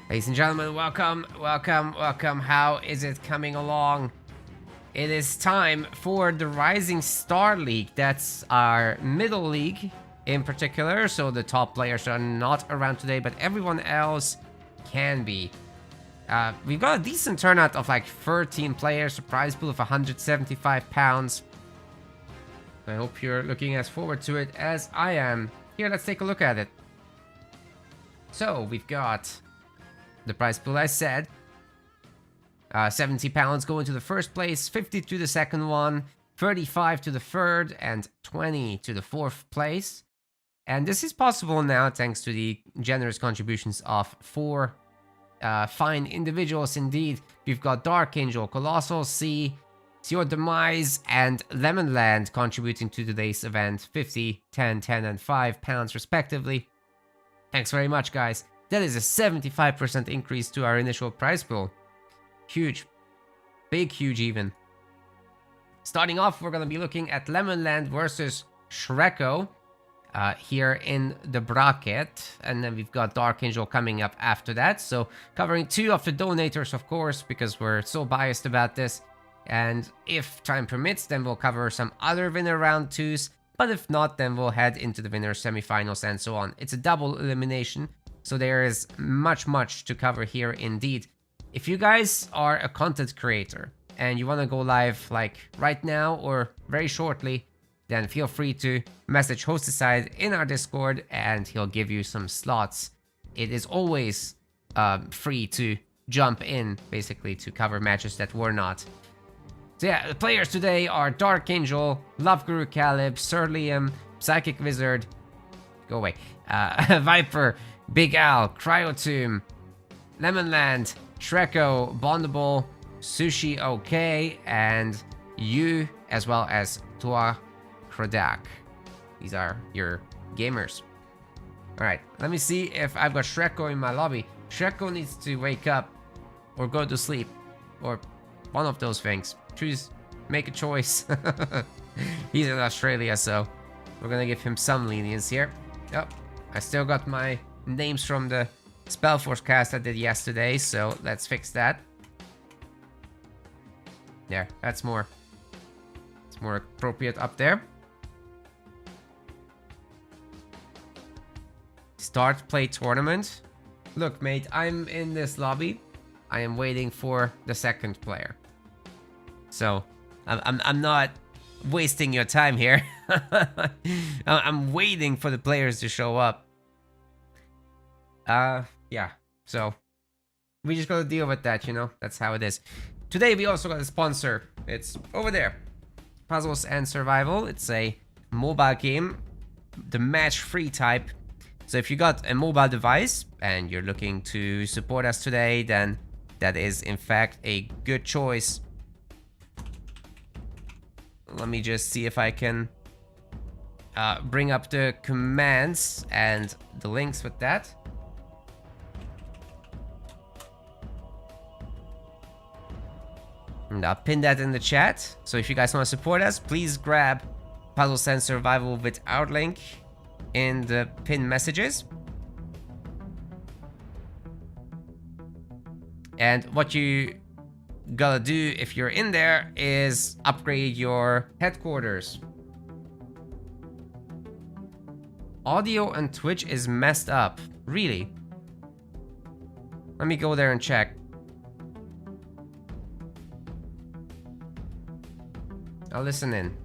Ladies and gentlemen, welcome, welcome, welcome. How is it coming along? It is time for the Rising Star League. That's our middle league in particular. So the top players are not around today, but everyone else can be. We've got a decent turnout of like 13 players, a prize pool of £175. I hope you're looking as forward to it as I am. Here, let's take a look at it. So we've got the prize pool, I said. £70 going to the first place, 50 to the second one, 35 to the third, and 20 to the fourth place. And this is possible now thanks to the generous contributions of 4 fine individuals indeed. We've got Dark Angel, Colossal Sea, It's Your Demise, and Lemonland contributing to today's event, 50, 10, 10, and £5 respectively. Thanks very much, guys. That is a 75% increase to our initial prize pool. Huge. Big, huge even. Starting off, we're going to be looking at Lemonland versus Shreko here in the bracket. And then we've got Dark Angel coming up after that. So covering 2 of the donators, of course, because we're so biased about this. And if time permits, then we'll cover some other winner round 2s. But if not, then we'll head into the winner semifinals and so on. It's a double elimination, so there is much to cover here indeed. If you guys are a content creator and you want to go live like right now or very shortly, then feel free to message Hosticide in our Discord and he'll give you some slots. It is always free to jump in, basically, to cover matches that were not. So yeah, the players today are Dark Angel, Love Guru Calibb, Sir Liam, Psychic Wizard, go away, Viper, Big Al, Cryotomb, Lemonland, Shreko, Bondable, Sushi OK, and you, as well as Toi Krodak. These are your gamers. Alright, let me see if I've got Shreko in my lobby. Shreko needs to wake up or go to sleep, or one of those things. Choose, make a choice. He's in Australia, so we're gonna give him some lenience here. Oh, I still got my names from the Spellforce cast I did yesterday, so let's fix that. There, that's more. It's more appropriate up there. Start play tournament. Look, mate, I'm in this lobby. I am waiting for the second player. So, I'm not wasting your time here. I'm waiting for the players to show up. Yeah, so we just gotta deal with that, you know? That's how it is. Today we also got a sponsor. It's over there. Puzzles and Survival. It's a mobile game, the match-free type. So if you got a mobile device and you're looking to support us today, then that is in fact a good choice. Let me just see if I can bring up the commands and the links with that. And I'll pin that in the chat. So if you guys want to support us, please grab Puzzles and Survival with our link in the pinned messages. And what you gotta do if you're in there is upgrade your headquarters. Audio on Twitch is messed up. Really? Let me go there and check. I'll listen in.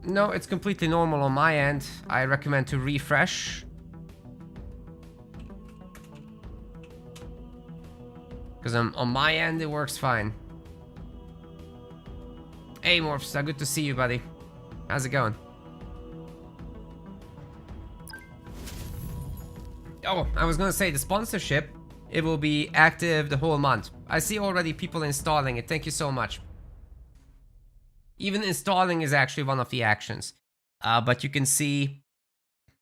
No, it's completely normal on my end. I recommend to refresh. Because on my end, it works fine. Hey, Morphstar, good to see you, buddy. How's it going? Oh, I was gonna say, the sponsorship, it will be active the whole month. I see already people installing it. Thank you so much. Even installing is actually one of the actions. But you can see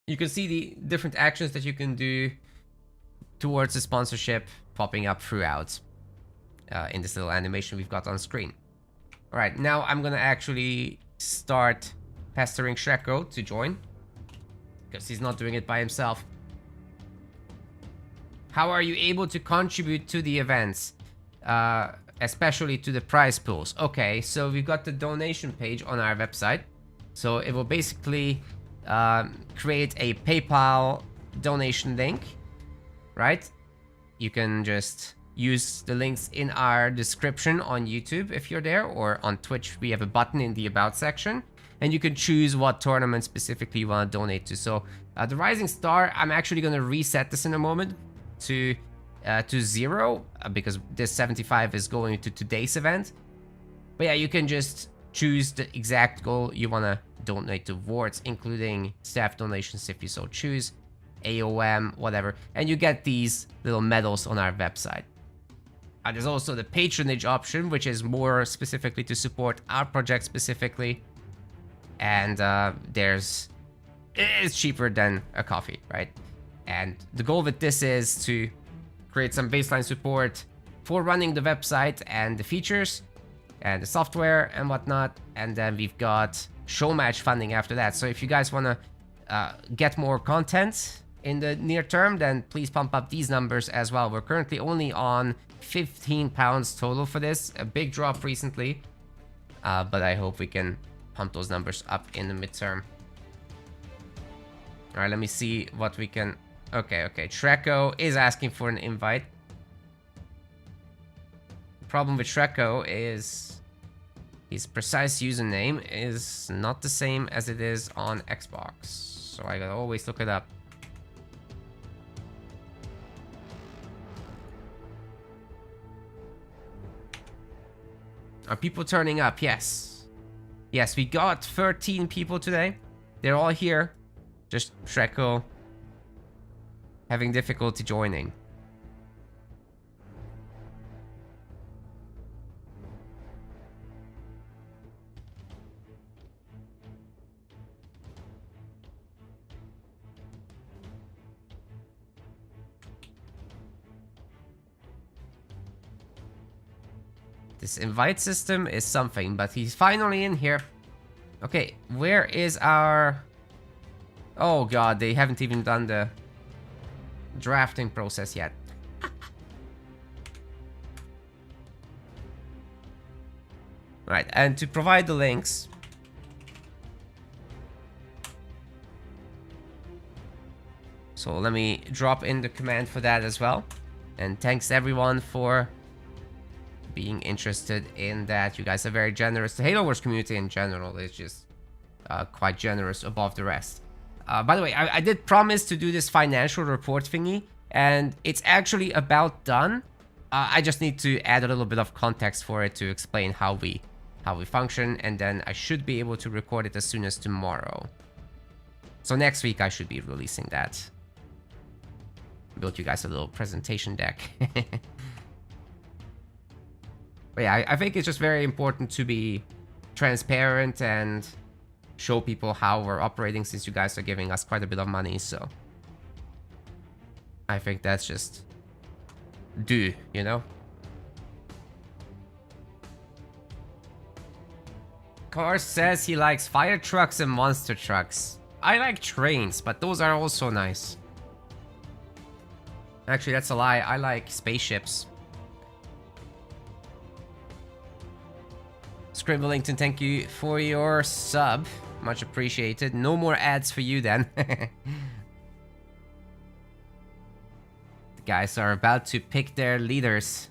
the different actions that you can do towards the sponsorship popping up throughout in this little animation we've got on screen. Alright, now I'm gonna actually start pestering Shreko to join, because he's not doing it by himself. How are you able to contribute to the events, especially to the prize pools? Okay, so we've got the donation page on our website. So it will basically create a PayPal donation link, right? You can just use the links in our description on YouTube if you're there, or on Twitch we have a button in the About section, and you can choose what tournament specifically you want to donate to. So the Rising Star, I'm actually going to reset this in a moment to 0 because this 75 is going to today's event. But yeah, you can just choose the exact goal you want to donate towards, including staff donations if you so choose, AOM, whatever, and you get these little medals on our website. There's also the patronage option, which is more specifically to support our project specifically, and it's cheaper than a coffee, right? And the goal with this is to create some baseline support for running the website and the features and the software and whatnot, and then we've got show match funding after that. So if you guys want to get more content in the near term, then please pump up these numbers as well. We're currently only on £15 total for this, a big drop recently, but I hope we can pump those numbers up in the midterm. All right, let me see what we can. Okay, Shreko is asking for an invite. The problem with Shreko is his precise username is not the same as it is on Xbox, so I gotta always look it up. Are people turning up? Yes. Yes, we got 13 people today. They're all here. Just Shreko having difficulty joining. This invite system is something, but he's finally in here. Okay, where is our... Oh god, they haven't even done the drafting process yet. Right, and to provide the links... So let me drop in the command for that as well. And thanks everyone for being interested in that. You guys are very generous. The Halo Wars community in general is just quite generous above the rest. By the way, I did promise to do this financial report thingy, and it's actually about done. I just need to add a little bit of context for it to explain how we function, and then I should be able to record it as soon as tomorrow. So next week I should be releasing that. Built you guys a little presentation deck. But yeah, I think it's just very important to be transparent and show people how we're operating, since you guys are giving us quite a bit of money, so I think that's just due, you know? Cars says he likes fire trucks and monster trucks. I like trains, but those are also nice. Actually, that's a lie. I like spaceships. Scribblington, thank you for your sub. Much appreciated. No more ads for you then. The guys are about to pick their leaders.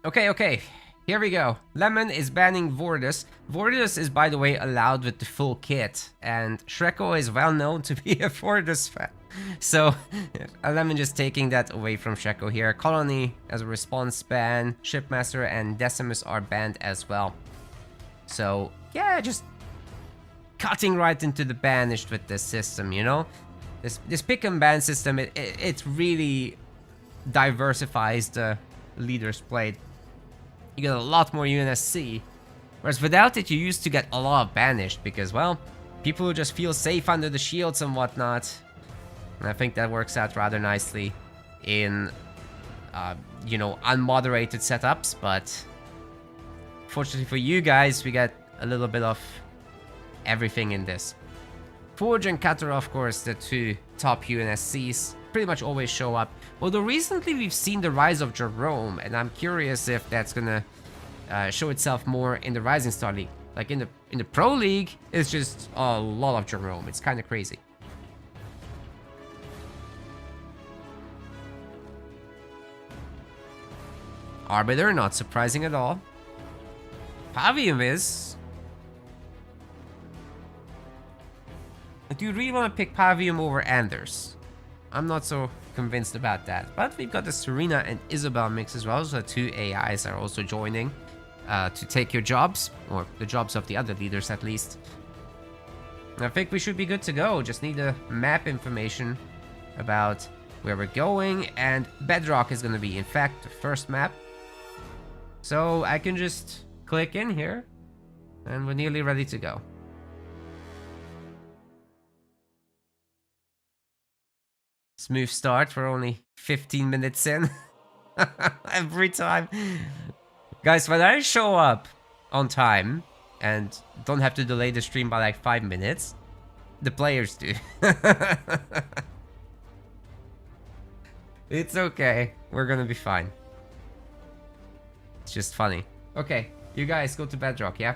Okay, here we go. Lemon is banning Vordus. Vordus is, by the way, allowed with the full kit, and Shreko is well known to be a Vordus fan. So, Lemon just taking that away from Shreko here. Colony as a response ban, Shipmaster and Decimus are banned as well. So, yeah, just cutting right into the banished with this system, you know? This pick and ban system, it's really diversifies the leaders played. You get a lot more UNSC, whereas without it you used to get a lot banished because, well, people who just feel safe under the shields and whatnot. And I think that works out rather nicely in, you know, unmoderated setups, but fortunately for you guys, we get a little bit of everything in this. Forge and Cutter, of course, the two top UNSCs, pretty much always show up. Although recently we've seen the rise of Jerome, and I'm curious if that's gonna show itself more in the Rising Star League. Like in the Pro League, it's just a lot of Jerome. It's kind of crazy. Arbiter, not surprising at all. Pavium is. Do you really want to pick Pavium over Anders? I'm not so convinced about that. But we've got the Serena and Isabel mix as well, so the two AIs are also joining to take your jobs, or the jobs of the other leaders at least. I think we should be good to go. Just need the map information about where we're going, and Bedrock is going to be, in fact, the first map. So I can just click in here, and we're nearly ready to go. Smooth start, we're only 15 minutes in. Every time. Guys, when I show up on time and don't have to delay the stream by like 5 minutes, the players do. It's okay, we're gonna be fine. It's just funny. Okay, you guys go to Bedrock, yeah?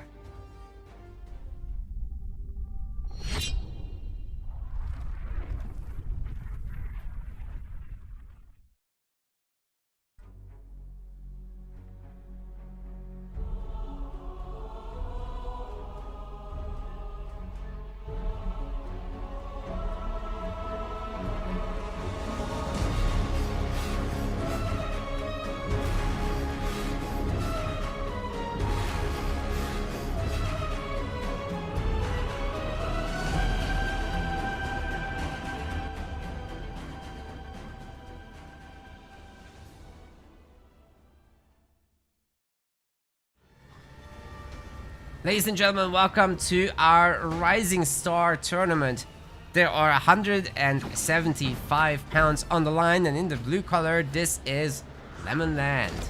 Ladies and gentlemen, welcome to our Rising Star tournament. There are 175 pounds on the line, and in the blue color, this is Lemonland,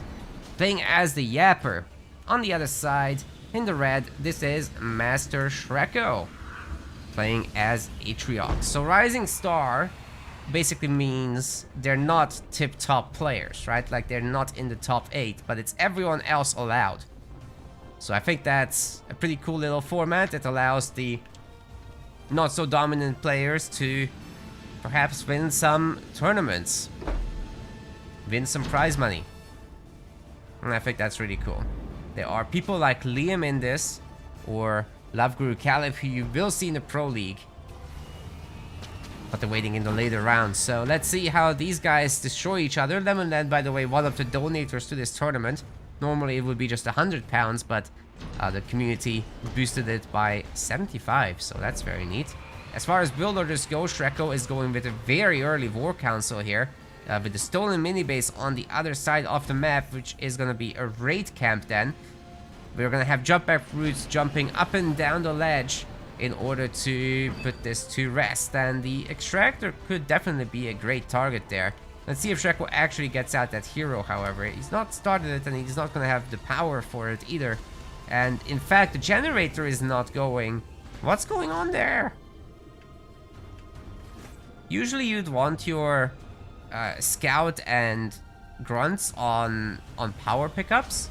playing as the Yapper. On the other side, in the red, this is Master Shreko, playing as Atriox. So Rising Star basically means they're not tip-top players, right? Like they're not in the top 8, but it's everyone else allowed. So I think that's a pretty cool little format that allows the not so dominant players to perhaps win some tournaments, win some prize money. And I think that's really cool. There are people like Liam in this, or Love Guru Calibb, who you will see in the Pro League, but they're waiting in the later rounds. So let's see how these guys destroy each other. Lemonland, by the way, one of the donators to this tournament. Normally it would be just 100 pounds, but the community boosted it by 75, so that's very neat. As far as build orders go, Shreko is going with a very early War Council here, with the stolen mini base on the other side of the map, which is going to be a raid camp then. We're going to have jump back routes jumping up and down the ledge in order to put this to rest, and the extractor could definitely be a great target there. Let's see if Shreko actually gets out that hero, however. He's not started it, and he's not going to have the power for it either. And in fact, the generator is not going. What's going on there? Usually you'd want your scout and grunts on power pickups.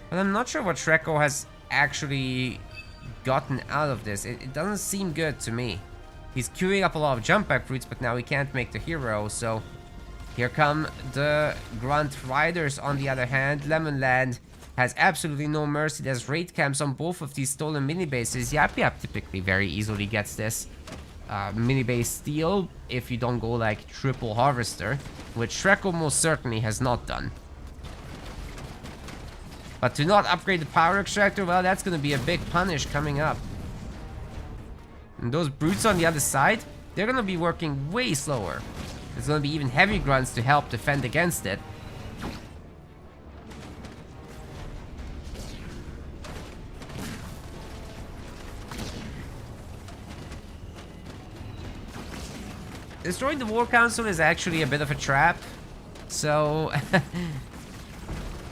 But I'm not sure what Shreko has actually gotten out of this. It doesn't seem good to me. He's queuing up a lot of jump back routes, but now he can't make the hero, so here come the grunt riders. On the other hand, Lemonland has absolutely no mercy. There's raid camps on both of these stolen mini bases. Yap Yap typically very easily gets this mini base steal if you don't go like triple harvester, which Shreko most certainly has not done. But to not upgrade the power extractor, well, that's going to be a big punish coming up. And those brutes on the other side, they're going to be working way slower. There's gonna be even heavy grunts to help defend against it. Destroying the War Council is actually a bit of a trap. So,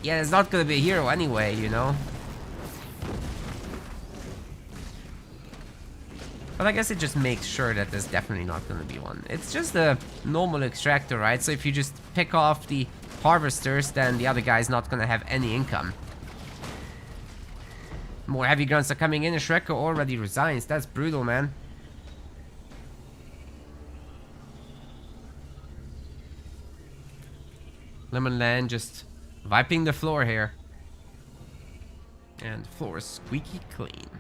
yeah, it's not gonna be a hero anyway, you know? But I guess it just makes sure that there's definitely not gonna be one. It's just a normal extractor, right? So if you just pick off the harvesters, then the other guy's not gonna have any income. More heavy grunts are coming in and Shreko already resigns. That's brutal, man. Lemonland just wiping the floor here. And the floor is squeaky clean.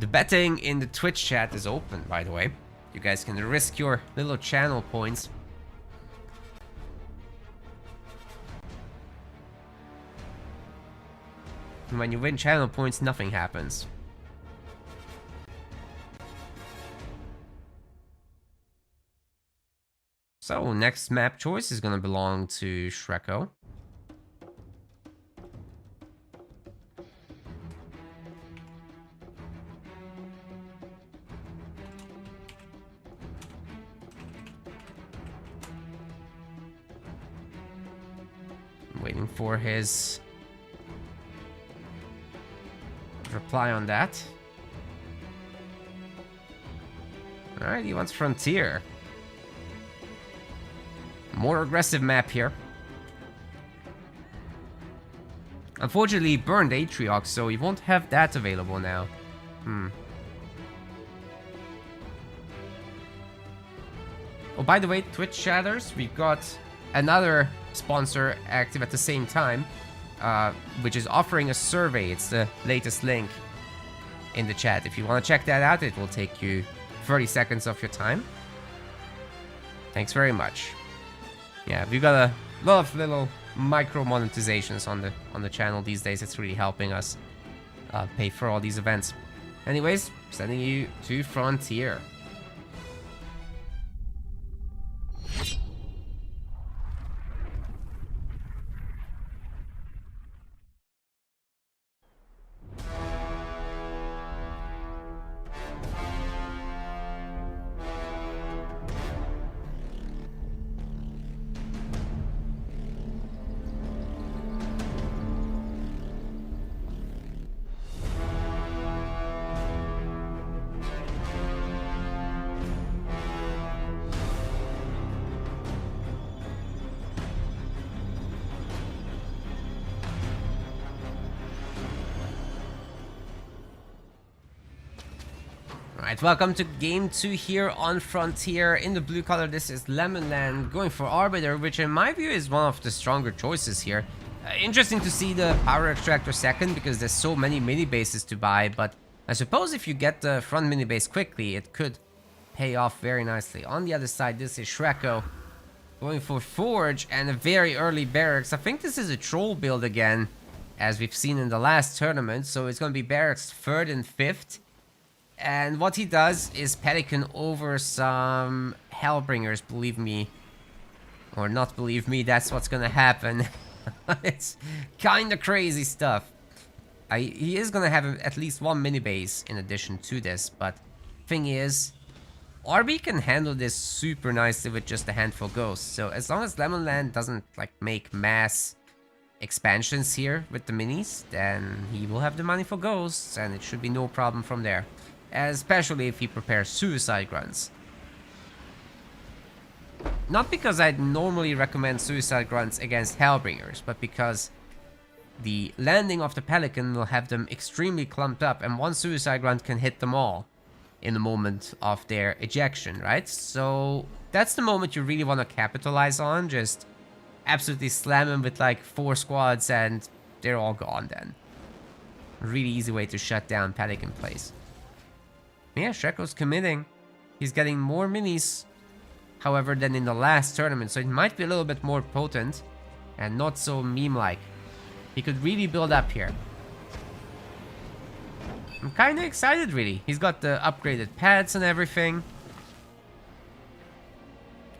The betting in the Twitch chat is open, by the way. You guys can risk your little channel points. And when you win channel points, nothing happens. So, next map choice is gonna belong to Shreko. I'm waiting for his reply on that. Alright, he wants Frontier. More aggressive map here. Unfortunately, he burned Atriox, so he won't have that available now. Oh, by the way, Twitch chatters, we've got another sponsor active at the same time, which is offering a survey. It's the latest link in the chat. If you want to check that out, it will take you 30 seconds of your time. Thanks very much. Yeah, we've got a lot of little micro monetizations on the channel these days. It's really helping us pay for all these events. Anyways, sending you to Frontier. Alright, welcome to game 2 here on Frontier. In the blue color, this is Lemonland going for Arbiter, which in my view is one of the stronger choices here. Interesting to see the Power Extractor second, because there's so many mini bases to buy, but I suppose if you get the front mini base quickly, it could pay off very nicely. On the other side, this is Shreko going for Forge and a very early Barracks. I think this is a troll build again, as we've seen in the last tournament, so it's going to be Barracks 3rd and 5th. And what he does is Pelican over some Hellbringers, believe me. Or not believe me, that's what's gonna happen. It's kinda crazy stuff. He is gonna have at least one mini base in addition to this, but thing is, RB can handle this super nicely with just a handful of ghosts. So as long as Lemonland doesn't like make mass expansions here with the minis, then he will have the money for ghosts and it should be no problem from there. Especially if he prepares Suicide Grunts. Not because I'd normally recommend Suicide Grunts against Hellbringers, but because the landing of the Pelican will have them extremely clumped up, and one Suicide Grunt can hit them all in the moment of their ejection, right? So that's the moment you really want to capitalize on. Just absolutely slam them with like 4 squads and they're all gone then. Really easy way to shut down Pelican plays. Yeah, Shreko's committing. He's getting more minis, however, than in the last tournament, so it might be a little bit more potent and not so meme-like. He could really build up here. I'm kind of excited, really. He's got the upgraded pads and everything.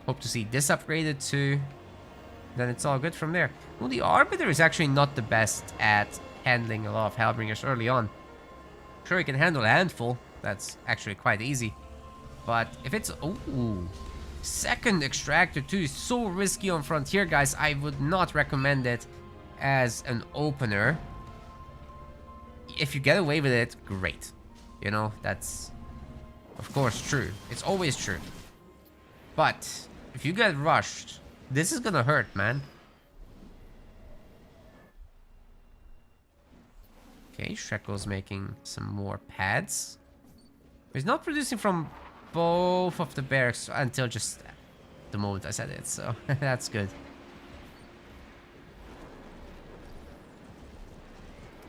Hope to see this upgraded too. Then it's all good from there. Well, the Arbiter is actually not the best at handling a lot of Hellbringers early on. Sure, he can handle a handful. That's actually quite easy. But if it's... Ooh. Second Extractor too is so risky on Frontier, guys. I would not recommend it as an opener. If you get away with it, great. You know, that's of course true. It's always true. But if you get rushed, this is gonna hurt, man. Okay, Shreko's making some more pads. He's not producing from both of the barracks until just the moment I said it, so that's good.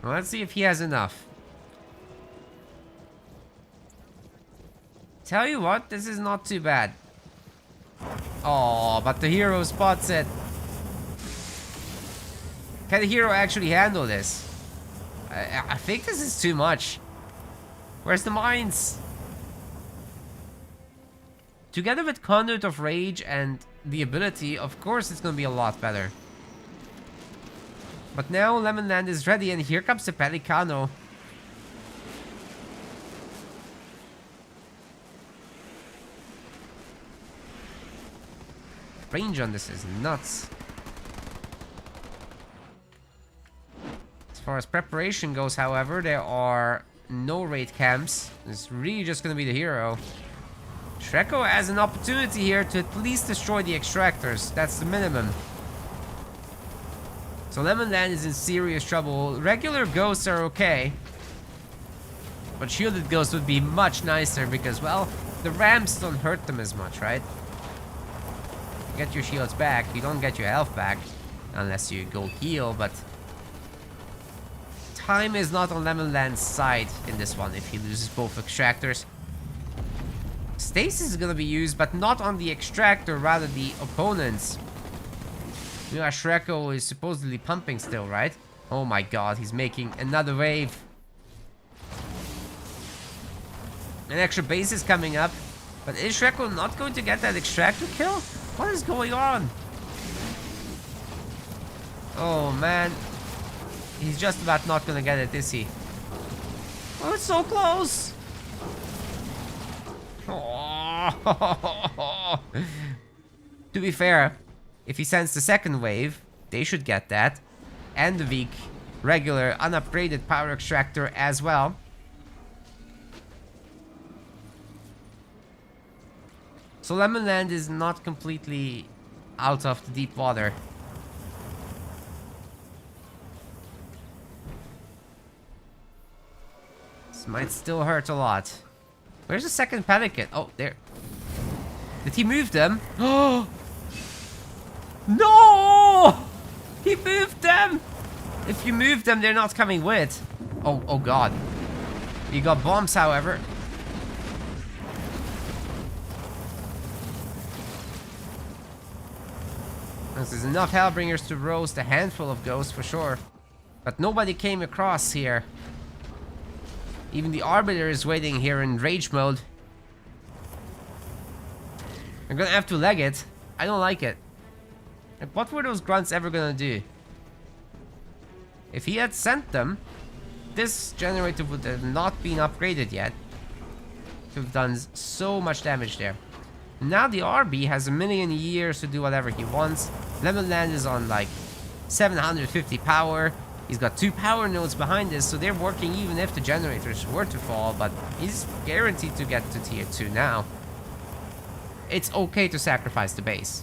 Well, let's see if he has enough. Tell you what, this is not too bad. Oh, but the hero spots it. Can the hero actually handle this? I think this is too much. Where's the mines? Together with Conduit of Rage and the ability, of course it's gonna be a lot better. But now Lemonland is ready, and here comes the Pelicano. Range on this is nuts. As far as preparation goes, however, there are no raid camps. It's really just gonna be the hero. Shreko has an opportunity here to at least destroy the extractors. That's the minimum. So Lemonland is in serious trouble. Regular ghosts are okay. But shielded ghosts would be much nicer because, well, the ramps don't hurt them as much, right? You get your shields back. You don't get your health back. Unless you go heal, but... time is not on Lemonland's side in this one if he loses both extractors. Stasis is gonna be used, but not on the extractor, rather the opponents. You know, Shreko is supposedly pumping still, right? Oh my god, he's making another wave. An extra base is coming up. But is Shreko not going to get that extractor kill? What is going on? Oh man. He's just about not gonna get it, is he? Oh, it's so close! Oh. To be fair, if he sends the second wave, they should get that. And the weak, regular, unupgraded power extractor as well. So Lemonland is not completely out of the deep water. This might still hurt a lot. Where's the second pelican? Oh, there. Did he move them? Oh! No! He moved them! If you move them, they're not coming with. Oh god. You got bombs, however. There's enough Hellbringers to roast a handful of ghosts for sure. But nobody came across here. Even the Arbiter is waiting here in rage mode. I'm gonna have to leg it. I don't like it. Like, what were those grunts ever gonna do? If he had sent them, this generator would have not been upgraded yet. Could have done so much damage there. Now the RB has a million years to do whatever he wants. Lemonland is on like 750 power. He's got 2 power nodes behind this, so they're working even if the generators were to fall, but he's guaranteed to get to tier 2 now. It's okay to sacrifice the base.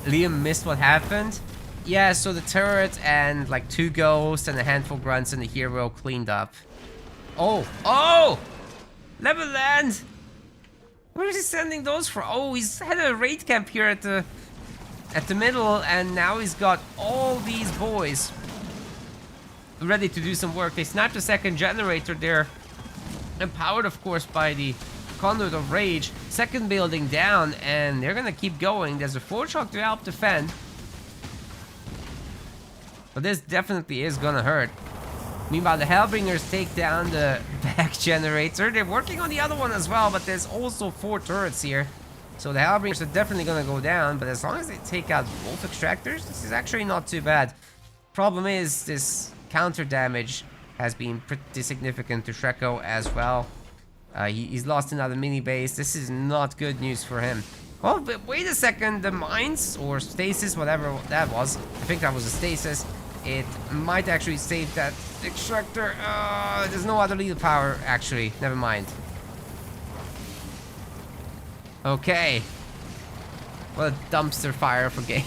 Liam missed what happened. Yeah, so the turret and like 2 ghosts and a handful of grunts and the hero cleaned up. Oh! Lemonland! Where is he sending those for? Oh, he's had a raid camp here at the middle, and now he's got all these boys ready to do some work. They sniped the second generator there. Empowered, of course, by the Conduit of Rage. Second building down, and they're gonna keep going. There's a Forge Hog to help defend. But this definitely is gonna hurt. Meanwhile, the Hellbringers take down the back generator. They're working on the other one as well, but there's also 4 turrets here. So the Hellbringers are definitely gonna go down, but as long as they take out both extractors, this is actually not too bad. Problem is, this counter damage has been pretty significant to Shreko as well. He's lost another mini base. This is not good news for him. Oh, but wait a second, the mines or stasis, whatever that was, I think that was a stasis. It might actually save that extractor. There's no other lethal power, actually. Never mind. Okay. What a dumpster fire for game.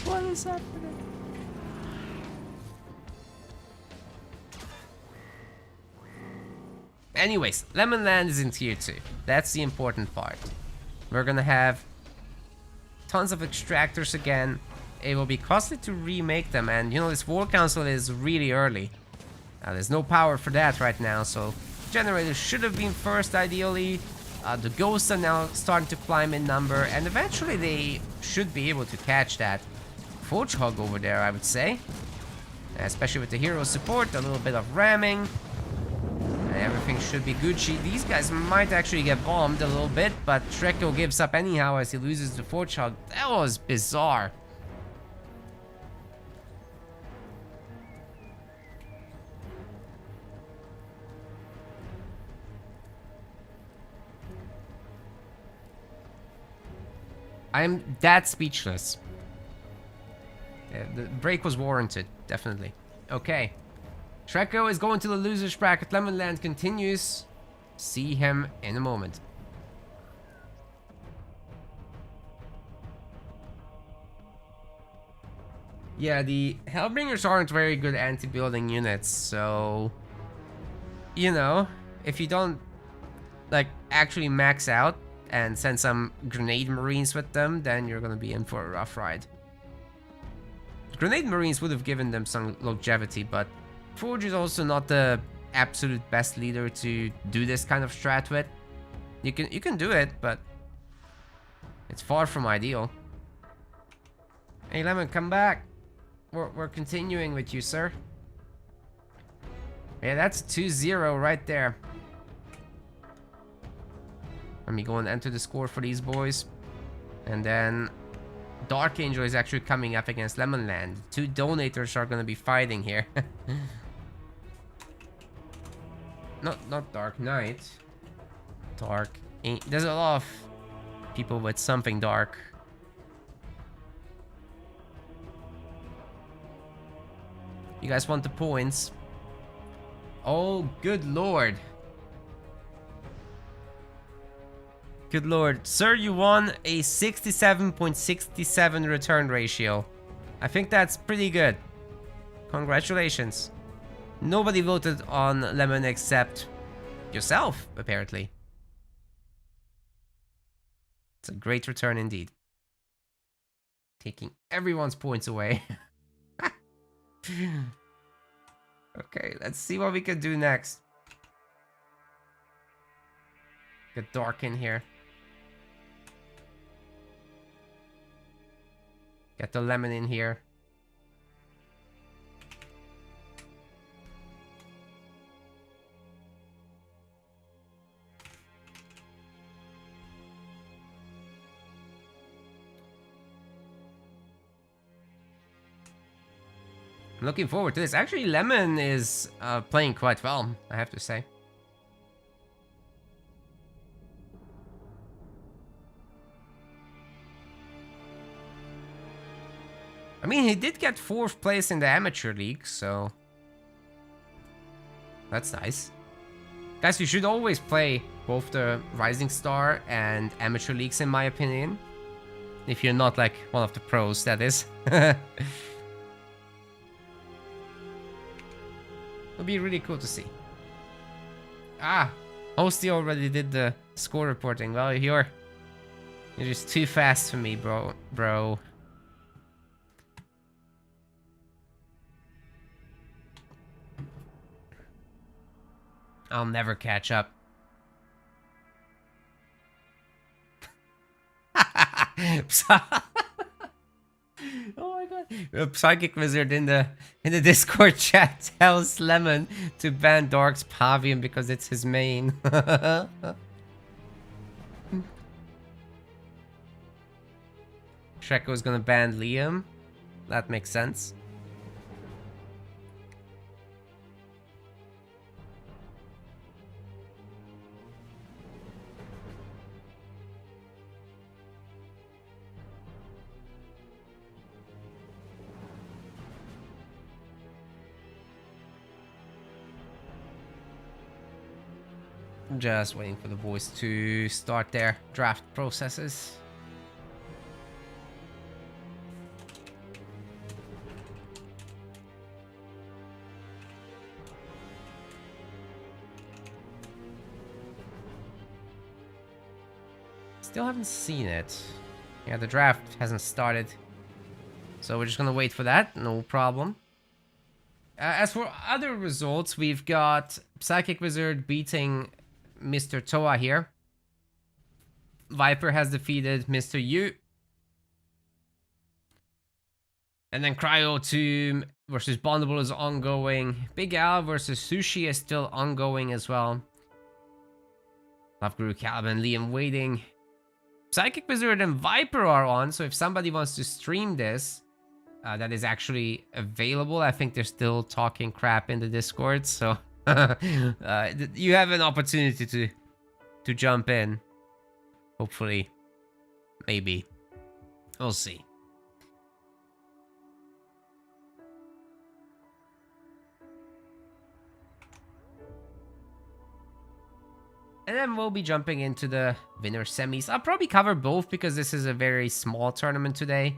What is happening? Anyways, Lemonland is in tier 2. That's the important part. We're gonna have tons of extractors again. It will be costly to remake them, and you know, this War Council is really early. There's no power for that right now, so generators should have been first ideally. The ghosts are now starting to climb in number, and eventually they should be able to catch that Forge Hog over there, I would say. Especially with the hero support, a little bit of ramming. And everything should be Gucci. These guys might actually get bombed a little bit, but Shreko gives up anyhow as he loses the Forge Hog. That was bizarre. I'm that speechless. Yeah, the break was warranted, definitely. Okay. Shreko is going to the loser's bracket. Lemonland continues. See him in a moment. Yeah, the Hellbringers aren't very good anti-building units, so... You know, if you don't, like, actually max out and send some Grenade Marines with them, then you're gonna be in for a rough ride. Grenade Marines would have given them some longevity, but Forge is also not the absolute best leader to do this kind of strat with. You can do it, but it's far from ideal. Hey Lemon, come back. We're continuing with you, sir. Yeah, that's 2-0 right there. Let me go and enter the score for these boys. And then Dark Angel is actually coming up against Lemonland. 2 donators are gonna be fighting here. Not Dark Knight. Dark. There's a lot of people with something dark. You guys want the points? Oh, good lord. Good lord. Sir, you won a 67.67 return ratio. I think that's pretty good. Congratulations. Nobody voted on Lemon except yourself, apparently. It's a great return indeed. Taking everyone's points away. Okay, let's see what we can do next. Get Dark in here. Get the Lemon in here. I'm looking forward to this. Actually, Lemon is playing quite well, I have to say. I mean, he did get 4th place in the Amateur League, so... That's nice. Guys, you should always play both the Rising Star and Amateur Leagues, in my opinion. If you're not, like, one of the pros, that is. It'll be really cool to see. Ah! Hosty already did the score reporting. Well, you're just too fast for me, bro. I'll never catch up. Oh my god. A Psychic Wizard in the Discord chat tells Lemon to ban Dark's Pavian because it's his main. Shreko is gonna ban Liam. That makes sense. Just waiting for the boys to start their draft processes. Still haven't seen it. Yeah, the draft hasn't started. So we're just gonna wait for that, no problem. As for other results, we've got Psychic Wizard beating Mr. Toa here. Viper has defeated Mr. Yu. And then Cryo Tomb versus Bondable is ongoing. Big Al versus Sushi is still ongoing as well. Love Guru Calibb and Liam waiting. Psychic Wizard and Viper are on, so if somebody wants to stream this, that is actually available. I think they're still talking crap in the Discord, so you have an opportunity to jump in. Hopefully. Maybe. We'll see. And then we'll be jumping into the winner semis. I'll probably cover both because this is a very small tournament today.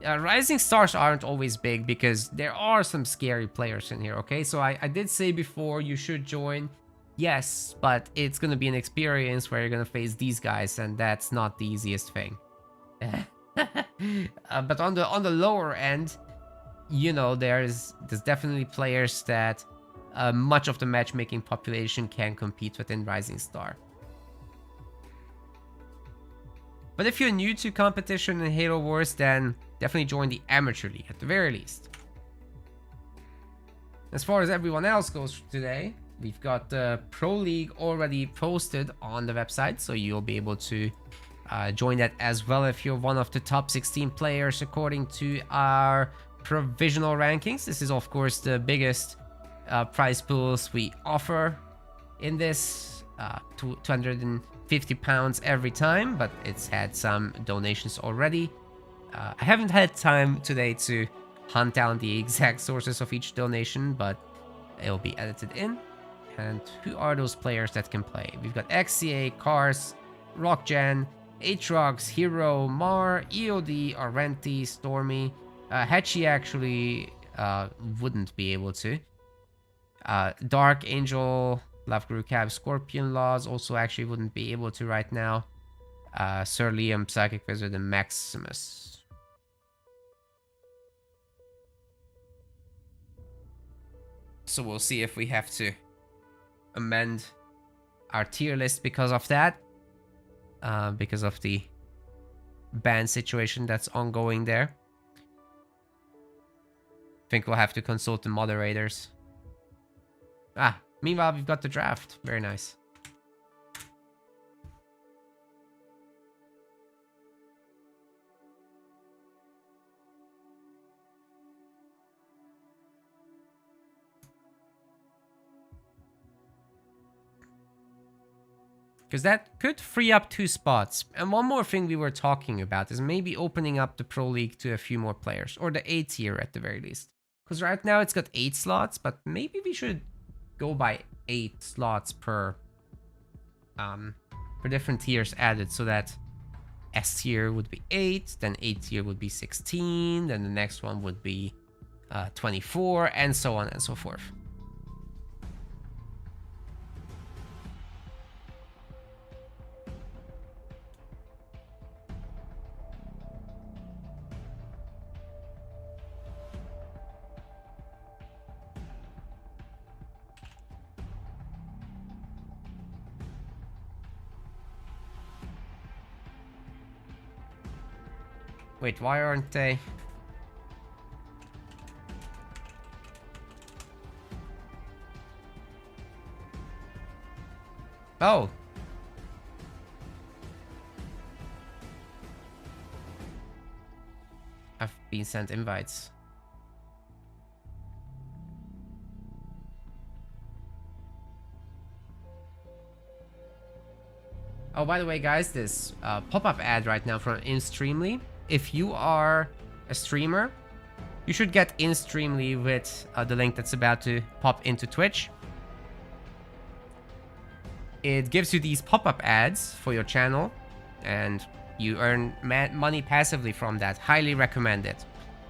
Rising Stars aren't always big because there are some scary players in here, okay? So I did say before you should join. Yes, but it's going to be an experience where you're going to face these guys, and that's not the easiest thing. But on the lower end, you know, there's definitely players that much of the matchmaking population can compete within Rising Star. But if you're new to competition in Halo Wars, then definitely join the Amateur League at the very least. As far as everyone else goes today, we've got the Pro League already posted on the website, so you'll be able to join that as well if you're one of the top 16 players according to our provisional rankings. This is of course the biggest prize pools we offer in this, £250 every time, but it's had some donations already. I haven't had time today to hunt down the exact sources of each donation, but it'll be edited in. And who are those players that can play? We've got XCA, Cars, Rockgen, Aatrox, Hero, Mar, EOD, Arenti, Stormy. Hatchie actually wouldn't be able to. Dark Angel, Love Guru Cab, Scorpion Laws also actually wouldn't be able to right now. Sir Liam, Psychic Wizard, and Maximus. So we'll see if we have to amend our tier list because of that. Because of the ban situation that's ongoing there. I think we'll have to consult the moderators. Meanwhile, we've got the draft. Very nice. Because that could free up 2 spots. And one more thing we were talking about is maybe opening up the Pro League to a few more players. Or the A tier at the very least. Because right now it's got 8 slots, but maybe we should go by 8 slots per different tiers added, so that S tier would be 8, then A tier would be 16, then the next one would be 24, and so on and so forth. Wait, why aren't they? Oh. I've been sent invites. Oh, by the way, guys, this pop-up ad right now from InStreamly. If you are a streamer, you should get InStreamly with the link that's about to pop into Twitch. It gives you these pop-up ads for your channel, and you earn money passively from that. Highly recommend it.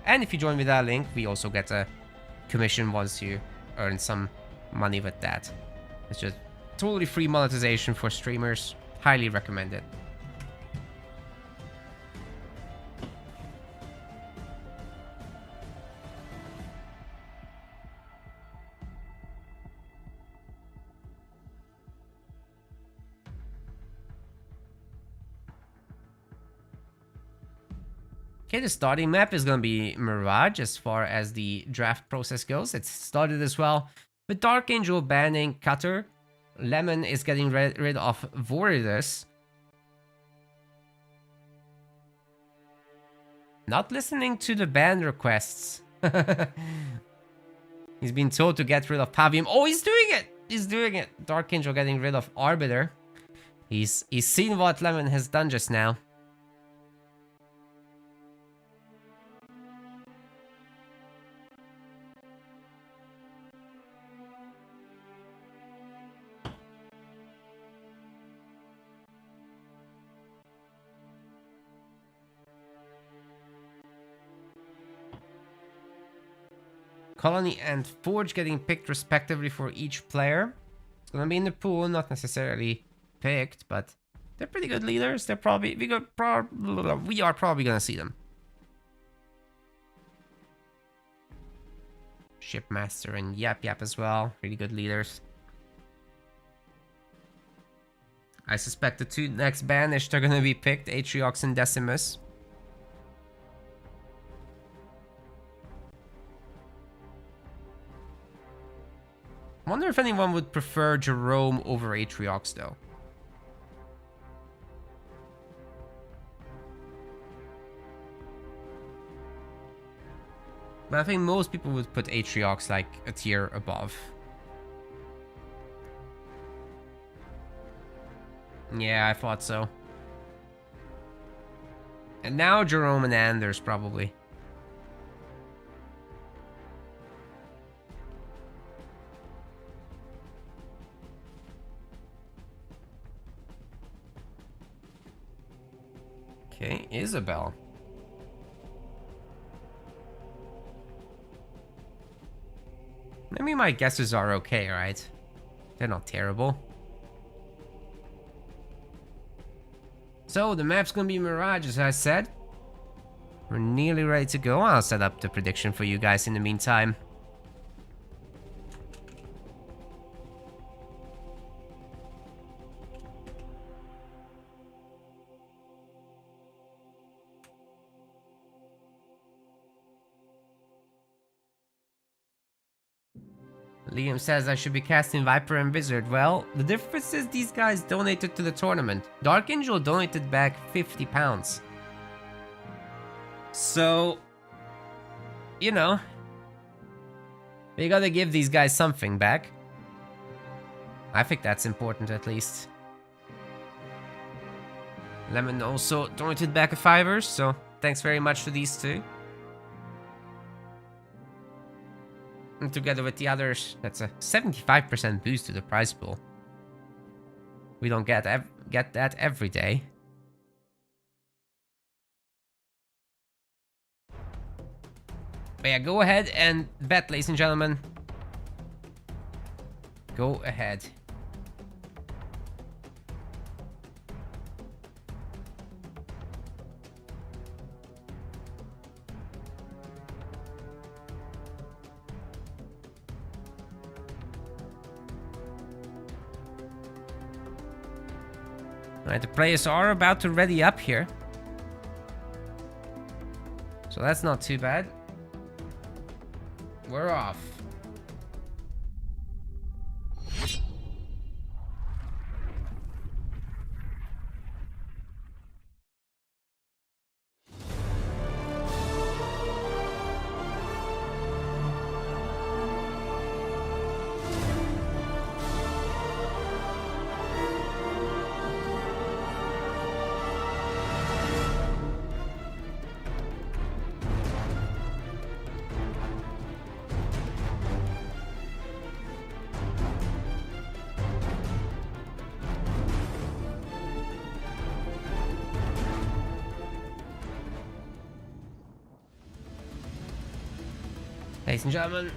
And if you join with that link, we also get a commission once you earn some money with that. It's just totally free monetization for streamers. Highly recommend it. Okay, the starting map is going to be Mirage as far as the draft process goes. It's started as well with Dark Angel banning Cutter. Lemon is getting rid of Voridus. Not listening to the ban requests. He's been told to get rid of Pavium. Oh, he's doing it! He's doing it! Dark Angel getting rid of Arbiter. He's seen what Lemon has done just now. Colony and Forge getting picked respectively for each player. It's gonna be in the pool, not necessarily picked, but they're pretty good leaders. They're probably we are probably gonna see them. Shipmaster and Yap Yap as well, really good leaders. I suspect the two next banished are gonna be picked, Atriox and Decimus. I wonder if anyone would prefer Jerome over Atriox, though. But I think most people would put Atriox like a tier above. Yeah, I thought so. And now Jerome and Anders, probably. Okay, Isabel. Maybe my guesses are okay, right? They're not terrible. So, the map's gonna be Mirage, as I said. We're nearly ready to go. I'll set up the prediction for you guys in the meantime. Liam says I should be casting Viper and Wizard. Well, the difference is these guys donated to the tournament. Dark Angel donated back £50. So, you know, we gotta give these guys something back. I think that's important at least. Lemon also donated back a $5, so thanks very much to these two. And together with the others, that's a 75% boost to the prize pool. We don't get that every day. But yeah, go ahead and bet, ladies and gentlemen. Go ahead. Alright, the players are about to ready up here. So that's not too bad. We're off. Ladies and gentlemen,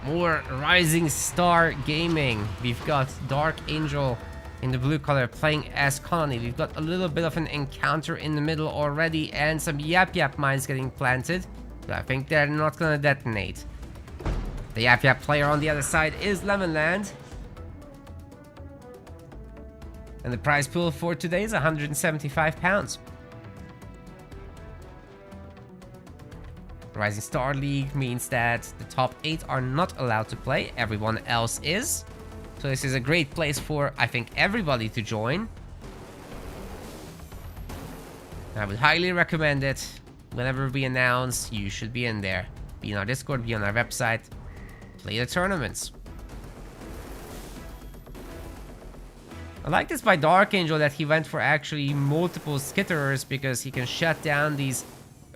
more Rising Star Gaming. We've got Dark Angel in the blue color playing as Colony. We've got a little bit of an encounter in the middle already and some Yap mines getting planted. But I think they're not gonna detonate. The Yap player on the other side is Lemonland. And the prize pool for today is £175. Rising Star League means that the top 8 are not allowed to play, everyone else is. So this is a great place for, I think, everybody to join. I would highly recommend it. Whenever we announce, you should be in there. Be in our Discord, be on our website, play the tournaments. I like this by Dark Angel that he went for actually multiple skitterers because he can shut down these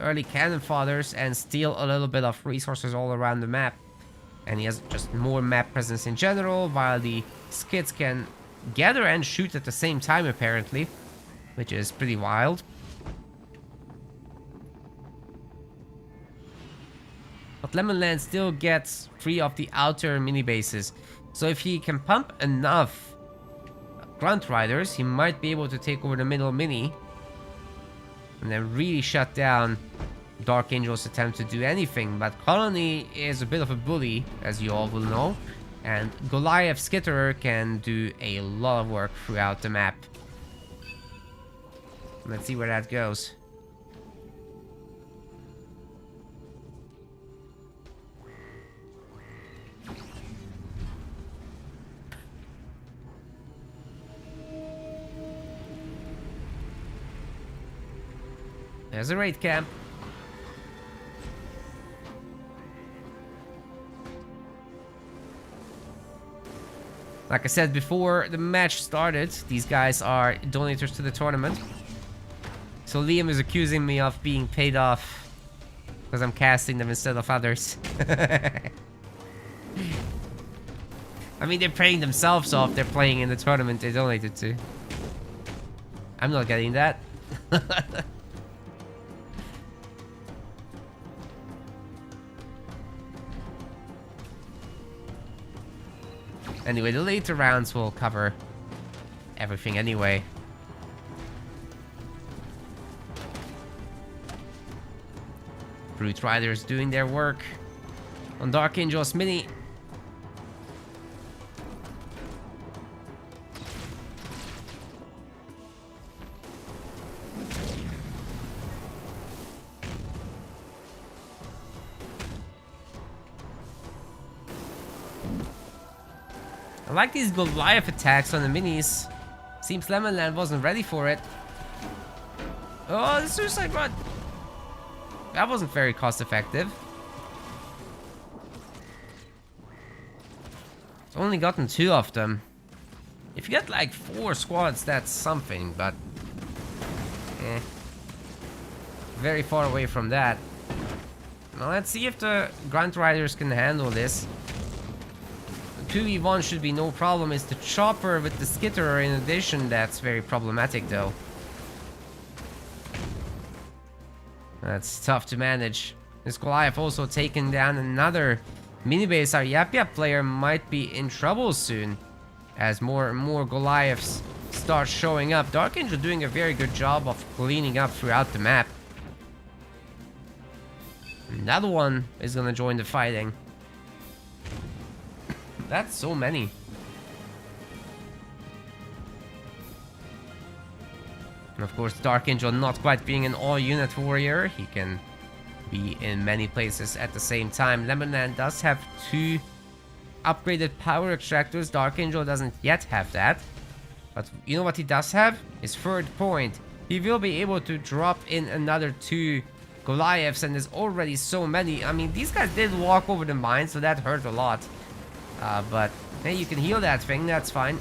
early cannon fodders and steal a little bit of resources all around the map. And he has just more map presence in general, while the skits can gather and shoot at the same time apparently, which is pretty wild. But Lemonland still gets 3 of the outer mini bases, so if he can pump enough Grunt Riders, he might be able to take over the middle mini and then really shut down Dark Angel's attempt to do anything. But Colony is a bit of a bully, as you all will know, and Goliath Skitterer can do a lot of work throughout the map. Let's see where that goes. There's a raid camp. Like I said before the match started, these guys are donators to the tournament. So Liam is accusing me of being paid off because I'm casting them instead of others. I mean, they're paying themselves off. They're playing in the tournament they donated to. I'm not getting that. Anyway, the later rounds will cover everything anyway. Brute Riders doing their work on Dark Angel's mini. I like these Goliath attacks on the minis. Seems Lemonland wasn't ready for it. Oh, the suicide run! That wasn't very cost effective. It's only gotten 2 of them. If you get like 4 squads, that's something, but very far away from that. Now let's see if the Grunt Riders can handle this. 2v1 should be no problem. It's the chopper with the skitterer in addition that's very problematic though. That's tough to manage. This Goliath also taking down another minibase. Our Yap player might be in trouble soon as more and more Goliaths start showing up. Dark Angel doing a very good job of cleaning up throughout the map. Another one is gonna join the fighting. That's so many. And of course, Dark Angel not quite being an all-unit warrior, he can be in many places at the same time. Lemonland does have 2 upgraded power extractors. Dark Angel doesn't yet have that. But you know what he does have? His 3rd point. He will be able to drop in another 2 Goliaths, and there's already so many. I mean, these guys did walk over the mine, so that hurt a lot. But hey, you can heal that thing, that's fine.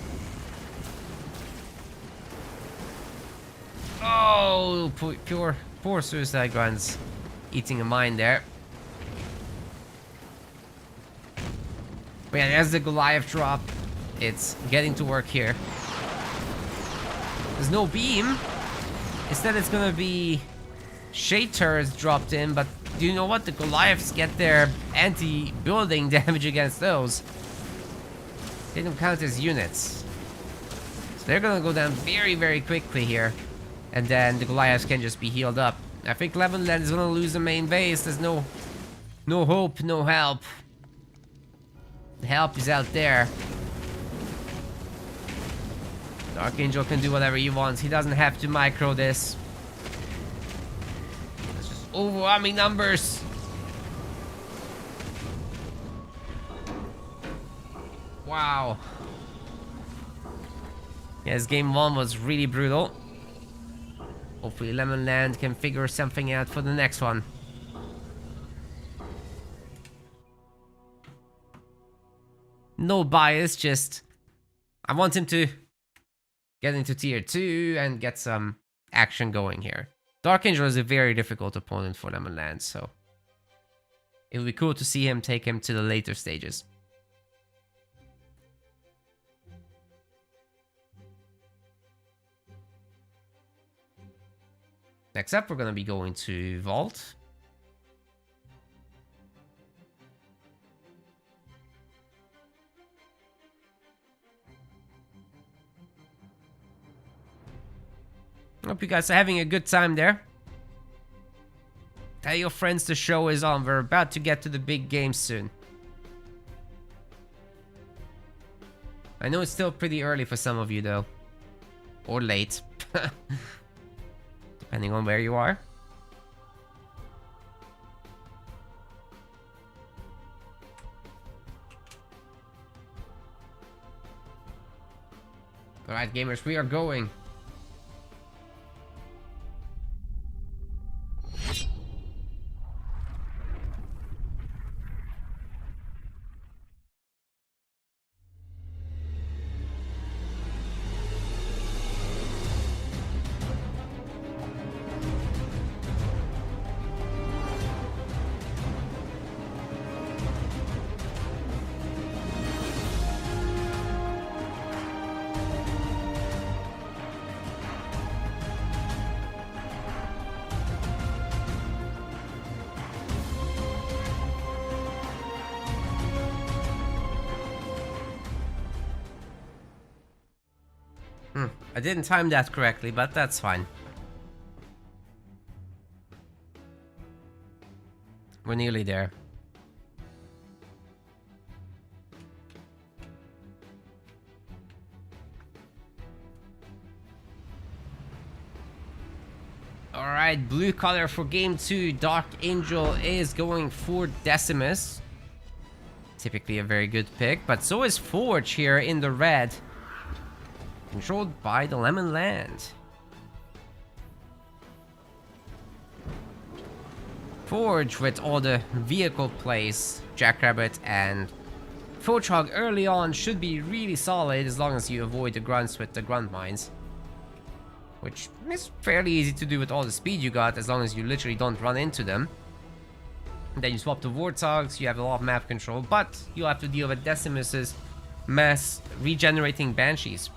Oh, poor Suicide Grunt's eating a mine there. But yeah, there's the Goliath drop. It's getting to work here. There's no beam. Instead, it's gonna be shade turrets dropped in, but do you know what? The Goliaths get their anti-building damage against those. They don't count as units. So they're gonna go down very, very quickly here. And then the Goliaths can just be healed up. I think Lemonland is gonna lose the main base. There's no hope, no help. The help is out there. Dark Angel can do whatever he wants. He doesn't have to micro this. It's just overwhelming numbers. Wow. Yes, game 1 was really brutal. Hopefully Lemonland can figure something out for the next one. No bias, just I want him to get into tier 2 and get some action going here. Dark Angel is a very difficult opponent for Lemonland, so it would be cool to see him take him to the later stages. Next up, we're going to be going to Vault. Hope you guys are having a good time there. Tell your friends the show is on. We're about to get to the big game soon. I know it's still pretty early for some of you though. Or late. Depending on where you are. Alright gamers, we are going. I didn't time that correctly, but that's fine. We're nearly there. Alright, blue color for game 2. Dark Angel is going for Decimus. Typically a very good pick, but so is Forge here in the red. Controlled by the Lemonland. Forge with all the vehicle plays, Jackrabbit and Fochhog early on should be really solid as long as you avoid the grunts with the grunt mines. Which is fairly easy to do with all the speed you got as long as you literally don't run into them. And then you swap the Warthogs, you have a lot of map control, but you'll have to deal with Decimus's mass regenerating Banshees.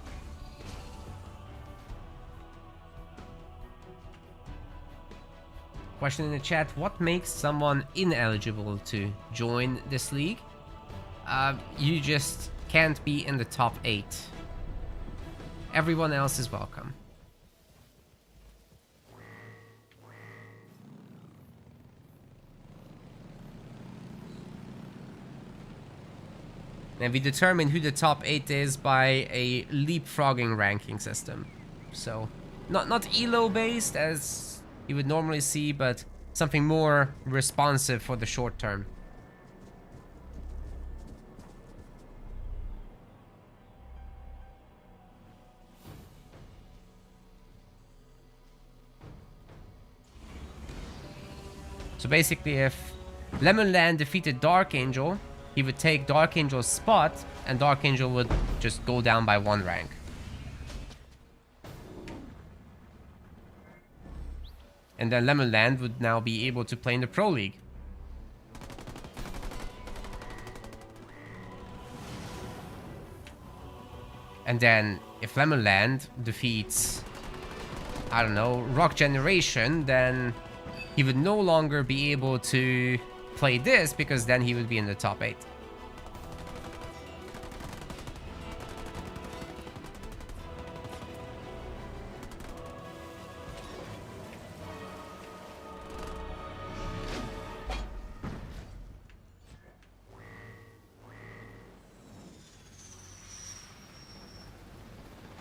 Question in the chat, what makes someone ineligible to join this league? You just can't be in the top 8. Everyone else is welcome. And we determine who the top 8 is by a leapfrogging ranking system. So, not ELO based as you would normally see, but something more responsive for the short term. So basically, if Lemonland defeated Dark Angel, he would take Dark Angel's spot, and Dark Angel would just go down by 1 rank. And then Lemonland would now be able to play in the Pro League. And then, if Lemonland defeats, I don't know, Rock Generation, then he would no longer be able to play this, because then he would be in the top 8.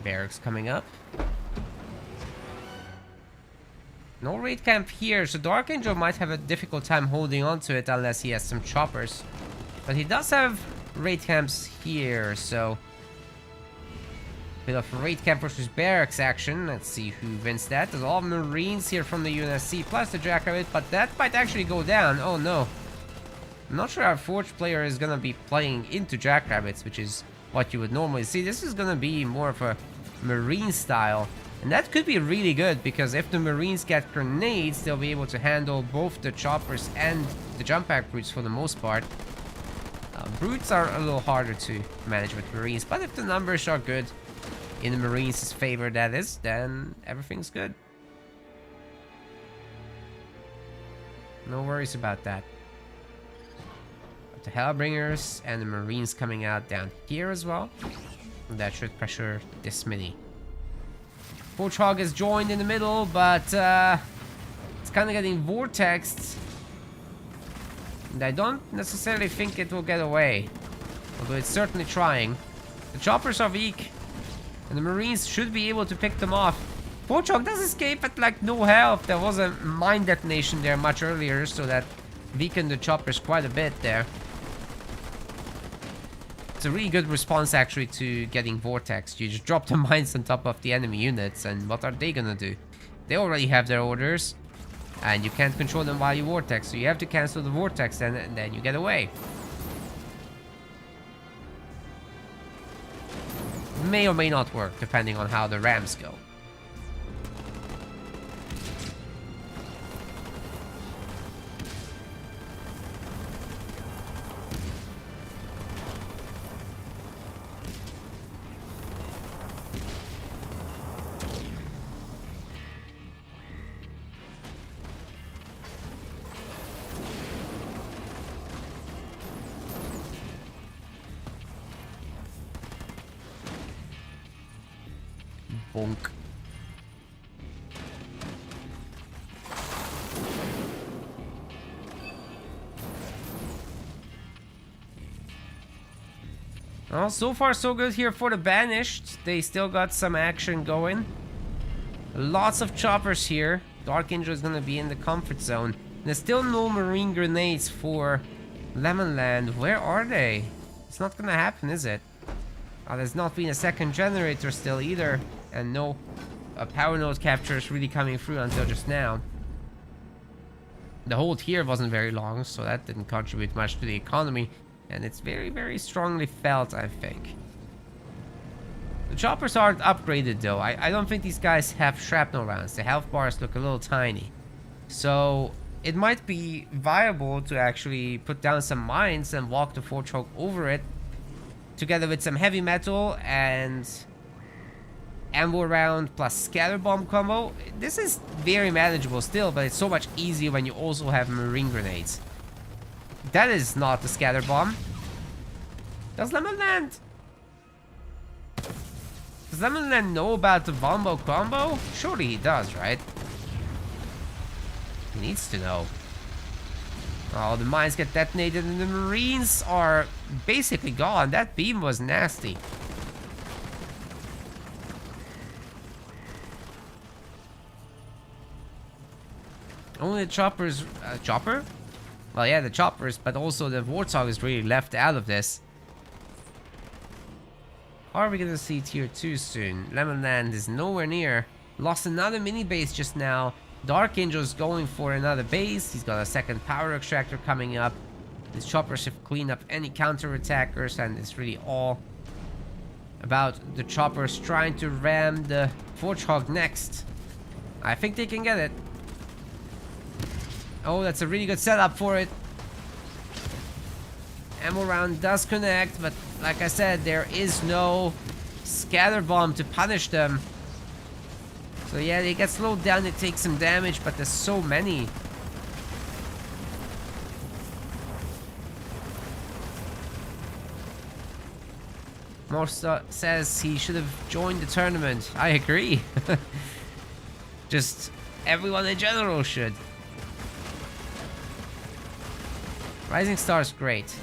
Barracks coming up. No raid camp here, so Dark Angel might have a difficult time holding on to it unless he has some choppers. But he does have raid camps here, so... bit of raid camp versus barracks action. Let's see who wins that. There's all Marines here from the UNSC, plus the Jackrabbit, but that might actually go down. Oh no. I'm not sure our Forge player is gonna be playing into Jackrabbits, which is what you would normally see. This is gonna be more of a Marine style. And that could be really good, because if the Marines get grenades, they'll be able to handle both the choppers and the jump pack brutes for the most part. Brutes are a little harder to manage with Marines, but if the numbers are good, in the Marines' favor that is, then everything's good. No worries about that. But the Hellbringers and the Marines coming out down here as well. That should pressure this mini. Fortrog is joined in the middle, but it's kind of getting vortexed. And I don't necessarily think it will get away. Although it's certainly trying. The choppers are weak. And the Marines should be able to pick them off. Fortrog does escape at like no health. There was a mine detonation there much earlier, so that weakened the choppers quite a bit there. It's a really good response actually to getting vortexed. You just drop the mines on top of the enemy units, and what are they gonna do? They already have their orders, and you can't control them while you vortex, so you have to cancel the vortex and then you get away. May or may not work, depending on how the rams go. Bonk. Well, so far so good here for the Banished. They still got some action going. Lots of choppers here. Dark Angel is gonna be in the comfort zone. There's still no Marine grenades for Lemonland. Where are they? It's not gonna happen, is it? There's not been a second generator still either. And no power node capture is really coming through until just now. The hold here wasn't very long, so that didn't contribute much to the economy. And it's very, very strongly felt, I think. The choppers aren't upgraded though. I don't think these guys have shrapnel rounds. The health bars look a little tiny. So it might be viable to actually put down some mines and walk the Fortrog over it, together with some heavy metal and ammo round plus scatter bomb combo. This is very manageable still, but it's so much easier when you also have Marine grenades. That is not the scatter bomb. Does Lemonland know about the Bombo combo? Surely he does, right? He needs to know. Oh, the mines get detonated and the Marines are basically gone. That beam was nasty. Only the choppers... chopper? Well, yeah, the choppers, but also the Warthog is really left out of this. Are we gonna see tier 2 soon? Lemonland is nowhere near. Lost another mini base just now. Dark Angel's going for another base. He's got a second power extractor coming up. His choppers should clean up any counter-attackers, and it's really all about the choppers trying to ram the Warthog next. I think they can get it. Oh, that's a really good setup for it. Ammo round does connect, but like I said, there is no scatter bomb to punish them. So yeah, they get slowed down, they take some damage, but there's so many. Morsa says he should have joined the tournament. I agree. Just everyone in general should. Rising Star's great.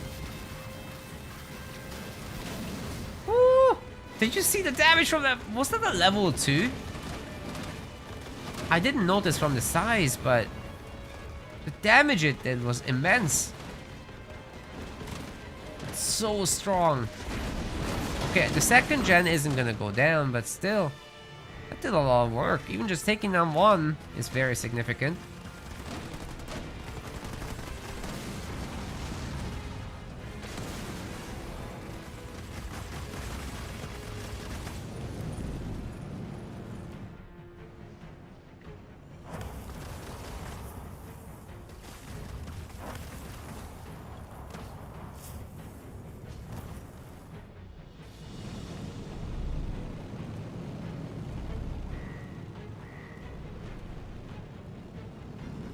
Woo! Did you see the damage from that? Was that a level 2? I didn't notice from the size, but the damage it did was immense. It's so strong. Okay, the second gen isn't gonna go down, but still, that did a lot of work. Even just taking down one is very significant.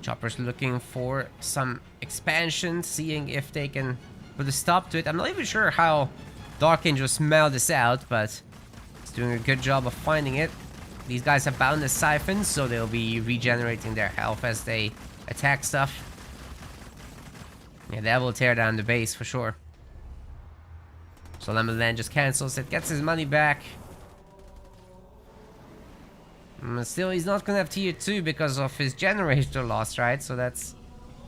Chopper's looking for some expansion, seeing if they can put a stop to it. I'm not even sure how Dark Angel smelled this out, but it's doing a good job of finding it. These guys have bound the siphons, so they'll be regenerating their health as they attack stuff. Yeah, that will tear down the base for sure. So Lemonland just cancels it, gets his money back. Still, he's not gonna have tier 2 because of his generator loss, right? So that's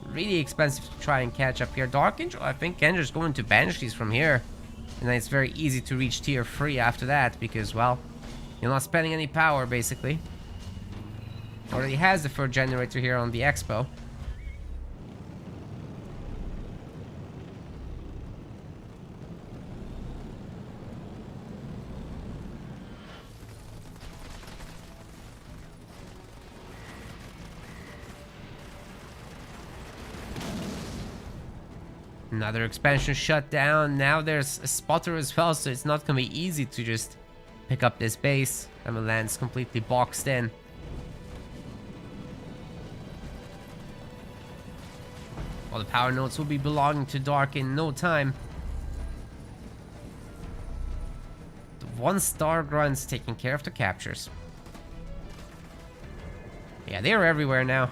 really expensive to try and catch up here. Dark Angel, I think Kendra's going to banish these from here. And then it's very easy to reach tier 3 after that because, well, you're not spending any power, basically. Already has the third generator here on the Expo. Another expansion shut down. Now there's a spotter as well, so it's not gonna be easy to just pick up this base. Lemonland's completely boxed in. All the power nodes will be belonging to Dark in no time. The 1-star grunts taking care of the captures. Yeah, they're everywhere now.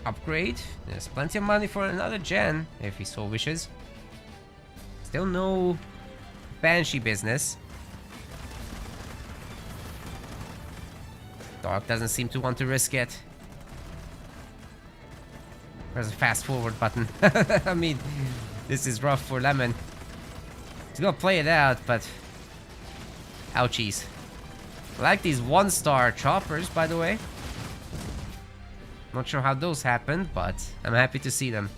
Upgrade. There's plenty of money for another gen, if he so wishes. Still no Banshee business. Dark doesn't seem to want to risk it. There's a fast forward button. I mean, this is rough for Lemon. He's gonna play it out, but ouchies. I like these 1-star choppers, by the way. Not sure how those happened, but I'm happy to see them.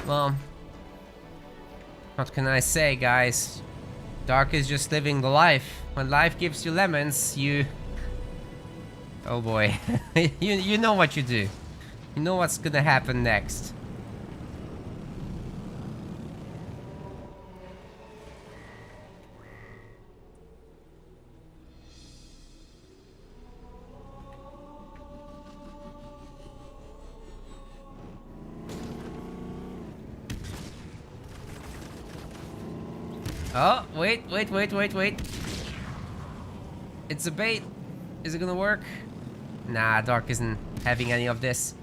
Well, what can I say, guys? Dark is just living the life. When life gives you lemons, you... Oh boy. you know what you do. You know what's gonna happen next. Oh, wait. It's a bait. Is it gonna work? Nah, Dark isn't having any of this.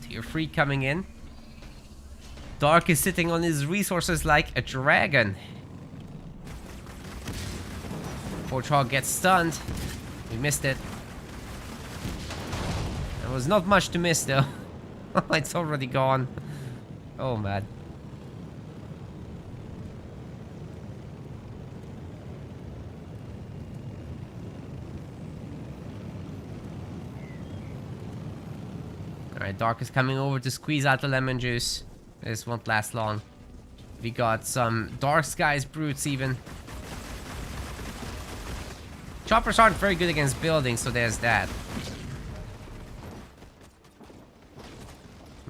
Tier 3 coming in. Dark is sitting on his resources like a dragon. Warthog gets stunned. We missed it. There was not much to miss though. It's already gone. Oh man. Alright, Dark is coming over to squeeze out the lemon juice. This won't last long. We got some Dark Skies brutes even. Choppers aren't very good against buildings, so there's that.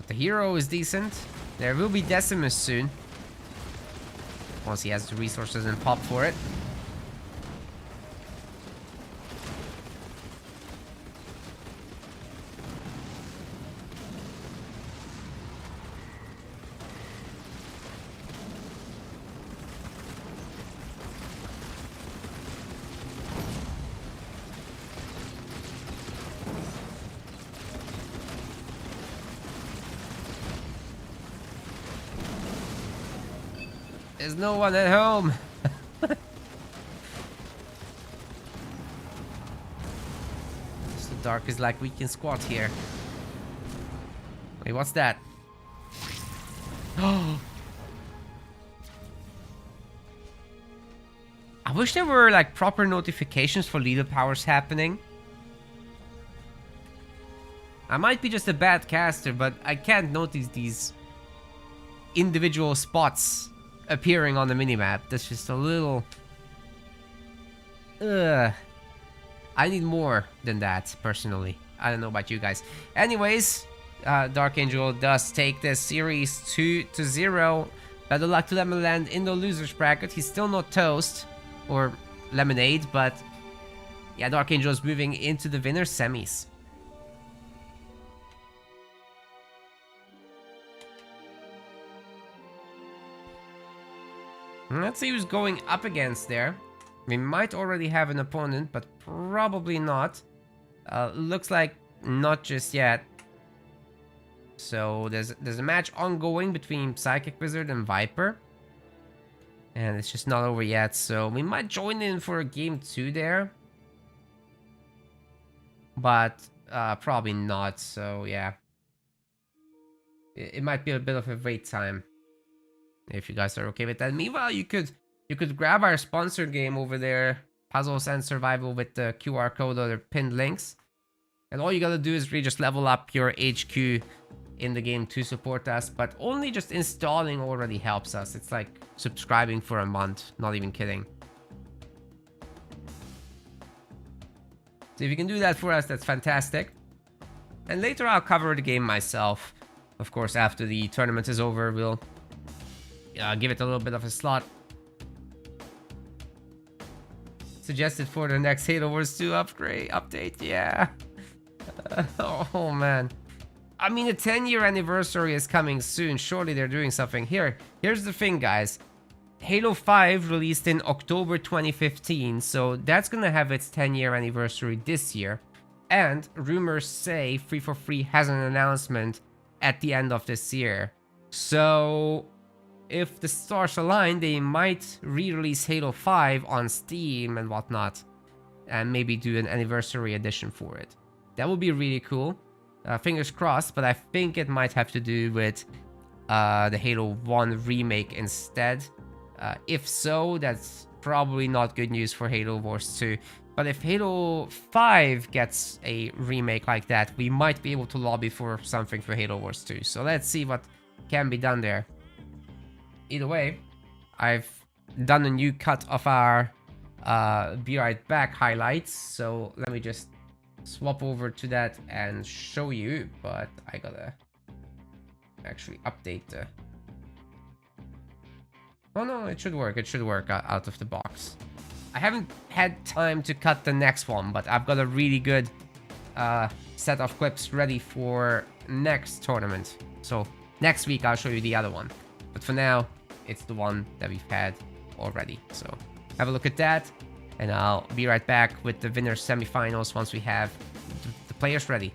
The hero is decent. There will be Decimus soon. Once he has the resources and pop for it. There's no one at home. So Dark is like, we can squat here. Wait, what's that? Oh. I wish there were like proper notifications for leader powers happening. I might be just a bad caster, but I can't notice these individual spots appearing on the minimap. That's just a little... I need more than that, personally. I don't know about you guys. Anyways, Dark Angel does take this series 2-0. Better luck to Lemonland in the loser's bracket. He's still not toast or lemonade, but yeah, Dark Angel is moving into the winner's semis. Let's see who's going up against there. We might already have an opponent, but probably not. Looks like not just yet. So there's a match ongoing between Psychic Wizard and Viper. And it's just not over yet, so we might join in for a game 2 there. But probably not, so yeah. It might be a bit of a wait time, if you guys are okay with that. Meanwhile, you could grab our sponsor game over there, Puzzles and Survival, with the QR code or the pinned links. And all you gotta do is really just level up your HQ in the game to support us, but only just installing already helps us. It's like subscribing for a month, not even kidding. So if you can do that for us, that's fantastic. And later I'll cover the game myself. Of course, after the tournament is over, we'll give it a little bit of a slot. Suggested for the next Halo Wars 2 update, yeah. Oh man. I mean, the 10-year anniversary is coming soon. Surely they're doing something. Here's the thing, guys. Halo 5 released in October 2015, so that's gonna have its 10-year anniversary this year. And rumors say 343 has an announcement at the end of this year. So if the stars align, they might re-release Halo 5 on Steam and whatnot, and maybe do an anniversary edition for it. That would be really cool. Fingers crossed, but I think it might have to do with the Halo 1 remake instead. If so, that's probably not good news for Halo Wars 2. But if Halo 5 gets a remake like that, we might be able to lobby for something for Halo Wars 2. So let's see what can be done there. Either way, I've done a new cut of our Be Right Back highlights. So let me just swap over to that and show you, but I gotta actually update Oh no, it should work. It should work out of the box. I haven't had time to cut the next one, but I've got a really good set of clips ready for next tournament. So next week I'll show you the other one. But for now, it's the one that we've had already. So have a look at that, and I'll be right back with the winner semifinals once we have the players ready.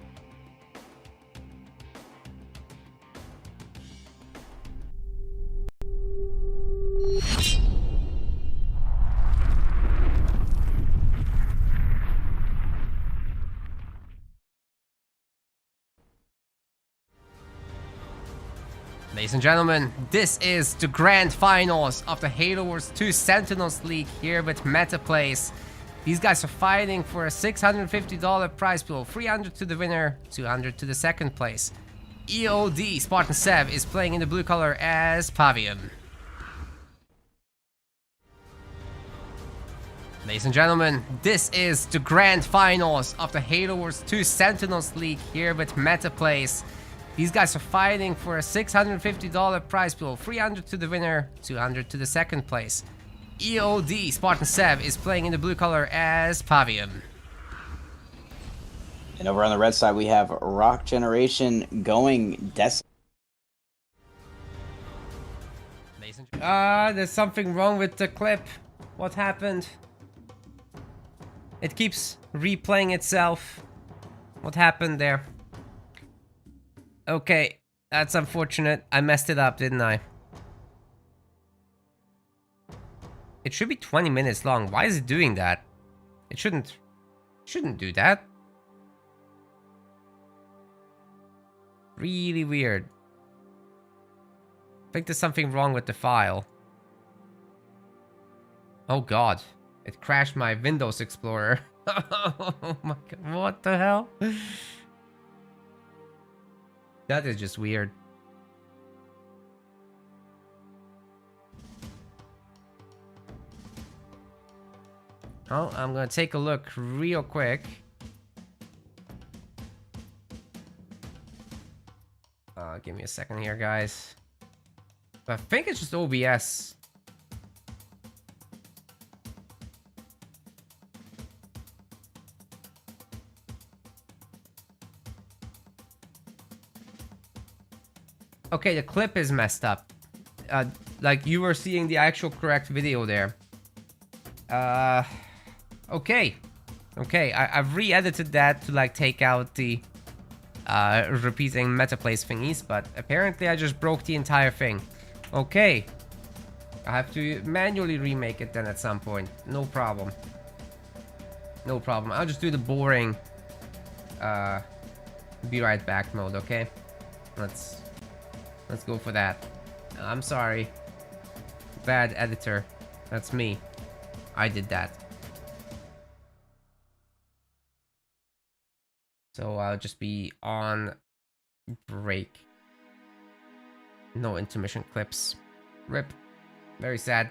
Ladies and gentlemen, this is the grand finals of the Halo Wars 2 Sentinels League here with MetaPlays. These guys are fighting for a $650 prize pool, 300 to the winner, 200 to the second place. EOD Spartan Sev is playing in the blue color as Pavian. Ladies and gentlemen, this is the grand finals of the Halo Wars 2 Sentinels League here with MetaPlays. These guys are fighting for a $650 prize pool, 300 to the winner, 200 to the second place. EOD Spartan Sev is playing in the blue color as Pavian. And over on the red side, we have Rock Generation going there's something wrong with the clip. What happened? It keeps replaying itself. What happened there? Okay, that's unfortunate. I messed it up, didn't I? It should be 20 minutes long. Why is it doing that? It shouldn't do that. Really weird. I think there's something wrong with the file. Oh god. It crashed my Windows Explorer. Oh my god. What the hell? That is just weird. Oh, I'm gonna take a look real quick. Give me a second here, guys. I think it's just OBS. Okay, the clip is messed up. Like you were seeing the actual correct video there. Okay. Okay, I've re-edited that to like take out the repeating MetaPlays thingies, but apparently I just broke the entire thing. Okay. I have to manually remake it then at some point. No problem. No problem. I'll just do the boring be right back mode, okay? Let's go for that. I'm sorry. Bad editor. That's me. I did that. So I'll just be on break. No intermission clips. RIP. Very sad.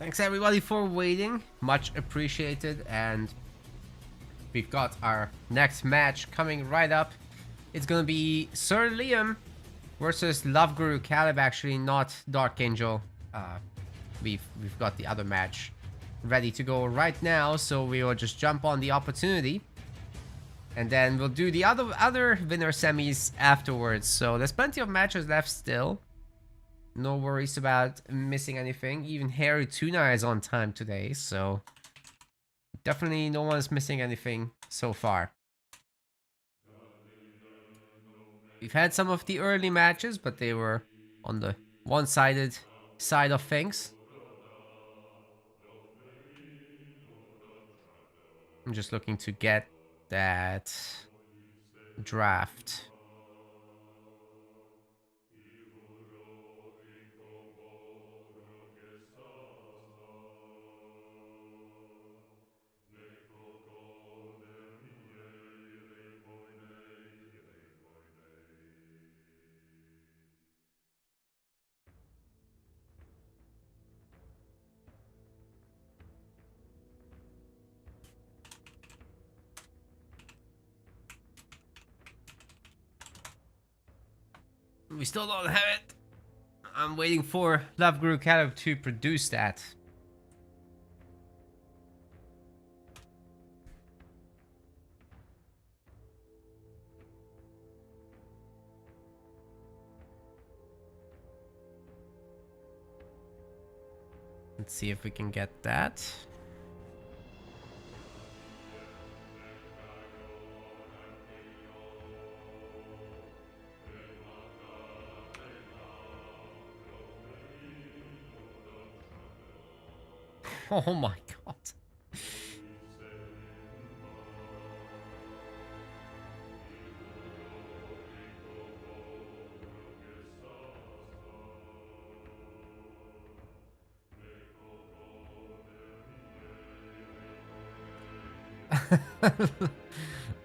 Thanks everybody for waiting. Much appreciated. And we've got our next match coming right up. It's gonna be Sir Liam versus Love Guru Calibb, actually, not Dark Angel. We've got the other match ready to go right now, so we will just jump on the opportunity. And then we'll do the other winner semis afterwards. So there's plenty of matches left still. No worries about missing anything. Even Harry Tuna is on time today, so definitely no one's missing anything so far. We've had some of the early matches, but they were on the one-sided side of things. I'm just looking to get that draft. We still don't have it. I'm waiting for Love Guru Calibb to produce that. Let's see if we can get that. Oh my god.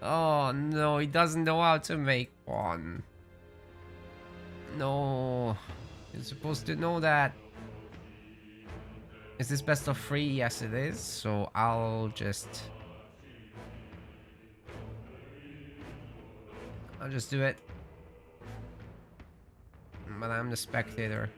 Oh no, he doesn't know how to make one. No, you're supposed to know that. Is this best of 3? Yes, it is. So I'll just do it. But I'm the spectator.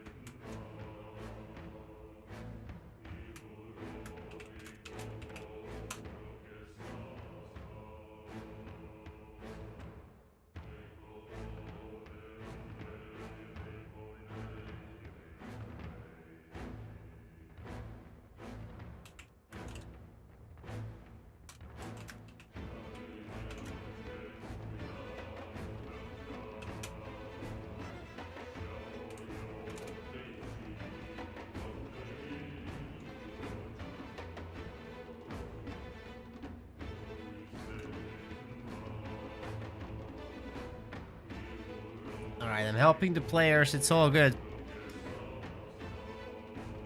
Alright, I'm helping the players. It's all good.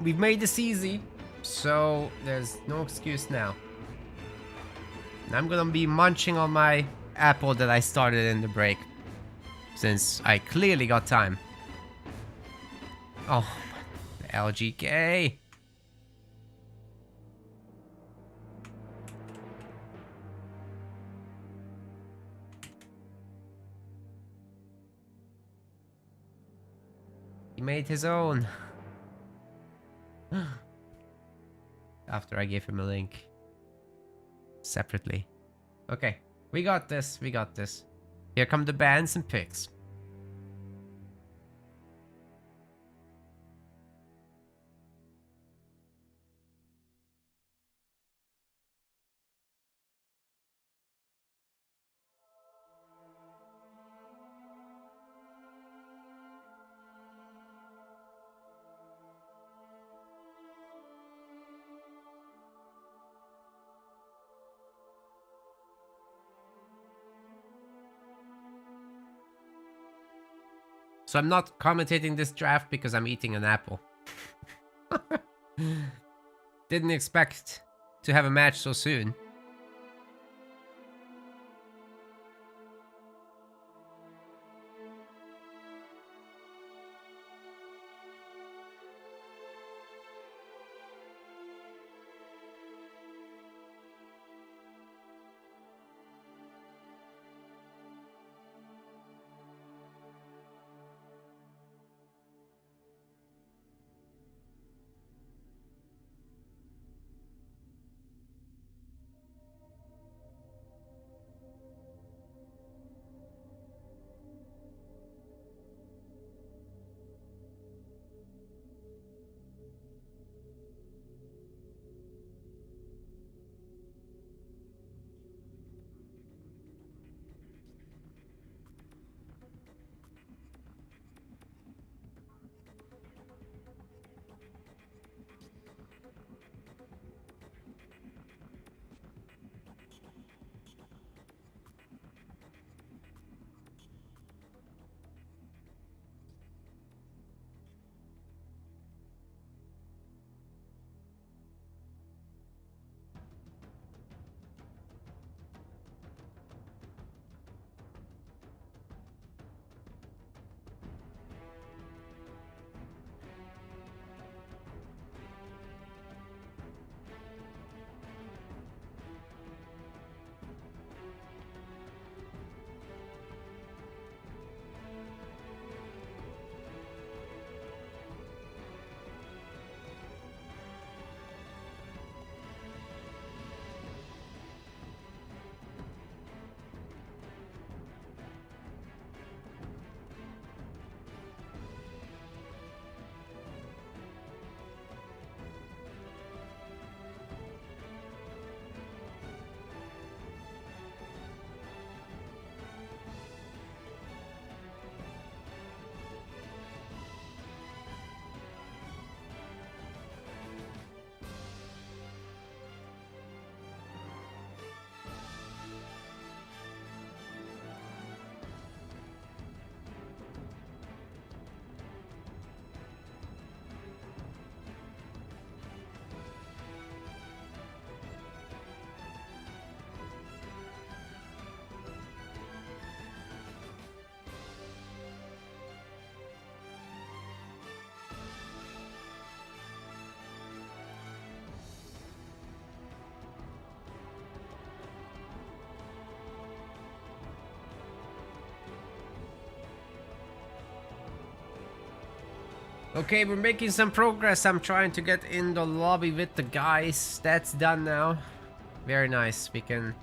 We've made this easy, so there's no excuse now. I'm gonna be munching on my apple that I started in the break, since I clearly got time. Oh, the LGK. He made his own. After I gave him a link. Separately. Okay, we got this, we got this. Here come the bans and picks. So I'm not commentating this draft because I'm eating an apple. Didn't expect to have a match so soon. Okay, we're making some progress. I'm trying to get in the lobby with the guys. That's done now. Very nice. We can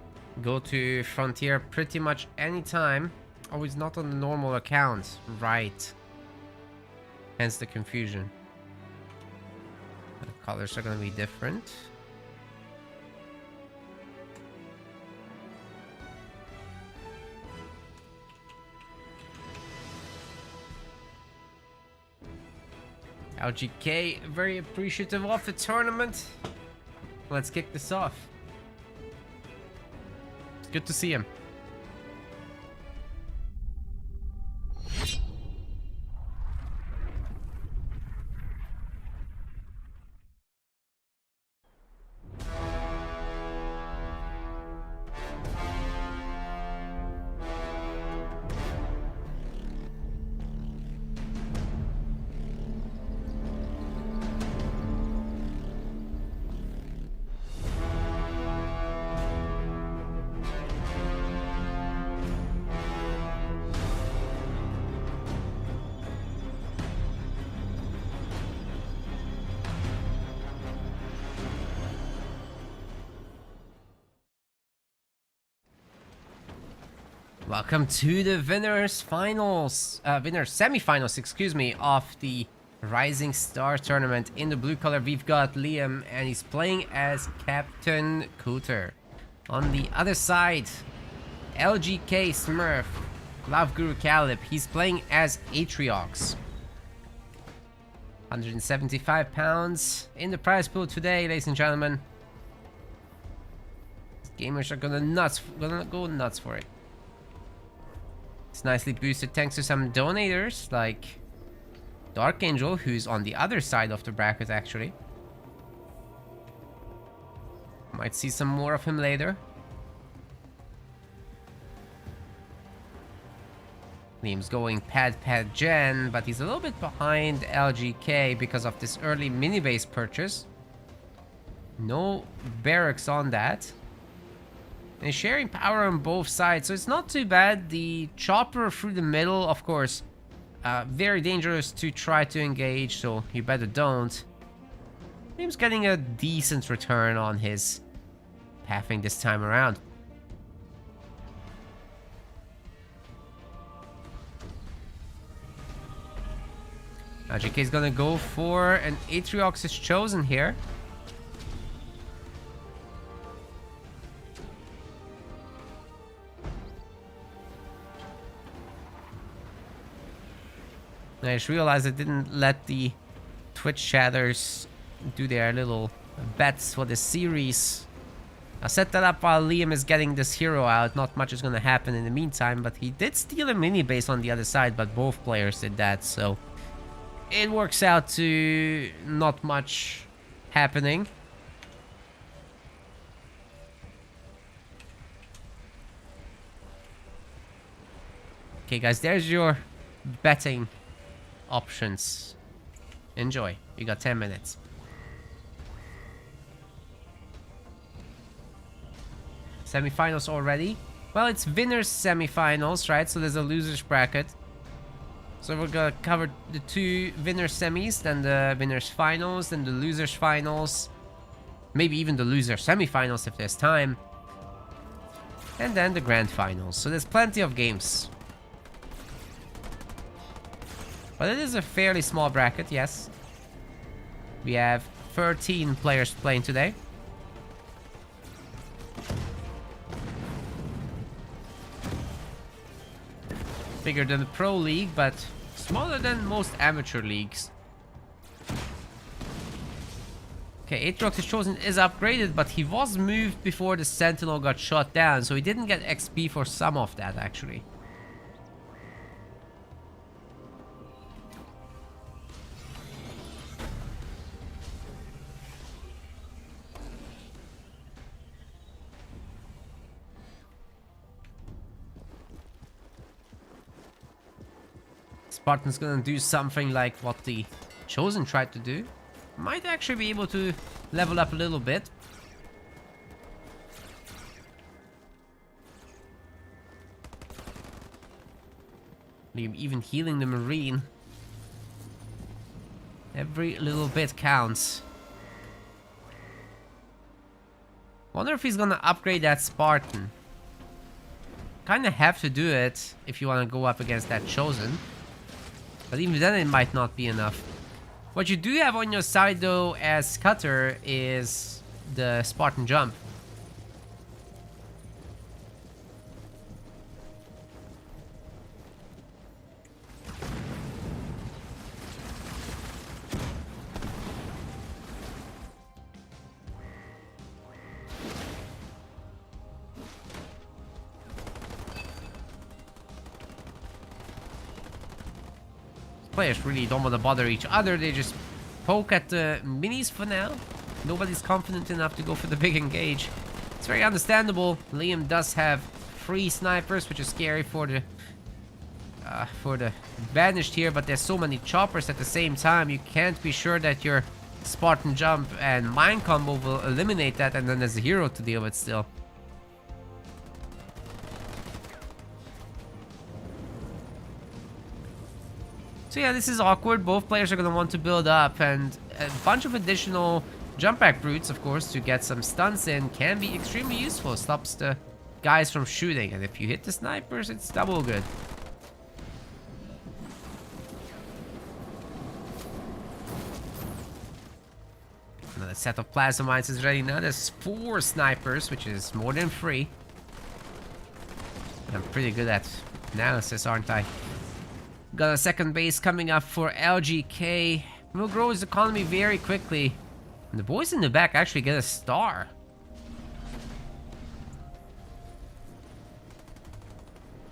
go to Frontier pretty much anytime. Oh, it's not on the normal account. Right. Hence the confusion. The colors are going to be different. LGK, very appreciative of the tournament. Let's kick this off. It's good to see him. Welcome to the winners finals, winners semifinals, excuse me, of the Rising Star tournament. In the blue color, we've got Liam, and he's playing as Captain Cooter. On the other side, LGK Smurf, Love Guru Calibb, he's playing as Atriox. 175 pounds in the prize pool today, ladies and gentlemen. Gamers are gonna go nuts for it. It's nicely boosted thanks to some donators like Dark Angel, who's on the other side of the bracket actually. Might see some more of him later. Liam's going pad gen, but he's a little bit behind LGK because of this early mini base purchase. No barracks on that. And sharing power on both sides, so it's not too bad. The chopper through the middle, of course, very dangerous to try to engage, so you better don't. Liam's getting a decent return on his pathing this time around. LGK is gonna go for an Atriox is chosen here. I just realized I didn't let the Twitch chatters do their little bets for the series. I'll set that up while Liam is getting this hero out. Not much is going to happen in the meantime, but he did steal a mini base on the other side, but both players did that, so it works out to not much happening. Okay, guys, there's your betting options. Enjoy. You got 10 minutes. Semifinals already. Well, it's winners semifinals, right? So there's a losers bracket. So we're gonna cover the two winners semis, then the winners finals, then the losers finals. Maybe even the loser semifinals if there's time. And then the grand finals. So there's plenty of games. But it is a fairly small bracket, yes. We have 13 players playing today. Bigger than the Pro League, but smaller than most amateur leagues. Okay, Atriox is chosen is upgraded, but he was moved before the Sentinel got shot down, so he didn't get XP for some of that, actually. Spartan's gonna do something like what the Chosen tried to do. Might actually be able to level up a little bit. Liam even healing the Marine. Every little bit counts. Wonder if he's gonna upgrade that Spartan. Kinda have to do it if you wanna go up against that Chosen. But even then it might not be enough. What you do have on your side though as Cutter is the Spartan Jump. Players really don't want to bother each other, they just poke at the minis for now. Nobody's confident enough to go for the big engage. It's very understandable. Liam does have 3 snipers, which is scary for the banished here, but there's so many choppers at the same time, you can't be sure that your Spartan Jump and Mine combo will eliminate that, and then there's a hero to deal with still. So yeah, this is awkward. Both players are going to want to build up, and a bunch of additional jump back brutes, of course, to get some stunts in can be extremely useful. It stops the guys from shooting, and if you hit the snipers, it's double good. Another set of plasma mines is ready now. There's 4 snipers, which is more than 3. I'm pretty good at analysis, aren't I? Got a second base coming up for LGK. Will grow his economy very quickly. And the boys in the back actually get a star.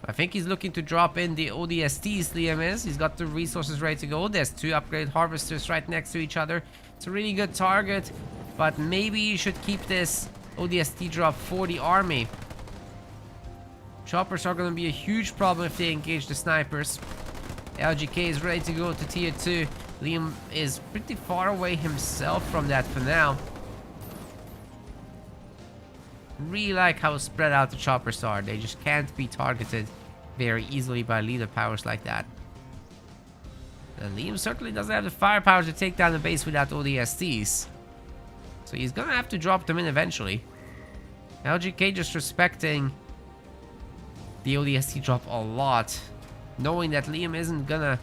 I think he's looking to drop in the ODSTs, Liam is. He's got the resources ready to go. There's 2 upgrade harvesters right next to each other. It's a really good target, but maybe you should keep this ODST drop for the army. Choppers are going to be a huge problem if they engage the snipers. LGK is ready to go to tier 2. Liam is pretty far away himself from that for now. Really like how spread out the choppers are. They just can't be targeted very easily by leader powers like that. And Liam certainly doesn't have the firepower to take down the base without ODSTs. So he's gonna have to drop them in eventually. LGK just respecting the ODST drop a lot. Knowing that Liam isn't gonna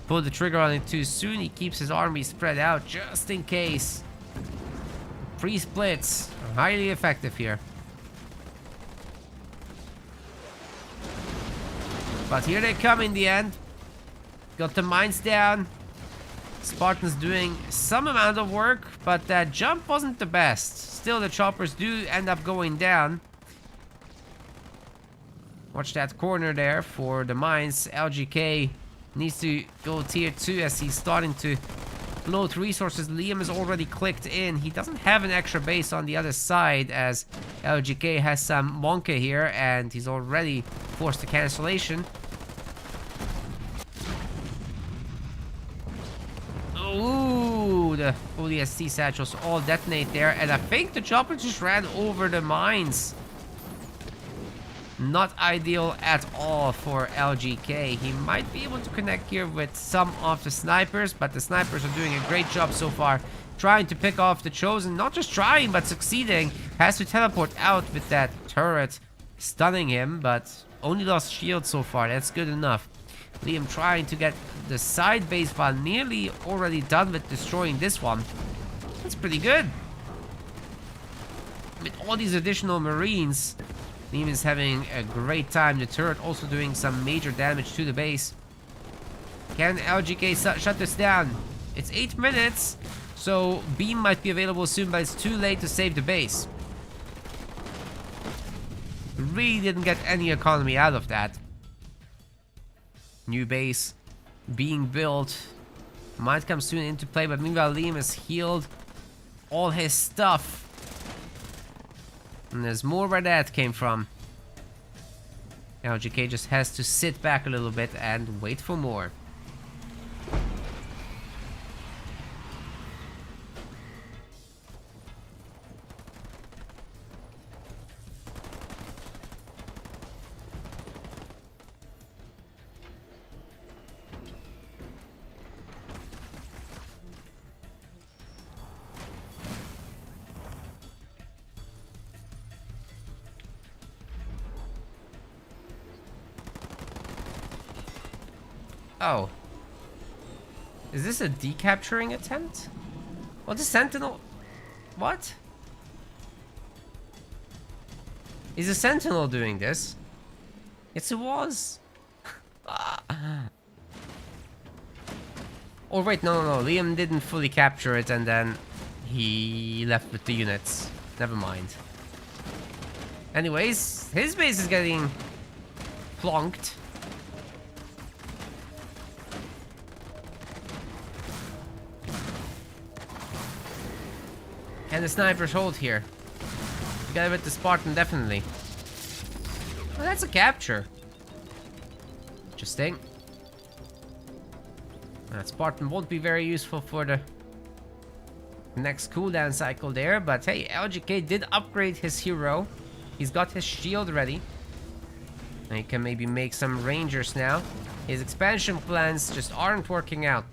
pull the trigger on it too soon, he keeps his army spread out just in case. Pre-splits are highly effective here. But here they come in the end. Got the mines down. Spartan's doing some amount of work, but that jump wasn't the best. Still, the choppers do end up going down. Watch that corner there for the mines. LGK needs to go tier 2 as he's starting to load resources. Liam is already clicked in. He doesn't have an extra base on the other side as LGK has some Monka here and he's already forced a cancellation. Ooh, the ODST satchels all detonate there, and I think the chopper just ran over the mines. Not ideal at all for LGK. He might be able to connect here with some of the snipers, but the snipers are doing a great job so far trying to pick off the Chosen. Not just trying, but succeeding. Has to teleport out with that turret, stunning him, but only lost shield so far. That's good enough. Liam trying to get the side base while nearly already done with destroying this one. That's pretty good. With all these additional Marines, Liam is having a great time. The turret also doing some major damage to the base. Can LGK shut this down? It's 8 minutes, so beam might be available soon, but it's too late to save the base. Really didn't get any economy out of that. New base being built. Might come soon into play, but meanwhile Liam has healed all his stuff. And there's more where that came from. LGK just has to sit back a little bit and wait for more. Oh. Is this a decapturing attempt? What the Sentinel? What? Is a Sentinel doing this? Yes, it was. Oh, wait, no. Liam didn't fully capture it and then he left with the units. Never mind. Anyways, his base is getting plonked. And the snipers hold here. You gotta hit the Spartan, definitely. Well, that's a capture. Interesting. That Spartan won't be very useful for the next cooldown cycle there, but hey, LGK did upgrade his hero. He's got his shield ready. And he can maybe make some rangers now. His expansion plans just aren't working out.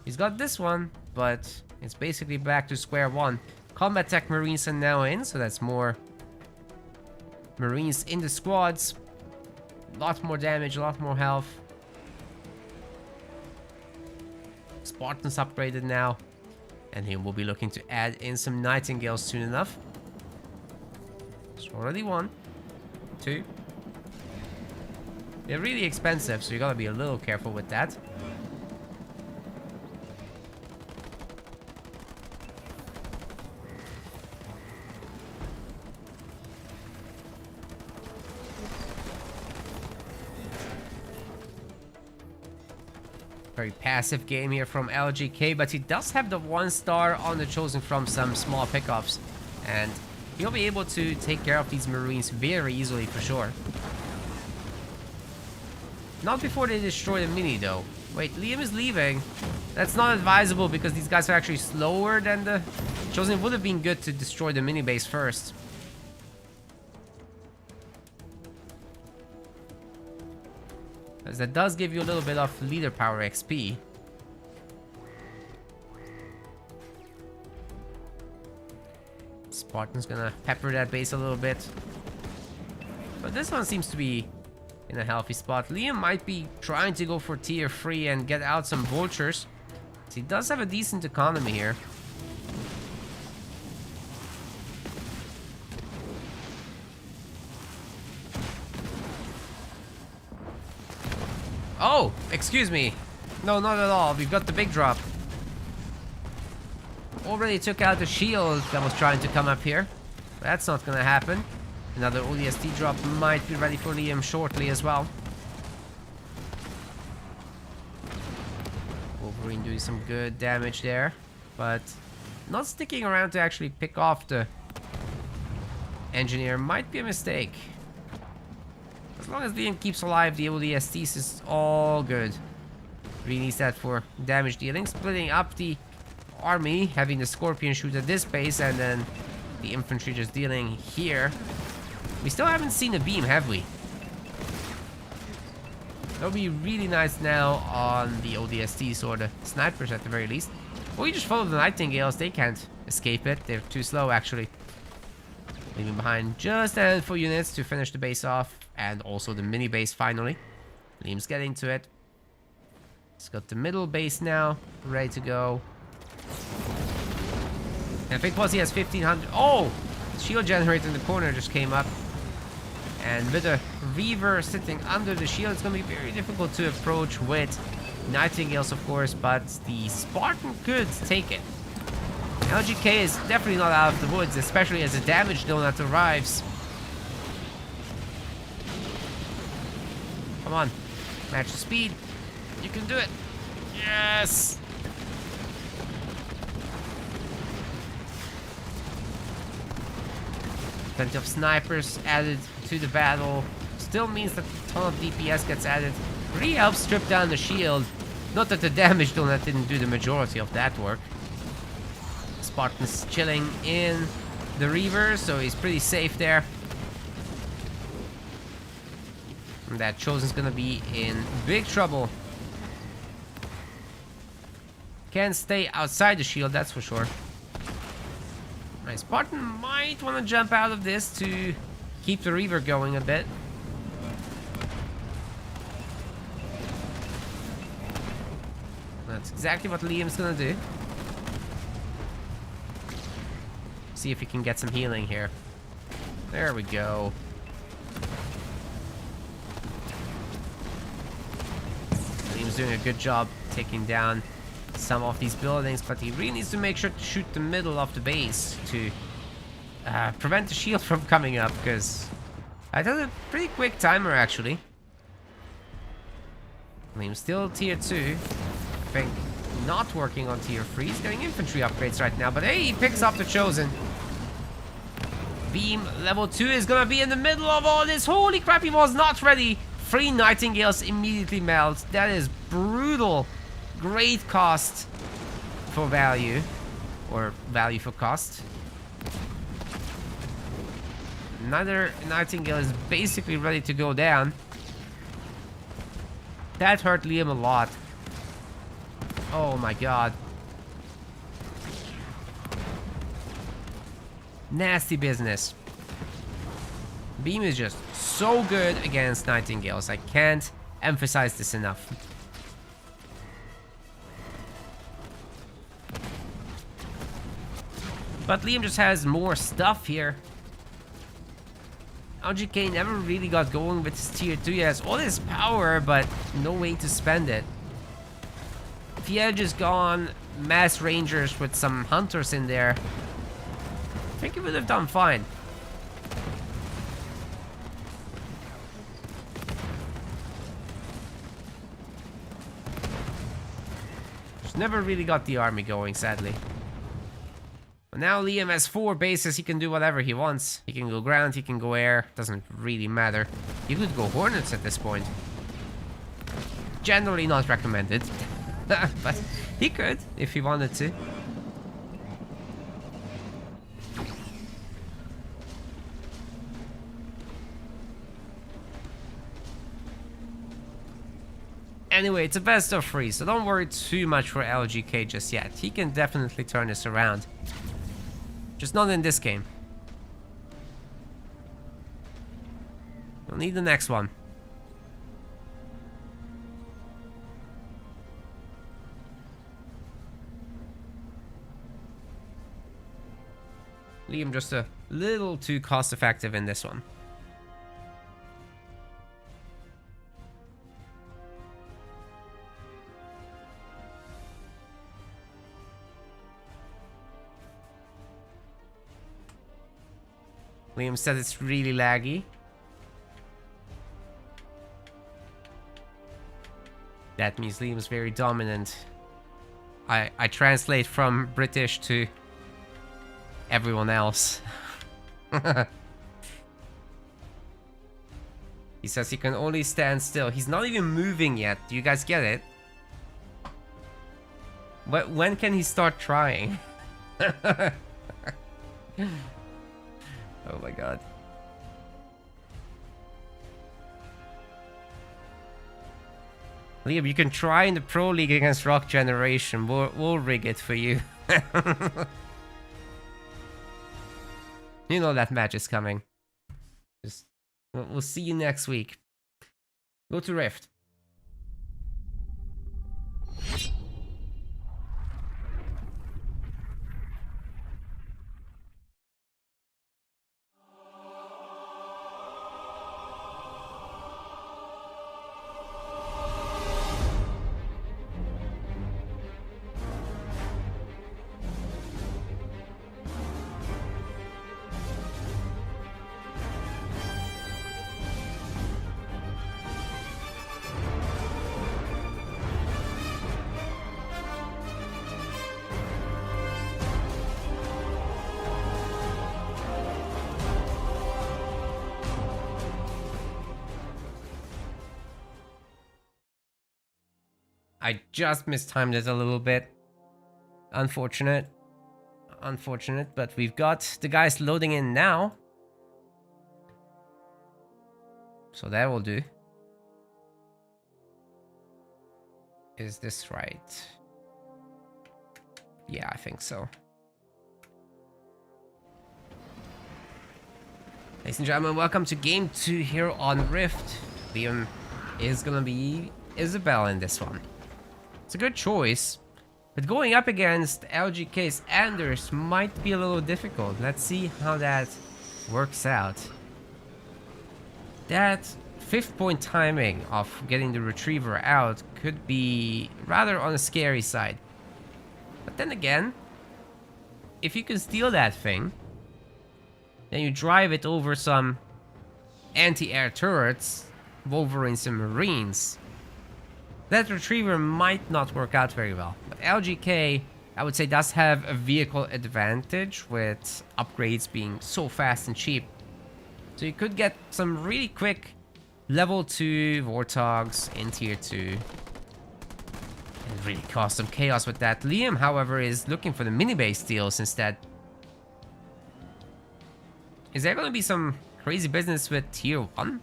He's got this one, but it's basically back to square one. Combat Tech Marines are now in, so that's more Marines in the squads. A lot more damage, a lot more health. Spartans upgraded now. And he will be looking to add in some Nightingales soon enough. It's already 1, 2. They're really expensive, so you gotta be a little careful with that. Very passive game here from LGK, but he does have the 1-star on the Chosen from some small pickups. And he'll be able to take care of these Marines very easily for sure. Not before they destroy the mini though. Wait, Liam is leaving. That's not advisable because these guys are actually slower than the Chosen. It would have been good to destroy the mini base first. As that does give you a little bit of leader power XP. Spartan's gonna pepper that base a little bit. But this one seems to be in a healthy spot. Liam might be trying to go for tier 3 and get out some vultures. So he does have a decent economy here. Oh, excuse me. No, not at all. We've got the big drop. Already took out the shield that was trying to come up here. That's not gonna happen. Another ODST drop might be ready for Liam shortly as well. Wolverine doing some good damage there, but not sticking around to actually pick off the engineer might be a mistake. As long as Liam keeps alive, the ODSTs is all good. Really needs that for damage dealing. Splitting up the army, having the Scorpion shoot at this base, and then the infantry just dealing here. We still haven't seen a beam, have we? That would be really nice now on the ODSTs or the snipers at the very least. Or you just follow the Nightingales, they can't escape it. They're too slow actually. Leaving behind just a handful of units to finish the base off. And also the mini base finally. Liam's getting to it. He's got the middle base now, ready to go. And I think plus he has 1500. Oh! Shield generator in the corner just came up. And with a Reaver sitting under the shield, it's going to be very difficult to approach with Nightingales, of course, but the Spartan could take it. LGK is definitely not out of the woods, especially as the damage donut arrives. Come on, match the speed. You can do it. Yes! Plenty of snipers added to the battle. Still means that a ton of DPS gets added. Really helps strip down the shield. Not that the damage donut didn't do the majority of that work. Spartan's chilling in the Reaver, so he's pretty safe there. And that Chosen's gonna be in big trouble. Can't stay outside the shield, that's for sure. My Spartan might want to jump out of this to keep the Reaver going a bit. That's exactly what Liam's gonna do. See if he can get some healing here. There we go. Liam's doing a good job taking down some of these buildings, but he really needs to make sure to shoot the middle of the base to prevent the shield from coming up, because I did a pretty quick timer actually. Liam's still tier 2. I think not working on tier 3. He's getting infantry upgrades right now, but hey, he picks up the Chosen. Beam level 2 is gonna be in the middle of all this. Holy crap, he was not ready. 3 Nightingales immediately melt. That is brutal. Great cost for value. Or value for cost. Another Nightingale is basically ready to go down. That hurt Liam a lot. Oh my god. Nasty business. Beam is just so good against Nightingales. I can't emphasize this enough. But Liam just has more stuff here. LGK never really got going with his tier 2. He has all this power, but no way to spend it. If he had just gone mass rangers with some hunters in there, I think he would have done fine. Just never really got the army going, sadly. But now Liam has 4 bases. He can do whatever he wants. He can go ground, he can go air. Doesn't really matter. He could go Hornets at this point. Generally not recommended. But he could, if he wanted to. Anyway, it's a best of 3, so don't worry too much for LGK just yet. He can definitely turn this around. Just not in this game. We'll need the next one. Liam just a little too cost effective in this one. Liam said it's really laggy. That means Liam's very dominant. I translate from British to everyone else. He says he can only stand still. He's not even moving yet. Do you guys get it? When can he start trying? Oh my god. Liam, you can try in the Pro League against Rock Generation. We'll rig it for you. You know that match is coming. We'll see you next week. Go to Rift. I just mistimed it a little bit. Unfortunate. Unfortunate, but we've got the guys loading in now. So that will do. Is this right? Yeah, I think so. Ladies and gentlemen, welcome to Game 2 here on Rift. Liam is gonna be Isabel in this one. It's a good choice. But going up against LGK's Anders might be a little difficult. Let's see how that works out. That 5th point timing of getting the retriever out could be rather on the scary side. But then again, if you can steal that thing, then you drive it over some anti-air turrets, Wolverines and Marines, that retriever might not work out very well. But LGK, I would say, does have a vehicle advantage with upgrades being so fast and cheap. So you could get some really quick level 2 Warthogs in tier 2. And really cause some chaos with that. Liam, however, is looking for the mini base steals instead. Is there going to be some crazy business with tier 1?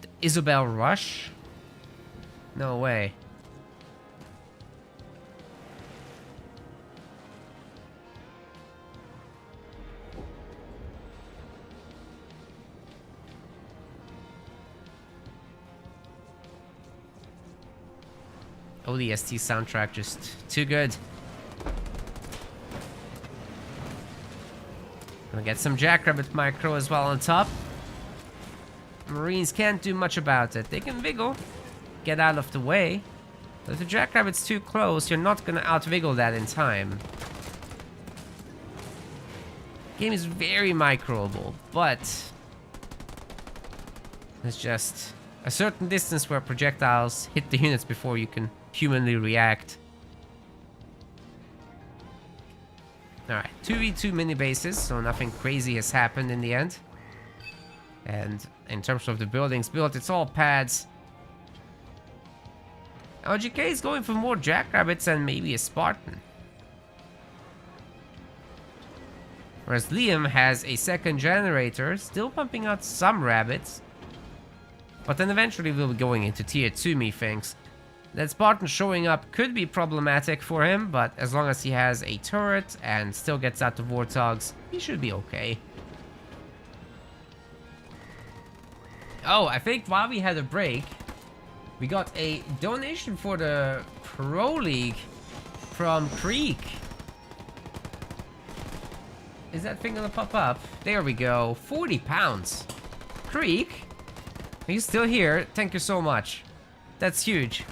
The Isabel Rush? No way. ODST soundtrack just too good. Gonna get some Jackrabbit micro as well on top. Marines can't do much about it. They can wiggle, get out of the way. But if the Jackrabbit's too close, you're not gonna out-wiggle that in time. Game is very microable, but there's just a certain distance where projectiles hit the units before you can humanly react. Alright, 2v2 mini bases, so nothing crazy has happened in the end. And in terms of the buildings built, it's all pads. LGK is going for more Jackrabbits and maybe a Spartan. Whereas Liam has a second generator, still pumping out some rabbits. But then eventually we'll be going into tier 2, methinks. That Spartan showing up could be problematic for him, but as long as he has a turret and still gets out the Warthogs, he should be okay. Oh, I think while we had a break, we got a donation for the Pro League from Creek. Is that thing gonna pop up? There we go. 40 pounds. Creek? Are you still here? Thank you so much. That's huge.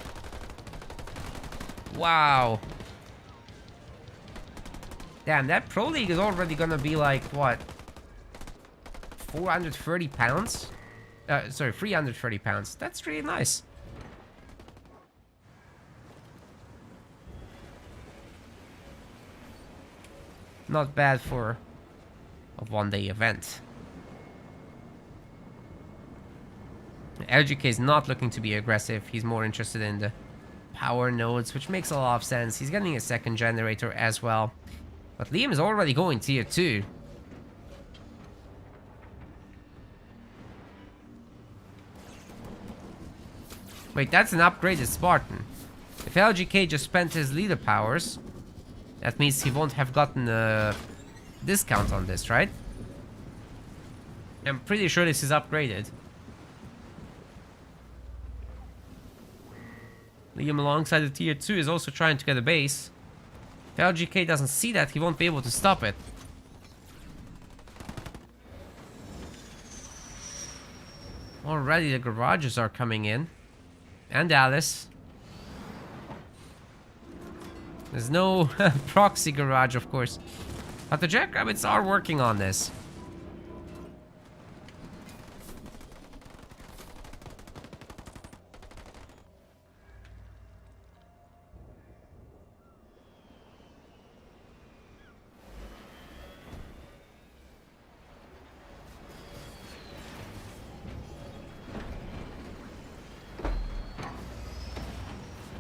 Wow. Damn, that Pro League is already gonna be like, what? 430 pounds? Sorry, 330 pounds. That's really nice. Not bad for a one-day event. LGK is not looking to be aggressive. He's more interested in the power nodes, which makes a lot of sense. He's getting a second generator as well. But Liam is already going tier 2. Wait, that's an upgraded Spartan. If LGK just spent his leader powers, that means he won't have gotten a discount on this, right? I'm pretty sure this is upgraded. Liam alongside the tier 2 is also trying to get a base. If LGK doesn't see that, he won't be able to stop it. Already the garages are coming in. And Alice. There's no proxy garage, of course. But the Jackrabbits are working on this.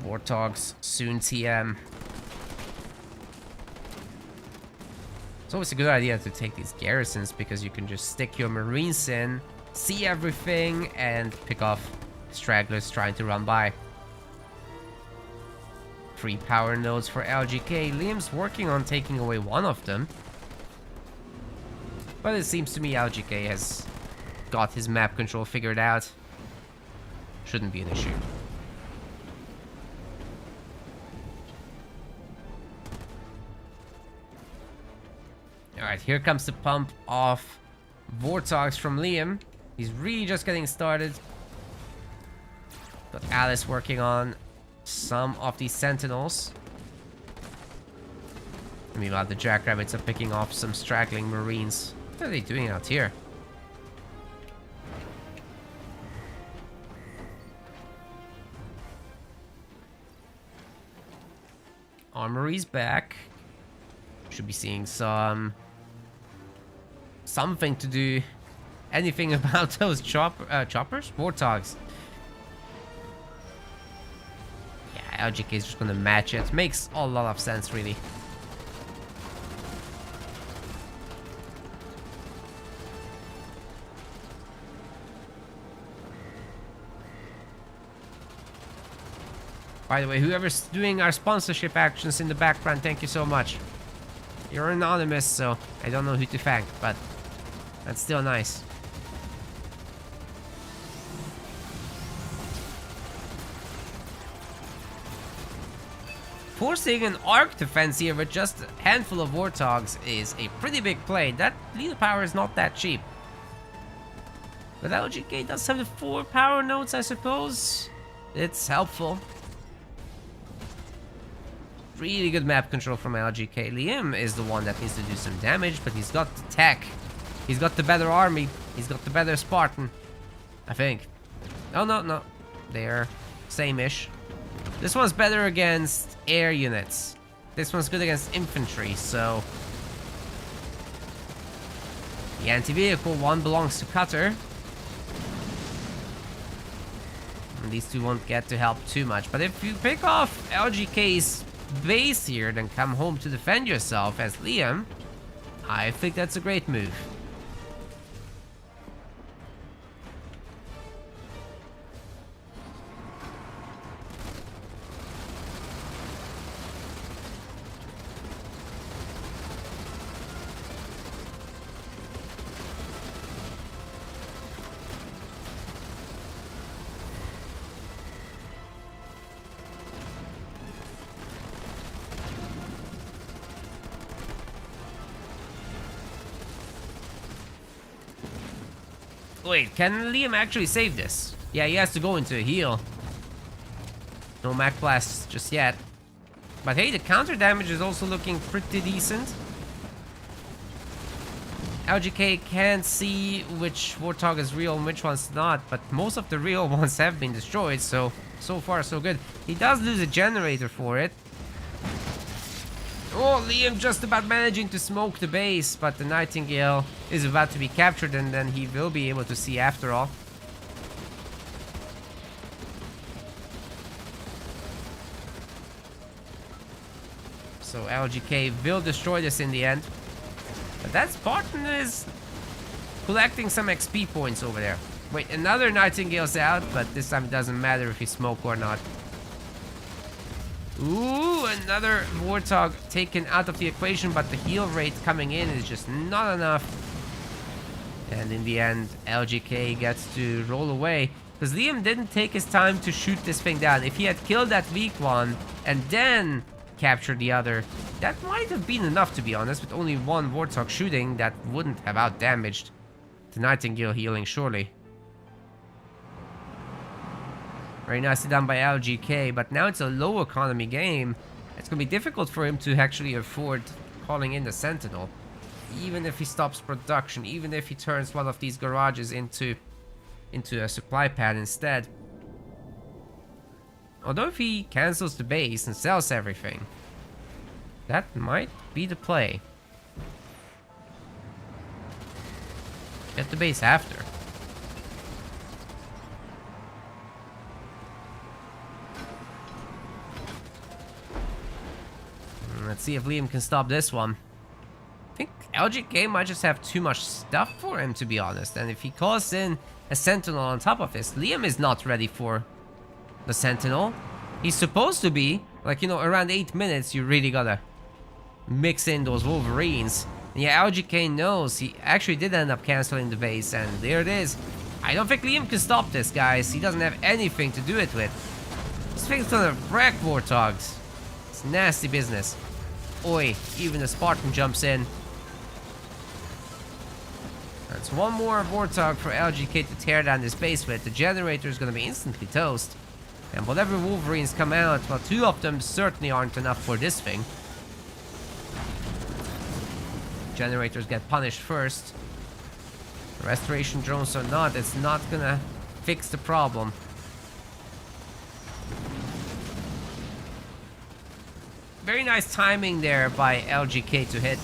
Warthogs, soon TM. It's always a good idea to take these garrisons because you can just stick your Marines in, see everything, and pick off stragglers trying to run by. 3 power nodes for LGK. Liam's working on taking away one of them. But it seems to me LGK has got his map control figured out. Shouldn't be an issue. Alright, here comes the pump of Warthogs from Liam. He's really just getting started. Got Alice working on some of these Sentinels. Meanwhile, the Jackrabbits are picking off some straggling Marines. What are they doing out here? Armory's back. Should be seeing something to do. Anything about those choppers? Warthogs. Yeah, LGK is just gonna match it. Makes a lot of sense, really. By the way, whoever's doing our sponsorship actions in the background, thank you so much. You're anonymous, so I don't know who to thank, but that's still nice. Forcing an arc defense here with just a handful of Warthogs is a pretty big play. That leader power is not that cheap. But LGK does have the 4 power nodes, I suppose. It's helpful. Really good map control from LGK. Liam is the one that needs to do some damage, but he's got the tech. He's got the better army. He's got the better Spartan, I think. Oh, no. They're same-ish. This one's better against air units. This one's good against infantry, so... The anti-vehicle one belongs to Cutter. And these two won't get to help too much. But if you pick off LGK's base here, then come home to defend yourself as Liam, I think that's a great move. Wait, can Liam actually save this? Yeah, he has to go into a heal. No Mach Blasts just yet. But hey, the counter damage is also looking pretty decent. LGK can't see which Warthog is real and which one's not, but most of the real ones have been destroyed, so far so good. He does lose a generator for it. Oh, Liam just about managing to smoke the base, but the Nightingale is about to be captured and then he will be able to see after all. So LGK will destroy this in the end. But that Spartan is collecting some XP points over there. Wait, another Nightingale's out, but this time it doesn't matter if he smoke or not. Ooh, another Warthog taken out of the equation, but the heal rate coming in is just not enough. And in the end, LGK gets to roll away. Because Liam didn't take his time to shoot this thing down. If he had killed that weak one and then captured the other, that might have been enough, to be honest. With only one Warthog shooting, that wouldn't have out-damaged the Nightingale healing, surely. Very nicely done by LGK, but now it's a low economy game. It's going to be difficult for him to actually afford calling in the Sentinel. Even if he stops production, even if he turns one of these garages into a supply pad instead. Although if he cancels the base and sells everything, that might be the play. Get the base after. Let's see if Liam can stop this one. I think LGK might just have too much stuff for him, to be honest. And if he calls in a Sentinel on top of this, Liam is not ready for the Sentinel. He's supposed to be. Like, you know, around 8 minutes, you really gotta mix in those Wolverines. And yeah, LGK knows. He actually did end up canceling the base, and there it is. I don't think Liam can stop this, guys. He doesn't have anything to do it with. This thing's gonna wreck Warthogs. It's nasty business. Oi, even the Spartan jumps in. That's one more Warthog for LGK to tear down this base with. The generator is going to be instantly toast. And whatever Wolverines come out, well, 2 of them certainly aren't enough for this thing. Generators get punished first. Restoration drones or not, it's not gonna fix the problem. Very nice timing there by LGK to hit.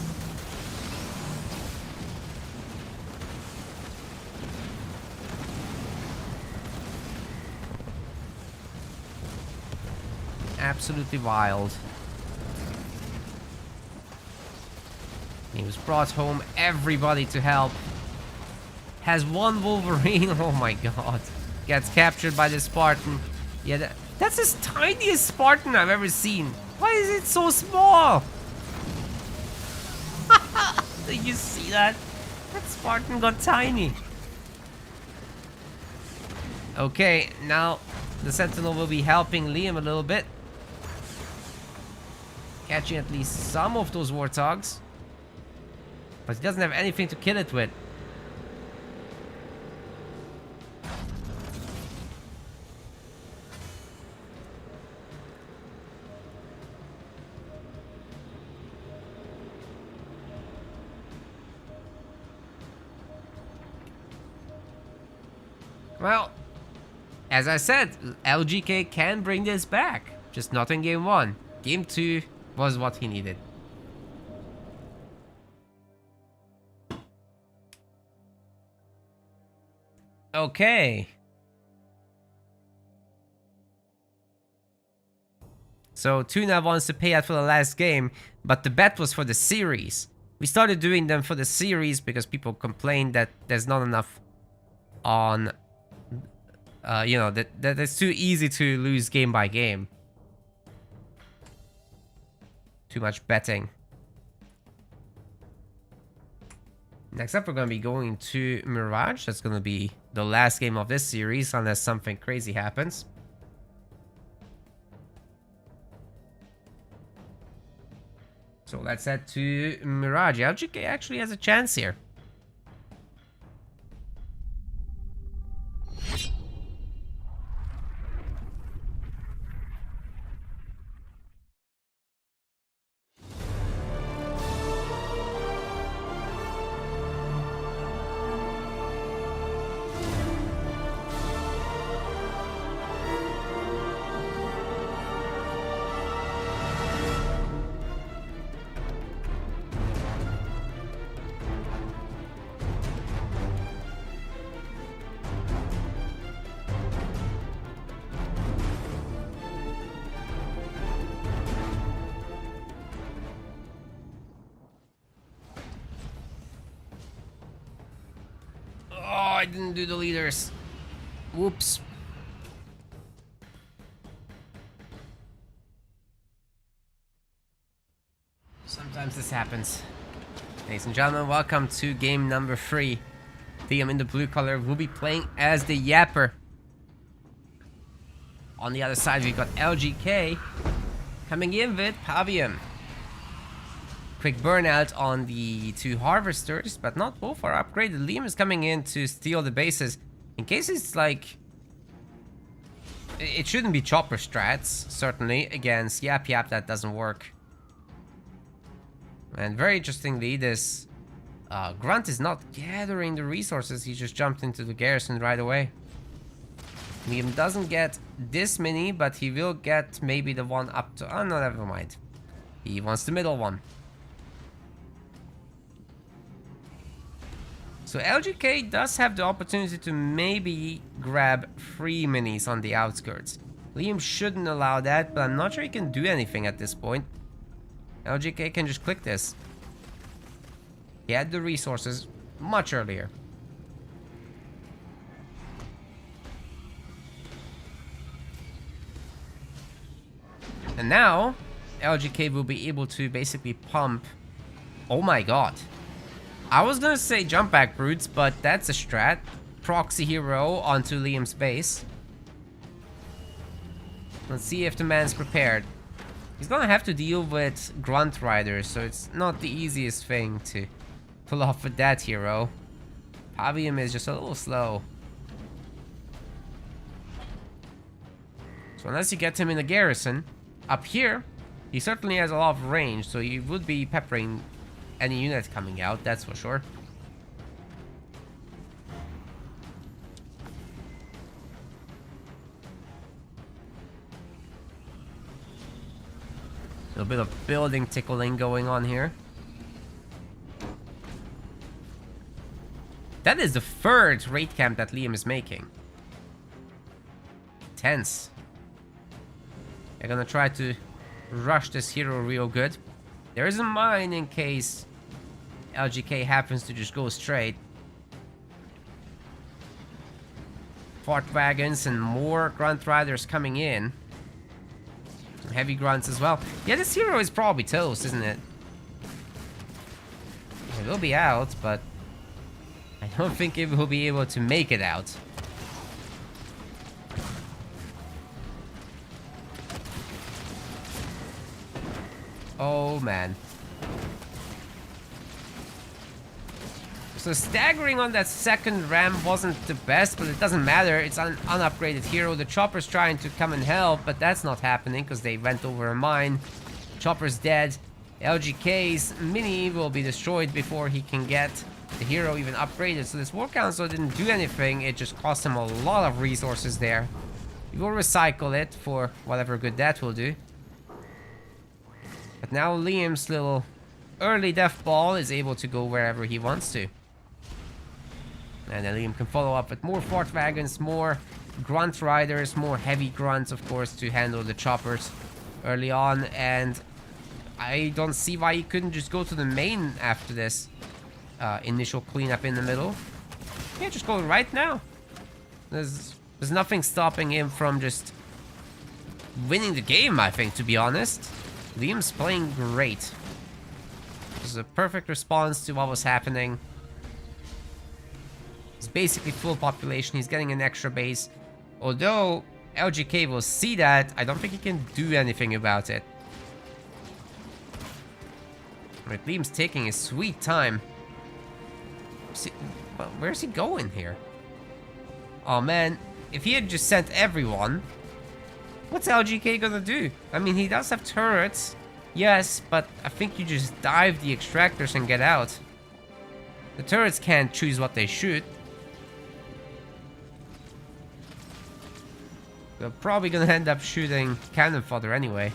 Absolutely wild. He was brought home, everybody to help. Has one Wolverine, oh my god. Gets captured by the Spartan. Yeah, that's the tiniest Spartan I've ever seen. Why is it so small? Did you see that? That Spartan got tiny. Okay, now the Sentinel will be helping Liam a little bit. Catching at least some of those Warthogs. But he doesn't have anything to kill it with. Well, as I said, LGK can bring this back. Just not in game 1. Game 2 was what he needed. Okay. So Tuna wants to pay out for the last game, but the bet was for the series. We started doing them for the series because people complained that there's not enough on... you know, that it's too easy to lose game by game. Too much betting. Next up, we're going to be going to Mirage. That's going to be the last game of this series, unless something crazy happens. So let's head to Mirage. LGK actually has a chance here. I didn't do the leaders. Whoops. Sometimes this happens. Ladies and gentlemen, welcome to game number 3. Liam in the blue color will be playing as the Yapper. On the other side, we've got LGK coming in with Pavium. Quick burnout on the 2 harvesters, but not both are upgraded. Liam is coming in to steal the bases. In case it's like... It shouldn't be chopper strats, certainly. Against Yap Yap, that doesn't work. And very interestingly, this Grunt is not gathering the resources. He just jumped into the garrison right away. Liam doesn't get this many, but he will get maybe the one up to... Oh, no, never mind. He wants the middle one. So LGK does have the opportunity to maybe grab 3 minis on the outskirts. Liam shouldn't allow that, but I'm not sure he can do anything at this point. LGK can just click this. He had the resources much earlier. And now, LGK will be able to basically pump... Oh my god. I was gonna say jump back brutes, but that's a strat. Proxy hero onto Liam's base. Let's see if the man's prepared. He's gonna have to deal with Grunt Riders, so it's not the easiest thing to pull off with that hero. Avium is just a little slow. So unless you get him in the garrison, up here, he certainly has a lot of range, so you would be peppering any unit coming out, that's for sure. A bit of building tickling going on here. That is the third raid camp that Liam is making. Tense. They're gonna try to rush this hero real good. There is a mine in case LGK happens to just go straight. Fort wagons and more grunt riders coming in. Some heavy grunts as well. Yeah, this hero is probably toast, isn't it? It will be out, but I don't think it will be able to make it out. Oh man. So staggering on that second ram wasn't the best, but it doesn't matter. It's an unupgraded hero. The chopper's trying to come and help, but that's not happening because they went over a mine. Chopper's dead. LGK's mini will be destroyed before he can get the hero even upgraded. So this War Council didn't do anything. It just cost him a lot of resources there. We will recycle it for whatever good that will do. But now Liam's little early death ball is able to go wherever he wants to. And then Liam can follow up with more fort wagons, more grunt riders, more heavy grunts, of course, to handle the choppers early on. And I don't see why he couldn't just go to the main after this initial cleanup in the middle. Yeah, just go right now. There's nothing stopping him from just winning the game, I think, to be honest. Liam's playing great. This is a perfect response to what was happening. It's basically full population. He's getting an extra base. Although LGK will see that, I don't think he can do anything about it. Right, Liam's taking his sweet time. Well, where's he going here? Oh man, if he had just sent everyone, what's LGK gonna do? I mean, he does have turrets, yes, but I think you just dive the extractors and get out. The turrets can't choose what they shoot. They're probably gonna end up shooting cannon fodder anyway.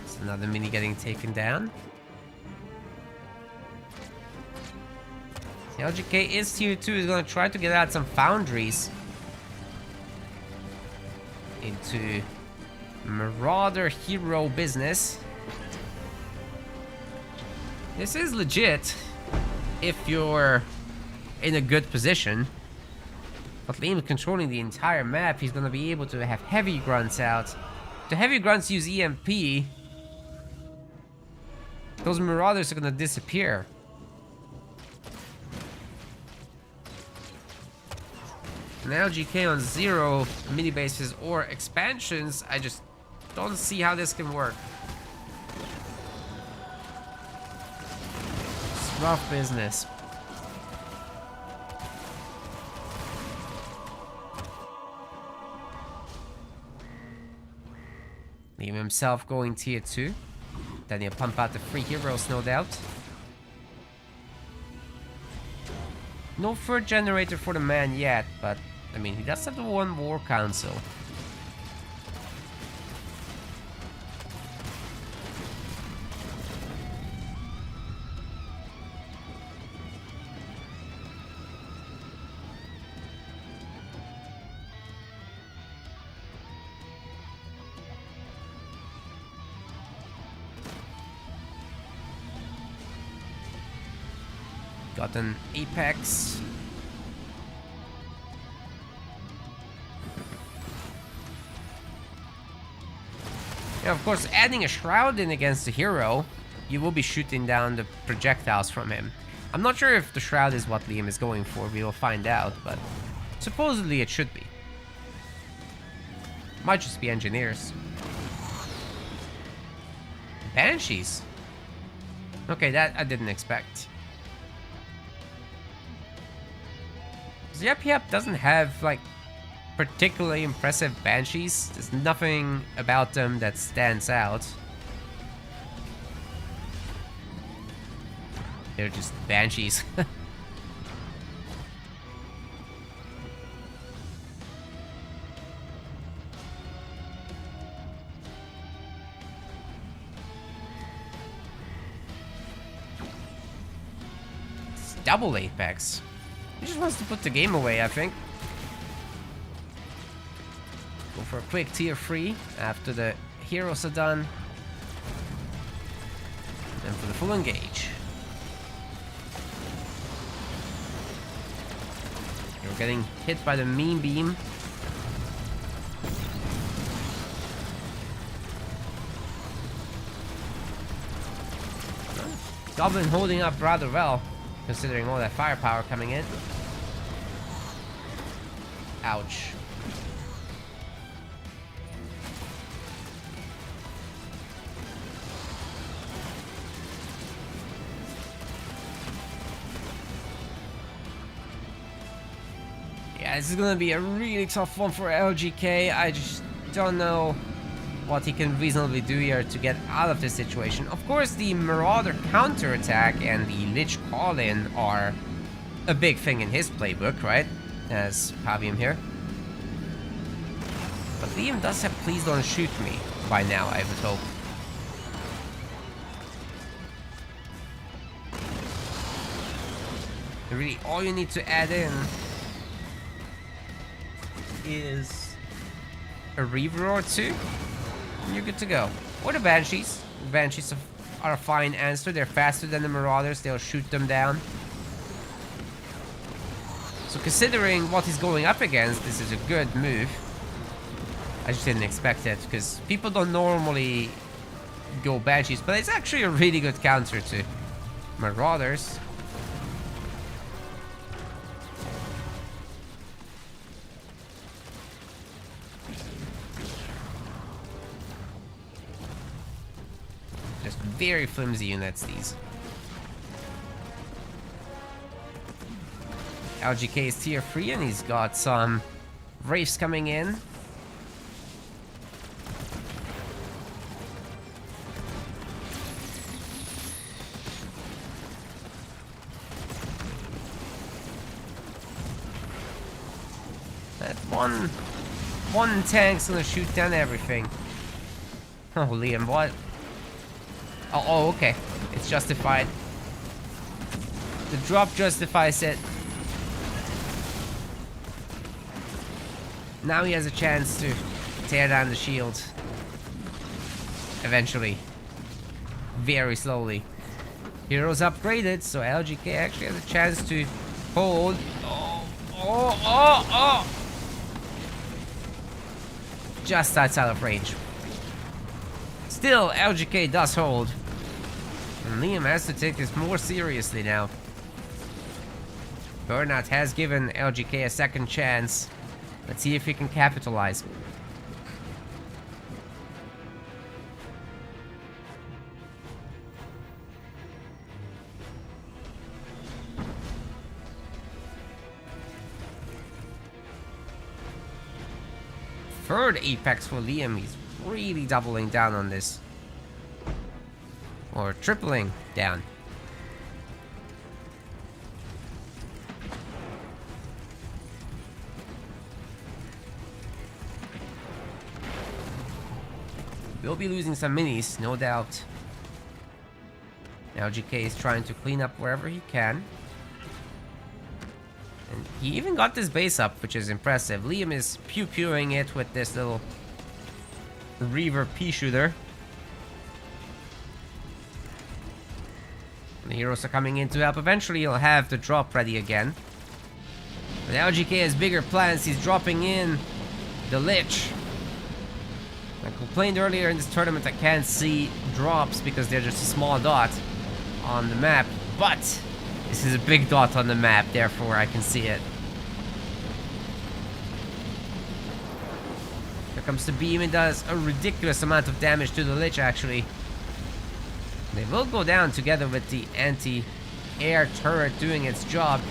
It's another mini getting taken down. The LGK is tier 2, is gonna try to get out some foundries into Marauder hero business. This is legit if you're in a good position. But Liam controlling the entire map, he's gonna be able to have heavy grunts out. The heavy grunts use EMP. Those marauders are gonna disappear. And LGK on 0 mini bases or expansions, I just don't see how this can work. It's rough business. Liam himself going tier 2. Then he'll pump out the free heroes, no doubt. No third generator for the man yet, but I mean, he does have the one War Council. Got an Apex. Yeah, of course, adding a Shroud in against the hero, you will be shooting down the projectiles from him. I'm not sure if the Shroud is what Liam is going for. We will find out, but supposedly it should be. Might just be engineers. Banshees. Okay, that I didn't expect. Yep doesn't have like particularly impressive banshees. There's nothing about them that stands out. They're just banshees. It's double Apex. He just wants to put the game away, I think. Go for a quick tier 3 after the heroes are done. And for the full engage. We're getting hit by the mean beam. Goblin holding up rather well, considering all that firepower coming in. Ouch. Yeah, this is gonna be a really tough one for LGK. I just don't know what he can reasonably do here to get out of this situation. Of course, the Marauder counterattack and the Lich call-in are a big thing in his playbook, right? As Pavium here. But Liam does have Please Don't Shoot Me by now, I would hope. Really, all you need to add in is a Reaver or two, and you're good to go. Or the Banshees. The Banshees are a fine answer. They're faster than the Marauders. They'll shoot them down. So considering what he's going up against, this is a good move. I just didn't expect it, because people don't normally go Banshees, but it's actually a really good counter to Marauders. Just very flimsy units, these. LGK is tier 3 and he's got some Wraiths coming in. That one tank's gonna shoot down everything. Oh, Liam, what? Oh, okay. It's justified. The drop justifies it. Now he has a chance to tear down the shield. Eventually. Very slowly. Heroes upgraded, so LGK actually has a chance to hold. Oh! Just outside of range. Still, LGK does hold. And Liam has to take this more seriously now. Burnout has given LGK a second chance. Let's see if he can capitalize. Third Apex for Liam. He's really doubling down on this. Or tripling down. We'll be losing some minis, no doubt. Now GK is trying to clean up wherever he can. And he even got this base up, which is impressive. Liam is pew-pewing it with this little Reaver pea-shooter. The heroes are coming in to help. Eventually he'll have the drop ready again. But LGK has bigger plans. He's dropping in the Lich. I complained earlier in this tournament I can't see drops because they're just a small dot on the map. But this is a big dot on the map, therefore I can see it. The comes the beam. It does a ridiculous amount of damage to the Lich, actually. They will go down together with the anti-air turret doing its job.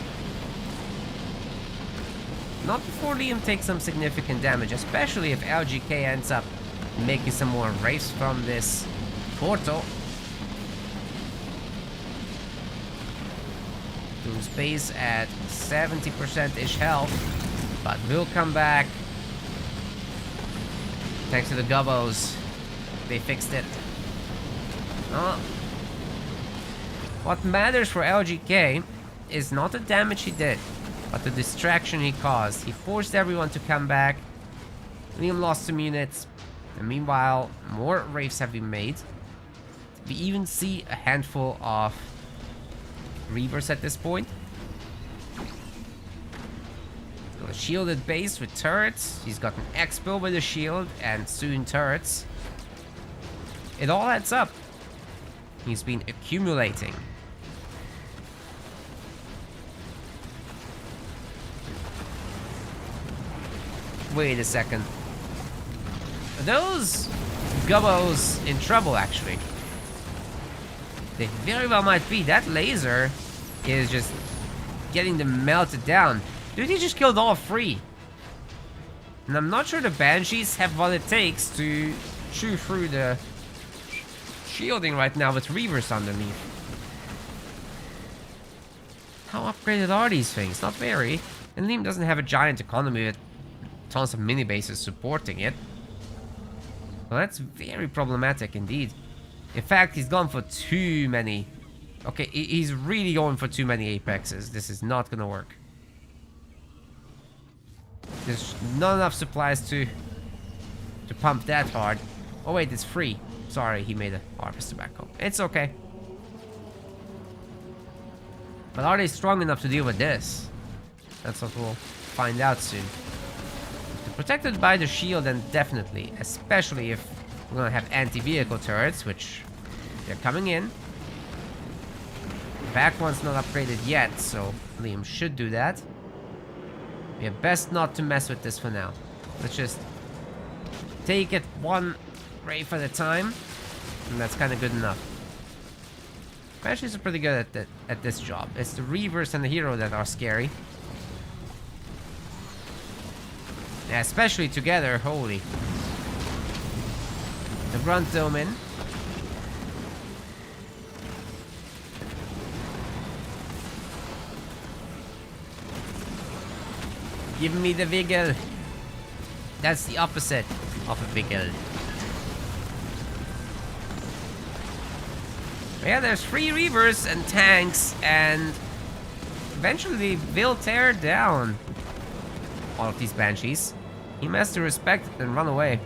Not before Liam takes some significant damage, especially if LGK ends up making some more wraiths from this portal. Doom's base at 70%-ish health, but will come back. Thanks to the Gubbos, they fixed it. Oh. What matters for LGK is not the damage he did, but the distraction he caused. He forced everyone to come back. Liam lost some units, and meanwhile, more wraiths have been made. We even see a handful of Reavers at this point. A shielded base with turrets. He's got an X-Bill with a shield and soon turrets. It all adds up. He's been accumulating. Wait a second. Are those Gubbos in trouble, actually? They very well might be. That laser is just getting them melted down. Dude, he just killed all three. And I'm not sure the Banshees have what it takes to chew through the shielding right now with Reavers underneath. How upgraded are these things? Not very. And Liam doesn't have a giant economy with tons of mini bases supporting it. Well, that's very problematic indeed. In fact, he's gone for too many. Okay, he's really going for too many Apexes. This is not gonna work. There's not enough supplies to pump that hard. Oh wait, it's free. Sorry, he made a harvester back home. It's okay. But are they strong enough to deal with this? That's what we'll find out soon. If they're protected by the shield, then definitely. Especially if we're gonna have anti-vehicle turrets, which they're coming in. The back one's not upgraded yet, so Liam should do that. Yeah, best not to mess with this for now. Let's just take it one wraith at a time, and that's kind of good enough. Banshees are pretty good at this job. It's the Reavers and the Hero that are scary. Yeah, especially together, holy. The Grunt Dome in. Give me the Vigil. That's the opposite of a Vigil. Yeah, there's 3 Reavers and tanks, and eventually they'll tear down all of these Banshees. He has to respect it and run away.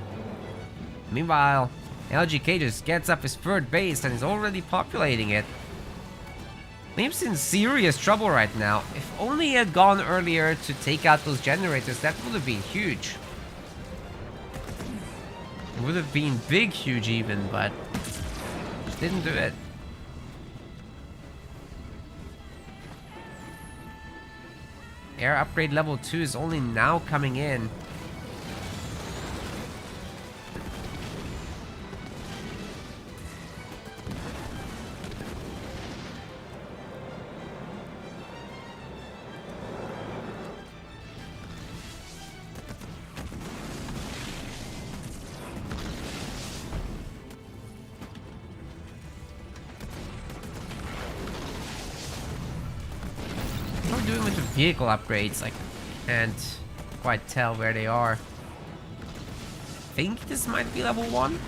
Meanwhile, LGK just gets up his 3rd base and is already populating it. Liam's in serious trouble right now. If only he had gone earlier to take out those generators, that would have been huge. It would have been big, huge even, but just didn't do it. Air upgrade level 2 is only now coming in. What we're doing with the vehicle upgrades, I can't quite tell where they are. I think this might be level 1.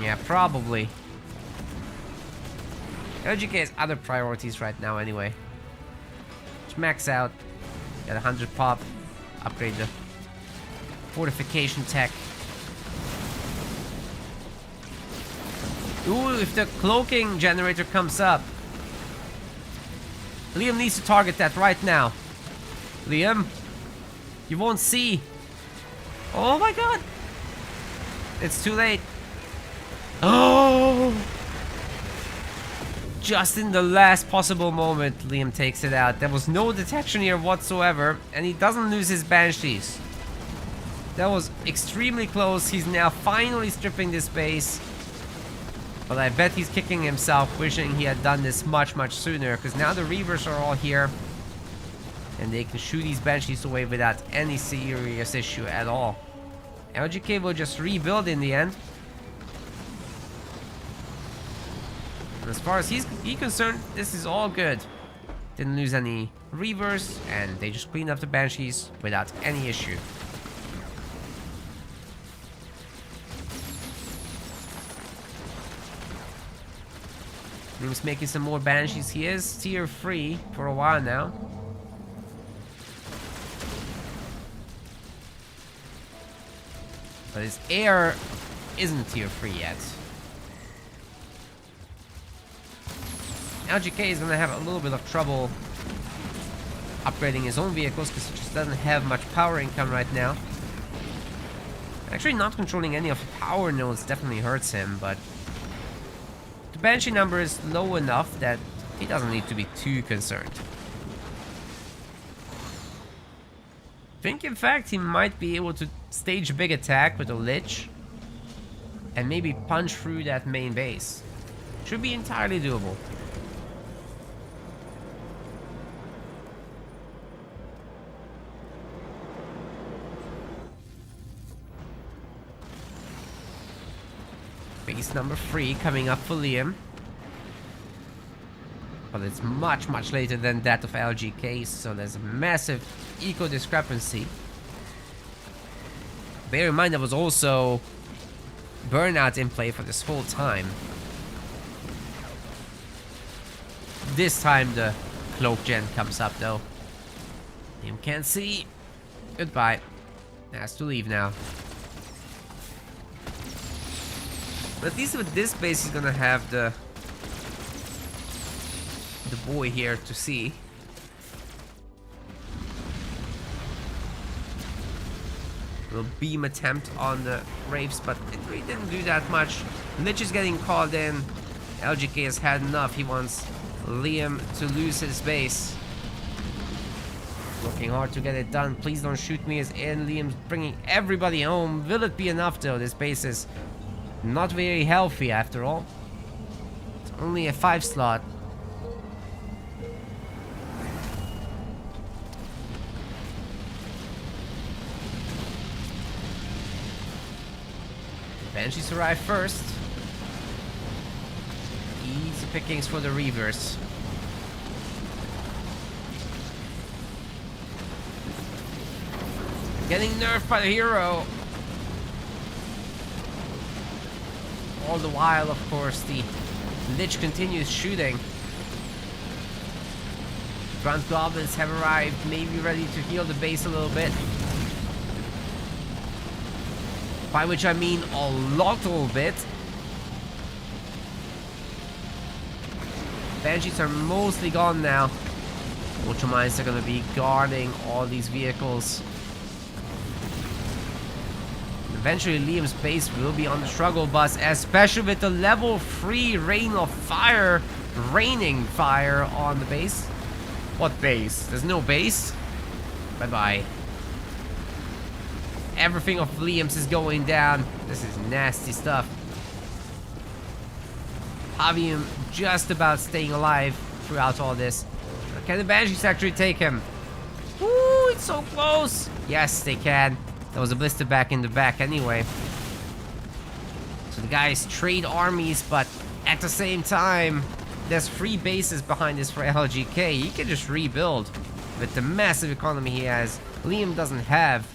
Yeah, probably. LGK has other priorities right now anyway. Just max out. Get 100 pop. Upgrade the fortification tech. Ooh, if the cloaking generator comes up. Liam needs to target that right now. Liam, you won't see. Oh my god. It's too late. Oh! just in the last possible moment, Liam takes it out. There was no detection here whatsoever, and he doesn't lose his Banshees. That was extremely close. He's now finally stripping this base. But I bet he's kicking himself, wishing he had done this much, much sooner. Because now the Reavers are all here. And they can shoot these Banshees away without any serious issue at all. LGK will just rebuild in the end. And as far as he's concerned, this is all good. Didn't lose any Reavers, and they just cleaned up the Banshees without any issue. He's making some more Banshees. He is tier 3 for a while now. But his heir isn't tier 3 yet. LGK is going to have a little bit of trouble upgrading his own vehicles because he just doesn't have much power income right now. Actually, not controlling any of the power nodes definitely hurts him, but the Banshee number is low enough that he doesn't need to be too concerned. I think, in fact, he might be able to stage a big attack with a Lich and maybe punch through that main base. Should be entirely doable. Base number 3 coming up for Liam. But it's much, much later than that of LGK, so there's a massive eco discrepancy. Bear in mind there was also Burnout in play for this whole time. This time the cloak gen comes up though. Liam can't see. Goodbye. Has to leave now. But at least with this base, he's gonna have the boy here to see. Little beam attempt on the Wraiths, but it really didn't do that much. Lich is getting called in. LGK has had enough. He wants Liam to lose his base. Working hard to get it done. Please don't shoot me as in. Liam's bringing everybody home. Will it be enough though? This base is not very healthy after all. It's only a 5 slot. The Banshees arrive first. Easy pickings for the Reavers. Getting nerfed by the hero. All the while, of course, the Lich continues shooting. Grunt Goblins have arrived, maybe ready to heal the base a little bit. By which I mean a little bit. Banshees are mostly gone now. Ultramines are going to be guarding all these vehicles. Eventually Liam's base will be on the struggle bus, especially with the level 3 rain of fire, raining fire on the base. What base? There's no base? Bye-bye. Everything of Liam's is going down. This is nasty stuff. Javium just about staying alive throughout all this. Can the Banshees actually take him? Ooh, it's so close. Yes, they can. There was a blister back in the back anyway. So the guys trade armies, but at the same time, there's 3 bases behind this for LGK. He can just rebuild with the massive economy he has. Liam doesn't have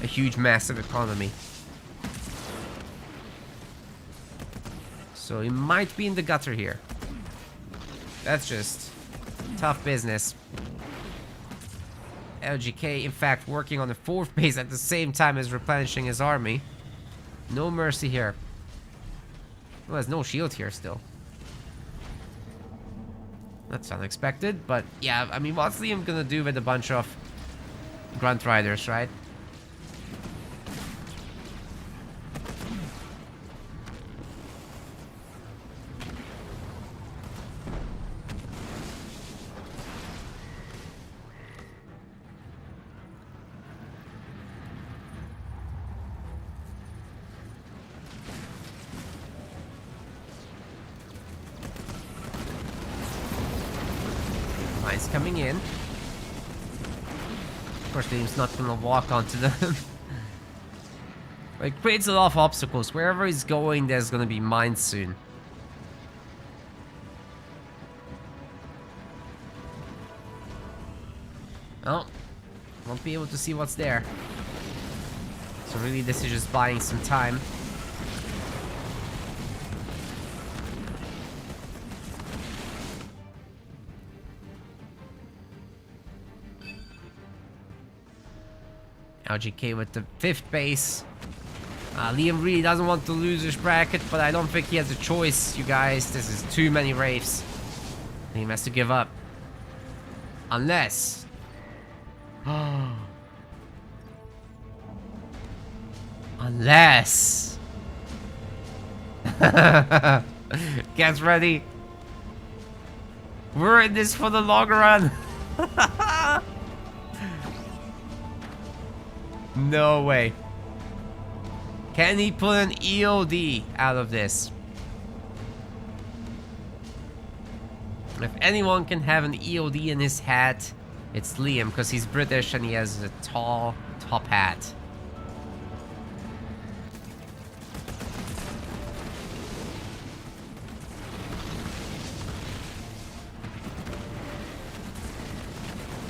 a huge, massive economy. So he might be in the gutter here. That's just tough business. LGK, in fact, working on the 4th base at the same time as replenishing his army. No mercy here. Well, there's no shield here still. That's unexpected, but yeah, I mean, what's Liam gonna do with a bunch of Grunt Riders, right? Upgrades coming in. Of course, Liam's not gonna walk onto them. But it creates a lot of obstacles. Wherever he's going, there's gonna be mines soon. Oh, won't be able to see what's there. So really, this is just buying some time. LGK with the 5th base. Liam really doesn't want to lose his bracket, but I don't think he has a choice, you guys. This is too many Wraiths. Liam has to give up. Unless... Unless... Get ready. We're in this for the long run. No way. Can he pull an EOD out of this? If anyone can have an EOD in his hat, it's Liam, because he's British and he has a tall top hat.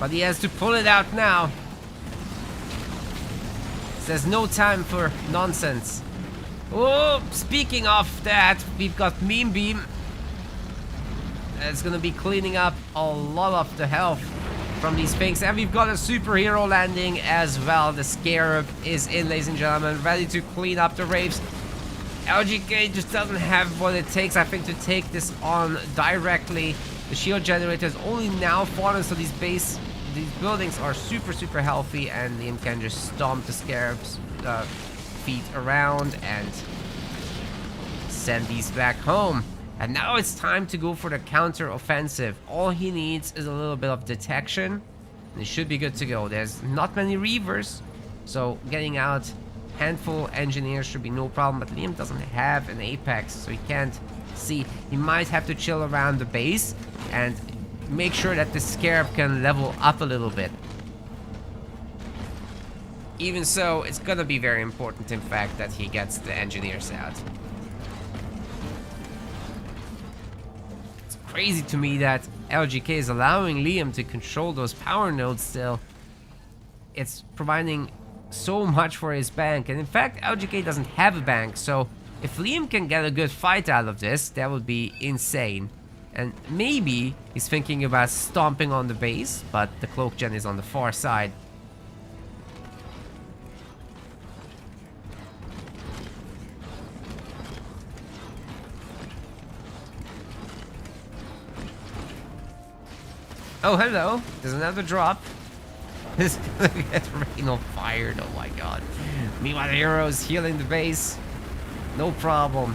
But he has to pull it out now. There's no time for nonsense. Oh, speaking of that, we've got Meme Beam. It's gonna be cleaning up a lot of the health from these things. And we've got a superhero landing as well. The Scarab is in, ladies and gentlemen, ready to clean up the Wraiths. LGK just doesn't have what it takes, I think, to take this on directly. The shield generator is only now fallen, so these buildings are super healthy, and Liam can just stomp the Scarab's feet around and send these back home. And now it's time to go for the counter offensive. All he needs is a little bit of detection, and he should be good to go. There's not many Reavers, so getting out handful engineers should be no problem. But Liam doesn't have an Apex, so he can't see. He might have to chill around the base and make sure that the Scarab can level up a little bit. Even so, it's gonna be very important, in fact, that he gets the engineers out. It's crazy to me that LGK is allowing Liam to control those power nodes still. It's providing so much for his bank, and in fact, LGK doesn't have a bank, so if Liam can get a good fight out of this, that would be insane. And maybe he's thinking about stomping on the base, but the cloak gen is on the far side. Oh, hello. There's another drop. This is gonna get rain on fire. Oh my god. Meanwhile, the hero's healing the base. No problem.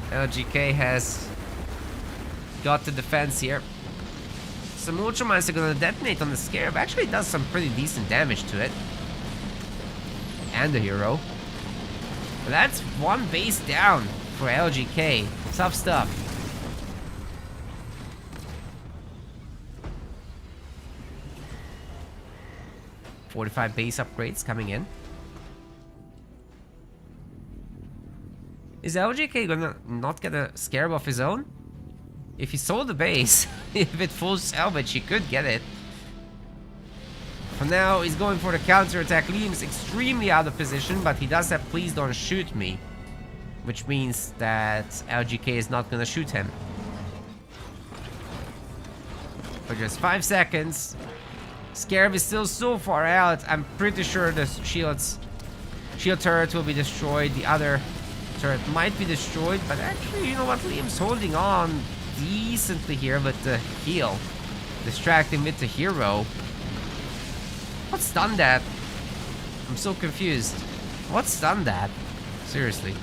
LGK has got the defense here. Some Ultramines are gonna detonate on the Scarab. Actually does some pretty decent damage to it. And the hero. But that's one base down for LGK. Tough stuff. .45 base upgrades coming in. Is LGK gonna not get a Scarab of his own? If he sold the base, if it full salvage, he could get it. For now, he's going for the counter attack. Liam's extremely out of position, but he does have please don't shoot me, which means that LGK is not gonna shoot him. For just 5 seconds. Scarab is still so far out. I'm pretty sure the shield turret will be destroyed. The other turret might be destroyed, but actually, you know what? Liam's holding on decently here with the heal. Distracting with the hero. What's done that? I'm so confused. What's done that? Seriously.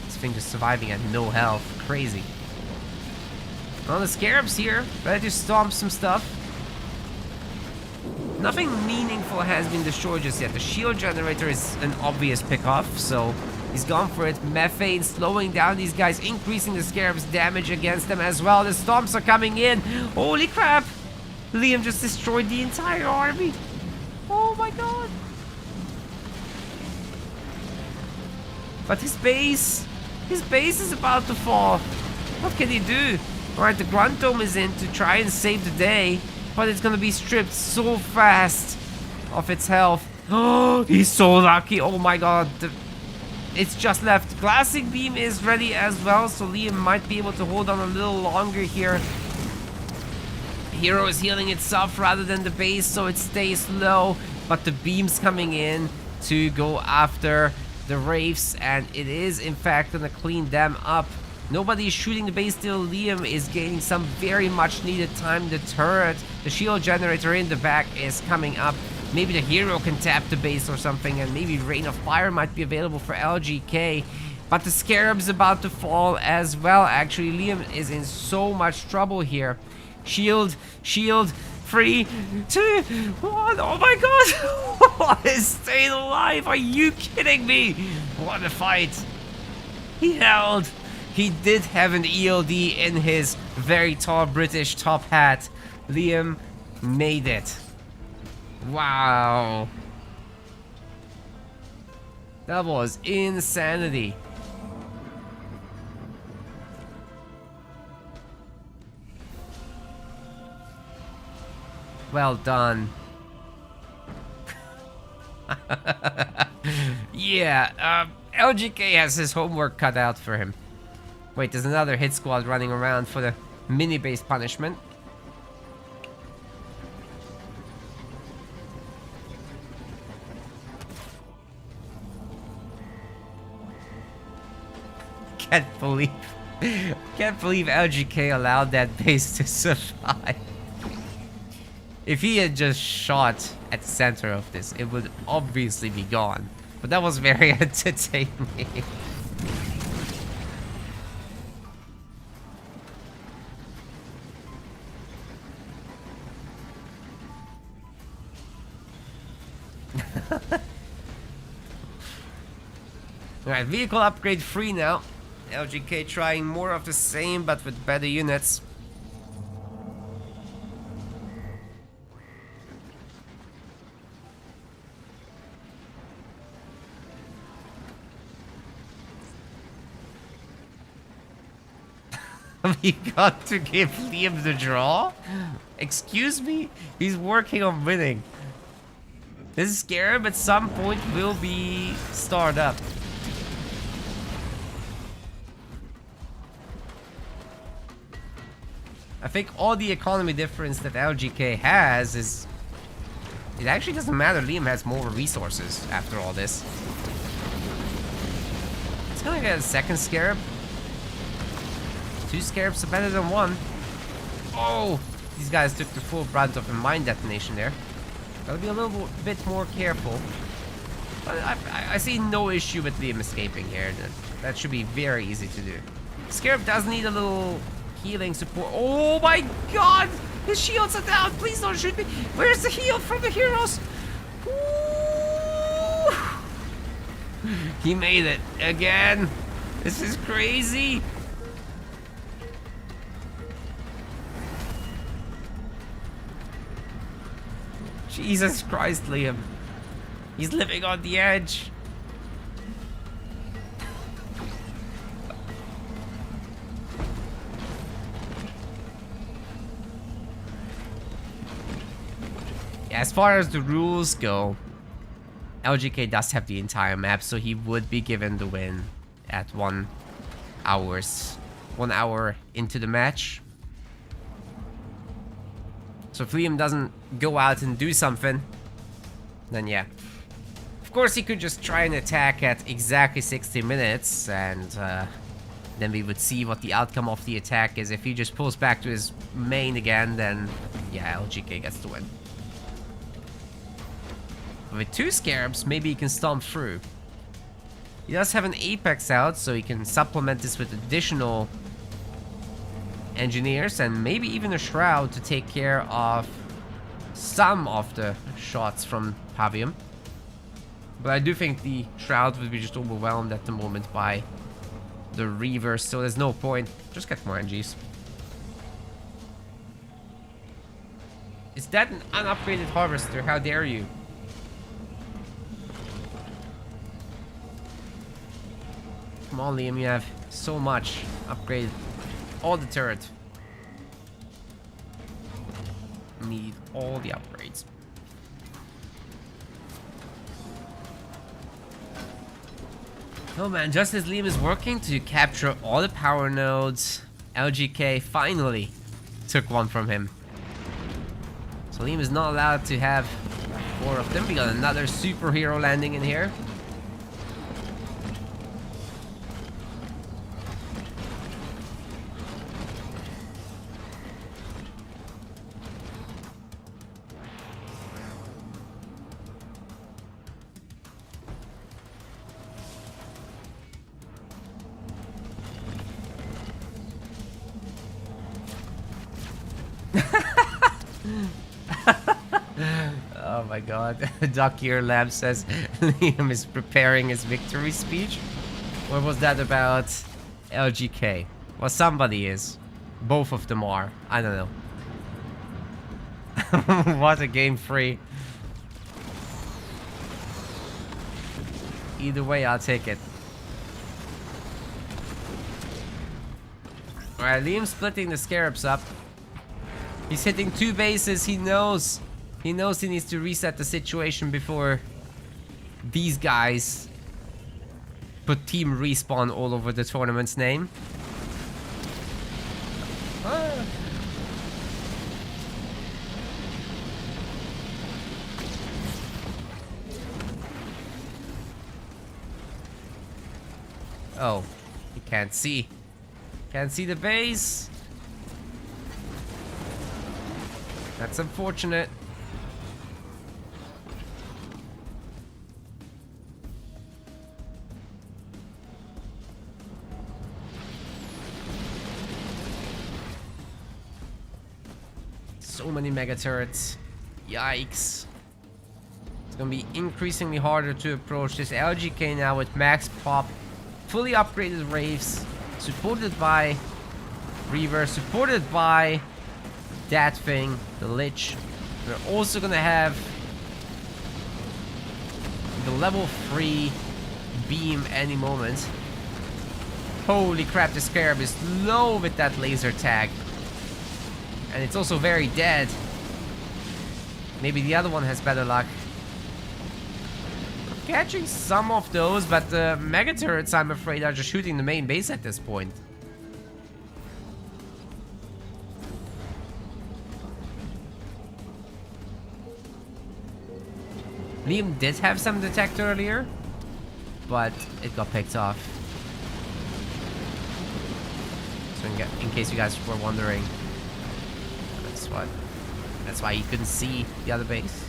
This thing just surviving at no health. Crazy. Well, the Scarab's here. Ready to stomp some stuff. Nothing meaningful has been destroyed just yet. The shield generator is an obvious pick-off, so He's gone for it. Methane slowing down these guys, increasing the Scarab's damage against them as well. The Stomps are coming in. Holy crap. Liam just destroyed the entire army. Oh my god. But his base is about to fall. What can he do? Alright, the Grunt Dome is in to try and save the day, but it's gonna be stripped so fast of its health. Oh, he's so lucky. Oh my god. It's just left. Glassing Beam is ready as well, so Liam might be able to hold on a little longer here. Hero is healing itself rather than the base, so it stays low, but the beam's coming in to go after the Wraiths, and it is in fact gonna clean them up. Nobody's shooting the base still. Liam is gaining some very much needed time. The turret, the shield generator in the back is coming up. Maybe the hero can tap the base or something, and maybe Rain of Fire might be available for LGK. But the Scarab's about to fall as well. Actually, Liam is in so much trouble here. Shield, 3, 2, 1. Oh my god! What is staying alive? Are you kidding me? What a fight. He held. He did have an ELD in his very tall British top hat. Liam made it. Wow. That was insanity. Well done. Yeah, LGK has his homework cut out for him. Wait, there's another hit squad running around for the mini-base punishment. Can't believe LGK allowed that base to survive. If he had just shot at the center of this, it would obviously be gone. But that was very entertaining. Alright, vehicle upgrade free now. LGK trying more of the same, but with better units. We got to give Liam the draw? Excuse me? He's working on winning. This Scarab at some point will be starred up. I think all the economy difference that LGK has is... It actually doesn't matter. Liam has more resources after all this. It's gonna get a second Scarab. 2 Scarabs are better than 1. Oh! These guys took the full brunt of a mine detonation there. Gotta be a little bit more careful. But I see no issue with Liam escaping here. That should be very easy to do. Scarab does need a little healing support. Oh my god! His shields are down! Please don't shoot me! Where's the heal from the heroes? Ooh. He made it again! This is crazy! Jesus Christ, Liam. He's living on the edge. As far as the rules go, LGK does have the entire map, so he would be given the win at 1 hour into the match. So if Liam doesn't go out and do something, then yeah. Of course, he could just try and attack at exactly 60 minutes, and then we would see what the outcome of the attack is. If he just pulls back to his main again, then yeah, LGK gets the win. With 2 Scarabs, maybe he can stomp through. He does have an Apex out, so he can supplement this with additional engineers and maybe even a Shroud to take care of some of the shots from Pavium. But I do think the Shroud would be just overwhelmed at the moment by the Reavers, so there's no point. Just get more NGs. Is that an unupgraded Harvester? How dare you? Come on, Liam, you have so much. Upgrade all the turret. Need all the upgrades. Oh man, just as Liam is working to capture all the power nodes, LGK finally took one from him. So Liam is not allowed to have 4 of them. We got another superhero landing in here. Oh my god. Doc Ear Lab says Liam is preparing his victory speech. What was that about LGK? Well, somebody is. Both of them are. I don't know. What a game free. Either way, I'll take it. Alright, Liam's splitting the Scarabs up. He's hitting 2 bases. He knows. He knows he needs to reset the situation before these guys put team respawn all over the tournament's name. Ah. Oh, he can't see. Can't see the base. That's unfortunate. So many mega turrets. Yikes. It's gonna be increasingly harder to approach this LGK now with max pop, fully upgraded Wraiths, supported by Reaver, supported by that thing, the Lich. We're also gonna have the level 3 beam any moment. Holy crap, the Scarab is low with that laser tag. And it's also very dead. Maybe the other one has better luck. I'm catching some of those, but the mega turrets, I'm afraid, are just shooting the main base at this point. Liam did have some detect earlier, but it got picked off. So in case you guys were wondering, that's why you couldn't see the other base.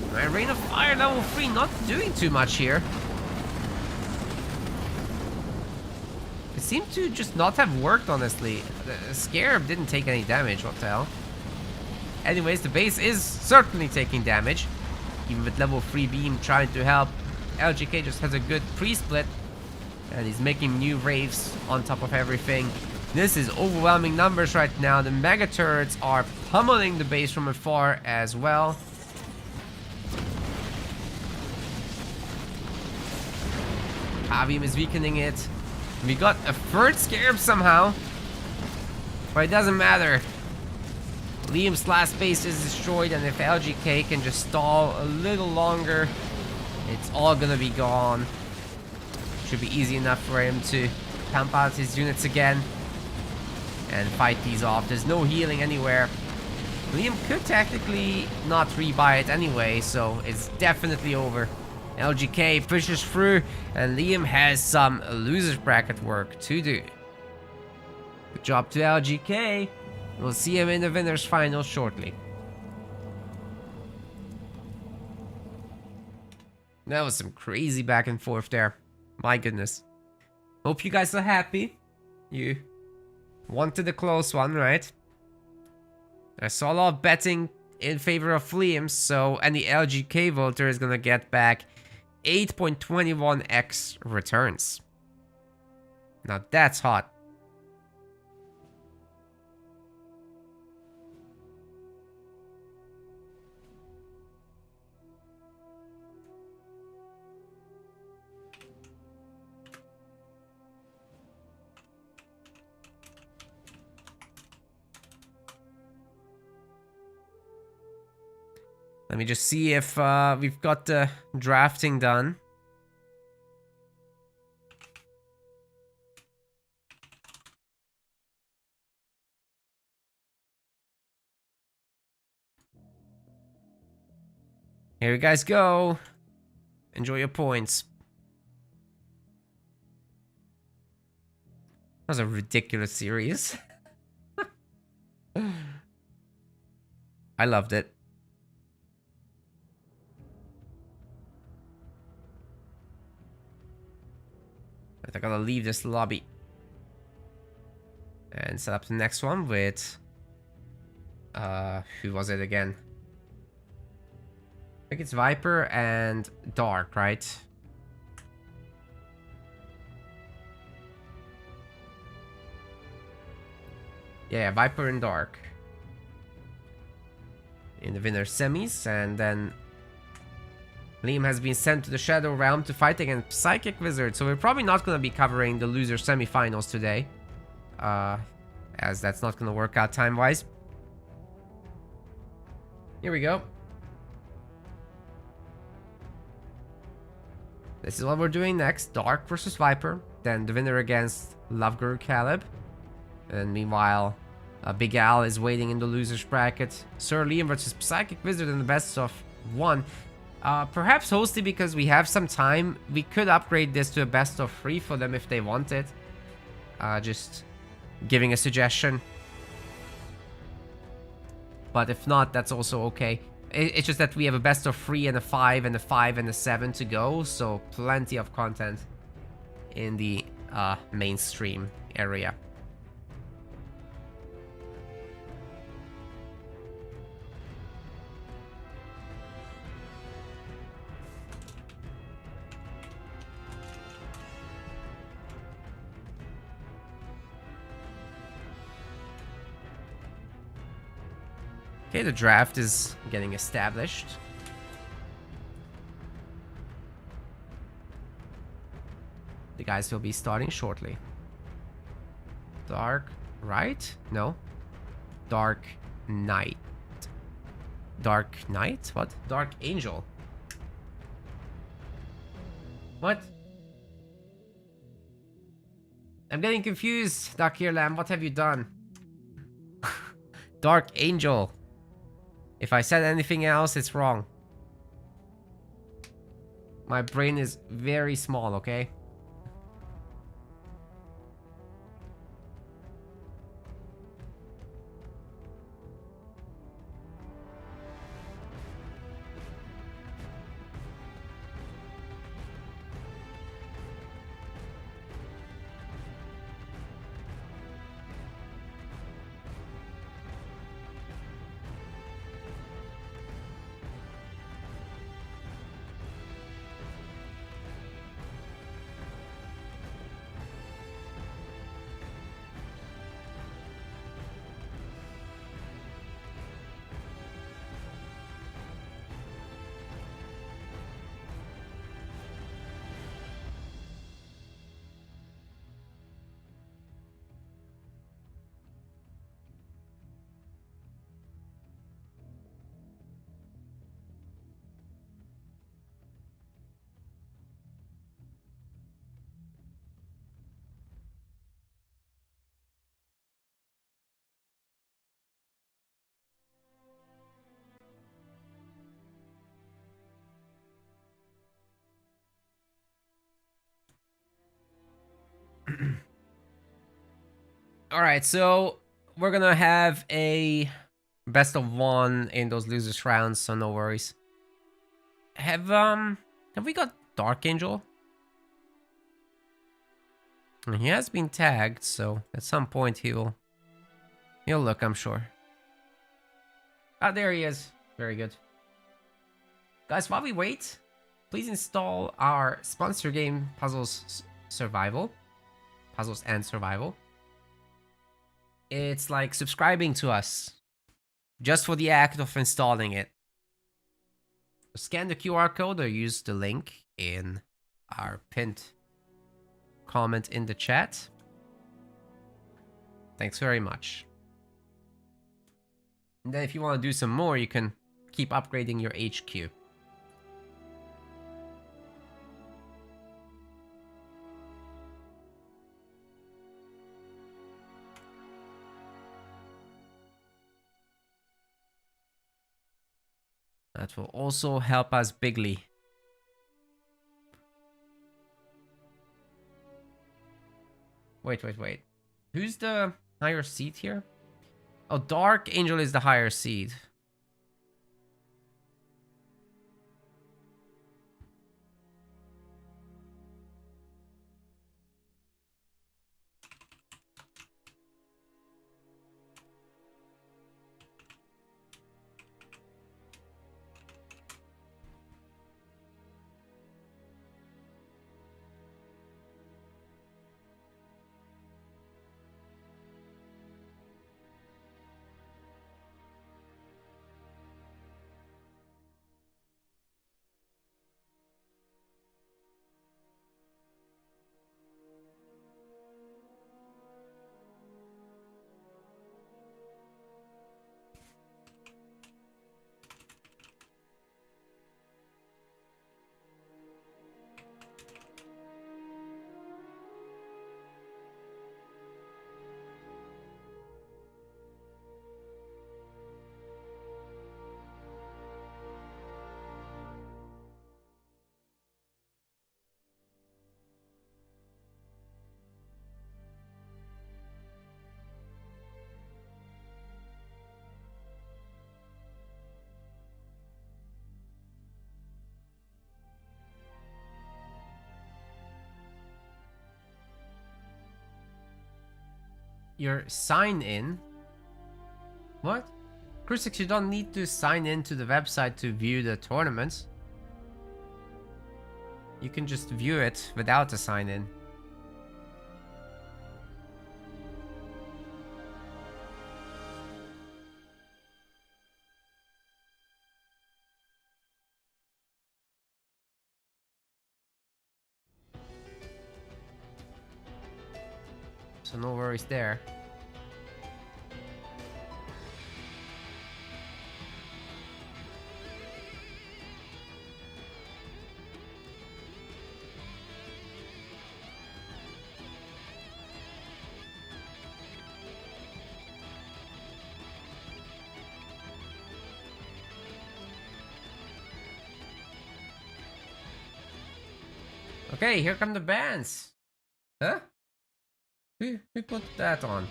Alright, Rain of Fire level 3, not doing too much here. It seemed to just not have worked, honestly. The Scarab didn't take any damage, what the hell. Anyways, the base is certainly taking damage. Even with level 3 beam trying to help. LGK just has a good pre-split. And he's making new Wraiths on top of everything. This is overwhelming numbers right now. The mega turrets are pummeling the base from afar as well. Avium is weakening it. We got a third Scarab somehow. But it doesn't matter. Liam's last base is destroyed, and if LGK can just stall a little longer, it's all gonna be gone. Should be easy enough for him to pump out his units again and fight these off. There's no healing anywhere. Liam could technically not rebuy it anyway, so it's definitely over. LGK pushes through, and Liam has some losers bracket work to do. Good job to LGK. We'll see him in the winners final shortly. That was some crazy back and forth there. My goodness. Hope you guys are happy. You wanted a close one, right? I saw a lot of betting in favor of Liam, so and the LGK voter is gonna get back 8.21x returns. Now that's hot. Let me just see if we've got the drafting done. Here you guys go. Enjoy your points. That was a ridiculous series. I loved it. But I gotta leave this lobby and set up the next one with who was it again? I think it's Viper and Dark, right? Yeah, Viper and Dark in the winner semis, and then Liam has been sent to the Shadow Realm to fight against Psychic Wizard, so we're probably not going to be covering the loser semifinals today, as that's not going to work out time-wise. Here we go. This is what we're doing next. Dark versus Viper, then the winner against Loveguru Calibb, and meanwhile Big Al is waiting in the loser's bracket. Sir Liam versus Psychic Wizard in the best of 1. Perhaps hosted because we have some time. We could upgrade this to a best of 3 for them if they want it. Just giving a suggestion. But if not, that's also okay. It's just that we have a best of 3 and a 5 and a 5 and a 7 to go. So plenty of content in the mainstream area. Okay, the draft is getting established. The guys will be starting shortly. Dark, right? No. Dark Knight. Dark Knight? What? Dark Angel. What? I'm getting confused, Dakir Lamb. What have you done? Dark Angel. If I said anything else, it's wrong. My brain is very small, okay? Alright, so we're gonna have a best of 1 in those losers rounds, so no worries. Have we got Dark Angel? He has been tagged, so at some point he'll look, I'm sure. Ah, there he is. Very good. Guys, while we wait, please install our sponsor game, Puzzles Survival. Puzzles and Survival. It's like subscribing to us. Just for the act of installing it. Scan the QR code or use the link in our pinned comment in the chat. Thanks very much. And then if you want to do some more, you can keep upgrading your HQ. That will also help us bigly. Wait. Who's the higher seed here? Oh, Dark Angel is the higher seed. Your sign in? What? Crucix, you don't need to sign in to the website to view the tournaments. You can just view it without a sign in. So no worries there. Okay, here come the bands. Huh? Who put that on?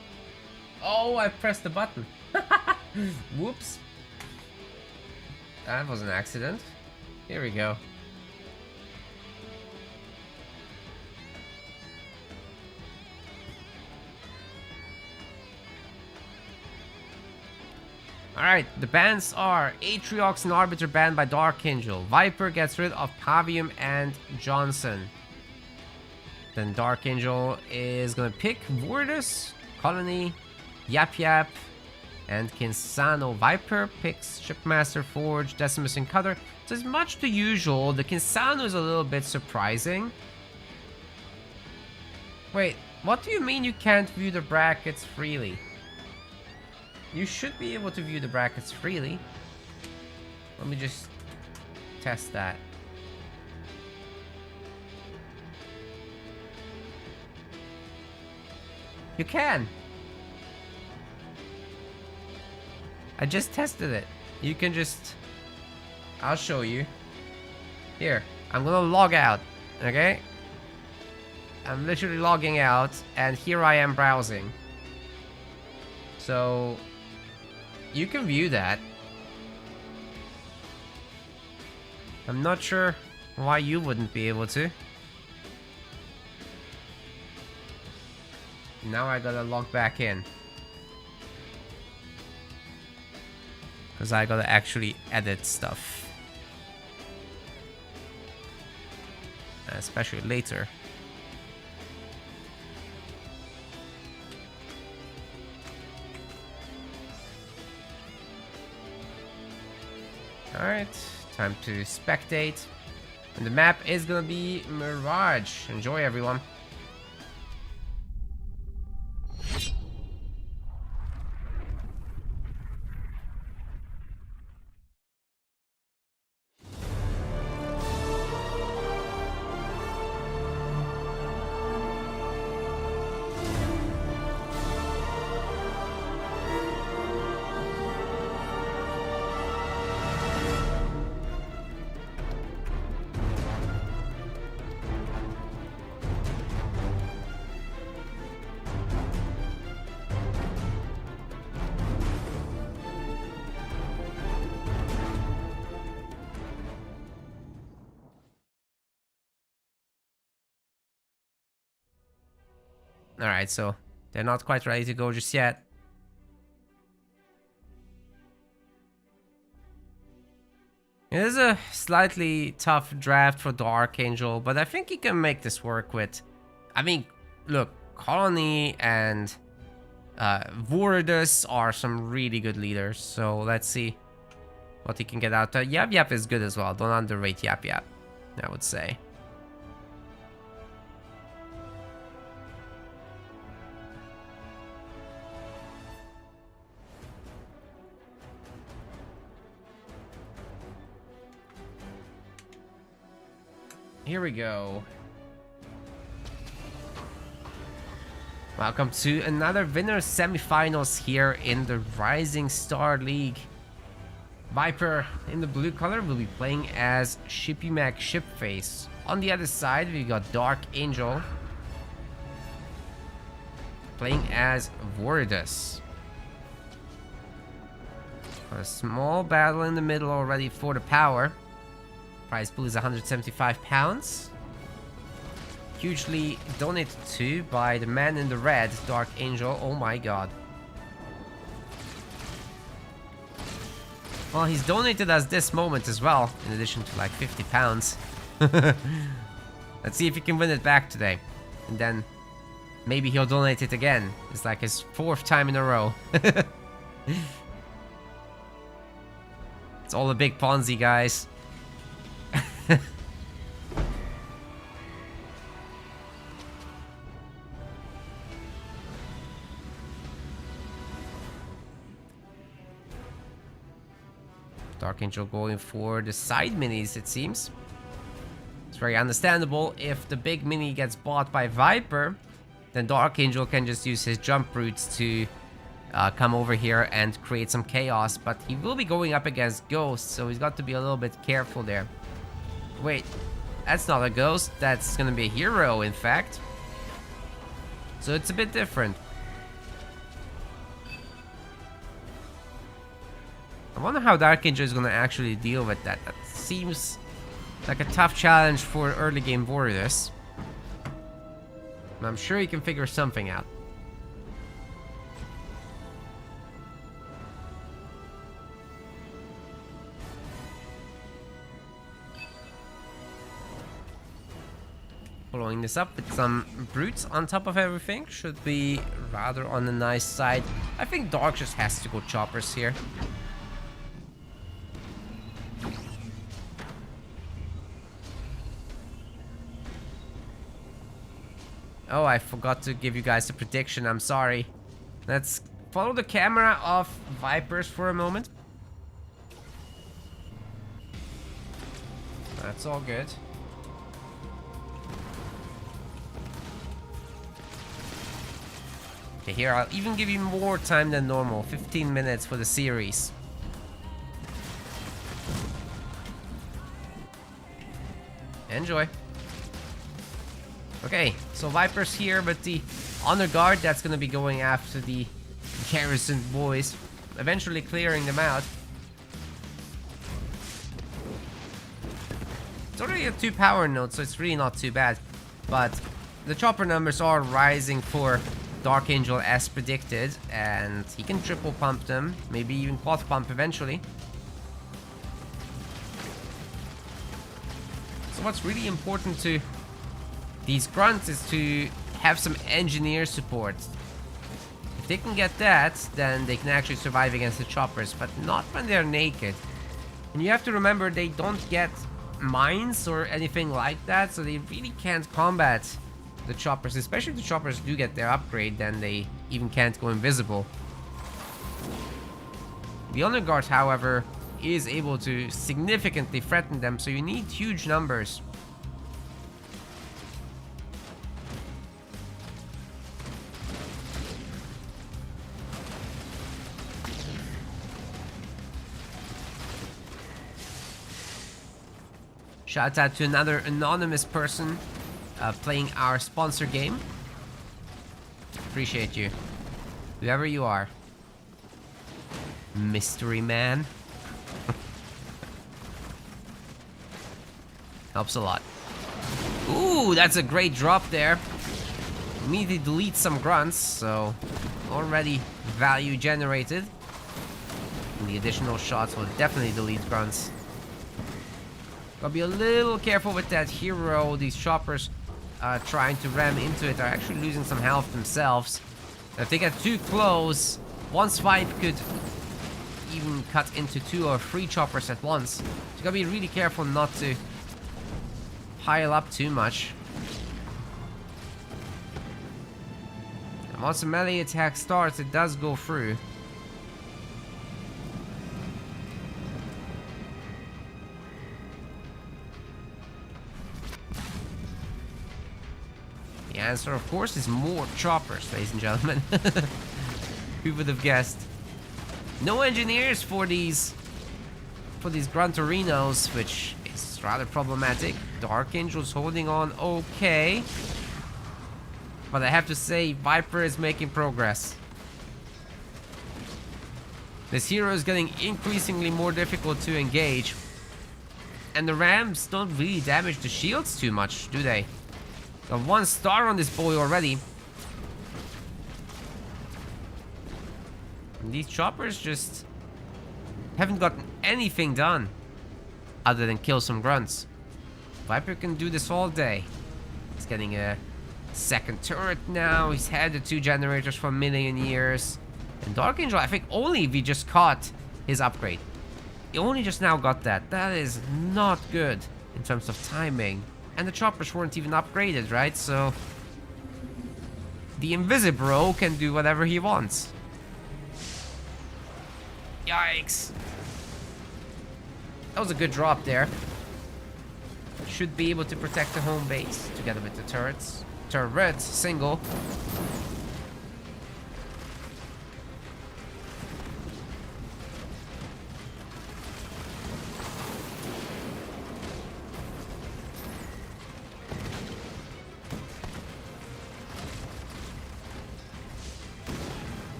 Oh, I pressed the button. Whoops. That was an accident. Here we go. Alright, the bands are Atriox and Arbiter banned by Dark Angel. Viper gets rid of Pavium and Johnson. Then Dark Angel is gonna pick Vordus, Colony, Yap Yap, and Kinsano. Viper picks Shipmaster, Forge, Decimus, and Cutter. So it's much the usual. The Kinsano is a little bit surprising. Wait, what do you mean you can't view the brackets freely? You should be able to view the brackets freely. Let me just test that. You can. I just tested it. You can just... I'll show you. Here, I'm gonna log out, okay? I'm literally logging out, and here I am browsing. So, you can view that. I'm not sure why you wouldn't be able to. Now I gotta log back in. because I gotta actually edit stuff. Especially later. Alright, time to spectate. And the map is gonna be Mirage. Enjoy, everyone. Alright, so they're not quite ready to go just yet. It is a slightly tough draft for the Archangel, but I think he can make this work with... I mean, look, Colony and Voridus are some really good leaders, so let's see what he can get out. Yap Yap is good as well. Don't underrate Yap Yap, I would say. Here we go. Welcome to another Winners semifinals here in the Rising Star League. Viper in the blue color will be playing as Shippy Mac Shipface. On the other side, we got Dark Angel playing as Voridus. A small battle in the middle already for the power. Prize pool is 175 pounds. Hugely donated to by the man in the red, Dark Angel. Oh my god. Well, he's donated us this moment as well, in addition to like 50 pounds. Let's see if he can win it back today. And then maybe he'll donate it again. It's like his 4th time in a row. It's all a big Ponzi, guys. Dark Angel going for the side minis, it seems. It's very understandable. If the big mini gets bought by Viper, then Dark Angel can just use his jump routes to come over here and create some chaos. But he will be going up against Ghost, so he's got to be a little bit careful there. Wait, that's not a Ghost. That's going to be a hero, in fact. So it's a bit different. I wonder how Dark Angel is going to actually deal with that. That seems like a tough challenge for early game Voridus. And I'm sure he can figure something out. Following this up with some brutes on top of everything should be rather on the nice side. I think Dark just has to go choppers here. Oh, I forgot to give you guys a prediction. I'm sorry. Let's follow the camera of Vipers for a moment. That's all good. Okay, here I'll even give you more time than normal. 15 minutes for the series. Enjoy. Okay, so Viper's here, but the honor guard that's gonna be going after the garrison boys, eventually clearing them out. It's already a 2 power node, so it's really not too bad. But the chopper numbers are rising for Dark Angel as predicted, and he can triple pump them, maybe even quad pump eventually. So what's really important to these grunts is to have some engineer support. If they can get that, then they can actually survive against the choppers, but not when they're naked. And you have to remember they don't get mines or anything like that, so they really can't combat the choppers. Especially if the choppers do get their upgrade, then they even can't go invisible. The Honor Guard, however, is able to significantly threaten them, so you need huge numbers. Shout out to another anonymous person playing our sponsor game. Appreciate you. Whoever you are. Mystery man. Helps a lot. Ooh, that's a great drop there. Immediately delete some grunts, so already value generated. And the additional shots will definitely delete grunts. Gotta be a little careful with that hero. These choppers trying to ram into it are actually losing some health themselves. If they get too close, one swipe could even cut into 2 or 3 choppers at once. So you gotta be really careful not to pile up too much. And once a melee attack starts, it does go through. The answer, of course, is more choppers, ladies and gentlemen. Who would have guessed? No engineers for these Gruntorinos, which is rather problematic. Dark Angel's holding on okay. But I have to say, Viper is making progress. This hero is getting increasingly more difficult to engage. And the rams don't really damage the shields too much, do they? Got 1 star on this boy already. And these choppers just haven't gotten anything done other than kill some grunts. Viper can do this all day. He's getting a second turret now. He's had the 2 generators for a million years. And Dark Angel, I think only if he just caught his upgrade. He only just now got that. That is not good in terms of timing. And the choppers weren't even upgraded, right? So the Invisibro can do whatever he wants. Yikes. That was a good drop there. Should be able to protect the home base together with the turrets. Turrets, single.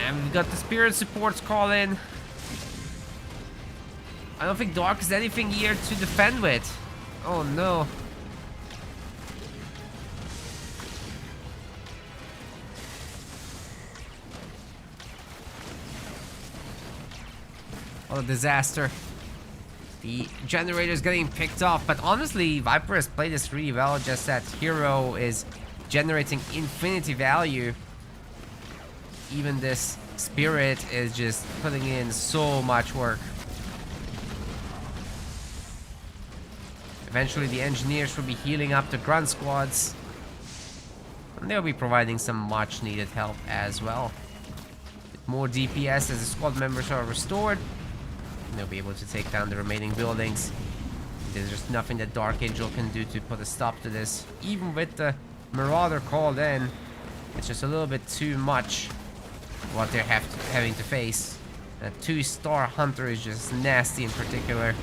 And we got the spirit supports call in. I don't think Dark is anything here to defend with. Oh no. What a disaster. The generator is getting picked off, but honestly, Viper has played this really well. Just that hero is generating infinity value. Even this spirit is just putting in so much work. Eventually, the engineers will be healing up the grunt squads, and they'll be providing some much needed help as well. With more DPS as the squad members are restored, and they'll be able to take down the remaining buildings. There's just nothing that Dark Angel can do to put a stop to this. Even with the Marauder called in, it's just a little bit too much what they're having to face. That 2-star hunter is just nasty in particular.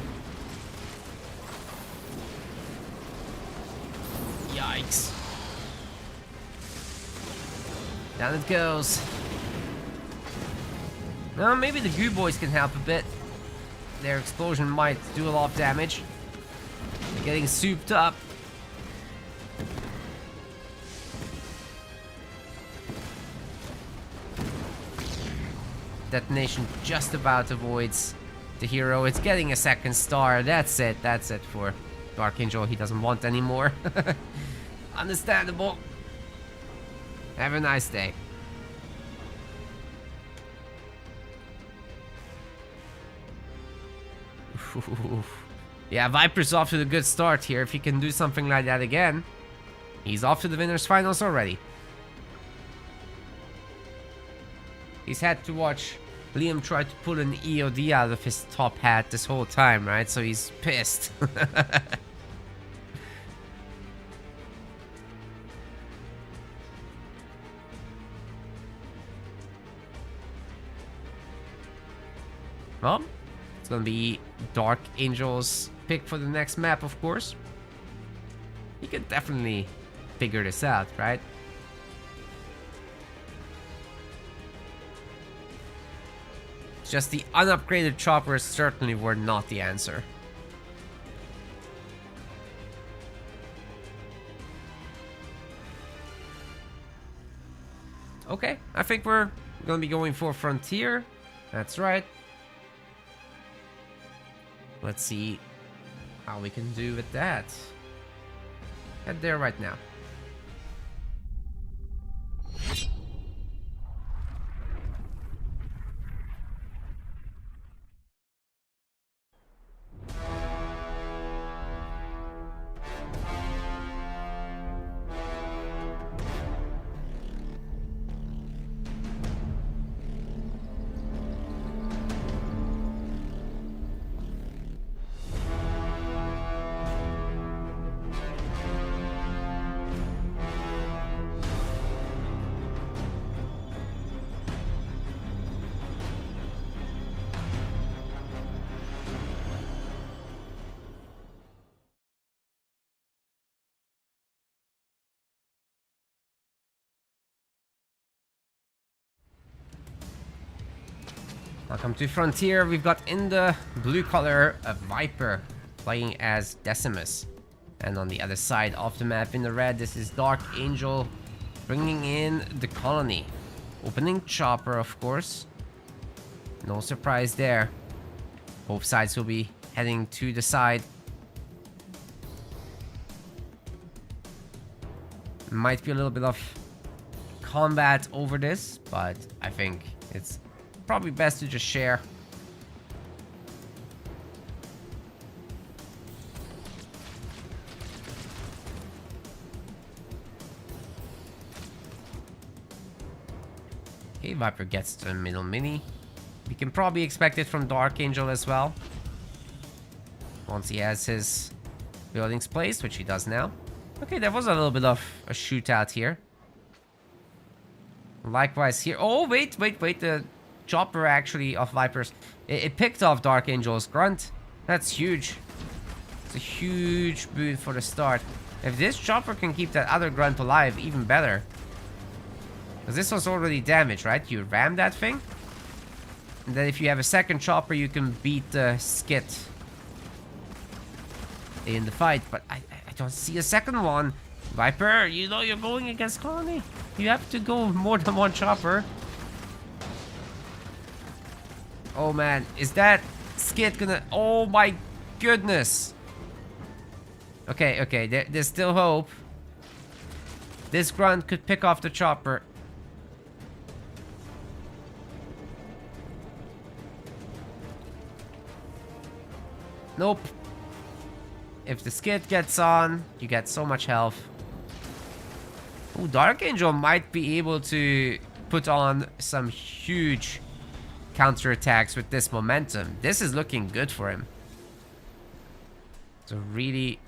Yikes. Down it goes. Well, maybe the goo boys can help a bit. Their explosion might do a lot of damage. They're getting souped up. Detonation just about avoids the hero. It's getting a second star. That's it. That's it for Dark Angel. He doesn't want anymore. Understandable. Have a nice day. Yeah, Viper's off to a good start here. If he can do something like that again, he's off to the winners finals already. He's had to watch Liam try to pull an EOD out of his top hat this whole time, right? So he's pissed. Well, it's gonna be Dark Angel's pick for the next map, of course. He could definitely figure this out, right? It's just the unupgraded choppers certainly were not the answer. Okay, I think we're gonna be going for Frontier. That's right. Let's see how we can do with that. Head there right now. Welcome to Frontier. We've got in the blue color a Viper playing as Decimus. And on the other side of the map in the red, this is Dark Angel bringing in the colony. Opening chopper, of course. No surprise there. Both sides will be heading to the side. Might be a little bit of combat over this, but I think it's probably best to just share. Okay, Viper gets the middle mini. We can probably expect it from Dark Angel as well. Once he has his buildings placed, which he does now. Okay, there was a little bit of a shootout here. Likewise here. Oh, wait. The chopper actually of Vipers. It picked off Dark Angel's grunt. That's huge. It's a huge boon for the start. If this chopper can keep that other grunt alive, even better. Because this was already damaged, right? You ram that thing. And then if you have a second chopper, you can beat the skit in the fight. But I don't see a second one. Viper, you know you're going against Colony. You have to go more than one chopper. Oh man, is that skit gonna... Oh my goodness. Okay, there's still hope. This grunt could pick off the chopper. Nope. If the skit gets on, you get so much health. Oh, Dark Angel might be able to put on some huge counterattacks with this momentum. This is looking good for him. It's a really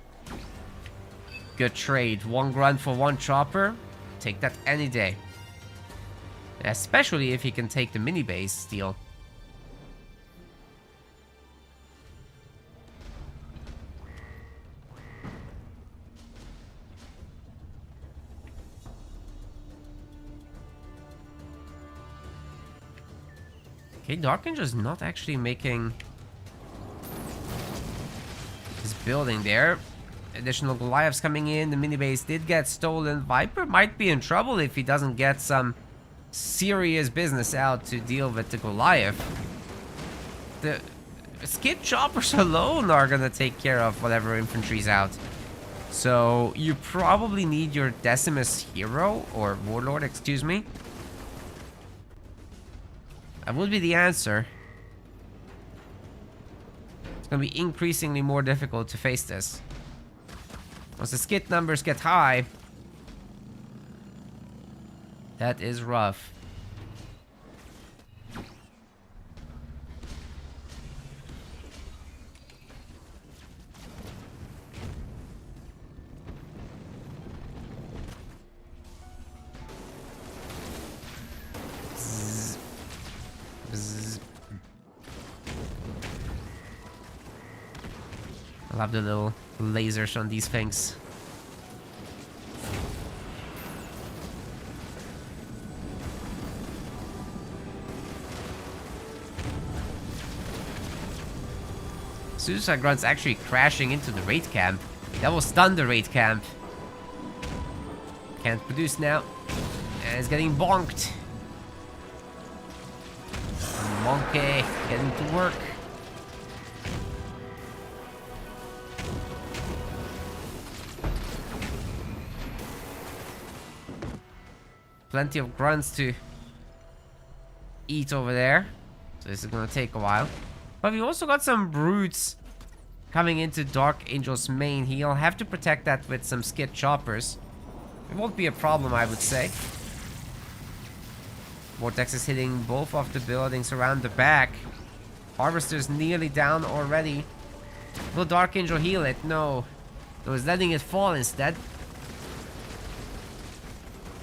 good trade. One grunt for one chopper. Take that any day. Especially if he can take the mini base steal. Okay, Dark Angel's not actually making his building there. Additional Goliaths coming in. The mini base did get stolen. Viper might be in trouble if he doesn't get some serious business out to deal with the Goliath. The skid choppers alone are gonna take care of whatever infantry's out. So you probably need your Decimus hero, or Warlord, excuse me. That would be the answer. It's gonna be increasingly more difficult to face this. Once the skid numbers get high, that is rough. I love the little lasers on these things. Suicide Grunt's actually crashing into the raid camp. That will stun the raid camp. Can't produce now. And it's getting bonked. Monkey getting to work. Plenty of grunts to eat over there. So this is gonna take a while. But we also got some brutes coming into Dark Angel's main. He'll have to protect that with some skid choppers. It won't be a problem, I would say. Vortex is hitting both of the buildings around the back. Harvester's nearly down already. Will Dark Angel heal it? No. It was letting it fall instead.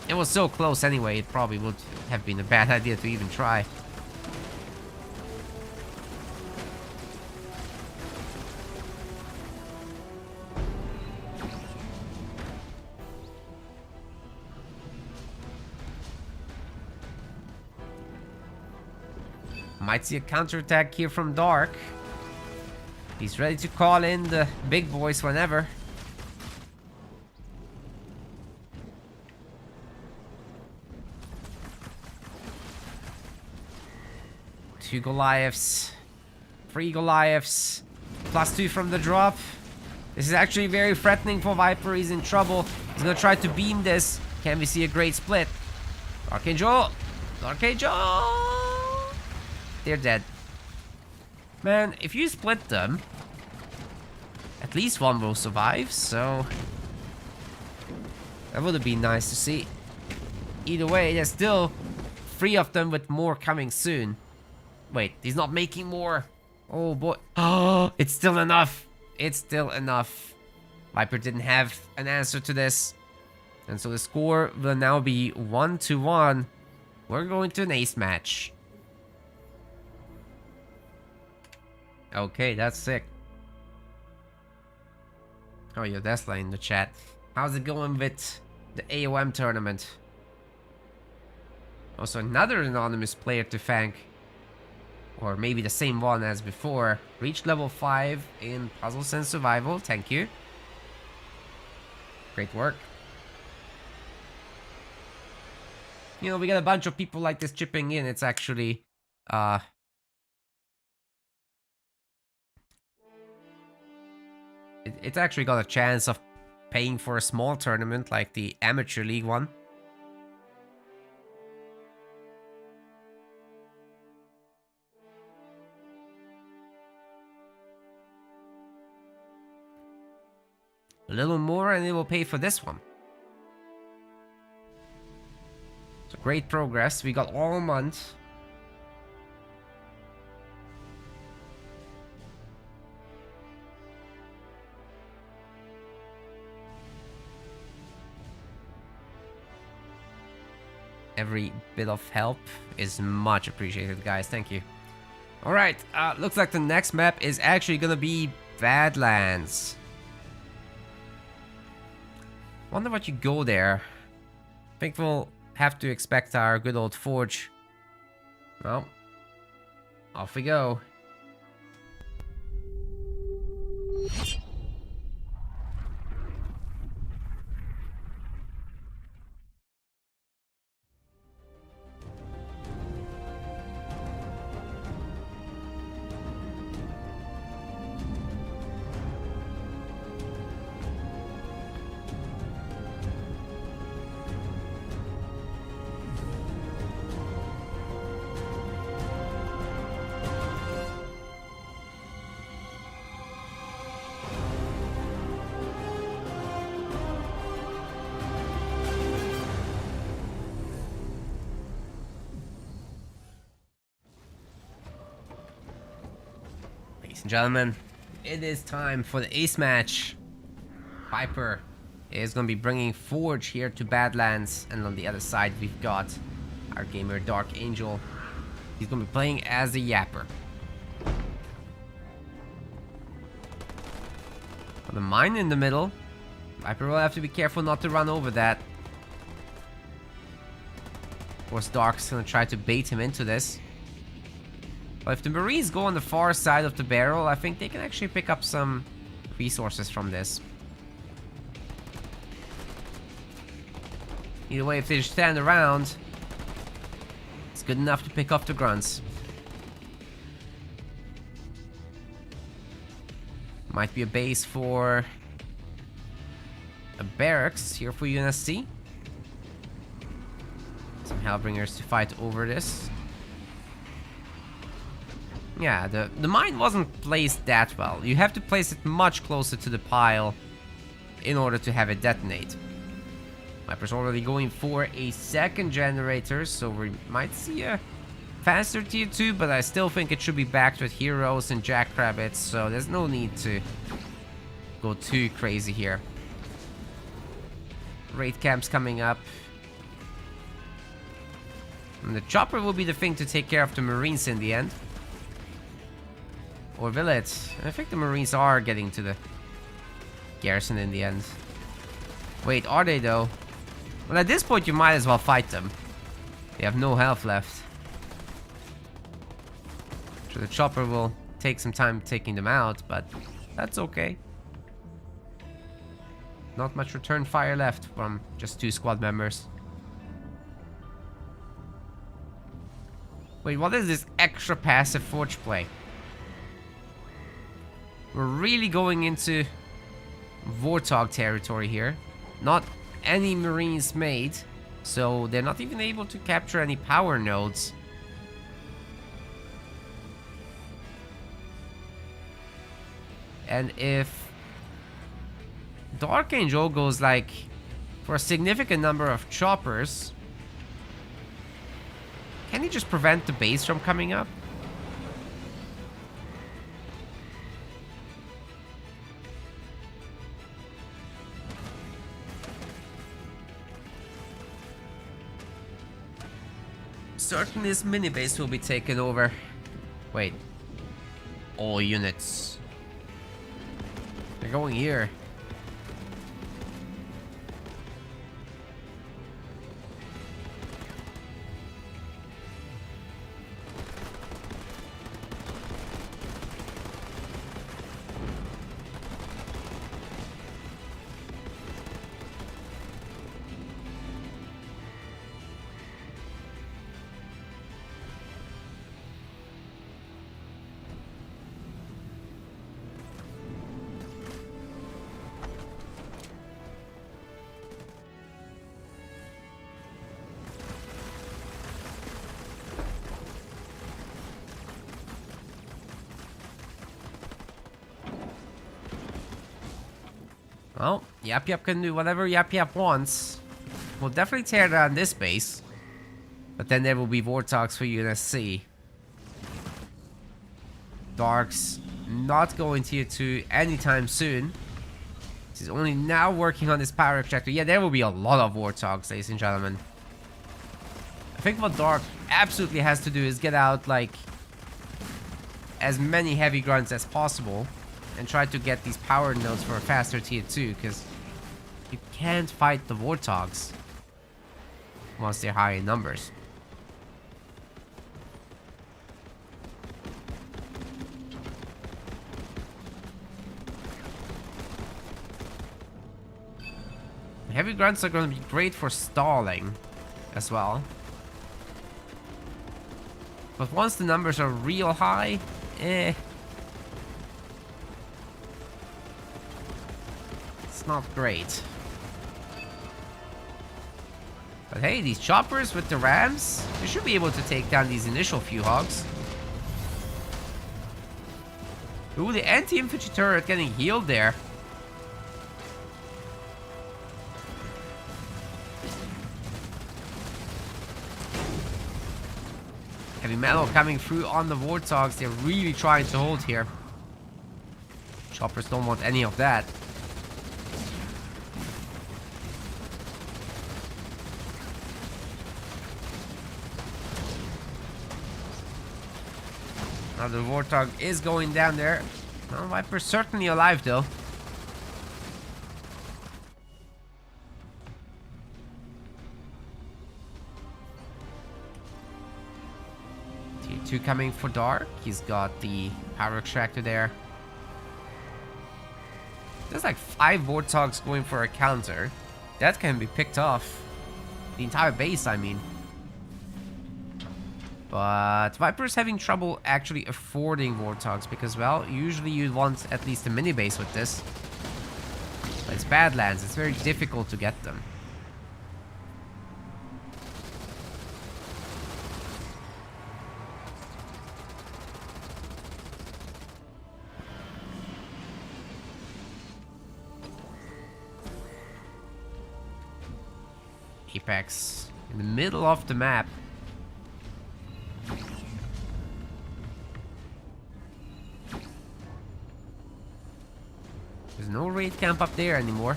It was so close anyway, it probably would have been a bad idea to even try. Might see a counterattack here from Dark. He's ready to call in the big boys whenever. Two Goliaths. 3 Goliaths. +2 from the drop. This is actually very threatening for Viper. He's in trouble. He's gonna try to beam this. Can we see a great split? Dark Angel! Dark Angel! They're dead. Man, if you split them, at least one will survive, so that would have been nice to see. Either way, there's still 3 of them with more coming soon. Wait, he's not making more. Oh boy. Oh, it's still enough. It's still enough. Viper didn't have an answer to this. And so the score will now be 1-1. We're going to an ace match. Okay, that's sick. Oh, yeah, Tesla in the chat. How's it going with the AOM tournament? Also, another anonymous player to thank. Or maybe the same one as before. Reached level 5 in Puzzles and Survival. Thank you. Great work. You know, we got a bunch of people like this chipping in. It's actually... It's actually got a chance of paying for a small tournament like the Amateur League one. A little more and it will pay for this one. So great progress. We got all month. Every bit of help is much appreciated, guys. Thank you. Alright, looks like the next map is actually gonna be Badlands. Wonder what you go there. I think we'll have to expect our good old Forge. Well, Off we go. Ladies and gentlemen, it is time for the ace match. Viper is going to be bringing Forge here to Badlands, and on the other side we've got our gamer Dark Angel. He's going to be playing as a Yapper. The mine in the middle. Viper will have to be careful not to run over that. Of course, Dark's going to try to bait him into this. But if the Marines go on the far side of the barrel, I think they can actually pick up some resources from this. Either way, if they just stand around, it's good enough to pick off the grunts. Might be a base for a barracks here for UNSC. Some Hellbringers to fight over this. Yeah, the mine wasn't placed that well. You have to place it much closer to the pile in order to have it detonate. Viper's already going for a second generator, so we might see a faster tier 2, but I still think it should be backed with heroes and jackrabbits, so there's no need to go too crazy here. Raid camps coming up. And the chopper will be the thing to take care of the Marines in the end. Or will it? I think the Marines are getting to the garrison in the end. Wait, are they though? Well, at this point you might as well fight them. They have no health left. So the chopper will take some time taking them out, but that's okay. Not much return fire left from just 2 squad members. Wait, what is this extra passive Forge play? We're really going into Warthog territory here. Not any Marines made, so they're not even able to capture any power nodes. And if Dark Angel goes like for a significant number of choppers, can he just prevent the base from coming up? Certain this mini base will be taken over. Wait. All units. They're going here. Well, Yap Yap can do whatever Yap Yap wants. We'll definitely tear down this base. But then there will be Warthogs for UNSC. Dark's not going tier 2 anytime soon. He's only now working on this power extractor. Yeah, there will be a lot of Warthogs, ladies and gentlemen. I think what Dark absolutely has to do is get out, like, as many heavy grunts as possible. And try to get these power nodes for a faster tier 2, because you can't fight the Warthogs once they're high in numbers. heavy grunts are going to be great for stalling as well. But once the numbers are real high, it's not great. But hey, these choppers with the rams, they should be able to take down these initial few hogs. Ooh, the anti-infantry turret getting healed there. Heavy metal coming through on the warthogs. They're really trying to hold here. Choppers don't want any of that. Now the warthog is going down there. Well, Viper's certainly alive though. Tier 2 coming for Dark. He's got the power extractor there. There's like 5 warthogs going for a counter. That can be picked off. The entire base, I mean. But Viper's having trouble actually affording warthogs because, well, usually you'd want at least a mini base with this. But it's Badlands, it's very difficult to get them. Apex in the middle of the map. There's no raid camp up there anymore.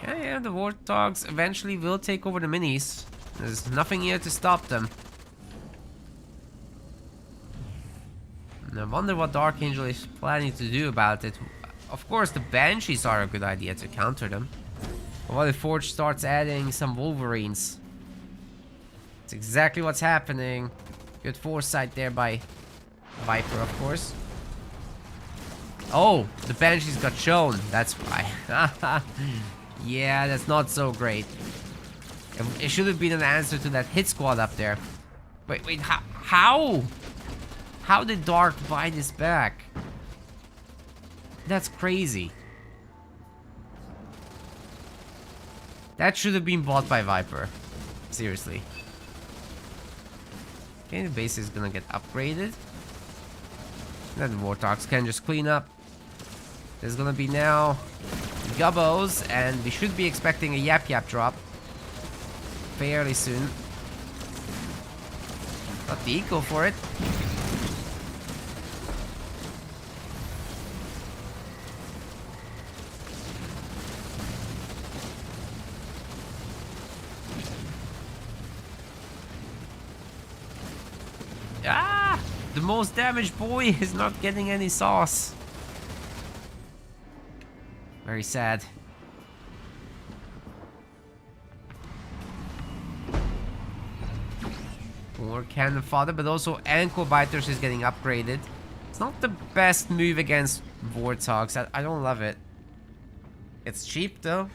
Yeah, the warthogs eventually will take over the minis. There's nothing here to stop them. And I wonder what the Archangel is planning to do about it. Of course, the Banshees are a good idea to counter them. But what if Forge starts adding some Wolverines? It's exactly what's happening. Good foresight there by Viper, of course. Oh, the Banshees got shown. That's why. Yeah, that's not so great. It should have been an answer to that hit squad up there. Wait, how? How did Dark buy this back? That's crazy. That should have been bought by Viper. Seriously. Okay, the base is gonna get upgraded. Then the warthogs can just clean up. There's gonna be now Gubbos, and we should be expecting a Yap Yap drop fairly soon. Got the eco for it. Ah! The most damaged boy is not getting any sauce. Very sad. More cannon fodder, but also ankle biters is getting upgraded. It's not the best move against warthogs. I don't love it. It's cheap though.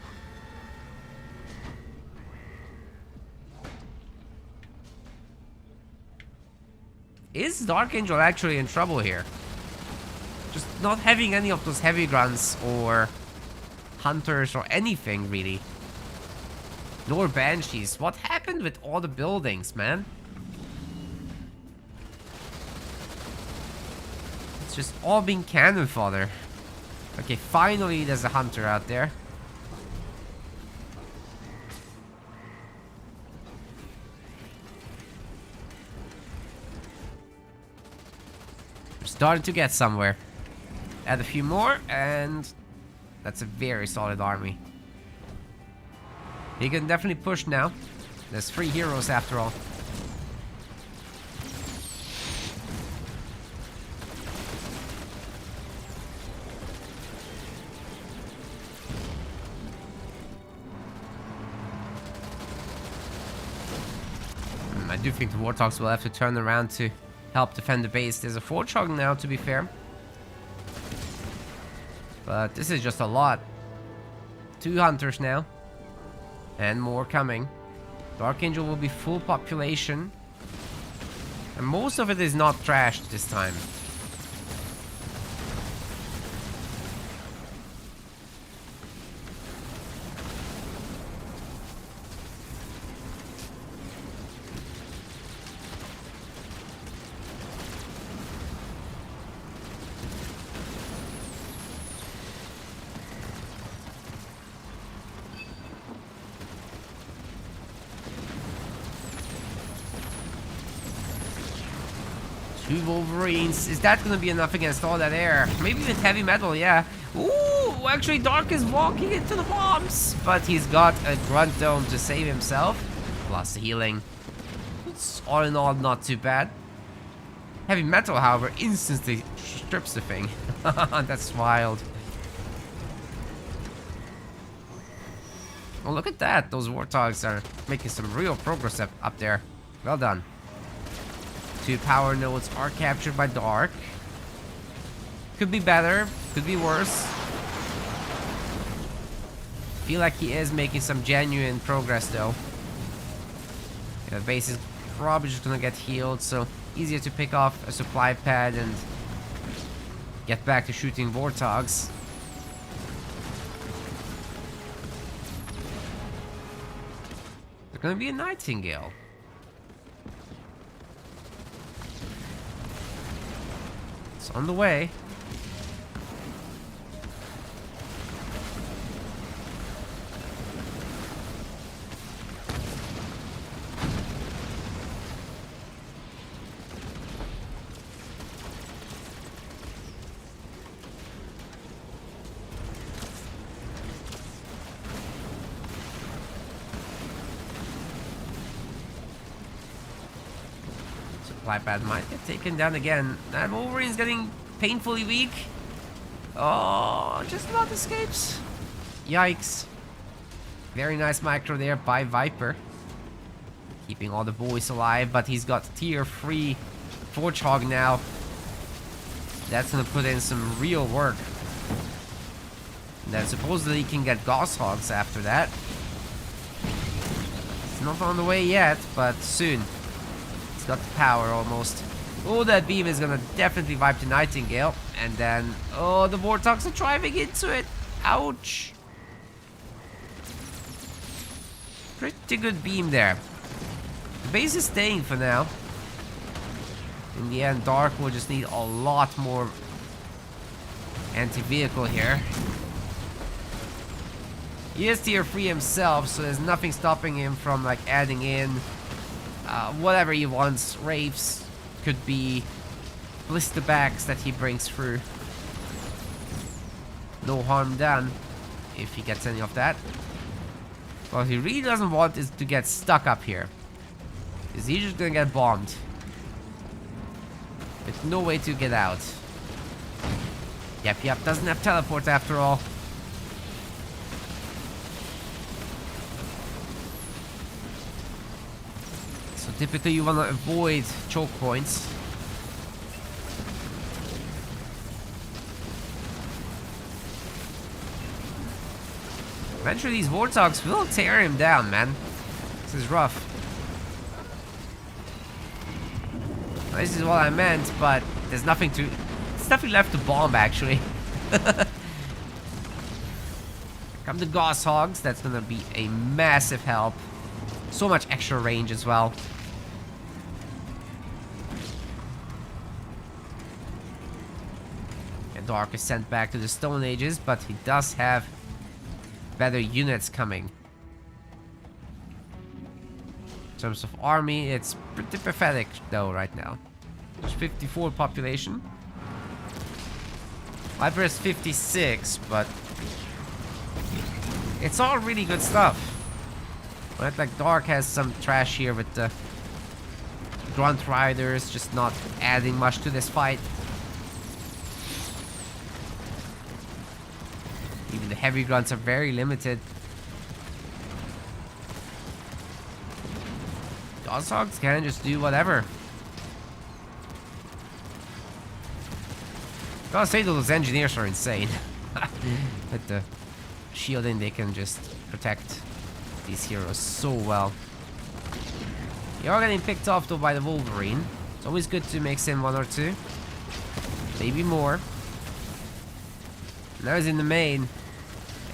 Is Dark Angel actually in trouble here? Just not having any of those heavy grunts or hunters or anything really. Nor banshees. What happened with all the buildings, man? It's just all being cannon fodder. Okay, finally there's a hunter out there. We're starting to get somewhere. Add a few more and that's a very solid army. He can definitely push now. There's 3 heroes after all. I do think the Warthogs will have to turn around to help defend the base. There's a Warthog now, to be fair. But this is just a lot. 2 Hunters now. And more coming. Dark Angel will be full population. And most of it is not trashed this time. Two Wolverines. Is that going to be enough against all that air? Maybe with heavy metal, yeah. Ooh, actually Dark is walking into the bombs. But he's got a Grunt Dome to save himself. Plus healing. It's all in all not too bad. Heavy metal, however, instantly strips the thing. That's wild. Oh, look at that. Those Warthogs are making some real progress up there. Well done. 2 power nodes are captured by Dark. Could be better, could be worse. Feel like he is making some genuine progress though. Yeah, the base is probably just gonna get healed, so easier to pick off a supply pad and get back to shooting Warthogs. There's gonna be a Nightingale. On the way. Supply pad might get taken down again. That Wolverine's getting painfully weak. Oh, just not escapes. Yikes. Very nice micro there by Viper. Keeping all the boys alive, but he's got tier 3 Warthog now. That's gonna put in some real work. And then supposedly he can get Gosshogs after that. It's not on the way yet, but soon. He's got the power almost. Oh, that beam is gonna definitely wipe the Nightingale. And then, oh, the Warthogs are driving into it. Ouch. Pretty good beam there. The base is staying for now. In the end, Dark will just need a lot more anti-vehicle here. He is tier 3 himself, so there's nothing stopping him from like adding in whatever he wants. Wraiths. Could be blister bags that he brings through. No harm done if he gets any of that. What he really doesn't want is to get stuck up here. Because he's just gonna get bombed. With no way to get out. Yep, doesn't have teleport after all. So typically you wanna avoid choke points. Eventually these Warthogs will tear him down, man. This is rough. This is what I meant, but there's nothing left to bomb actually. Come the Gosshogs, that's gonna be a massive help. So much extra range as well. And Dark is sent back to the Stone Ages, but he does have better units coming. In terms of army, it's pretty pathetic though right now. There's 54 population. Viper is 56, but it's all really good stuff. But like Dark has some trash here with the Grunt Riders, just not adding much to this fight. Even the heavy grunts are very limited. Goshawks can just do whatever. Gotta say, those engineers are insane. With the shielding, they can just protect these heroes so well. You are getting picked off though by the Wolverine. It's always good to mix in 1 or 2. Maybe more. Now he's in the main.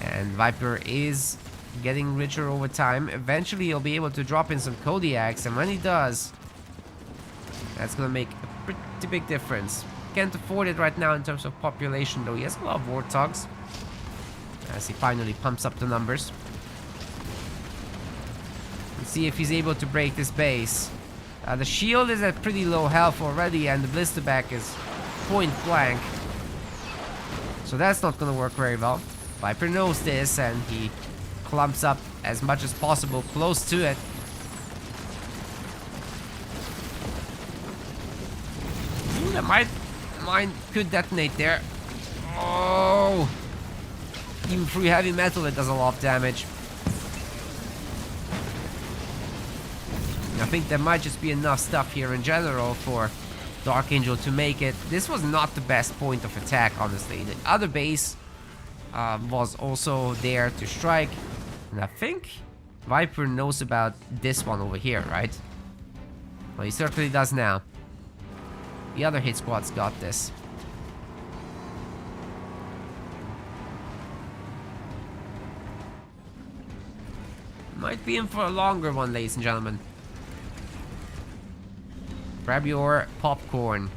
And Viper is getting richer over time. Eventually he'll be able to drop in some Kodiaks. And when he does, that's gonna make a pretty big difference. Can't afford it right now in terms of population though. He has a lot of Warthogs. As he finally pumps up the numbers. Let's see if he's able to break this base. The shield is at pretty low health already, and the blisterback is point blank. So that's not gonna work very well. Viper knows this, and he clumps up as much as possible close to it. Ooh, that mine could detonate there. Oh! Even through heavy metal, it does a lot of damage. I think there might just be enough stuff here in general for Dark Angel to make it. This was not the best point of attack, honestly. The other base was also there to strike. And I think Viper knows about this one over here, right? Well, he certainly does now. The other hit squad's got this. Might be in for a longer one, ladies and gentlemen. Grab your popcorn.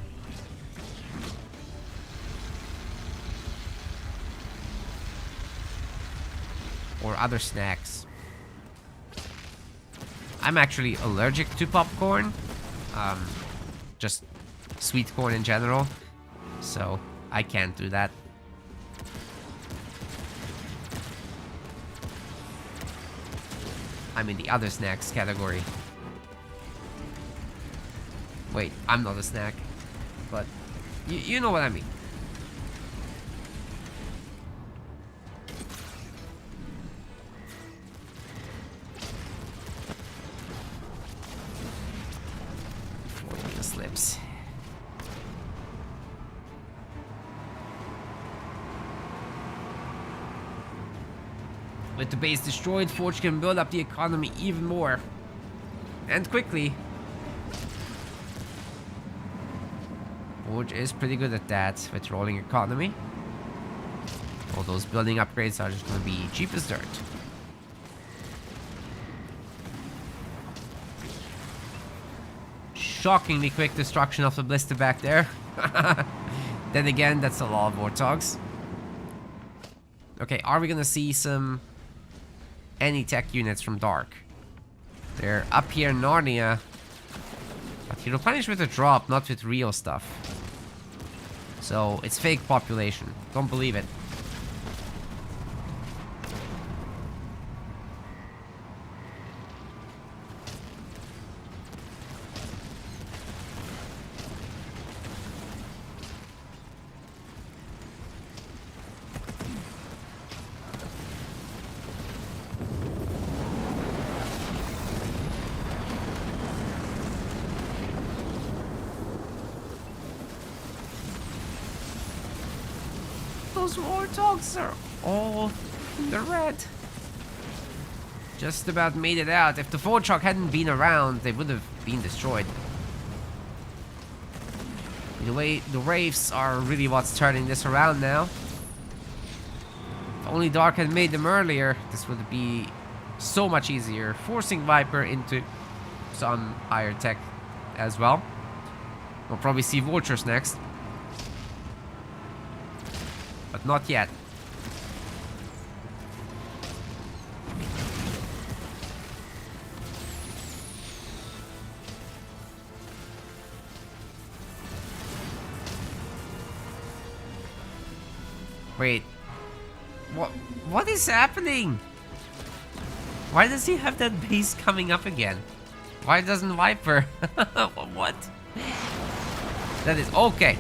Or other snacks. I'm actually allergic to popcorn. Just sweet corn in general. So I can't do that. I'm in the other snacks category. Wait, I'm not a snack. But you know what I mean. Avoiding the slips. With the base destroyed, Forge can build up the economy even more. And quickly. Forge is pretty good at that with rolling economy. All those building upgrades are just going to be cheap as dirt. Shockingly quick destruction of the blister back there. Then again, that's a lot of Warthogs. Okay, are we going to see any tech units from Dark? They're up here in Narnia. But he replenished with a drop, not with real stuff. So, it's fake population. Don't believe it. Those Warthogs are all in the red. Just about made it out. If the Forge hadn't been around, they would have been destroyed. The way the Wraiths are really what's turning this around now. If only Dark had made them earlier, this would be so much easier. Forcing Viper into some higher tech as well. We'll probably see Vultures next. But not yet. Wait. What is happening? Why does he have that base coming up again? Why doesn't Viper? What? That is okay.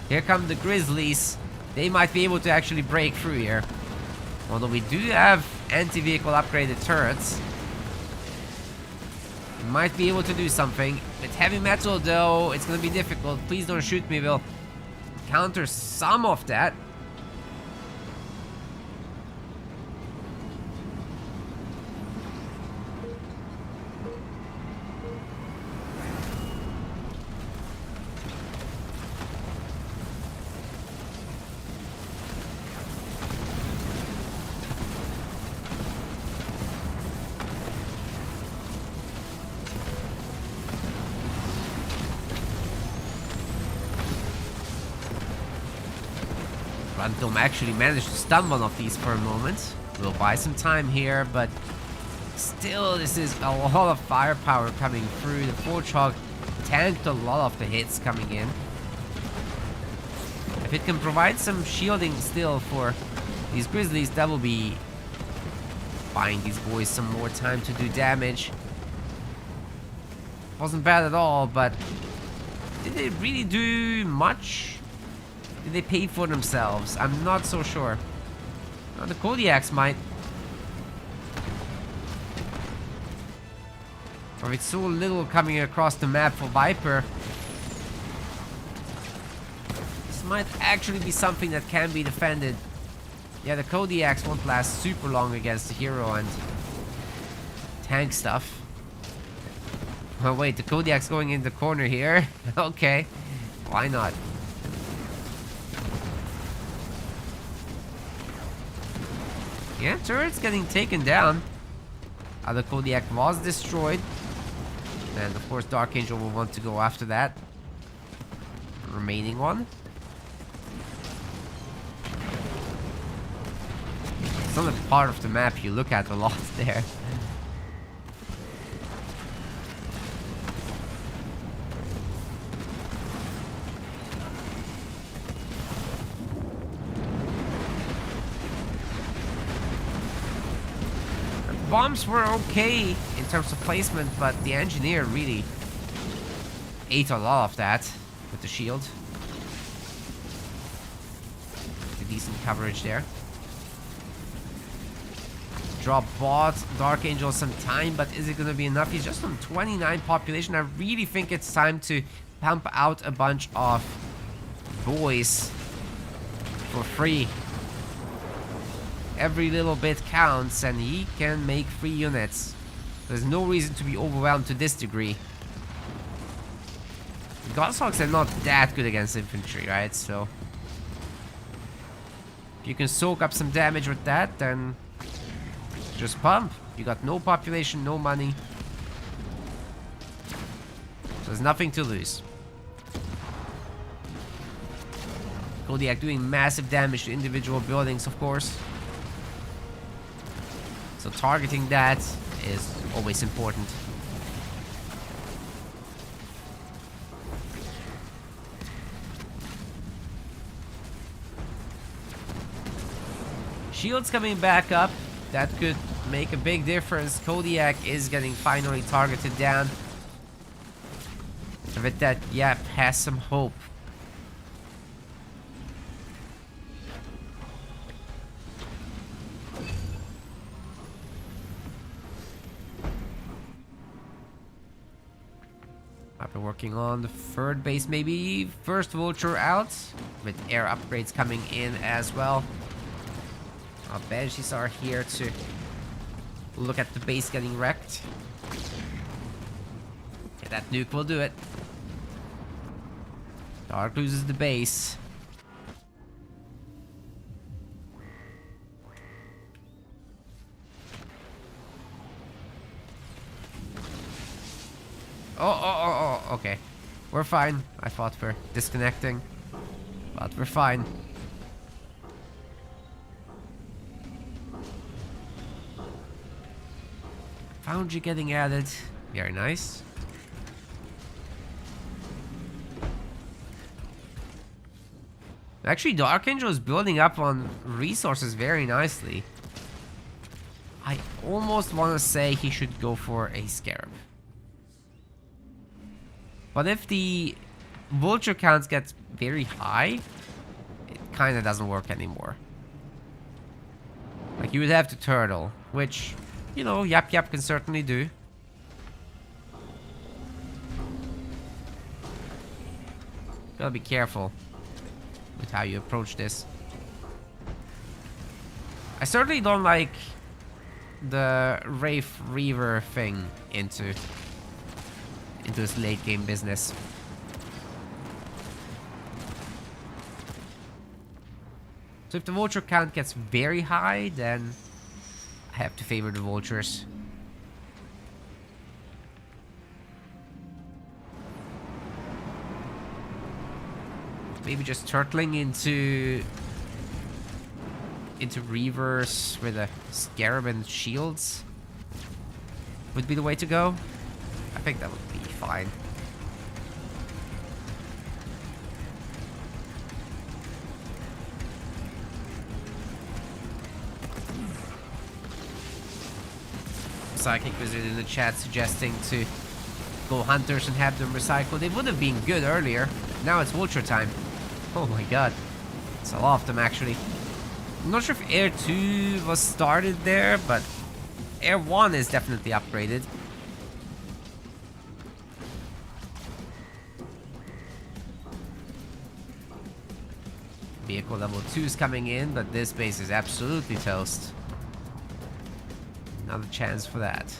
Here come the Grizzlies. They might be able to actually break through here. Although we do have anti-vehicle upgraded turrets. Might be able to do something. With heavy metal, though, it's gonna be difficult. Please don't shoot me, we'll counter some of that. Random actually managed to stun one of these for a moment. We'll buy some time here, but still, this is a lot of firepower coming through. The Forge tanked a lot of the hits coming in. If it can provide some shielding still for these Grizzlies, that will be buying these boys some more time to do damage. Wasn't bad at all, but did they really do much? Did they pay for themselves? I'm not so sure. Oh, the Kodiaks might. Or it's so little coming across the map for Viper. This might actually be something that can be defended. Yeah, the Kodiaks won't last super long against the hero and tank stuff. Oh wait, the Kodiak's going in the corner here. Okay, why not? Yeah, turret's getting taken down. The Kodiak was destroyed. And of course Dark Angel will want to go after that. The remaining one. It's not a part of the map you look at a lot there. Bombs were okay in terms of placement, but the engineer really ate a lot of that with the shield. A decent coverage there. Drop bot Dark Angel some time, but is it gonna be enough? He's just on 29 population. I really think it's time to pump out a bunch of boys for free. Every little bit counts, and he can make 3 units. There's no reason to be overwhelmed to this degree. Goshawks are not that good against infantry, right? So if you can soak up some damage with that, then just pump. You got no population, no money. So there's nothing to lose. Kodiak doing massive damage to individual buildings, of course. So targeting that is always important. Shields coming back up. That could make a big difference. Kodiak is getting finally targeted down. I bet that Yap has some hope. After working on the third base, maybe first Vulture out, with air upgrades coming in as well. Our Banshees are here to look at the base getting wrecked. Okay, that nuke will do it. Dark loses the base. Oh, okay. We're fine. I thought we're disconnecting, but we're fine. Foundry getting added. Very nice. Actually, Dark Angel is building up on resources very nicely. I almost want to say he should go for a Scarab. But if the Vulture counts get very high, it kind of doesn't work anymore. Like, you would have to turtle, which, you know, Yap Yap can certainly do. Gotta be careful with how you approach this. I certainly don't like the Wraith Reaver thing into this late game business. So if the vulture count gets very high, then I have to favor the vultures. Maybe just turtling into Reavers with a Scarab and shields would be the way to go. I think that would be fine. Psychic Wizard in the chat suggesting to go Hunters and have them recycle. They would have been good earlier. Now it's Vulture time. Oh my god. It's a lot of them actually. I'm not sure if Air 2 was started there, but Air 1 is definitely upgraded. Vehicle level 2 is coming in, but this base is absolutely toast. Another chance for that.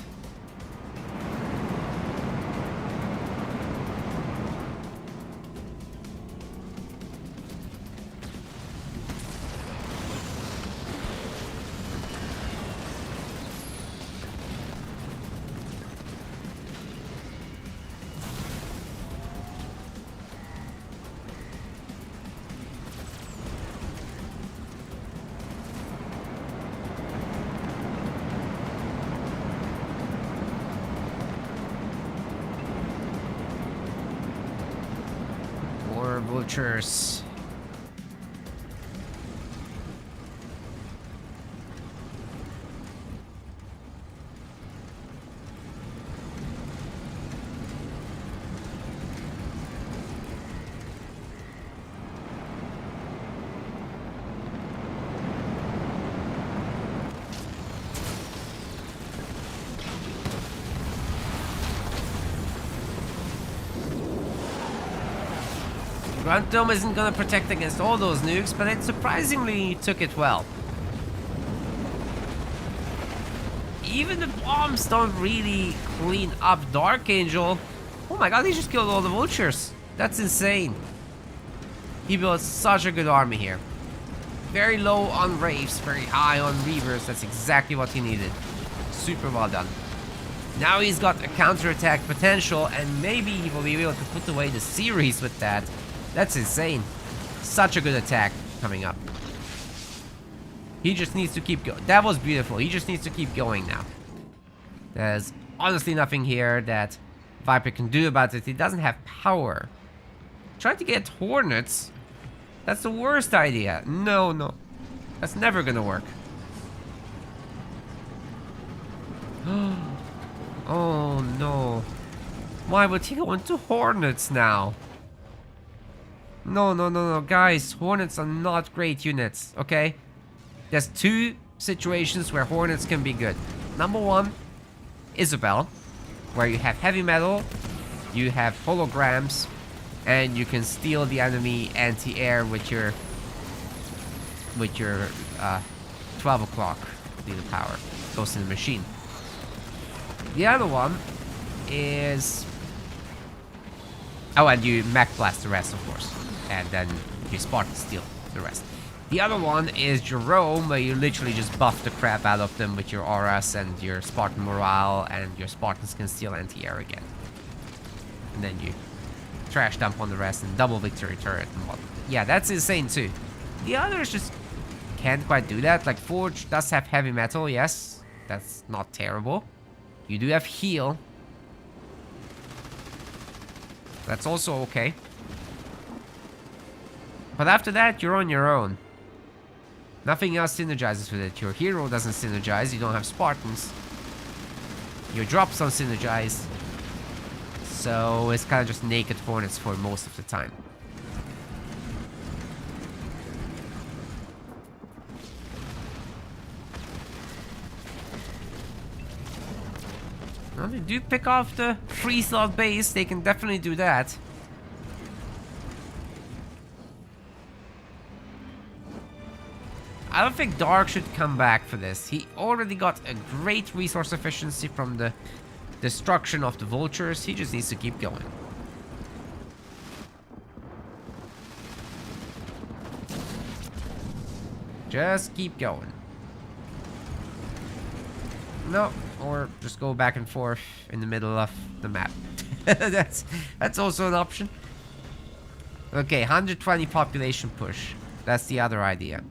Vultures. Grunt Dome isn't gonna protect against all those nukes, but it surprisingly took it well. Even the bombs don't really clean up Dark Angel. Oh my god, he just killed all the vultures. That's insane. He built such a good army here. Very low on Wraiths, very high on Reavers. That's exactly what he needed. Super well done. Now he's got a counterattack potential, and maybe he will be able to put away the series with that. That's insane. Such a good attack coming up. He just needs to keep going. That was beautiful. He just needs to keep going now. There's honestly nothing here that Viper can do about it. He doesn't have power. Try to get Hornets. That's the worst idea. No, no. That's never gonna work. Oh no. Why would he go into Hornets now? No, no, no, no. Guys, Hornets are not great units, okay? There's two situations where Hornets can be good. Number one, Isabel, where you have heavy metal, you have holograms, and you can steal the enemy anti-air with your 12 o'clock leader power. Goes in the machine. The other one is... Oh, and you mech blast the rest, of course. And then you Spartan steal the rest. The other one is Jerome, where you literally just buff the crap out of them with your auras and your Spartan morale, and your Spartans can steal anti-air again. And then you trash dump on the rest and double victory turret and what. Yeah, that's insane too. The others just can't quite do that. Like Forge does have heavy metal, yes. That's not terrible. You do have heal. That's also okay. But after that, you're on your own. Nothing else synergizes with it. Your hero doesn't synergize. You don't have Spartans. Your drops don't synergize. So it's kind of just naked Hornets for most of the time. Well, they do pick off the free slot base. They can definitely do that. I don't think Dark should come back for this. He already got a great resource efficiency from the destruction of the vultures. He just needs to keep going. Just keep going. No, or just go back and forth in the middle of the map. that's also an option. Okay, 120 population push. That's the other idea.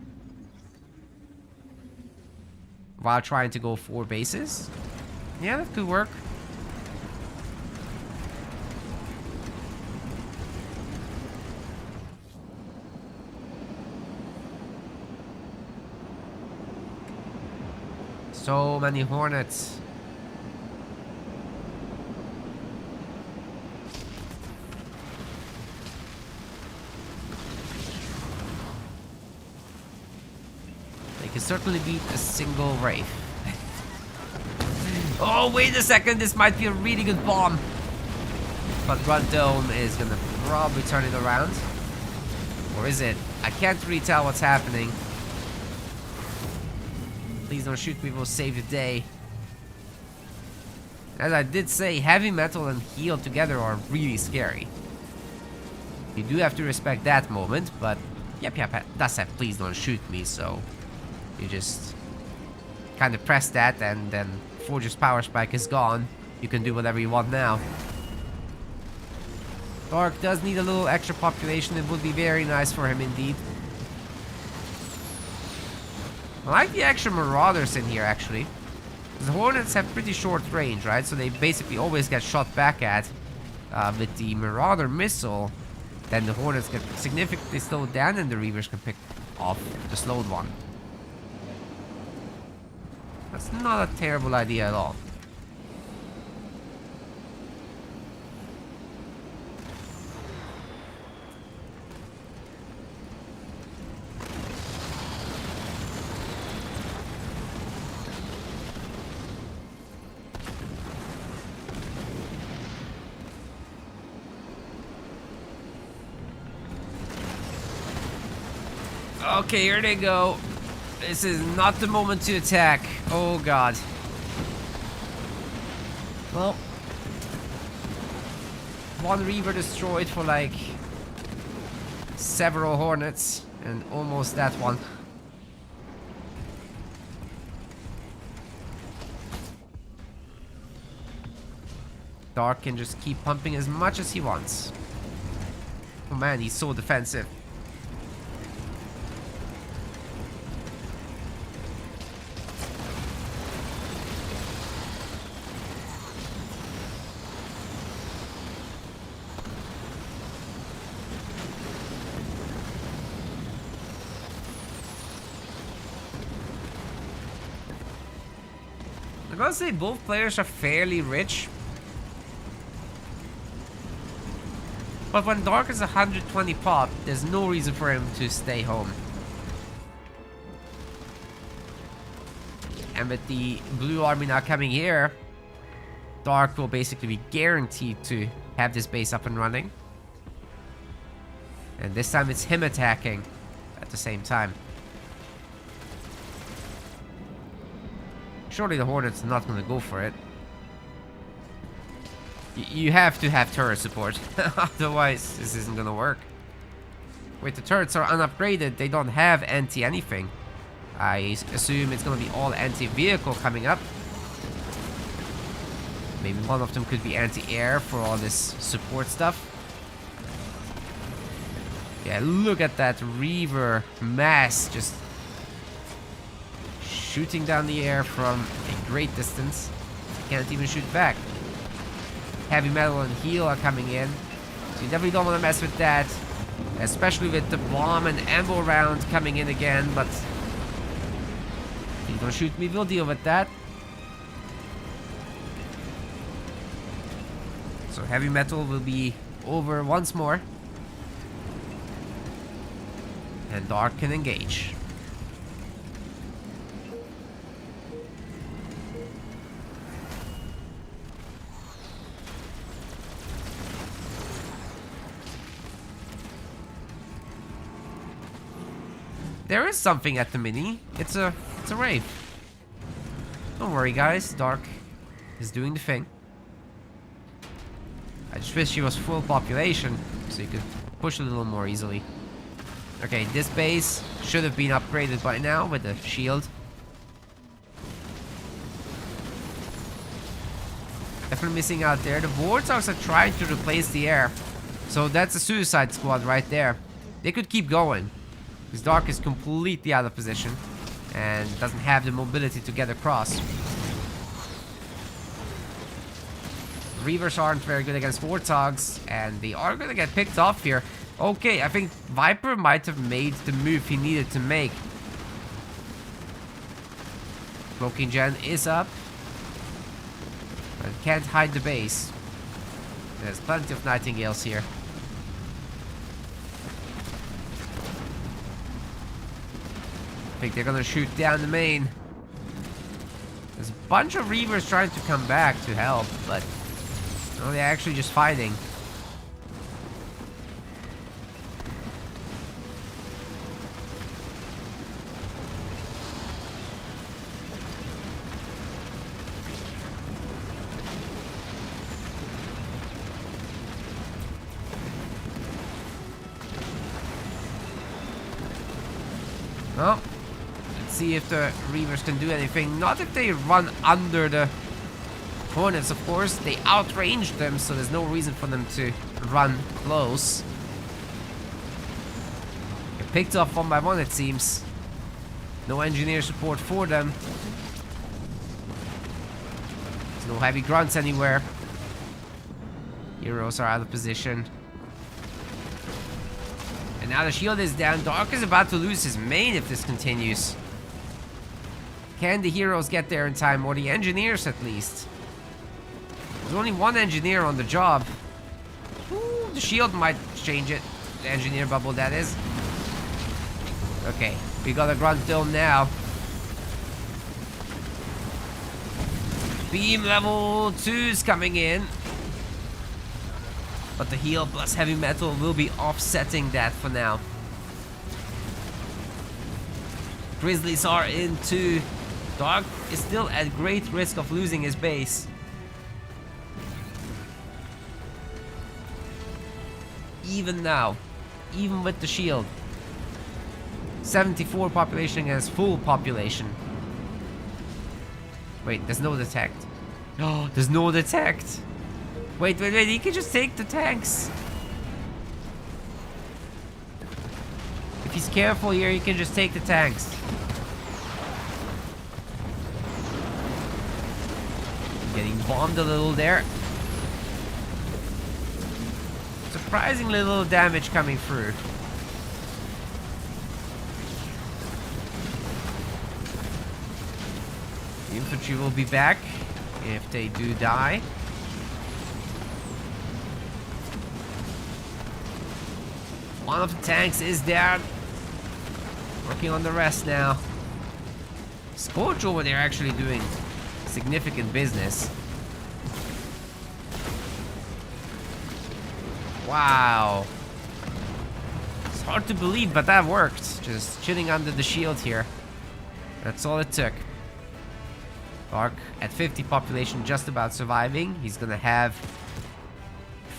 While trying to go 4 bases. Yeah, that could work. So many hornets. They can certainly beat a single Wraith. Oh, wait a second. This might be a really good bomb. But Run Dome is gonna probably turn it around. Or is it? I can't really tell what's happening. Please don't shoot me, we'll save the day. As I did say, heavy metal and heal together are really scary. You do have to respect that moment, but yep, that's that please don't shoot me, so you just kind of press that and then Forge's power spike is gone. You can do whatever you want now. Dark does need a little extra population, it would be very nice for him indeed. I like the extra Marauders in here, actually. The Hornets have pretty short range, right? So they basically always get shot back at. With the Marauder missile, then the Hornets get significantly slowed down and the Reavers can pick off the slowed one. That's not a terrible idea at all. Okay, here they go. This is not the moment to attack. Oh god. Well, one Reaver destroyed for like several Hornets and almost that one. Dark can just keep pumping as much as he wants. Oh man, he's so defensive. I gotta say, both players are fairly rich. But when Dark is 120 pop, there's no reason for him to stay home. And with the blue army now coming here, Dark will basically be guaranteed to have this base up and running. And this time it's him attacking at the same time. Surely the Hornets are not going to go for it. You have to have turret support. Otherwise, this isn't going to work. Wait, the turrets are unupgraded. They don't have anti-anything. I assume it's going to be all anti-vehicle coming up. Maybe one of them could be anti-air for all this support stuff. Yeah, look at that Reaver mass just shooting down the air from a great distance. Can't even shoot back. Heavy metal and heal are coming in. So you definitely don't want to mess with that. Especially with the bomb and ammo round coming in again. But if you don't shoot me, we'll deal with that. So heavy metal will be over once more. And Dark can engage. there is something at the mini. It's a Wraith. Don't worry, guys. Dark is doing the thing. I just wish she was full population, so you could push a little more easily. Okay, this base should have been upgraded by now with the shield. Definitely missing out there. The Warthogs are trying to replace the air. So that's a suicide squad right there. They could keep going. Because Dark is completely out of position. And doesn't have the mobility to get across. Reavers aren't very good against Warthogs. And they are going to get picked off here. Okay, I think Viper might have made the move he needed to make. Cloaking Gen is up. But can't hide the base. There's plenty of Nightingales here. I think they're gonna shoot down the main. There's a bunch of Reavers trying to come back to help, but no, they're actually just fighting. Well, let's see if the Reavers can do anything. Not if they run under the Hornets, of course. They outranged them, so there's no reason for them to run close. They're picked off one by one, it seems. No engineer support for them. There's no heavy grunts anywhere. Heroes are out of position. And now the shield is down. Dark is about to lose his main if this continues. Can the heroes get there in time? Or the engineers at least? There's only one engineer on the job. Ooh, the shield might change it. The engineer bubble, that is. Okay, we got a grunt dome now. Beam level 2's coming in. But the heal plus heavy metal will be offsetting that for now. Grizzlies are into. Dark is still at great risk of losing his base. Even now. Even with the shield. 74 population against full population. Wait, there's no detect. Oh, there's no detect. Wait, he can just take the tanks. If he's careful here, he can just take the tanks. Getting bombed a little there. Surprisingly little damage coming through. The infantry will be back if they do die. One of the tanks is down. Working on the rest now. Scorch over there actually doing significant business. Wow. It's hard to believe, but that worked. Just chilling under the shield here. That's all it took. Dark at 50 population, just about surviving. He's gonna have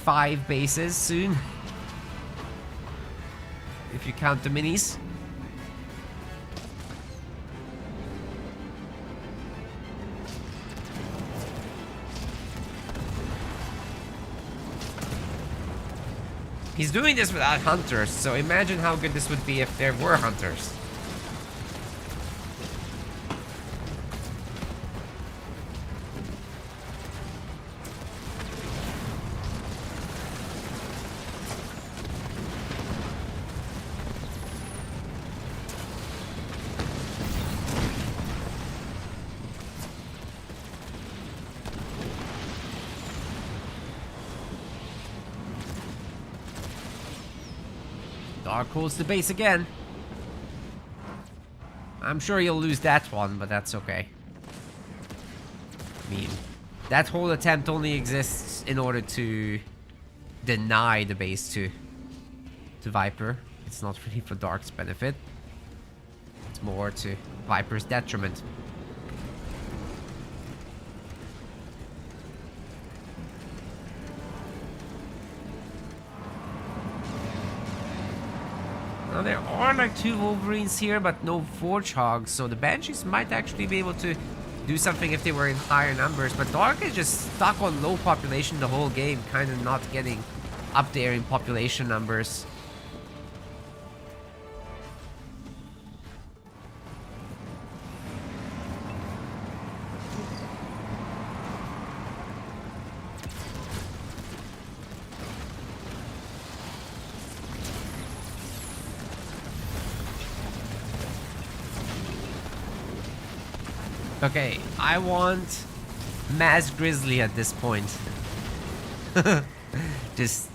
5 bases soon. If you count the minis. He's doing this without hunters, so imagine how good this would be if there were hunters. Dark holds the base again. I'm sure you'll lose that one, but that's okay. I mean, that whole attempt only exists in order to deny the base to Viper. It's not really for Dark's benefit. It's more to Viper's detriment. Now there are like 2 Wolverines here, but no Forge Hogs, so the Banshees might actually be able to do something if they were in higher numbers, but Dark is just stuck on low population the whole game, kind of not getting up there in population numbers. Okay, I want Mass Grizzly at this point. Just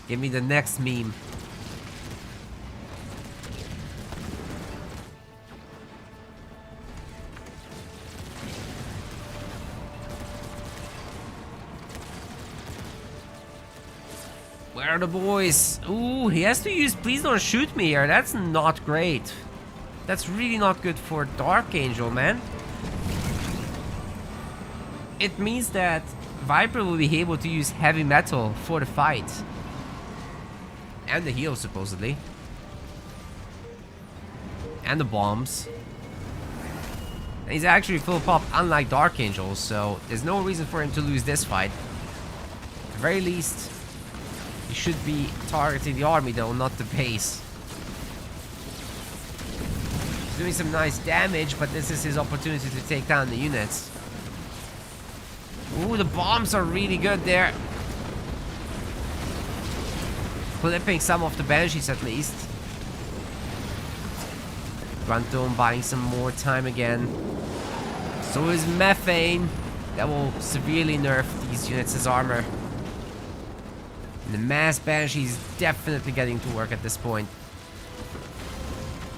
give me the next meme. Where are the boys? Ooh, he has to use Please Don't Shoot Me here. That's not great. That's really not good for Dark Angel, man. It means that Viper will be able to use heavy metal for the fight. And the heal, supposedly. And the bombs. And he's actually full pop, unlike Dark Angel, so there's no reason for him to lose this fight. At the very least, he should be targeting the army, though, not the base. Doing some nice damage, but this is his opportunity to take down the units. Ooh, the bombs are really good there. Clipping some of the Banshees at least. Gruntom buying some more time again. So is Methane. That will severely nerf these units' armor. And the mass Banshee is definitely getting to work at this point.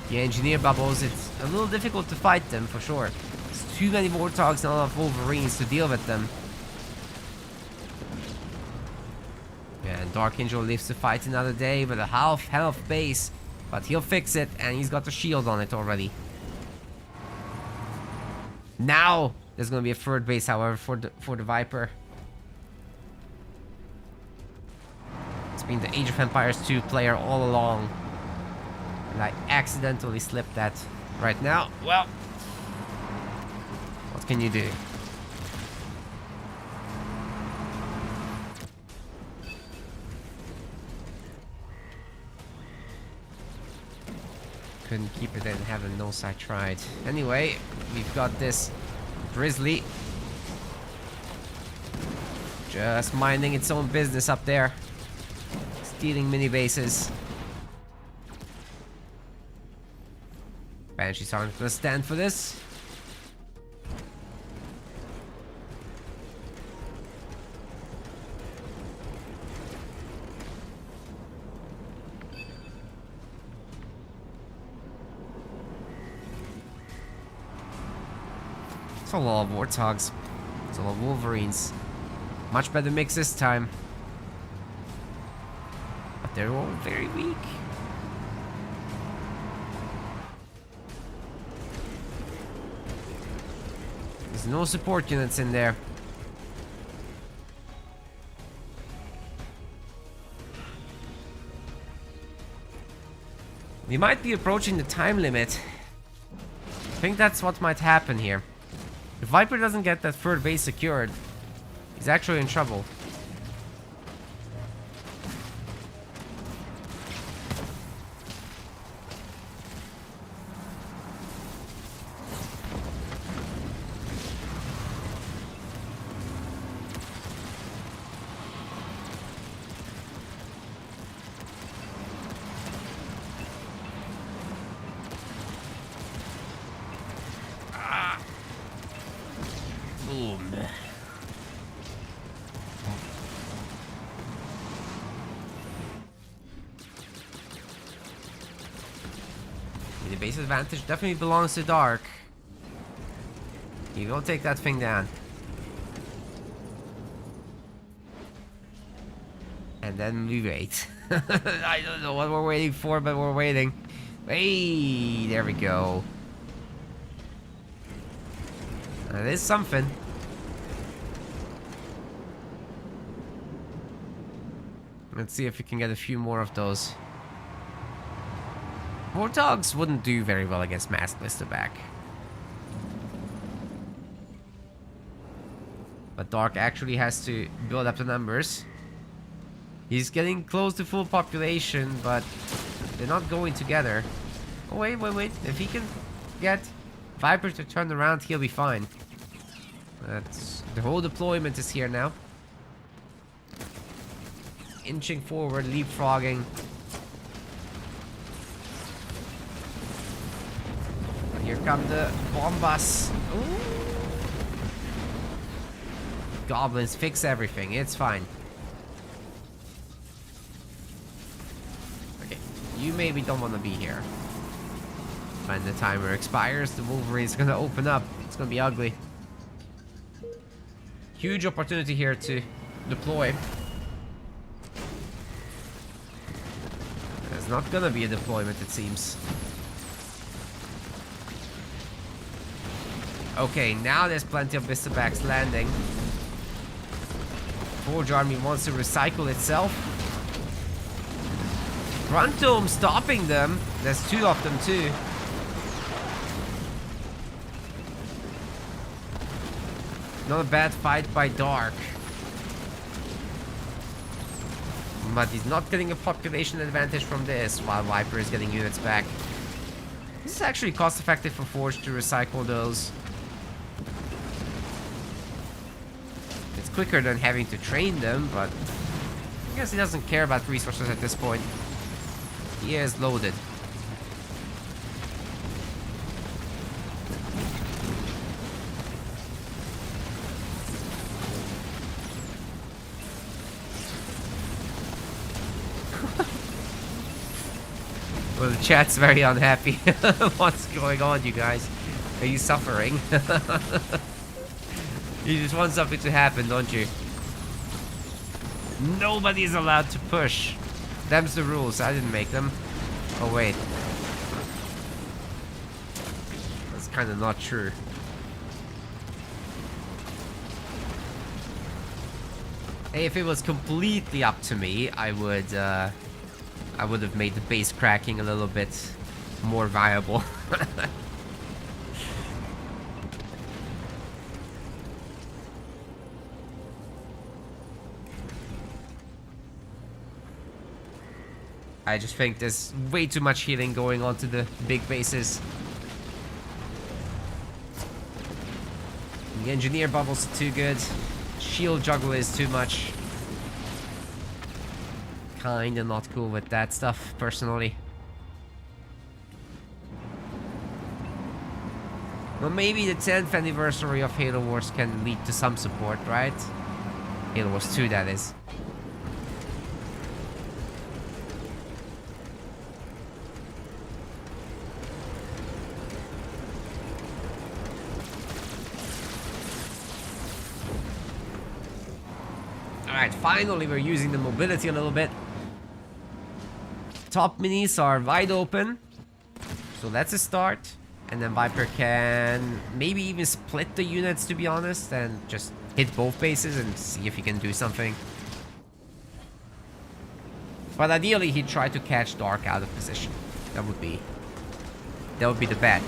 The engineer bubbles, it's a little difficult to fight them for sure. There's too many Warthogs and a lot of Wolverines to deal with them. Yeah, and Dark Angel lives to fight another day with a half health base. But he'll fix it, and he's got the shield on it already. Now there's gonna be a third base, however, for the Viper. It's been the Age of Empires 2 player all along. And I accidentally slipped that right now. Well, what can you do? Couldn't keep it in heaven, no I tried. Anyway, we've got this Grizzly. Just minding its own business up there. Stealing mini bases. Banshees aren't gonna stand for this. It's a lot of Warthogs. It's a lot of Wolverines. Much better mix this time. But they're all very weak. There's no support units in there. We might be approaching the time limit. I think that's what might happen here. If Viper doesn't get that third base secured, he's actually in trouble. Boom. The base advantage definitely belongs to Dark. He will take that thing down. And then we wait. I don't know what we're waiting for, but we're waiting. Hey, there we go. That is something. Let's see if we can get a few more of those. Warthogs wouldn't do very well against masked blisterback. But Dark actually has to build up the numbers. He's getting close to full population, but they're not going together. Oh, wait. If he can get Viper to turn around, he'll be fine. That's the whole deployment is here now. Inching forward, leapfrogging. And here come the bombas. Ooh. Goblins fix everything. It's fine. Okay, you maybe don't want to be here. When the timer expires, the Wolverine's gonna open up. It's gonna be ugly. Huge opportunity here to deploy. There's not gonna be a deployment, it seems. Okay, now there's plenty of Blisterbacks landing. Forge Army wants to recycle itself. Grunt Dome stopping them. There's two of them too. Not a bad fight by Dark. But he's not getting a population advantage from this, while Viper is getting units back. This is actually cost effective for Forge to recycle those. It's quicker than having to train them, but I guess he doesn't care about resources at this point. He is loaded. Well, the chat's very unhappy. What's going on, you guys? Are you suffering? You just want something to happen, don't you? Nobody's allowed to push. Them's the rules. I didn't make them. Oh, wait. That's kind of not true. Hey, if it was completely up to me, I would have made the base cracking a little bit more viable. I just think there's way too much healing going on to the big bases. The engineer bubbles are too good. Shield juggle is too much. Kinda not cool with that stuff, personally. Well, maybe the 10th anniversary of Halo Wars can lead to some support, right? Halo Wars 2, that is. Alright, finally we're using the mobility a little bit. Top minis are wide open, so that's a start. And then Viper can maybe even split the units, to be honest, and just hit both bases and see if he can do something. But ideally he'd try to catch Dark out of position. That would be the bet.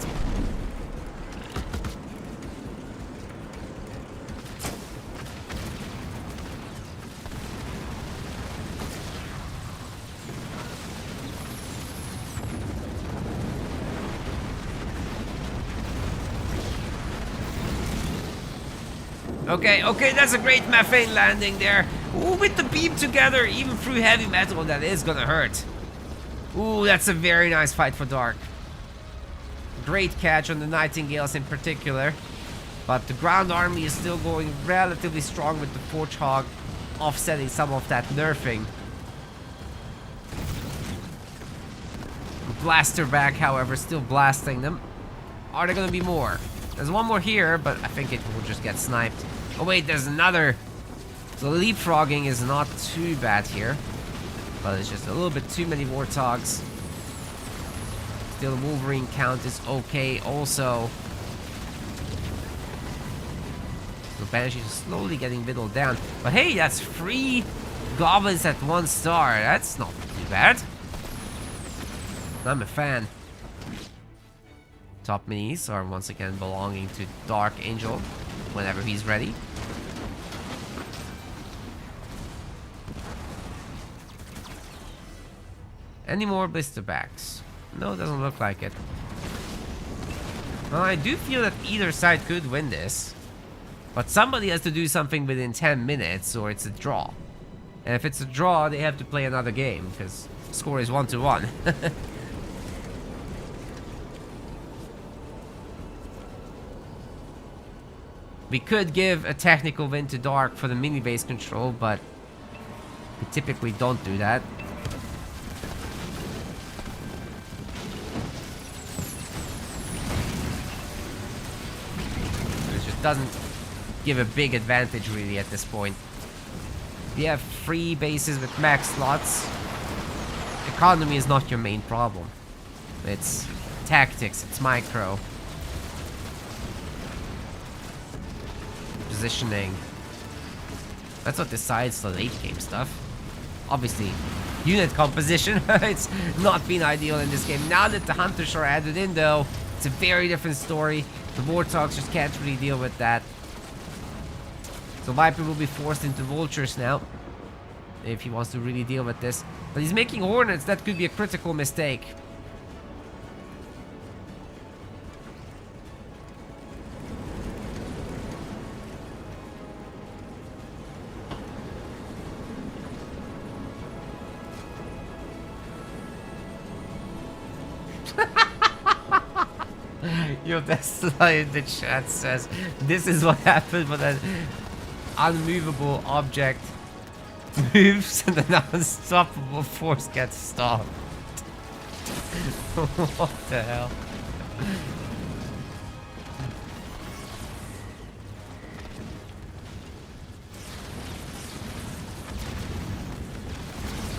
Okay, that's a great methane landing there. Ooh, with the beam together, even through heavy metal, that is gonna hurt. Ooh, that's a very nice fight for Dark. Great catch on the Nightingales in particular. But the ground army is still going relatively strong with the Forge Hog offsetting some of that nerfing. Blaster back, however, still blasting them. Are there gonna be more? There's one more here, but I think it will just get sniped. Oh wait, there's another. So leapfrogging is not too bad here, but it's just a little bit too many Warthogs. Still, the Wolverine count is okay also. The Banshee is slowly getting whittled down. But hey, that's 3 goblins at 1 star. That's not too bad. I'm a fan. Top minis are once again belonging to Dark Angel whenever he's ready. Any more blister backs? No, it doesn't look like it. Well, I do feel that either side could win this. But somebody has to do something within 10 minutes or it's a draw. And if it's a draw, they have to play another game because the score is 1-1. We could give a technical win to Dark for the mini base control, but we typically don't do that. It just doesn't give a big advantage really at this point. We have 3 bases with max slots. Economy is not your main problem. It's tactics, it's micro. Positioning. That's what decides the late game stuff. Obviously, unit composition, it's not been ideal in this game. Now that the Hunters are added in though, it's a very different story. The Warthogs just can't really deal with that. So Viper will be forced into Vultures now, if he wants to really deal with this. But he's making Hornets, that could be a critical mistake. Yo, Tesla in the chat says, this is what happened when an unmovable object moves and an unstoppable force gets stopped. What the hell?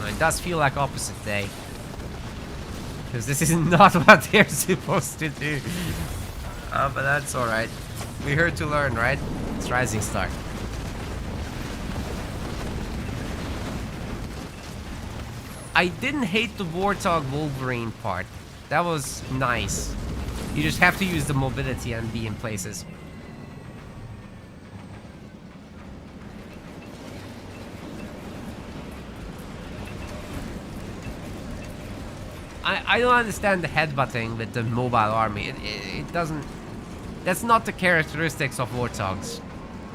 It does feel like opposite day. Because this is not what they're supposed to do. But that's alright. We're here to learn, right? It's Rising Star. I didn't hate the Warthog Wolverine part. That was nice. You just have to use the mobility and be in places. I don't understand the headbutting with the mobile army. It doesn't... That's not the characteristics of Warthogs.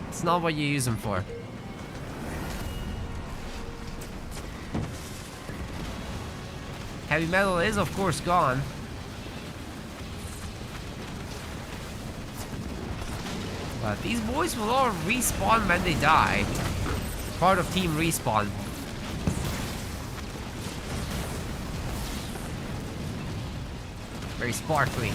It's not what you use them for. Heavy metal is, of course, gone. But these boys will all respawn when they die. Part of Team Respawn. Very sparkly.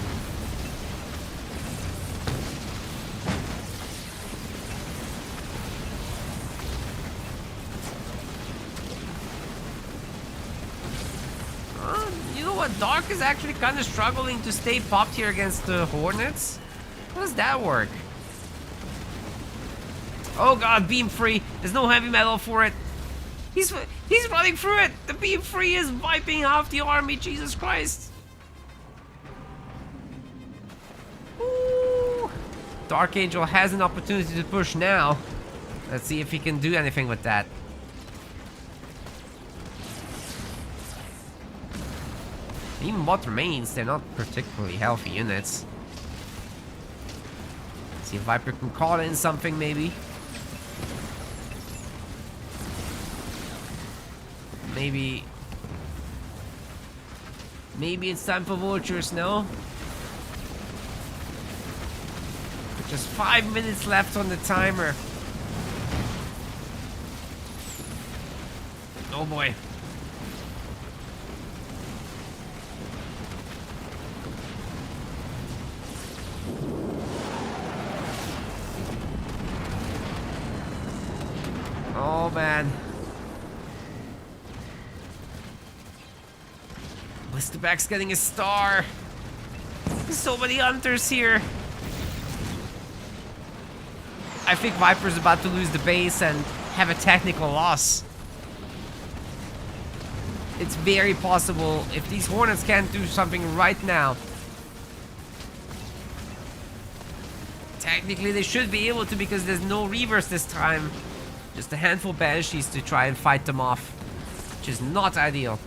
You know what? Dark is actually kind of struggling to stay popped here against the Hornets. How does that work? Oh god, beam free. There's no heavy metal for it. He's running through it. The beam free is wiping out the army. Jesus Christ. Ooh. Dark Angel has an opportunity to push now. Let's see if he can do anything with that. Even what remains, they're not particularly healthy units. Let's see if Viper can call in something maybe. Maybe it's time for Vultures, no? Just 5 minutes left on the timer. Oh boy. Oh man. Blisterback's getting a star. There's so many hunters here. I think Viper's about to lose the base and have a technical loss. It's very possible if these Hornets can't do something right now. Technically, they should be able to because there's no reverse this time. Just a handful of Banshees to try and fight them off, which is not ideal.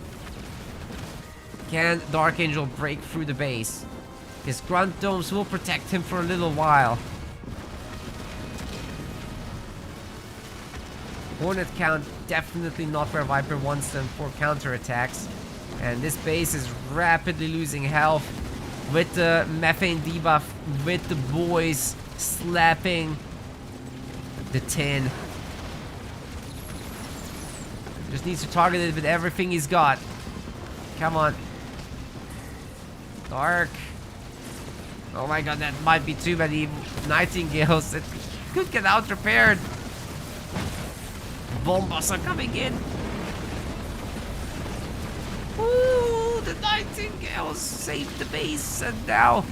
Can Dark Angel break through the base? His Grunt Domes will protect him for a little while. Hornet count, definitely not where Viper wants them for counterattacks. And this base is rapidly losing health with the methane debuff, with the boys slapping the tin. Just needs to target it with everything he's got. Come on. Dark. Oh my god, that might be too many Nightingales. It could get out repaired. Bombas are coming in. Ooh, the Nightingales saved the base, and now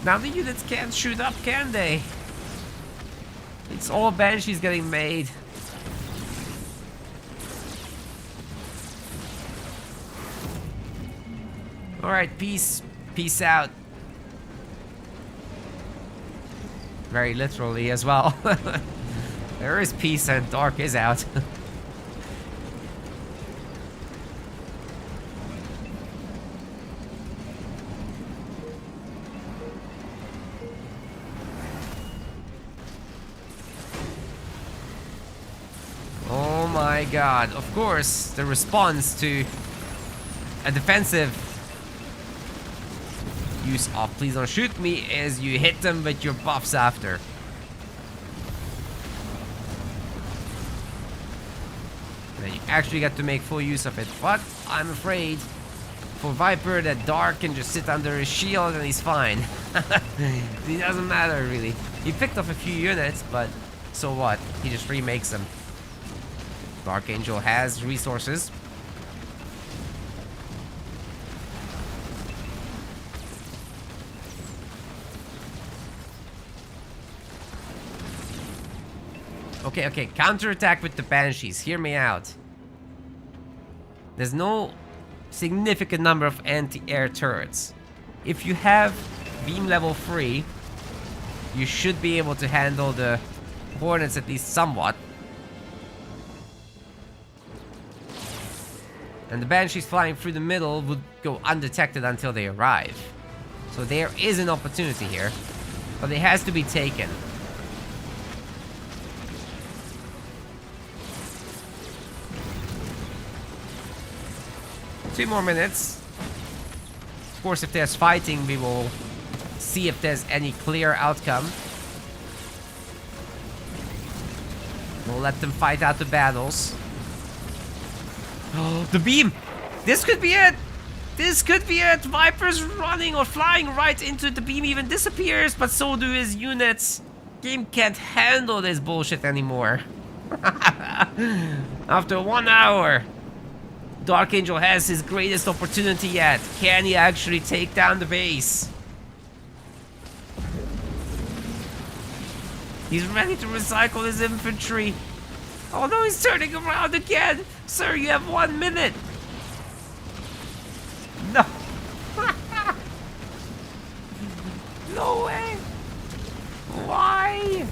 the units can't shoot up, can they? It's all Banshees getting made. Alright, peace. Peace out. Very literally as well. There is peace and Dark is out. Oh my god. Of course, the response to a defensive use of please don't shoot me is you hit them with your buffs after. And then you actually get to make full use of it. But I'm afraid for Viper that Dark can just sit under his shield and he's fine. It doesn't matter really. He picked up a few units, but so what? He just remakes them. Dark Angel has resources. Okay, counterattack with the Banshees. Hear me out. There's no significant number of anti-air turrets. If you have beam level 3, you should be able to handle the Hornets at least somewhat. And the Banshees flying through the middle would go undetected until they arrive. So there is an opportunity here, but it has to be taken. Two more minutes. Of course, if there's fighting, we will see if there's any clear outcome. We'll let them fight out the battles. Oh, the beam! This could be it! This could be it! Viper's running or flying right into it. The beam even disappears, but so do his units. Game can't handle this bullshit anymore. After 1 hour. Dark Angel has his greatest opportunity yet. Can he actually take down the base? He's ready to recycle his infantry. Oh no, he's turning around again. Sir, you have 1 minute. No. No way. Why?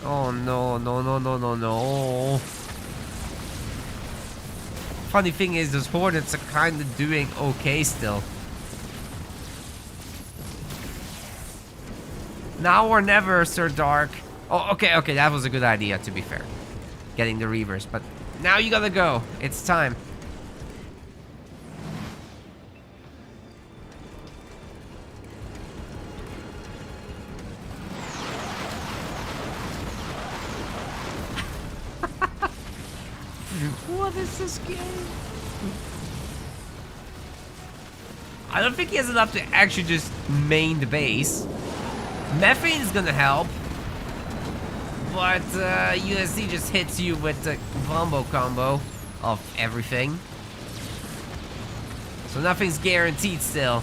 Oh no, no. Funny thing is, those Hornets are kind of doing okay still. Now or never, Sir Dark. Oh, okay, that was a good idea, to be fair. Getting the reverse, but now you gotta go. It's time. What is this game? I don't think he has enough to actually just main the base. Methane is gonna help. but USD just hits you with the combo of everything. So nothing's guaranteed still.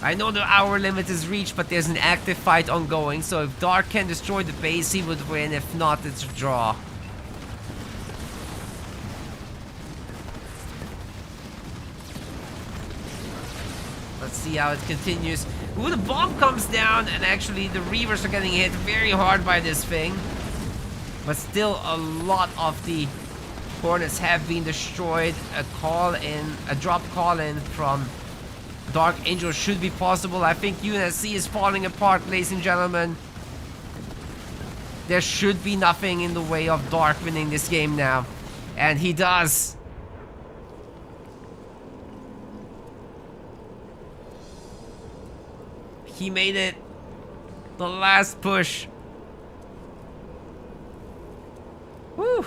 I know the hour limit is reached, but there's an active fight ongoing, so if Dark can destroy the base, he would win. If not, it's a draw. Let's see how it continues. Ooh, the bomb comes down, and actually the Reavers are getting hit very hard by this thing. But still, a lot of the Hornets have been destroyed. A drop call-in from Dark Angel should be possible. I think UNSC is falling apart, ladies and gentlemen. There should be nothing in the way of Dark winning this game now. And he does. He made it. The last push. Woo.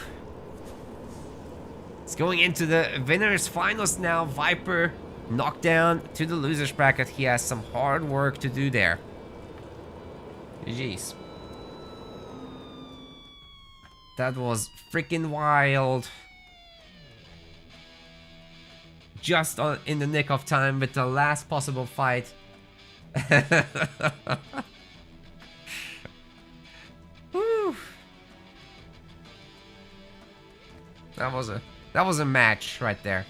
It's going into the winners finals now. Viper knocked down to the losers bracket. He has some hard work to do there. GG's. That was freaking wild. Just in the nick of time with the last possible fight. Woo. That was a match right there.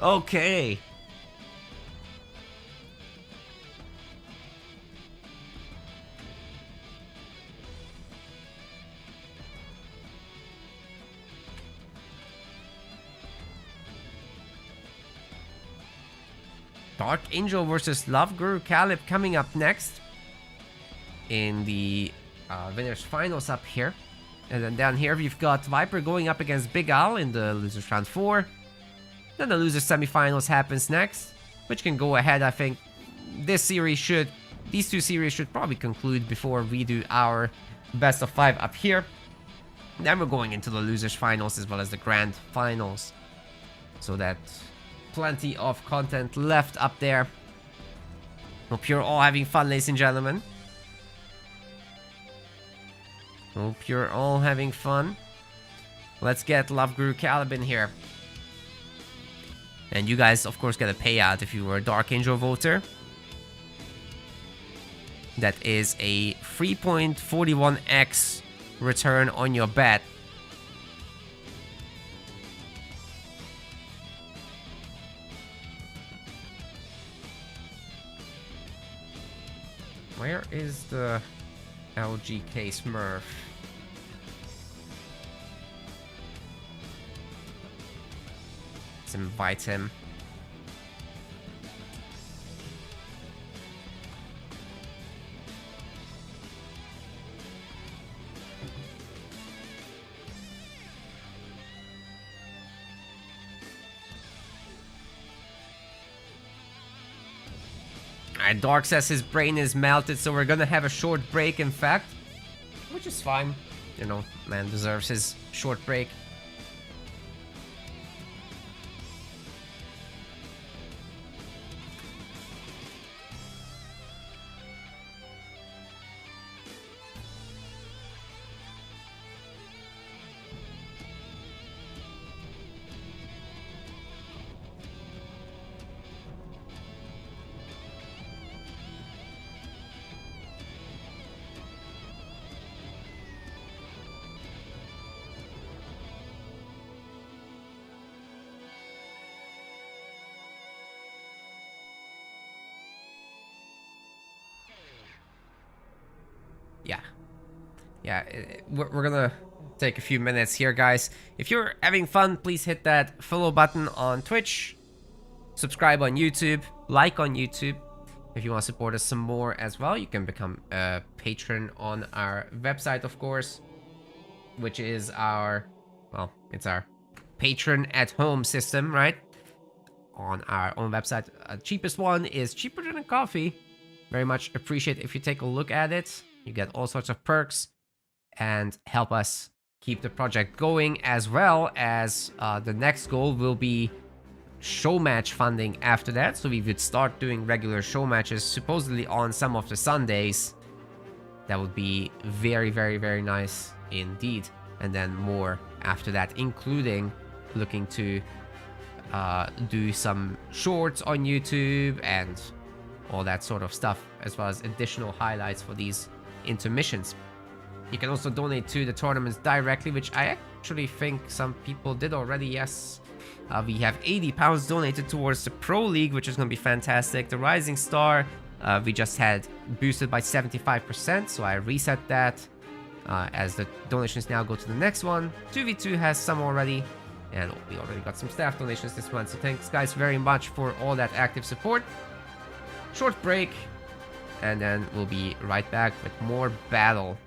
Okay. Dark Angel versus Love Guru Calibb coming up next in the winners finals up here. And then down here we've got Viper going up against Big Al in the losers round 4. Then the losers semifinals happens next, which can go ahead. I think these two series should probably conclude before we do our best of 5 up here. Then we're going into the losers finals as well as the grand finals. So that plenty of content left up there. Hope you're all having fun, ladies and gentlemen. Hope you're all having fun. Let's get Love Guru Calibb in here. And you guys, of course, get a payout if you were a Dark Angel voter. That is a 3.41x return on your bet. Where is the LGK Smurf? Let's invite him. Dark says his brain is melted, so we're gonna have a short break, in fact. Which is fine. You know, man deserves his short break. Yeah, we're gonna take a few minutes here, guys. If you're having fun, please hit that follow button on Twitch, subscribe on YouTube, like on YouTube. If you want to support us some more as well, you can become a patron on our website, of course, which is our, well, it's our patron at home system, right? On our own website. Cheapest one is cheaper than a coffee. Very much appreciate if you take a look at it. You get all sorts of perks and help us keep the project going, as well as the next goal will be show match funding after that. So we would start doing regular show matches supposedly on some of the Sundays. That would be very, very, very nice indeed. And then more after that, including looking to do some shorts on YouTube and all that sort of stuff, as well as additional highlights for these intermissions. You can also donate to the tournaments directly, which I actually think some people did already, yes. We have £80 donated towards the Pro League, which is going to be fantastic. The Rising Star, we just had boosted by 75%, so I reset that as the donations now go to the next one. 2v2 has some already, and we already got some staff donations this month, so thanks guys very much for all that active support. Short break, and then we'll be right back with more battle.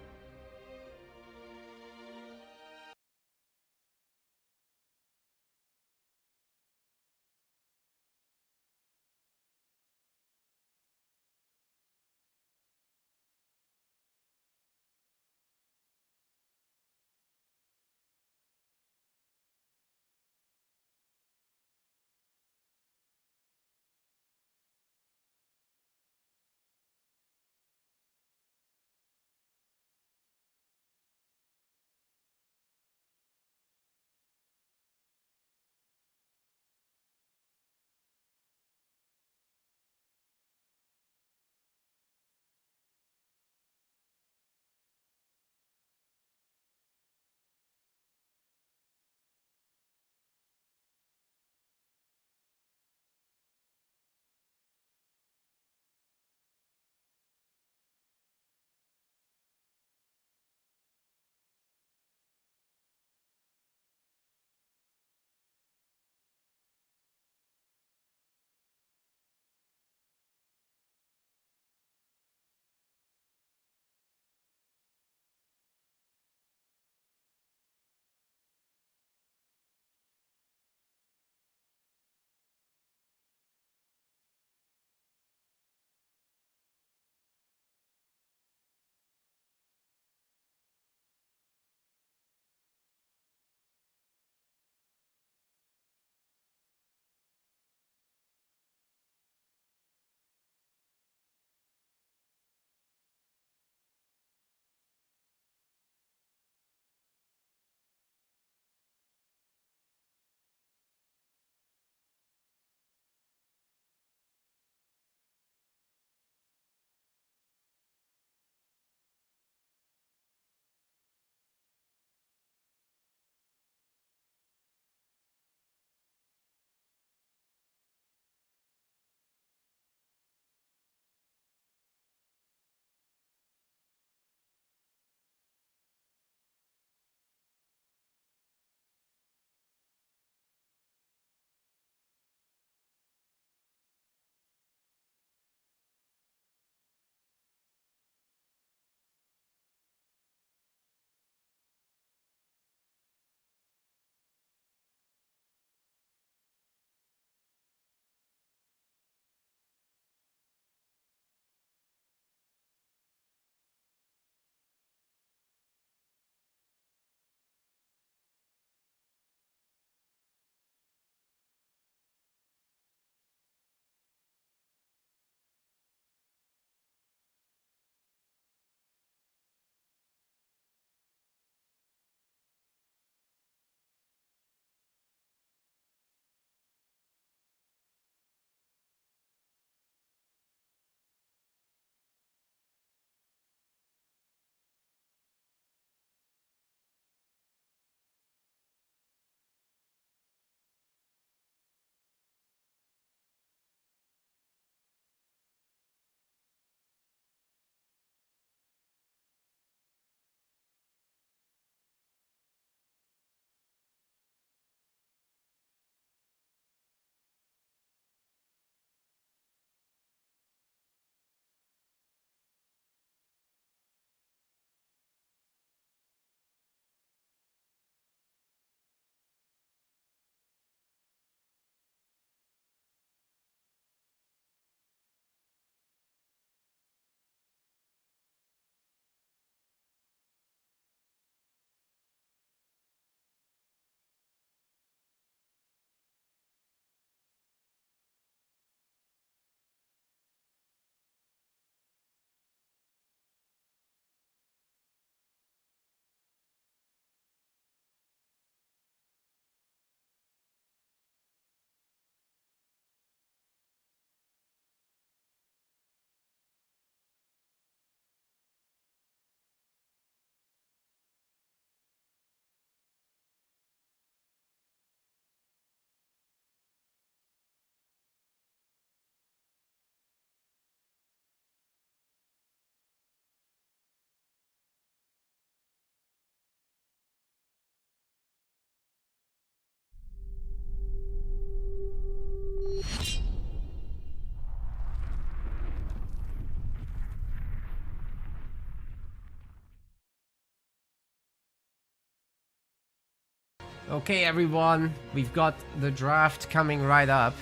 Okay, everyone, we've got the draft coming right up.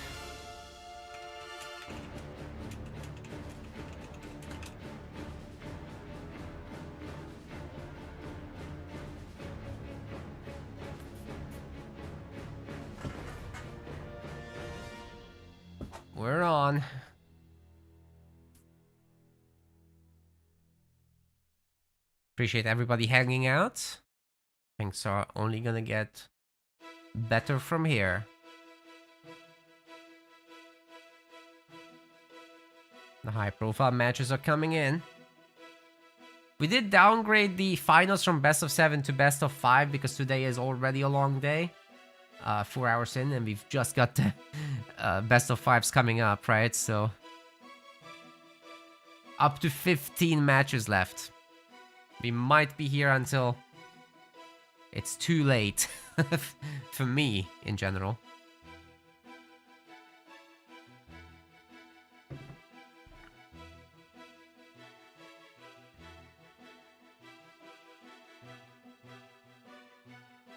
We're on. Appreciate everybody hanging out. Things are only gonna get better from here. The high-profile matches are coming in. We did downgrade the finals from best of 7 to best of 5 because today is already a long day. 4 hours in, and we've just got the best of 5s coming up, right? So up to 15 matches left. We might be here until it's too late for me in general.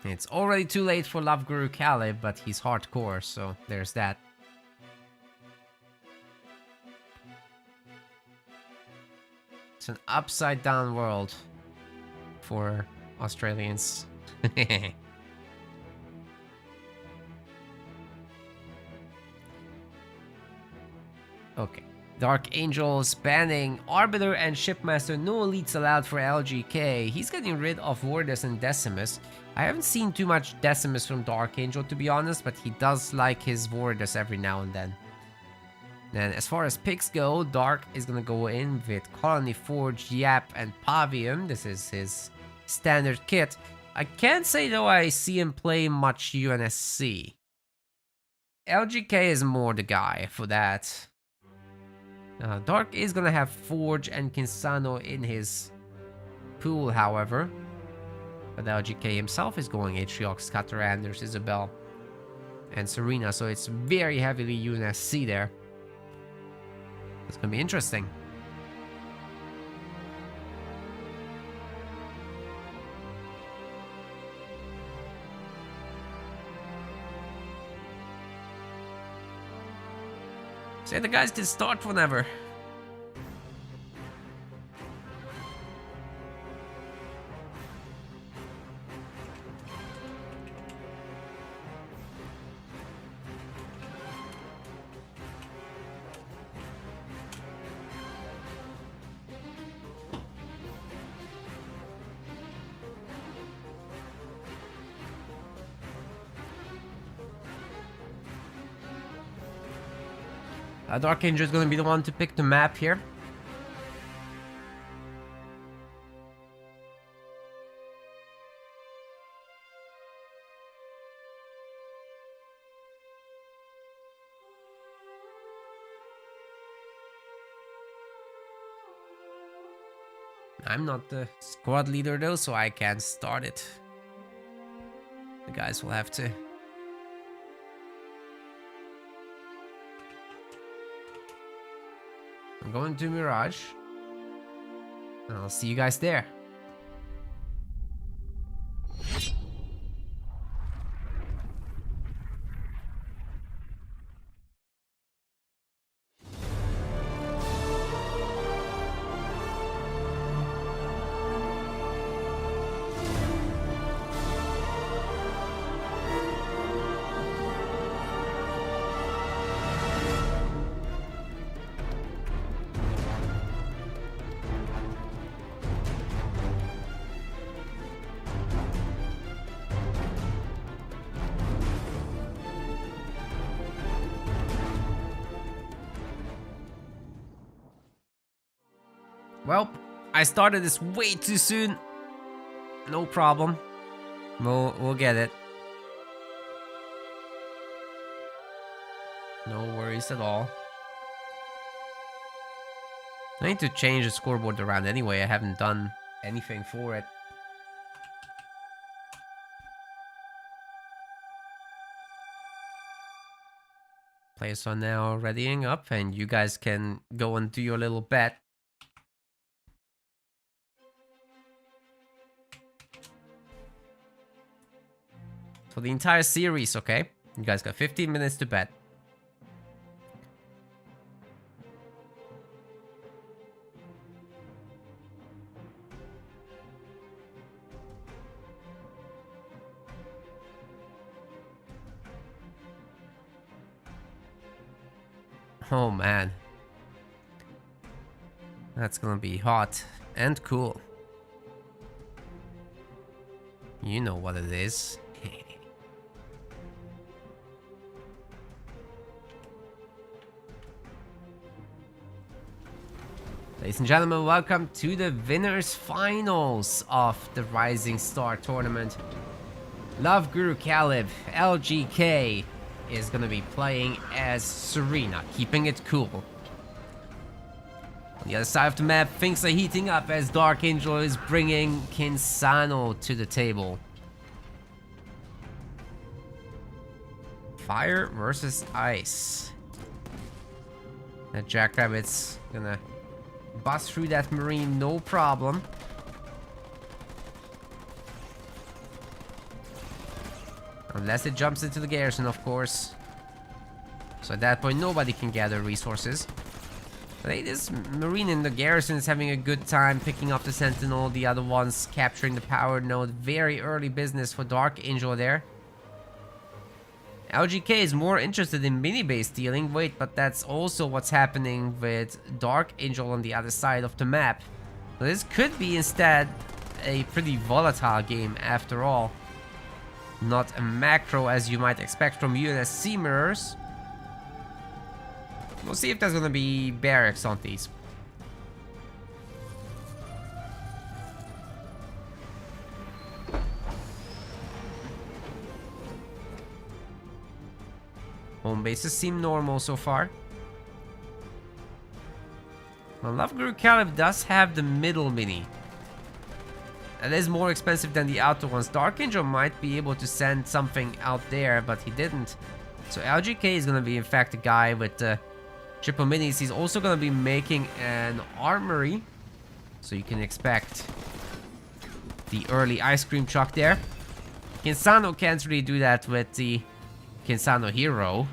It's already too late for Love Guru Calibb, but he's hardcore, so there's that. It's an upside down world for Australians. Okay. Dark Angels banning Arbiter and Shipmaster. No elites allowed for LGK. He's getting rid of Wardus and Decimus. I haven't seen too much Decimus from Dark Angel, to be honest, but he does like his Wardus every now and then. Then as far as picks go, Dark is gonna go in with Colony Forge, Yap, and Pavium. This is his standard kit. I can't say though I see him play much UNSC. LGK is more the guy for that. Dark is gonna have Forge and Kinsano in his pool, however. But LGK himself is going Atriox, Cataranders, Isabel, and Serena, so it's very heavily UNSC there. It's gonna be interesting. Say the guys can start whenever. Dark Angel is going to be the one to pick the map here. I'm not the squad leader though, so I can't start it. The guys will have to. I'm going to Mirage. And I'll see you guys there. Well, I started this way too soon. No problem. We'll get it. No worries at all. I need to change the scoreboard around anyway. I haven't done anything for it. Players are now readying up, and you guys can go and do your little bet. For the entire series, okay? You guys got 15 minutes to bet. Oh man. That's gonna be hot and cool. You know what it is. Ladies and gentlemen, welcome to the winners finals of the Rising Star tournament. Love Guru Calibb, LGK, is gonna be playing as Serena, keeping it cool. On the other side of the map, things are heating up as Dark Angel is bringing Kinsano to the table. Fire versus ice. That Jackrabbit's gonna bust through that marine, no problem. Unless it jumps into the garrison, of course. So at that point, nobody can gather resources. But hey, this marine in the garrison is having a good time picking up the sentinel. The other ones capturing the power node. Very early business for Dark Angel there. LGK is more interested in mini-base stealing. Wait, but that's also what's happening with Dark Angel on the other side of the map. So this could be instead a pretty volatile game after all. Not a macro as you might expect from UNSC mirrors. We'll see if there's gonna be barracks on these. Home bases seem normal so far. Well, Love Guru Calibb does have the middle mini. It is more expensive than the outer ones. Dark Angel might be able to send something out there, but he didn't. So LGK is going to be, in fact, the guy with the triple minis. He's also going to be making an armory. So you can expect the early ice cream truck there. Kinsano can't really do that with the Kinsano hero.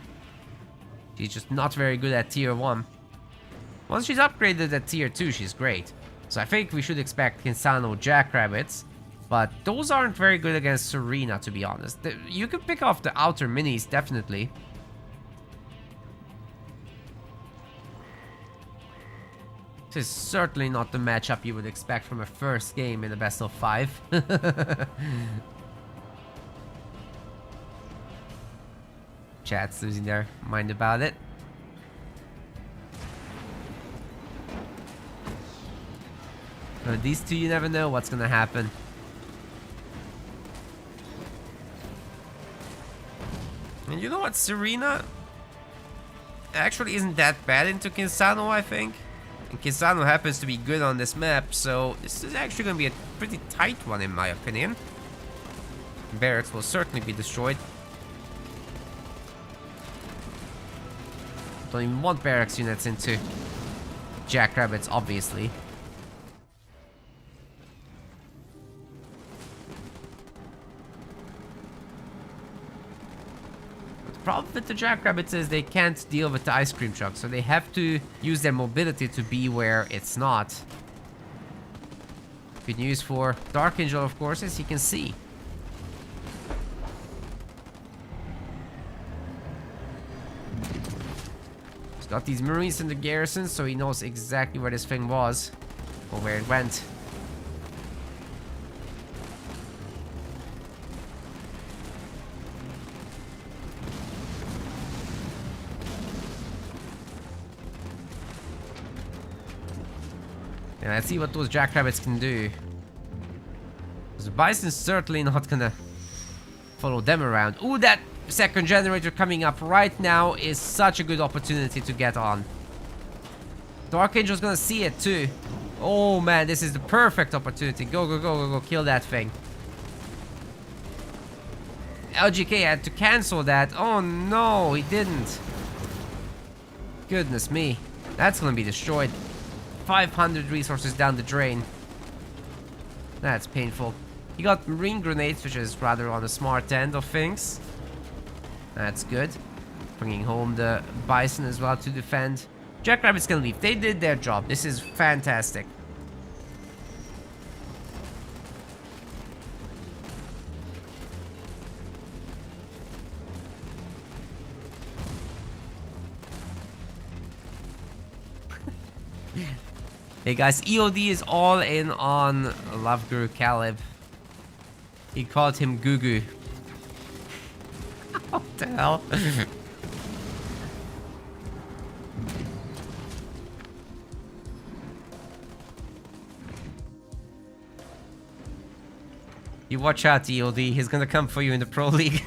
She's just not very good at tier 1. Once she's upgraded at tier 2, she's great. So I think we should expect Kinsano Jackrabbits. But those aren't very good against Serena, to be honest. You can pick off the outer minis, definitely. This is certainly not the matchup you would expect from a first game in the best of 5. Chat's losing their mind about it. These two, you never know what's gonna happen. And you know what? Serena actually isn't that bad into Kinsano, I think. And Kinsano happens to be good on this map, so this is actually gonna be a pretty tight one in my opinion. Barracks will certainly be destroyed. Don't even want barracks units into Jackrabbits, obviously. The problem with the Jackrabbits is they can't deal with the ice cream truck, so they have to use their mobility to be where it's not. Good news for Dark Angel, of course, as you can see. He's got these Marines in the garrison, so he knows exactly where this thing was, or where it went. And let's see what those Jackrabbits can do. Because the Bison's certainly not gonna follow them around. Ooh, that second generator coming up right now is such a good opportunity to get on. Dark Angel's gonna see it too. Oh man, this is the perfect opportunity. Go, go, go, go, go, kill that thing. LGK had to cancel that. Oh no, he didn't. Goodness me. That's gonna be destroyed. 500 resources down the drain. That's painful. He got marine grenades, which is rather on the smart end of things. That's good. Bringing home the bison as well to defend. Jackrabbits can leave. They did their job. This is fantastic. Hey guys, EOD is all in on Love Guru Calibb. He called him Gugu. What the hell? You watch out, EOD. He's gonna come for you in the Pro League.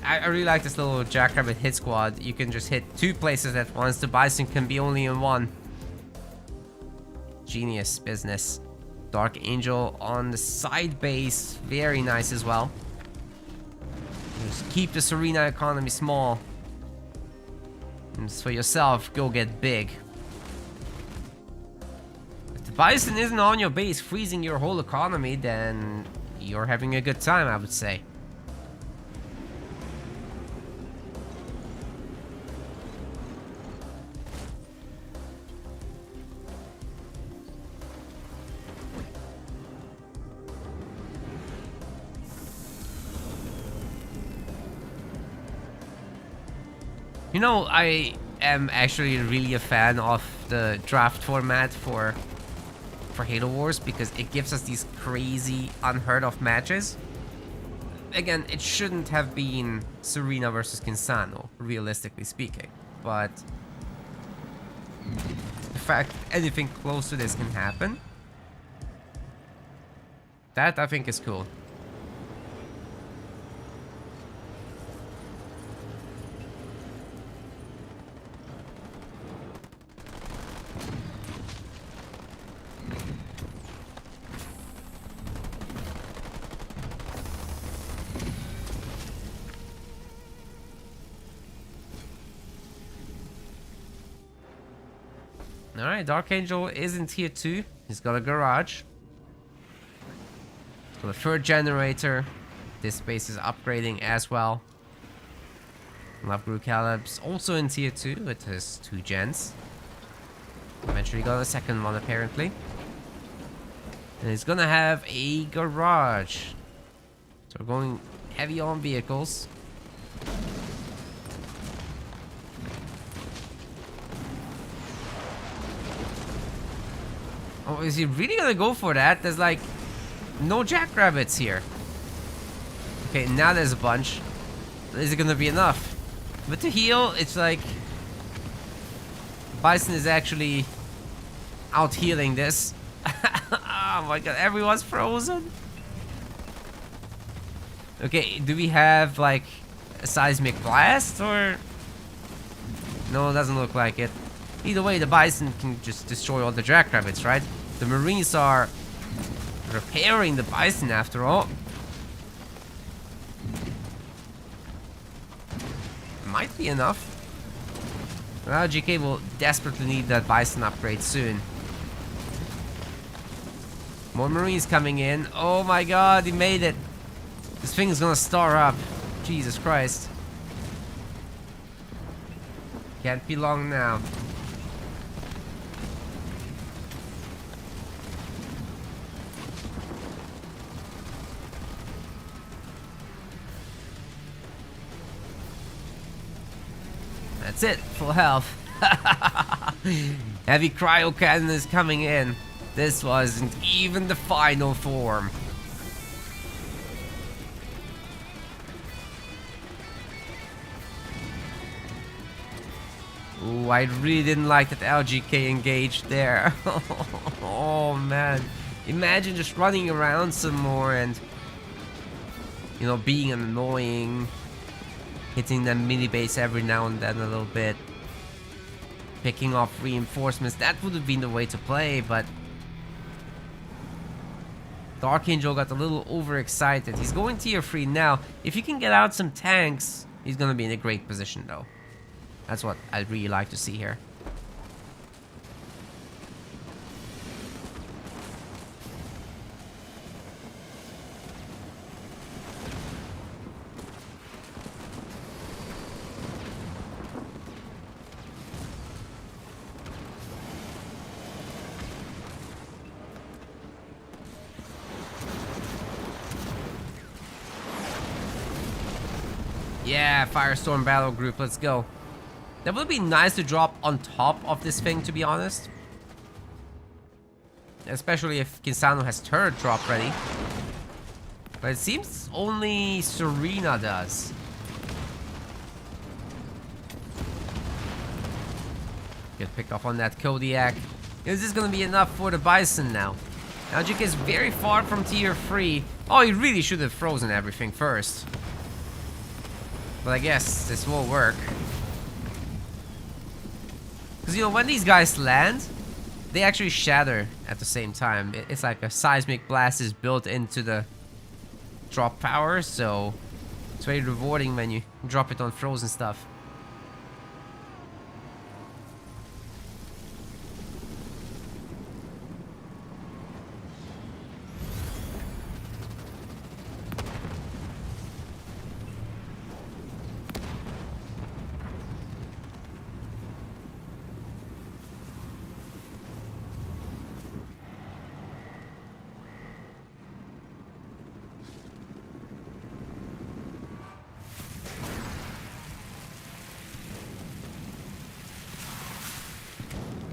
I really like this little Jackrabbit hit squad. You can just hit 2 places at once. The bison can be only in 1. Genius business. Dark Angel on the side base. Very nice as well. Just keep the Serena economy small. And just for yourself, go get big. If the bison isn't on your base freezing your whole economy, then you're having a good time, I would say. You know, I am actually really a fan of the draft format for Halo Wars because it gives us these crazy, unheard of matches. Again, it shouldn't have been Serena versus Kinsano, realistically speaking, but the fact anything close to this can happen, that I think is cool. Alright, Dark Angel is in tier 2. He's got a garage. He's got a 3rd generator. This base is upgrading as well. Love Guru Calibb's also in tier 2 with his 2 gens. Eventually got a 2nd one apparently. And he's gonna have a garage. So we're going heavy on vehicles. Oh, is he really gonna go for that? There's like no jackrabbits here. Okay, now there's a bunch. Is it gonna be enough? But to heal, it's like Bison is actually out healing this. Oh my god, everyone's frozen. Okay, do we have like a seismic blast or? No, it doesn't look like it. Either way, the Bison can just destroy all the jackrabbits, right? The Marines are repairing the Bison after all. Might be enough. Well, GK will desperately need that Bison upgrade soon. More Marines coming in. Oh my god, he made it. This thing is gonna star up. Jesus Christ. Can't be long now. That's it, full health. Heavy cryo cannon is coming in. This wasn't even the final form. Ooh, I really didn't like that LGK engaged there. Oh man. Imagine just running around some more and, you know, being annoying. Hitting the mini base every now and then a little bit. Picking off reinforcements. That would have been the way to play, but the Archangel got a little overexcited. He's going tier 3 now. If you can get out some tanks, he's going to be in a great position though. That's what I'd really like to see here. Yeah, Firestorm Battle Group, let's go. That would be nice to drop on top of this thing, to be honest. Especially if Kisano has turret drop ready. But it seems only Serena does. Good pick off on that Kodiak. Is this gonna be enough for the Bison now? Algic is very far from tier 3. Oh, he really should have frozen everything first. But I guess this will work. Because, you know, when these guys land, they actually shatter at the same time. It's like a seismic blast is built into the drop power, so it's very rewarding when you drop it on frozen stuff.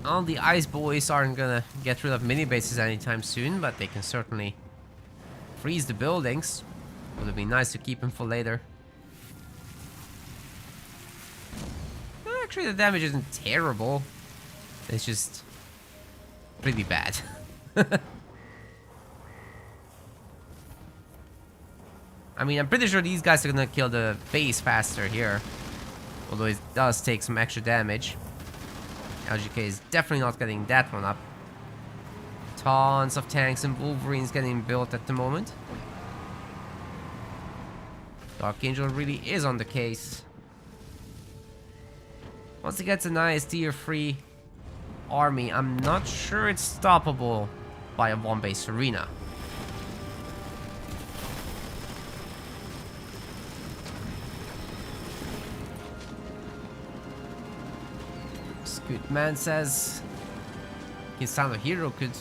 All the ice boys aren't gonna get rid of mini bases anytime soon, but they can certainly freeze the buildings. Would have been nice to keep them for later. Well, actually, the damage isn't terrible. It's just pretty bad. I mean, I'm pretty sure these guys are gonna kill the base faster here. Although it does take some extra damage. LGK is definitely not getting that one up. Tons of tanks and Wolverines getting built at the moment. Dark Angel really is on the case. Once he gets a nice tier 3 army, I'm not sure it's stoppable by a one-base arena. Scootman says Kisano Hero could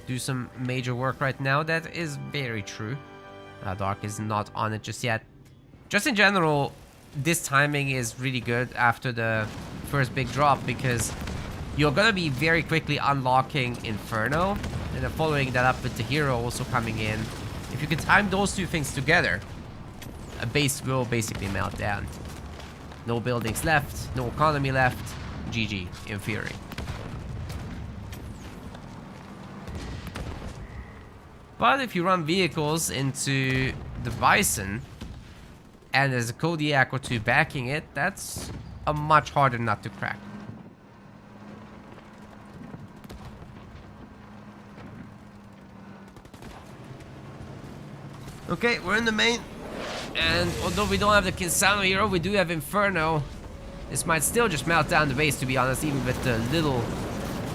do some major work right now. That is very true. Dark is not on it just yet. Just in general, this timing is really good after the first big drop, because you're gonna be very quickly unlocking Inferno and then following that up with the hero also coming in. If you can time those two things together, a base will basically melt down. No buildings left, no economy left. GG, in theory. But if you run vehicles into the Bison, and there's a Kodiak or two backing it, that's a much harder nut to crack. Okay, we're in the main. And although we don't have the Kisano hero, we do have Inferno. This might still just melt down the base, to be honest, even with the little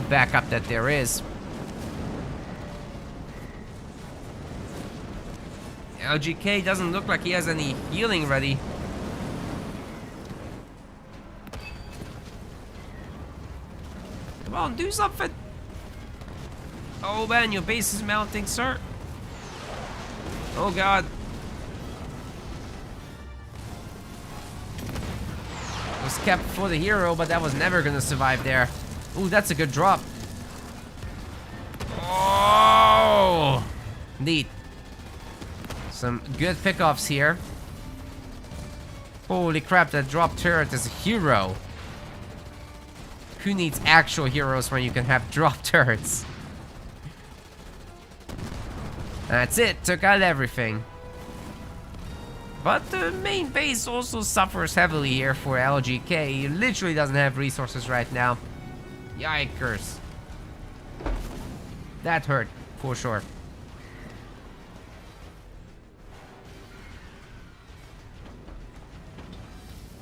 backup that there is. LGK doesn't look like he has any healing ready. Come on, do something. Oh man, your base is melting, sir. Oh god. Was kept for the hero, but that was never gonna survive there. Ooh, that's a good drop. Oh, neat. Some good pickoffs here. Holy crap, that drop turret is a hero. Who needs actual heroes when you can have drop turrets? That's it, took out everything. But the main base also suffers heavily here for LGK. He literally doesn't have resources right now. Yikers. That hurt, for sure.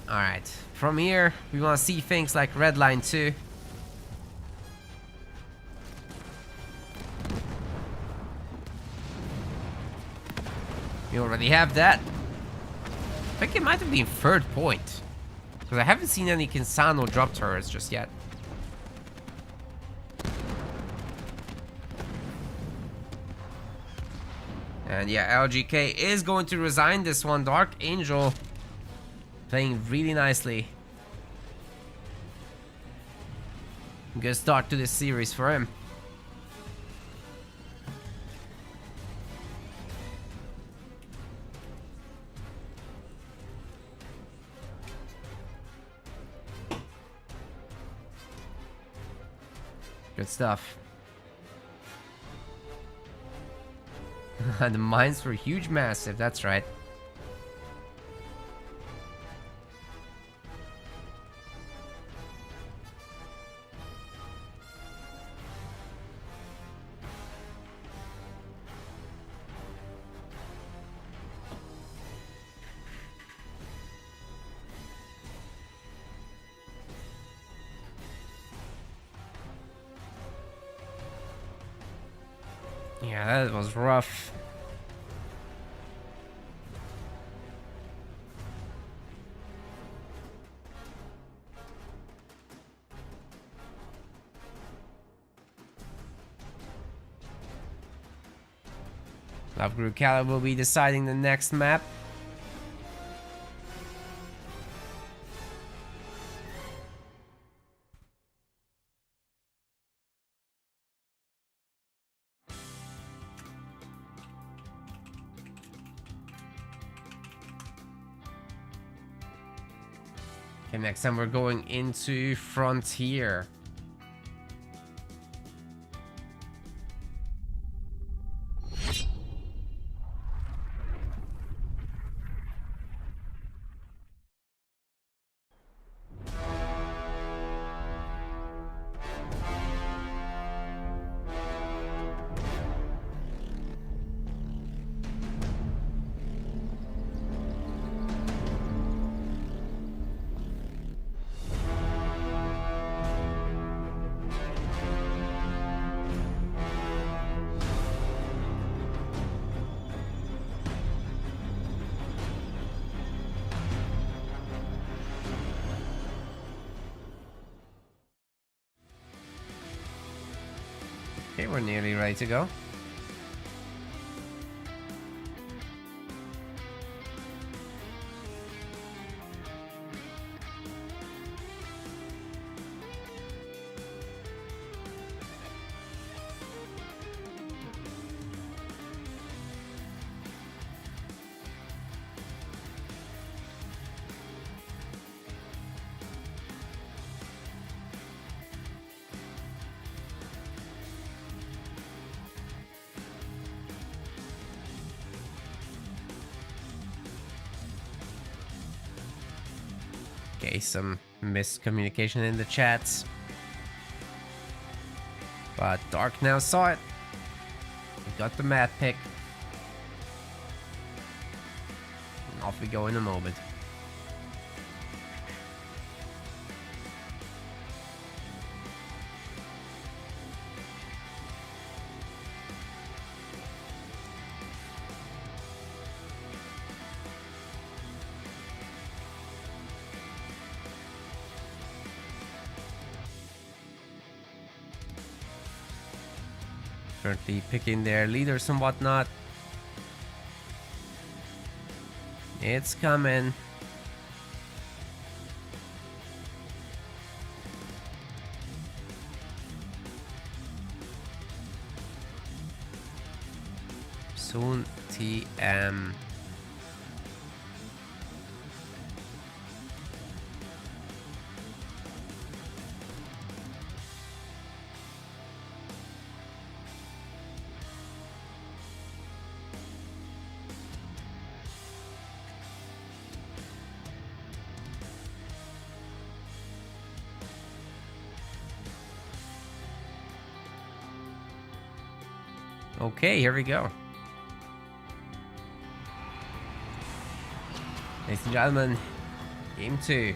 Alright, from here, we want to see things like Red Line 2. We already have that. I think it might have been third point. Because I haven't seen any Kinsano drop turrets just yet. And yeah, LGK is going to resign this one. Dark Angel playing really nicely. Good start to this series for him. Good stuff. The mines were huge, massive, that's right. Yeah, that was rough. Love Group Calibb will be deciding the next map. Okay, next time we're going into Frontier. Okay, we're nearly ready to go. Okay, some miscommunication in the chats. But Dark now saw it. We got the map pick. And off we go in a moment. Currently picking their leaders and whatnot. It's coming. Soon TM. Okay, here we go. Ladies and gentlemen, game 2.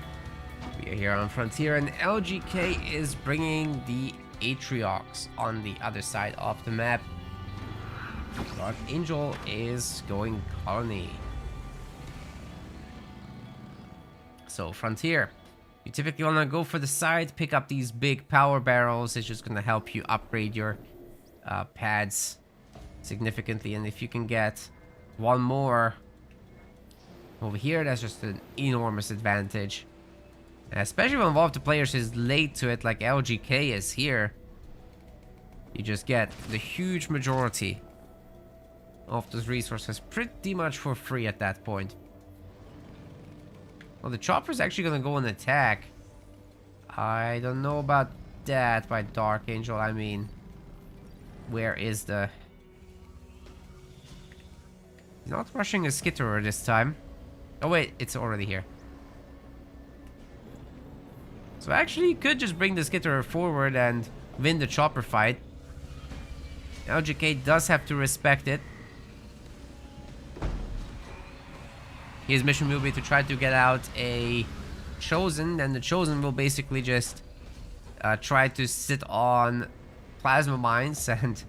We are here on Frontier, and LGK is bringing the Atriox on the other side of the map. Dark Angel is going Colony. So Frontier, you typically want to go for the side, pick up these big power barrels. It's just going to help you upgrade your pads significantly, and if you can get one more over here, that's just an enormous advantage. Especially when one of the players is late to it, like LGK is here. You just get the huge majority of those resources pretty much for free at that point. Well, the chopper's actually gonna go and attack. I don't know about that by Dark Angel. I mean, where is the... He's not rushing a skitterer this time. Oh wait, it's already here. So actually, you could just bring the skitterer forward and win the chopper fight. LGK does have to respect it. His mission will be to try to get out a Chosen, and the Chosen will basically just try to sit on plasma mines and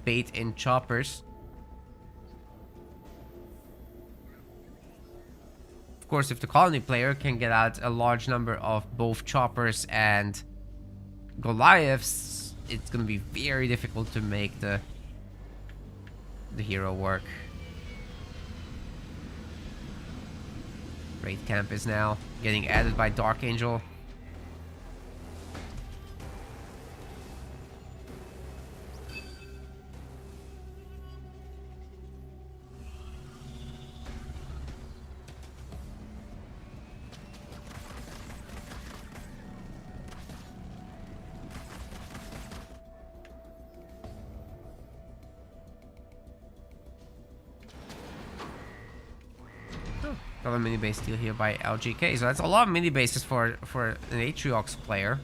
bait in choppers. Of course, if the colony player can get out a large number of both choppers and Goliaths, it's gonna be very difficult to make the hero work. Raid camp is now getting added by Dark Angel. Another mini base steal here by LGK, so that's a lot of mini bases for an Atriox player.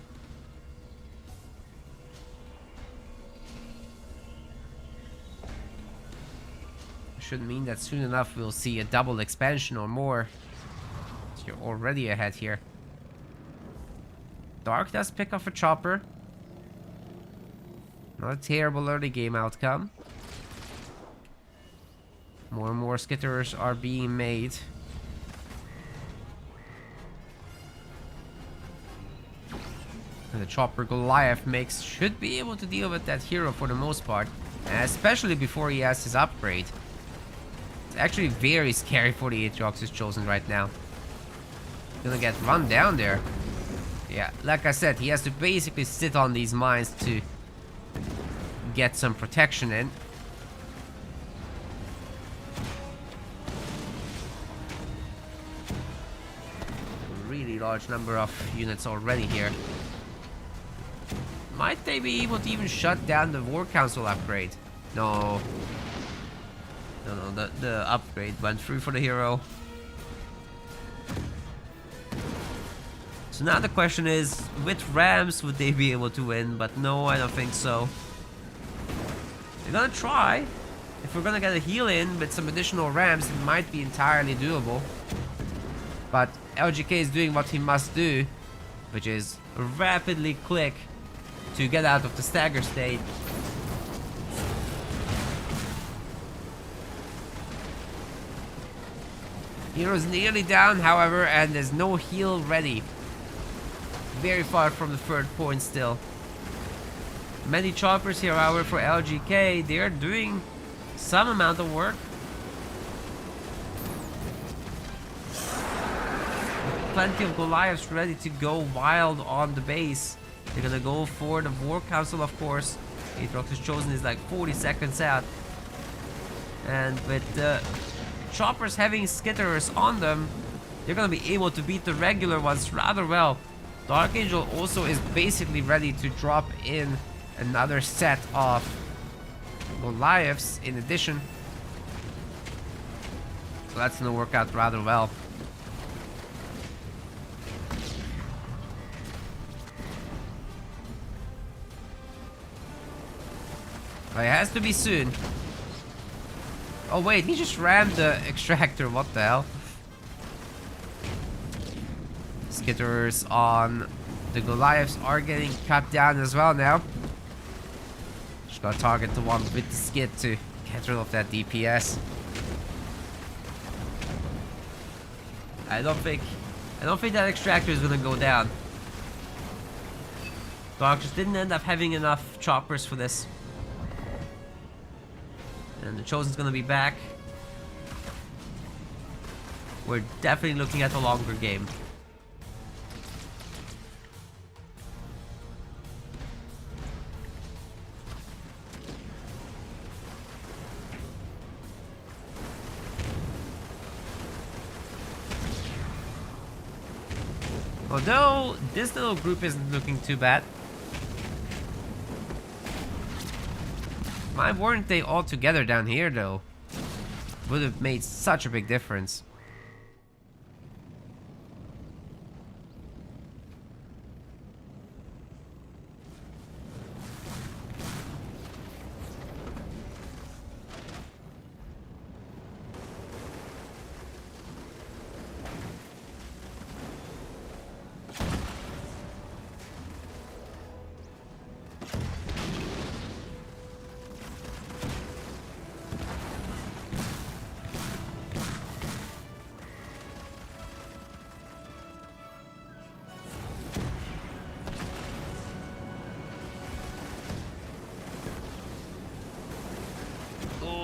Should mean that soon enough we'll see a double expansion or more. So you're already ahead here. Dark does pick off a chopper. Not a terrible early game outcome. More and more skitterers are being made. And the chopper Goliath makes should be able to deal with that hero for the most part, and especially before he has his upgrade. It's actually very scary for the Atriox's Chosen right now. Gonna get run down there. Yeah, like I said, he has to basically sit on these mines to get some protection in. Really large number of units already here. Might they be able to even shut down the War Council upgrade? No. No, the upgrade went through for the hero. So now the question is, with Rams, would they be able to win? But no, I don't think so. They're gonna try. If we're gonna get a heal in with some additional Rams, it might be entirely doable. But LGK is doing what he must do, which is rapidly click to get out of the stagger state. Hero's nearly down, however, and there's no heal ready. Very far from the third point still. Many choppers here, however, for LGK. They're doing some amount of work. Plenty of Goliaths ready to go wild on the base. They're gonna go for the War Council, of course. Atriox's Chosen is like 40 seconds out. And with the choppers having skitterers on them, they're gonna be able to beat the regular ones rather well. Dark Angel also is basically ready to drop in another set of Goliaths in addition. So that's gonna work out rather well. It has to be soon. Oh wait, he just rammed the extractor. What the hell? Skitters on the Goliaths are getting cut down as well now. Just gotta target the one with the skid to get rid of that DPS. I don't think that extractor is gonna go down. Dark just didn't end up having enough choppers for this. And the Chosen's gonna be back. We're definitely looking at a longer game. Although this little group isn't looking too bad. Why weren't they all together down here though? Would have made such a big difference.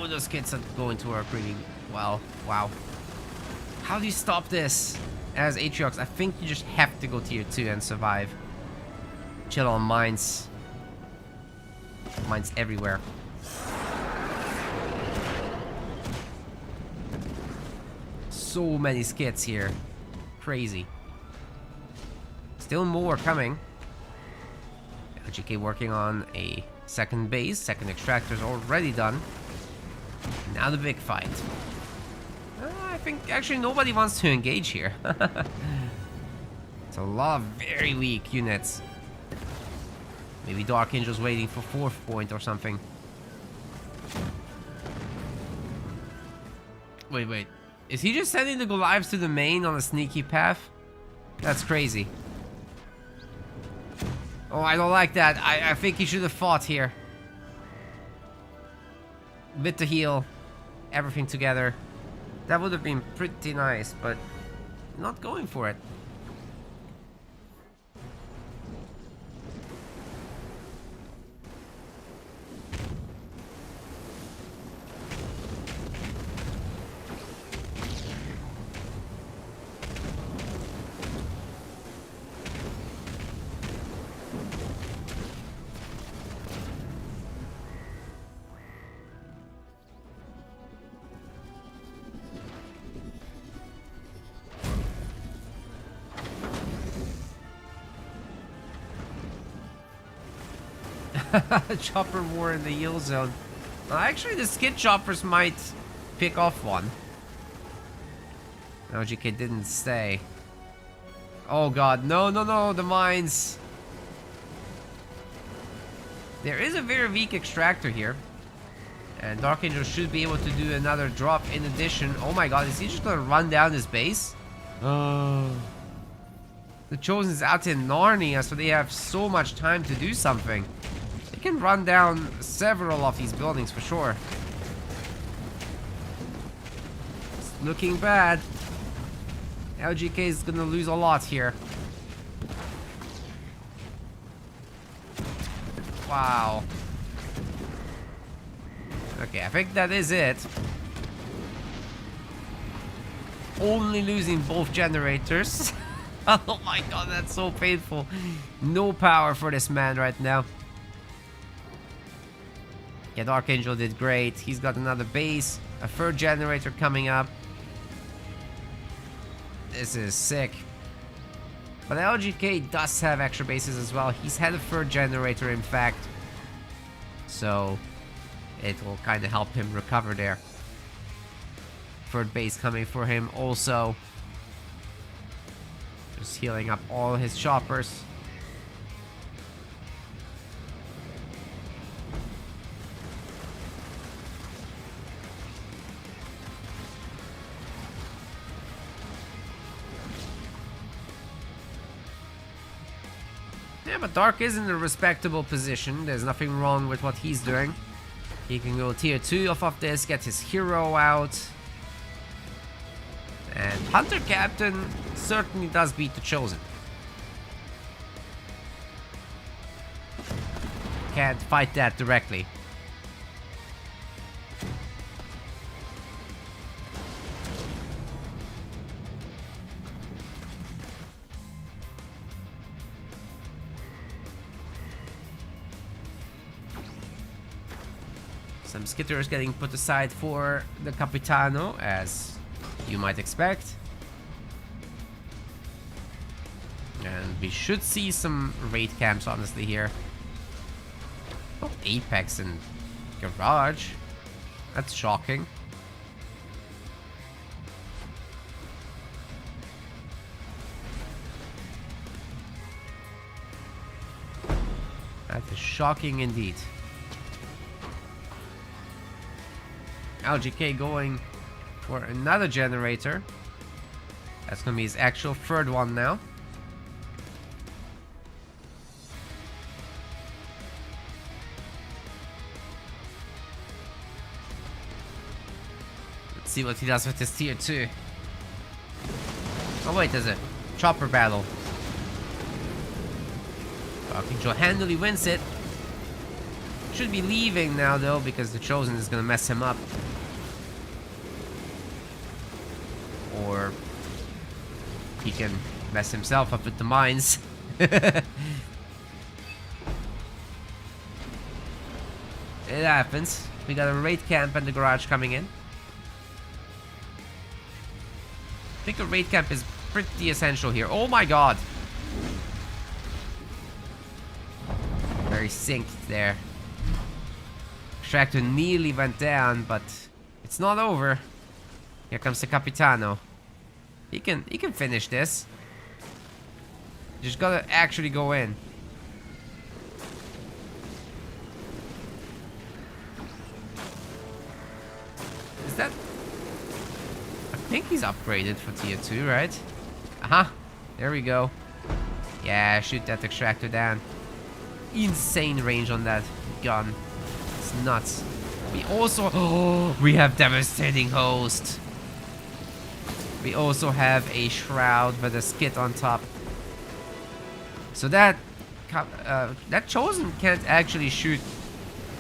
Those kids are going to work really well. Wow. How do you stop this? As Atriox, I think you just have to go tier 2 and survive. Chill on mines. Mines everywhere. So many skits here. Crazy. Still more coming. LGK working on a second base. Second extractor's already done. Now the big fight. I think actually nobody wants to engage here. It's a lot of very weak units. Maybe Dark Angel's waiting for 4th point or something. Wait. Is he just sending the Goliaths to the main on a sneaky path? That's crazy. Oh, I don't like that. I think he should have fought here. Bit to heal. Everything together. That would have been pretty nice, but not going for it. Chopper war in the yield zone. Actually, the skid choppers might pick off one. LGK didn't stay. Oh god, no, the mines. There is a very weak extractor here. And Dark Angel should be able to do another drop in addition. Oh my god, is he just gonna run down his base? The Chosen's out in Narnia, so they have so much time to do something. They can run down several of these buildings for sure. It's looking bad. LGK is gonna lose a lot here. Wow. Okay, I think that is it. Only losing both generators. Oh my god, that's so painful. No power for this man right now. Yeah, Dark Angel did great. He's got another base. A 3rd generator coming up. This is sick. But LGK does have extra bases as well. He's had a 3rd generator, in fact. So it will kind of help him recover there. 3rd base coming for him also. Just healing up all his choppers. Yeah, but Dark is in a respectable position. There's nothing wrong with what he's doing. He can go tier 2 off of this, get his hero out. And Hunter Captain certainly does beat the Chosen. Can't fight that directly. Some skitters getting put aside for the Capitano, as you might expect. And we should see some raid camps, honestly, here. Oh, Apex and Garage. That's shocking. That is shocking indeed. LGK going for another generator. That's gonna be his actual third one now. Let's see what he does with this tier 2. Oh wait, there's a chopper battle. Fucking Joe handily wins it. Should be leaving now though, because the Chosen is gonna mess him up. Or he can mess himself up with the mines. It happens. We got a raid camp and the garage coming in. I think a raid camp is pretty essential here. Oh my god. Very synced there. Extractor nearly went down, but it's not over. Here comes the Capitano. He can finish this. Just gotta actually go in. Is that... I think he's upgraded for tier 2, right? Aha! There we go. Yeah, shoot that extractor down. Insane range on that gun. It's nuts. We also... Oh, we have Devastating Host. We also have a Shroud with a skit on top. So that Chosen can't actually shoot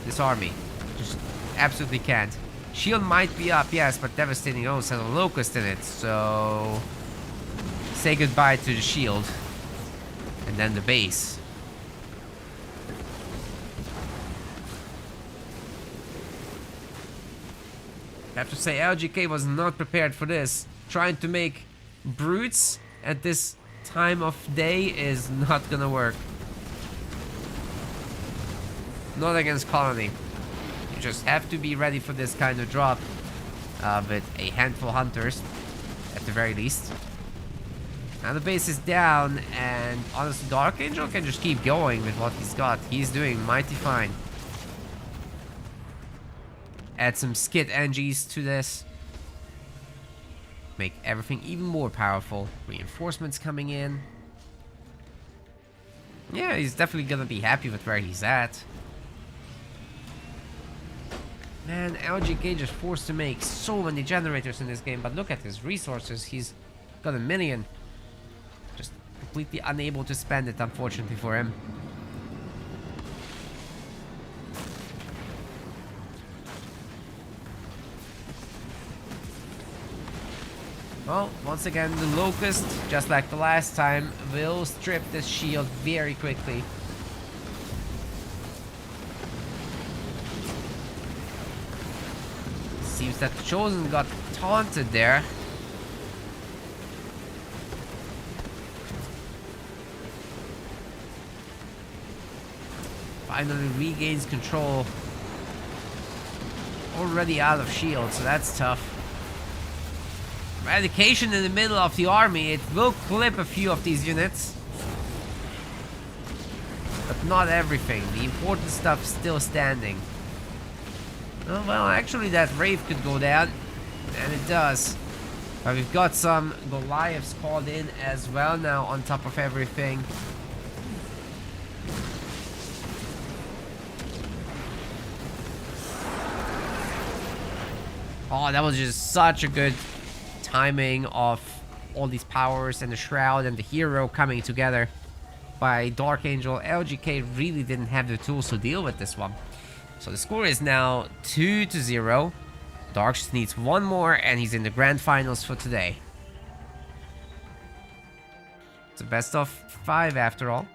this army. Just absolutely can't. Shield might be up, yes, but Devastating Host has a Locust in it, so... Say goodbye to the shield. And then the base. I have to say, LGK was not prepared for this. Trying to make brutes at this time of day is not gonna work. Not against Colony. You just have to be ready for this kind of drop with a handful of hunters, at the very least. Now the base is down, and honestly, the Archangel can just keep going with what he's got. He's doing mighty fine. Add some skit NGs to this. Make everything even more powerful. Reinforcements coming in. Yeah, he's definitely gonna be happy with where he's at. Man, LGK just forced to make so many generators in this game, but look at his resources. He's got 1 million. Just completely unable to spend it, unfortunately for him. Well, once again, the Locust, just like the last time, will strip this shield very quickly. Seems that the Chosen got taunted there. Finally regains control. Already out of shield, so that's tough. Eradication in the middle of the army, it will clip a few of these units. But not everything. The important stuff still standing. Oh, well, actually that Wraith could go down. And it does. But we've got some Goliaths called in as well now on top of everything. Oh, that was just such a good timing of all these powers and the Shroud and the hero coming together by Dark Angel. LGK really didn't have the tools to deal with this one. So the score is now 2-0. Dark just needs one more and he's in the grand finals for today. It's a best of 5 after all.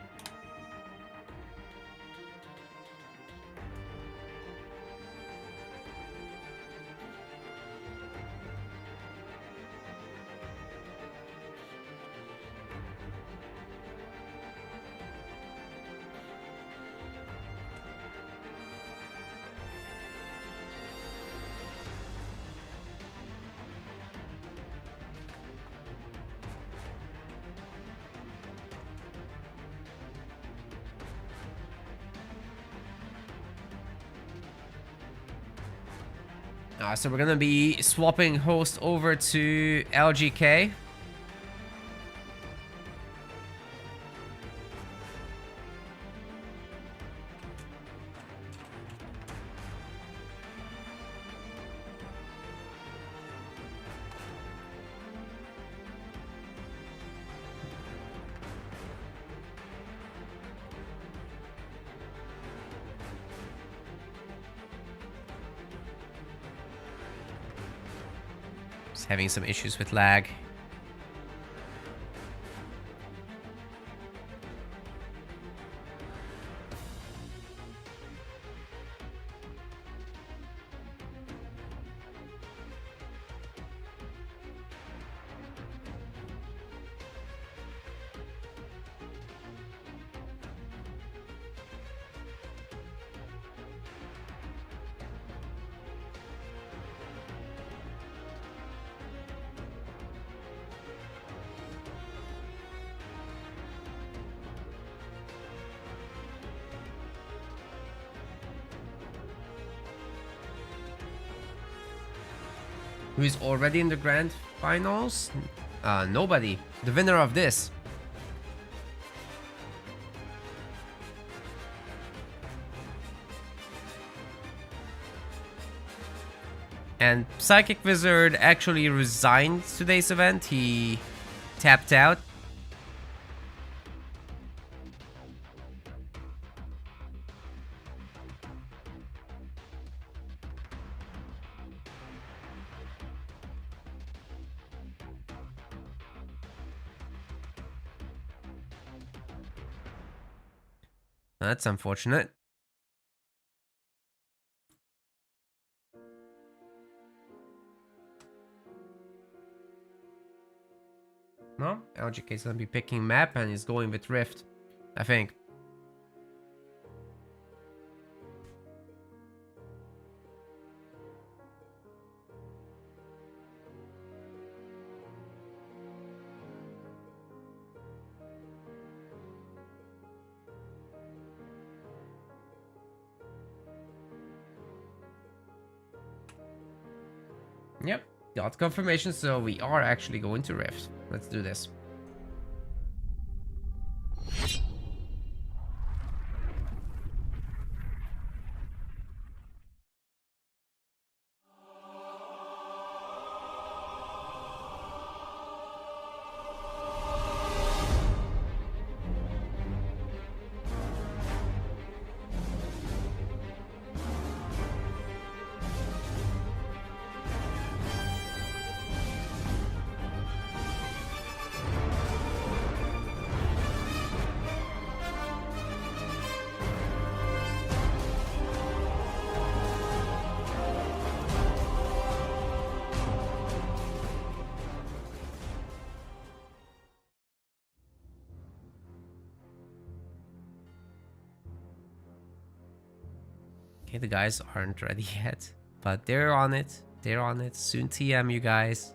So we're gonna be swapping host over to LGK. Having some issues with lag. Who is already in the grand finals? Nobody. The winner of this. And Psychic Wizard actually resigned today's event. He tapped out. That's unfortunate. No, LGK is gonna be picking map and he's going with Rift, I think. Yep, got confirmation, so we are actually going to Rift. Let's do this. Okay, the guys aren't ready yet, but they're on it. They're on it. Soon TM, you guys.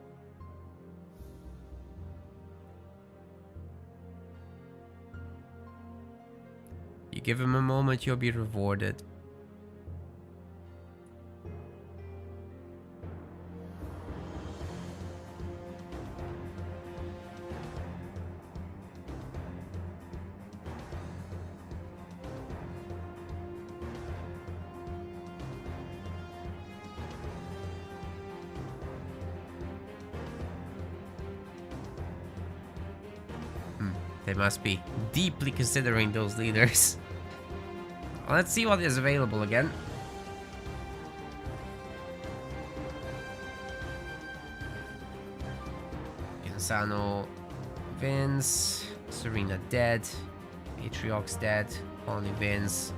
You give them a moment, you'll be rewarded. They must be deeply considering those leaders. Let's see what is available again. Insano wins. Serena dead. Atriox dead. Only wins.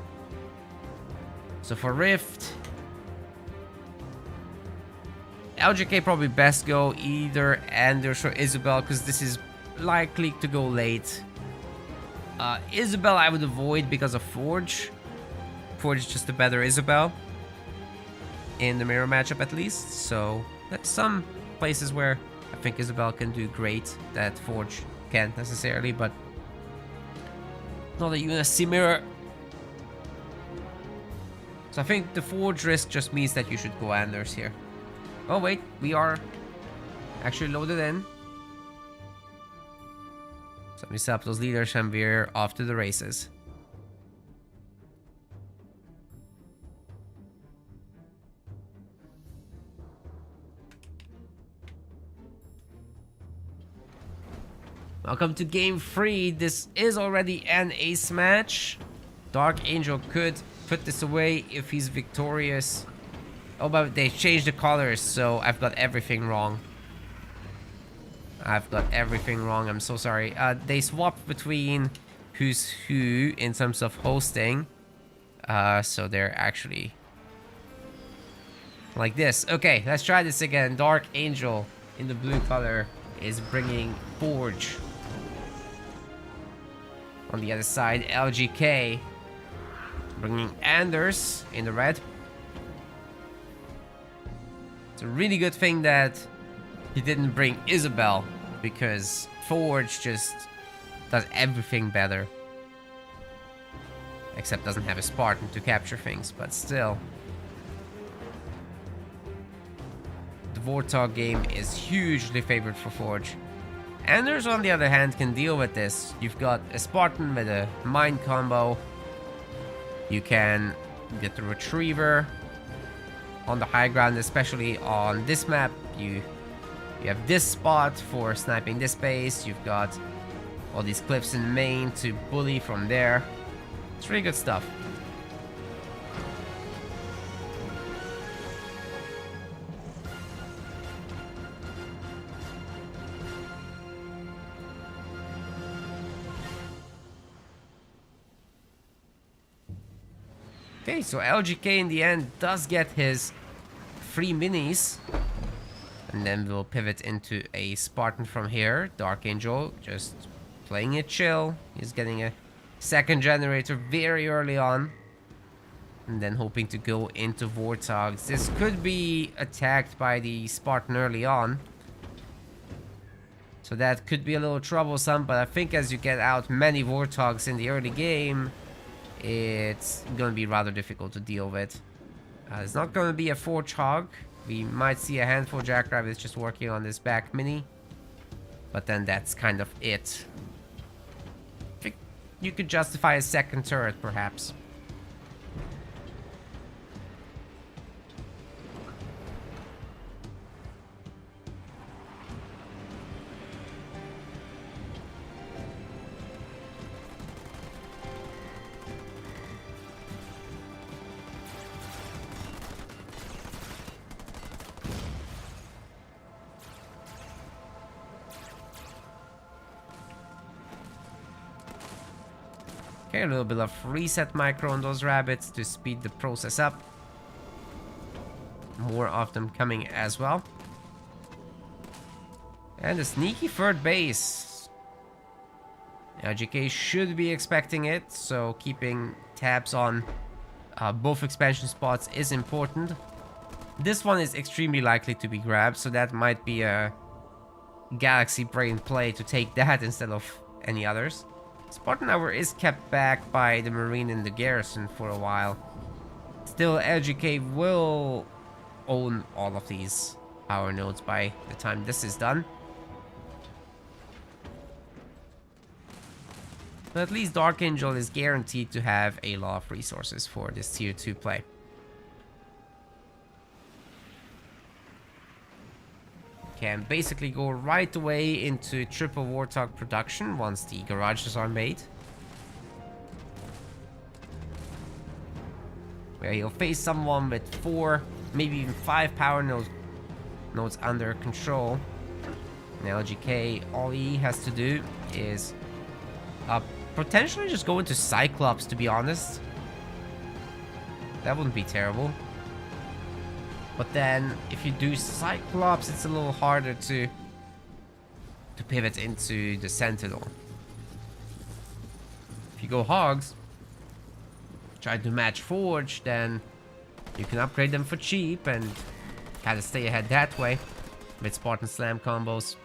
So for Rift, LGK probably best go either Anders or Isabel, because this is likely to go late. Isabel I would avoid because of Forge. Forge is just a better Isabel in the mirror matchup at least. So that's some places where I think Isabel can do great that Forge can't necessarily, but not a UNSC mirror. So I think the Forge risk just means that you should go Anders here. Oh wait, we are actually loaded in. So let me set up those leaders and we're off to the races. Welcome to game 3. This is already an ace match. Dark Angel could put this away if he's victorious. Oh, but they changed the colors, so I've got everything wrong. I've got everything wrong. I'm so sorry. They swapped between who's who in terms of hosting. So they're actually like this. Okay, let's try this again. Dark Angel in the blue color is bringing Forge. On the other side, LGK bringing Anders in the red. It's a really good thing that he didn't bring Isabel, because Forge just does everything better. Except doesn't have a Spartan to capture things, but still. The Warthog game is hugely favored for Forge. Anders, on the other hand, can deal with this. You've got a Spartan with a Mine combo. You can get the Retriever on the high ground, especially on this map. You have this spot for sniping this base. You've got all these cliffs in main to bully from there. It's really good stuff. Okay, so LGK in the end does get his 3 minis. And then we'll pivot into a Spartan from here. Dark Angel just playing it chill. He's getting a second generator very early on. And then hoping to go into Warthogs. This could be attacked by the Spartan early on. So that could be a little troublesome. But I think as you get out many Warthogs in the early game, it's going to be rather difficult to deal with. It's not going to be a Forge Hog. We might see a handful of Jackrabbits just working on this back mini. But then that's kind of it. I think you could justify a second turret, perhaps. Okay, a little bit of reset micro on those rabbits to speed the process up. More of them coming as well. And a sneaky third base. LGK should be expecting it, so keeping tabs on both expansion spots is important. This one is extremely likely to be grabbed, so that might be a Galaxy Brain play to take that instead of any others. Spartan Hour is kept back by the Marine in the garrison for a while. Still, LGK will own all of these power nodes by the time this is done. But at least Dark Angel is guaranteed to have a lot of resources for this tier 2 play. can basically go right away into triple Warthog production once the garages are made. Where he'll face someone with 4, maybe even 5 power nodes under control. Now LGK, all he has to do is potentially just go into Cyclops, to be honest. That wouldn't be terrible. But then, if you do Cyclops, it's a little harder to pivot into the Sentinel. If you go Hogs, try to match Forge, then you can upgrade them for cheap and kind of stay ahead that way with Spartan Slam combos.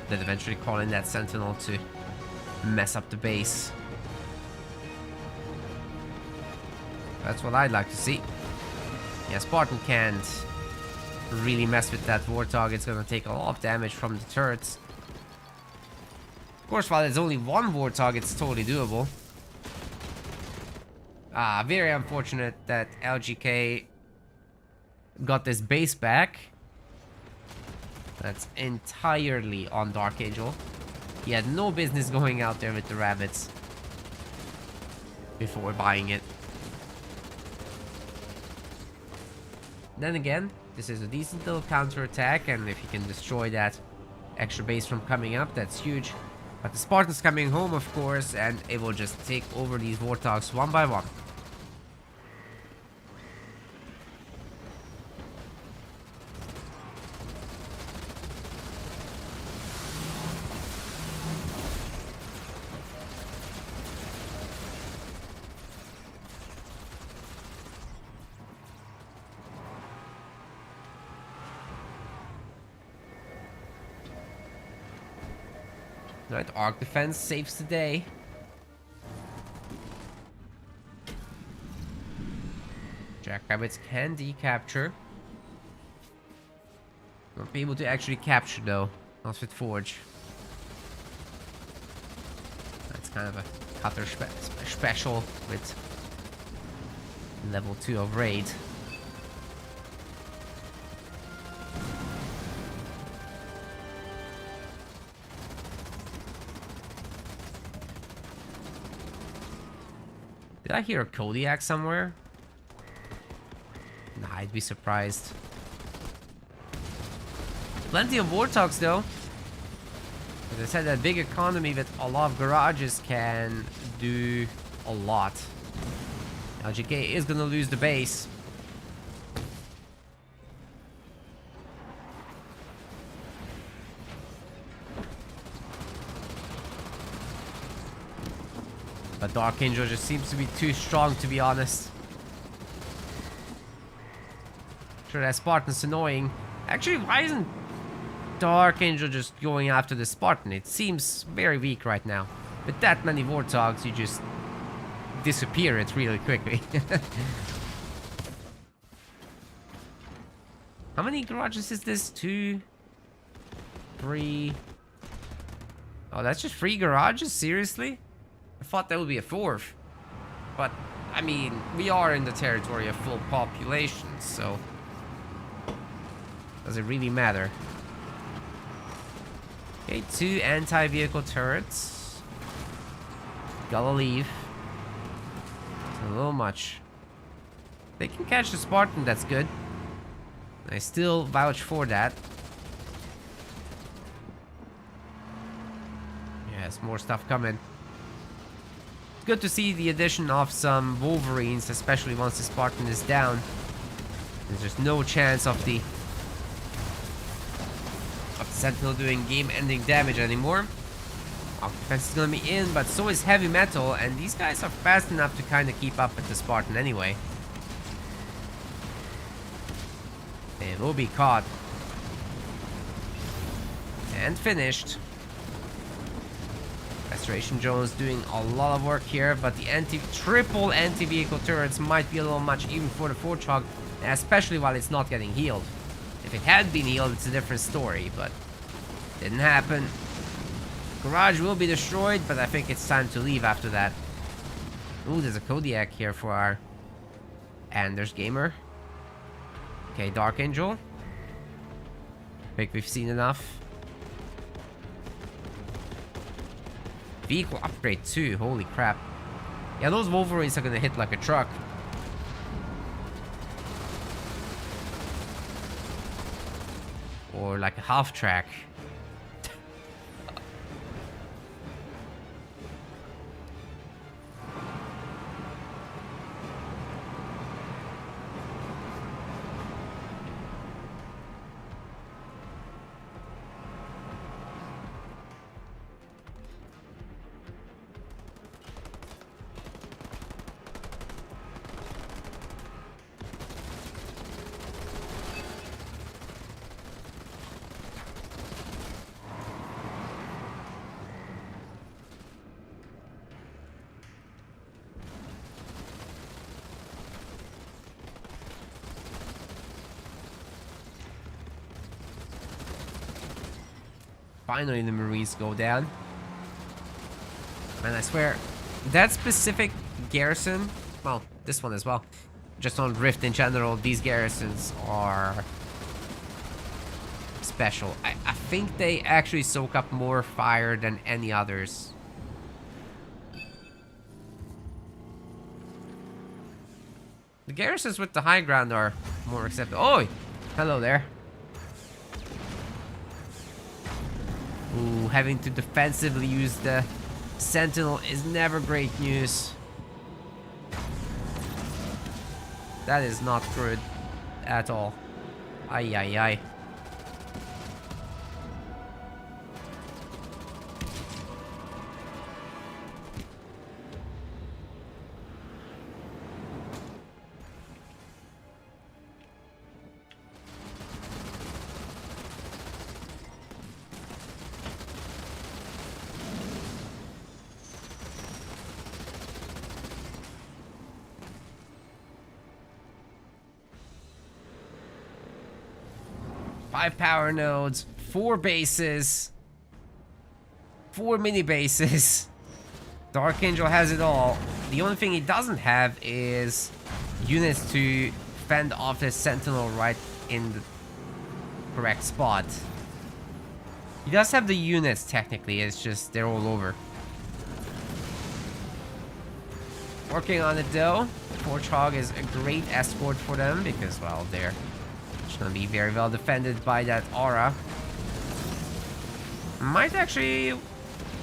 Then eventually call in that Sentinel to mess up the base. That's what I'd like to see. Yeah, Spartan can't really mess with that Warthog. It's gonna take a lot of damage from the turrets. Of course, while there's only one Warthog, it's totally doable. Very unfortunate that LGK got this base back. That's entirely on Dark Angel. He had no business going out there with the rabbits before buying it. Then again, this is a decent little counter-attack, and if you can destroy that extra base from coming up, that's huge. But the Spartan's coming home, of course, and it will just take over these Warthogs one by one. Right, Arc Defense saves the day. Jackrabbits can decapture. Won't be able to actually capture though, not with Forge. That's kind of a cutter special with level 2 of raid. Did I hear a Kodiak somewhere? Nah, I'd be surprised. Plenty of Warthogs though. As I said, that big economy with a lot of garages can do a lot. LGK is gonna lose the base. But Dark Angel just seems to be too strong, to be honest. Sure, that Spartan's annoying. Actually, why isn't Dark Angel just going after the Spartan? It seems very weak right now. With that many Warthogs, you just disappear it really quickly. How many garages is this? 2, 3. Oh, that's just 3 garages? Seriously? I thought that would be a 4th. But, I mean, we are in the territory of full population, so does it really matter? Okay, 2 anti-vehicle turrets. Gotta leave. It's a little much. They can catch the Spartan, that's good. I still vouch for that. Yes, more stuff coming. Good to see the addition of some Wolverines, especially once the Spartan is down. There's just no chance of the Sentinel doing game-ending damage anymore. Arc Defense is gonna be in, but so is Heavy Metal, and these guys are fast enough to kind of keep up with the Spartan anyway. It will be caught. And finished. Restoration Jones doing a lot of work here, but the triple anti-vehicle turrets might be a little much even for the Warthog, especially while it's not getting healed. If it had been healed, it's a different story, but didn't happen. Garage will be destroyed, but I think it's time to leave after that. Ooh, there's a Kodiak here for our Anders Gamer. Okay, Dark Angel. I think we've seen enough. Vehicle upgrade too, holy crap. Yeah, those Wolverines are gonna hit like a truck. Or like a half track. Finally, the Marines go down. Man, I swear, that specific garrison, well, this one as well, just on Rift in general, these garrisons are special. I think they actually soak up more fire than any others. The garrisons with the high ground are more acceptable. Oh, hello there. Ooh, having to defensively use the Sentinel is never great news. That is not good at all. Ay, ay, ay. Five power nodes, 4 bases, 4 mini bases. Dark Angel has it all. The only thing he doesn't have is units to fend off the Sentinel right in the correct spot. He does have the units technically, it's just they're all over. Working on it though. Warthog is a great escort for them because, well, they're gonna be very well defended by that aura. Might actually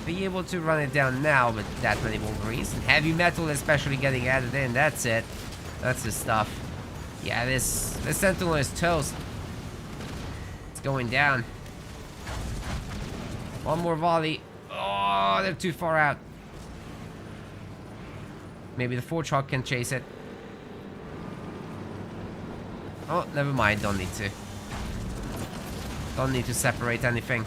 be able to run it down now with that many Wolverines. And heavy metal especially getting added in. That's it. That's the stuff. Yeah, this Sentinel is toast. It's going down. One more volley. Oh, they're too far out. Maybe the Warthog can chase it. Oh, never mind. Don't need to. Don't need to separate anything.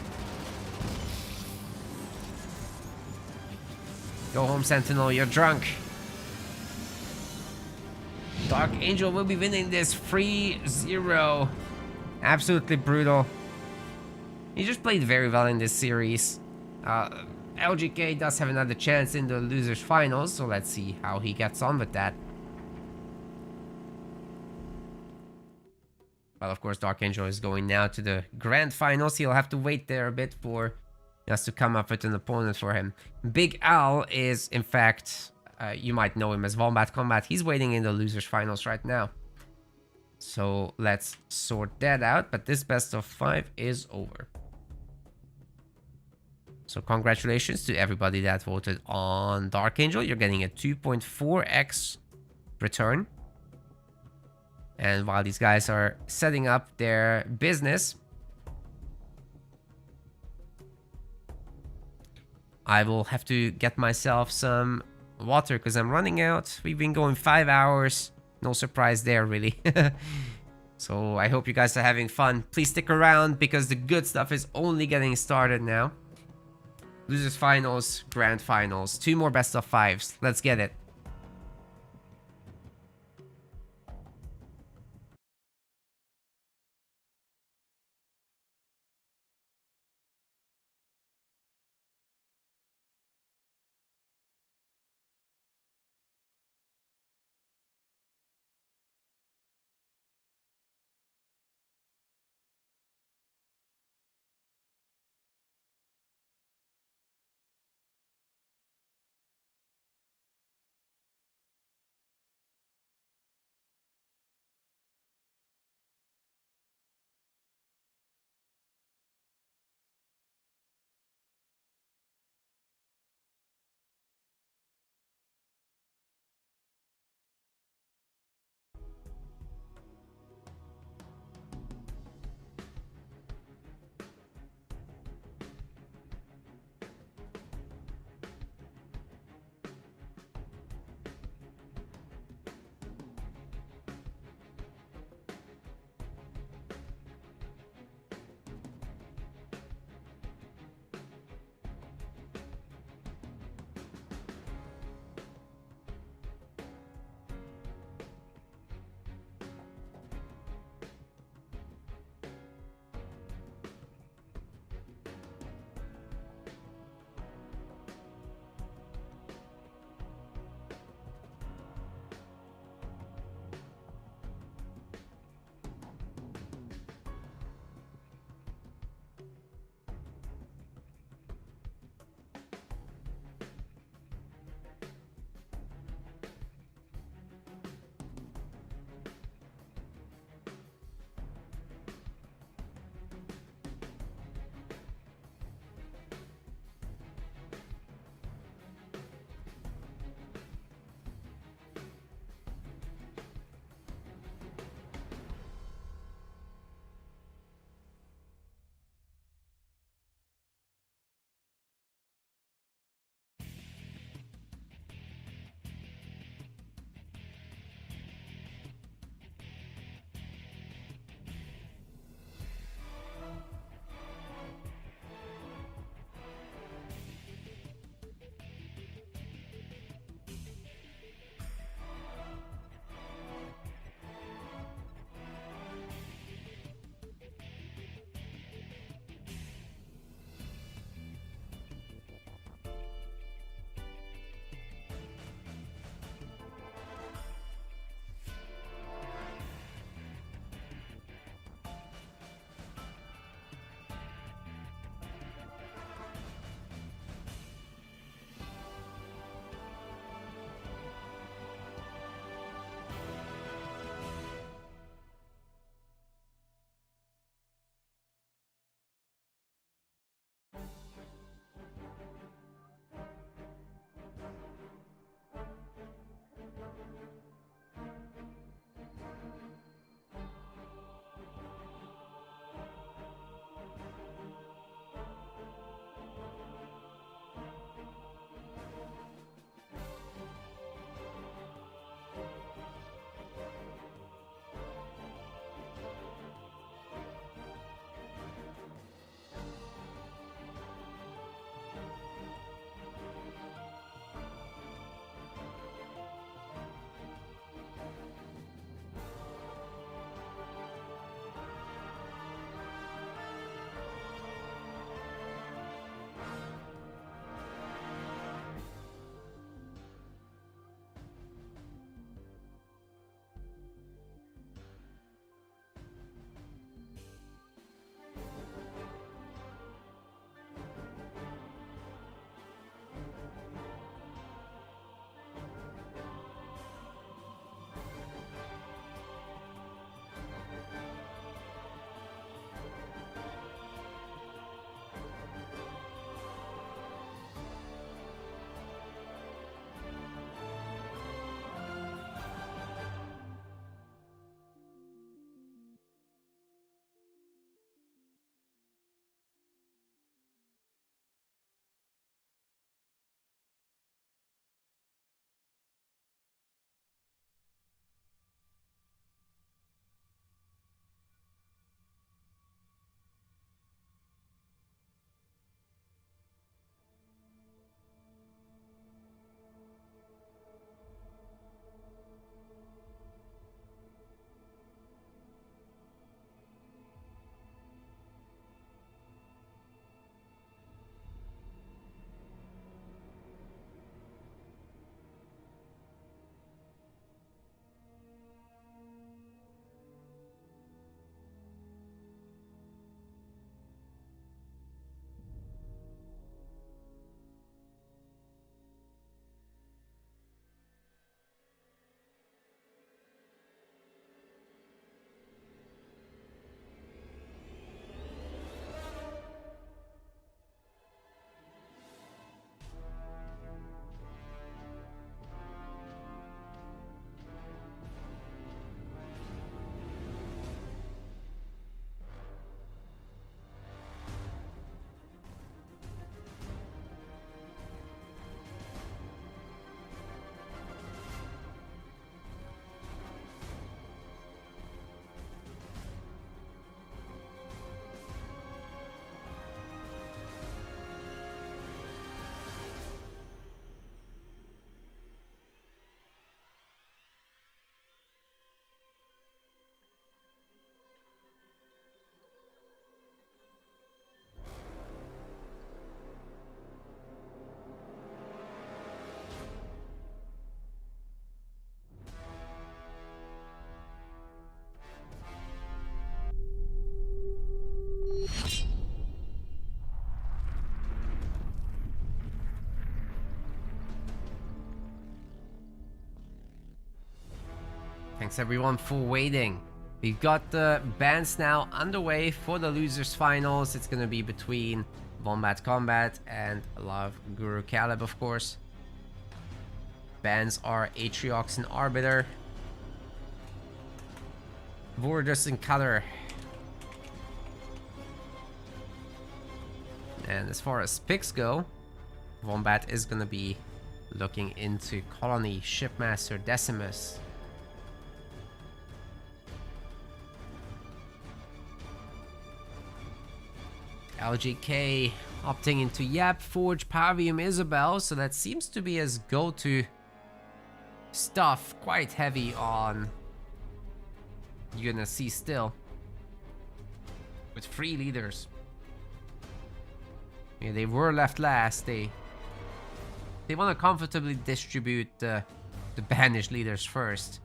Go home, Sentinel. You're drunk. Dark Angel will be winning this 3-0. Absolutely brutal. He just played very well in this series. LGK does have another chance in the losers finals, so let's see how he gets on with that. Well, of course, Dark Angel is going now to the grand finals. He'll have to wait there a bit for us to come up with an opponent for him. Big Al is, in fact, you might know him as Wombat Combat. He's waiting in the losers finals right now. So let's sort that out. But this best of 5 is over. So congratulations to everybody that voted on Dark Angel. You're getting a 2.4x return. And while these guys are setting up their business, I will have to get myself some water because I'm running out. We've been going 5 hours. No surprise there, really. So I hope you guys are having fun. Please stick around because the good stuff is only getting started now. Losers finals, grand finals. 2 more best of 5s. Let's get it. Thanks everyone for waiting. We've got the bands now underway for the losers finals. It's gonna be between Wombat Combat and Love Guru Calibb, of course. Bands are Atriox and Arbiter, Vordus and Cutter. And as far as picks go, Wombat is gonna be looking into Colony Shipmaster Decimus. LGK opting into Yap, Forge, Pavium, Isabel, so that seems to be his go-to stuff. Quite heavy on, you're gonna see still, with 3 leaders. Yeah, they were left last. They want to comfortably distribute the banished leaders first.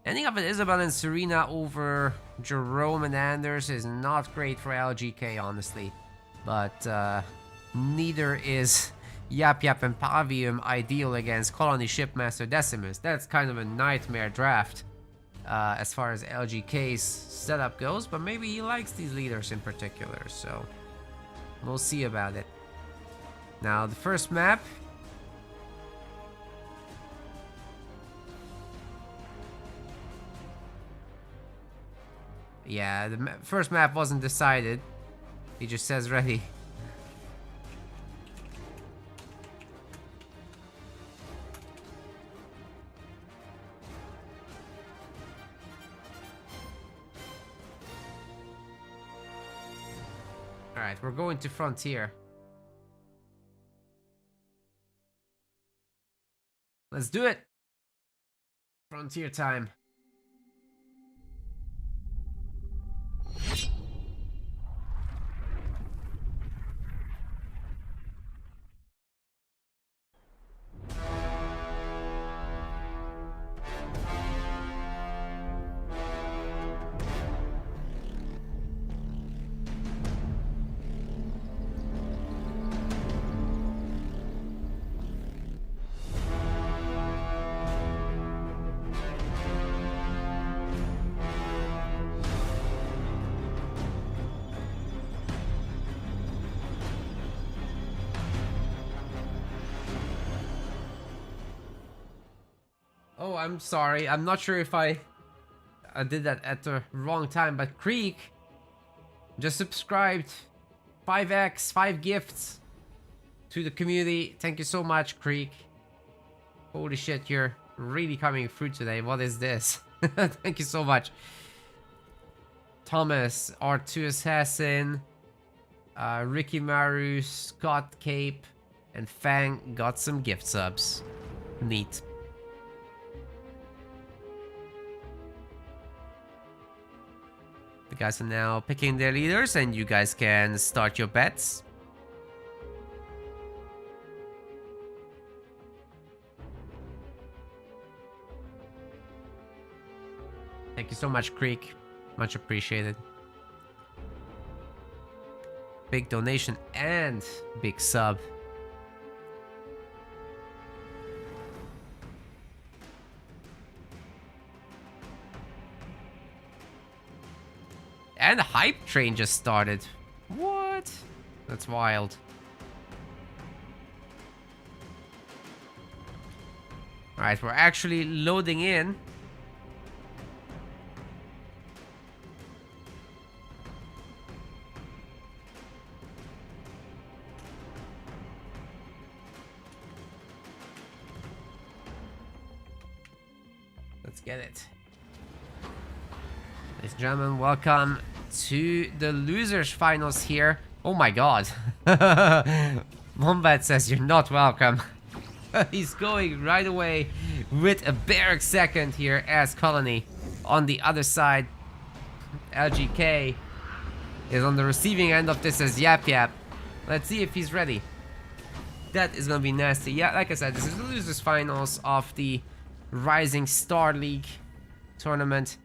Ending up with Isabel and Serena over Jerome and Anders is not great for LGK, honestly. But neither is Yap Yap and Pavium ideal against Colony Shipmaster Decimus. That's kind of a nightmare draft as far as LGK's setup goes, but maybe he likes these leaders in particular, so we'll see about it. Now, the first map. Yeah, the first map wasn't decided. He just says ready. Alright, we're going to Frontier. Let's do it! Frontier time. Oh, I'm sorry. I'm not sure if I did that at the wrong time, but Creek just subscribed. 5x, 5 gifts to the community. Thank you so much, Creek. Holy shit, you're really coming through today. What is this? Thank you so much. Thomas, R2 Assassin, Ricky Maru, Scott Cape, and Fang got some gift subs. Neat. The guys are now picking their leaders, and you guys can start your bets. Thank you so much, Creek. Much appreciated. Big donation and big sub. And the hype train just started. What? That's wild. Alright, we're actually loading in. Let's get it. Ladies and gentlemen, welcome to the losers finals here. Oh my god. Wombat says you're not welcome. He's going right away with a barrack second here as Colony. On the other side, LGK is on the receiving end of this as Yap Yap. Let's see if he's ready. That is gonna be nasty. Yeah, like I said, this is the losers finals of the Rising Star League tournament.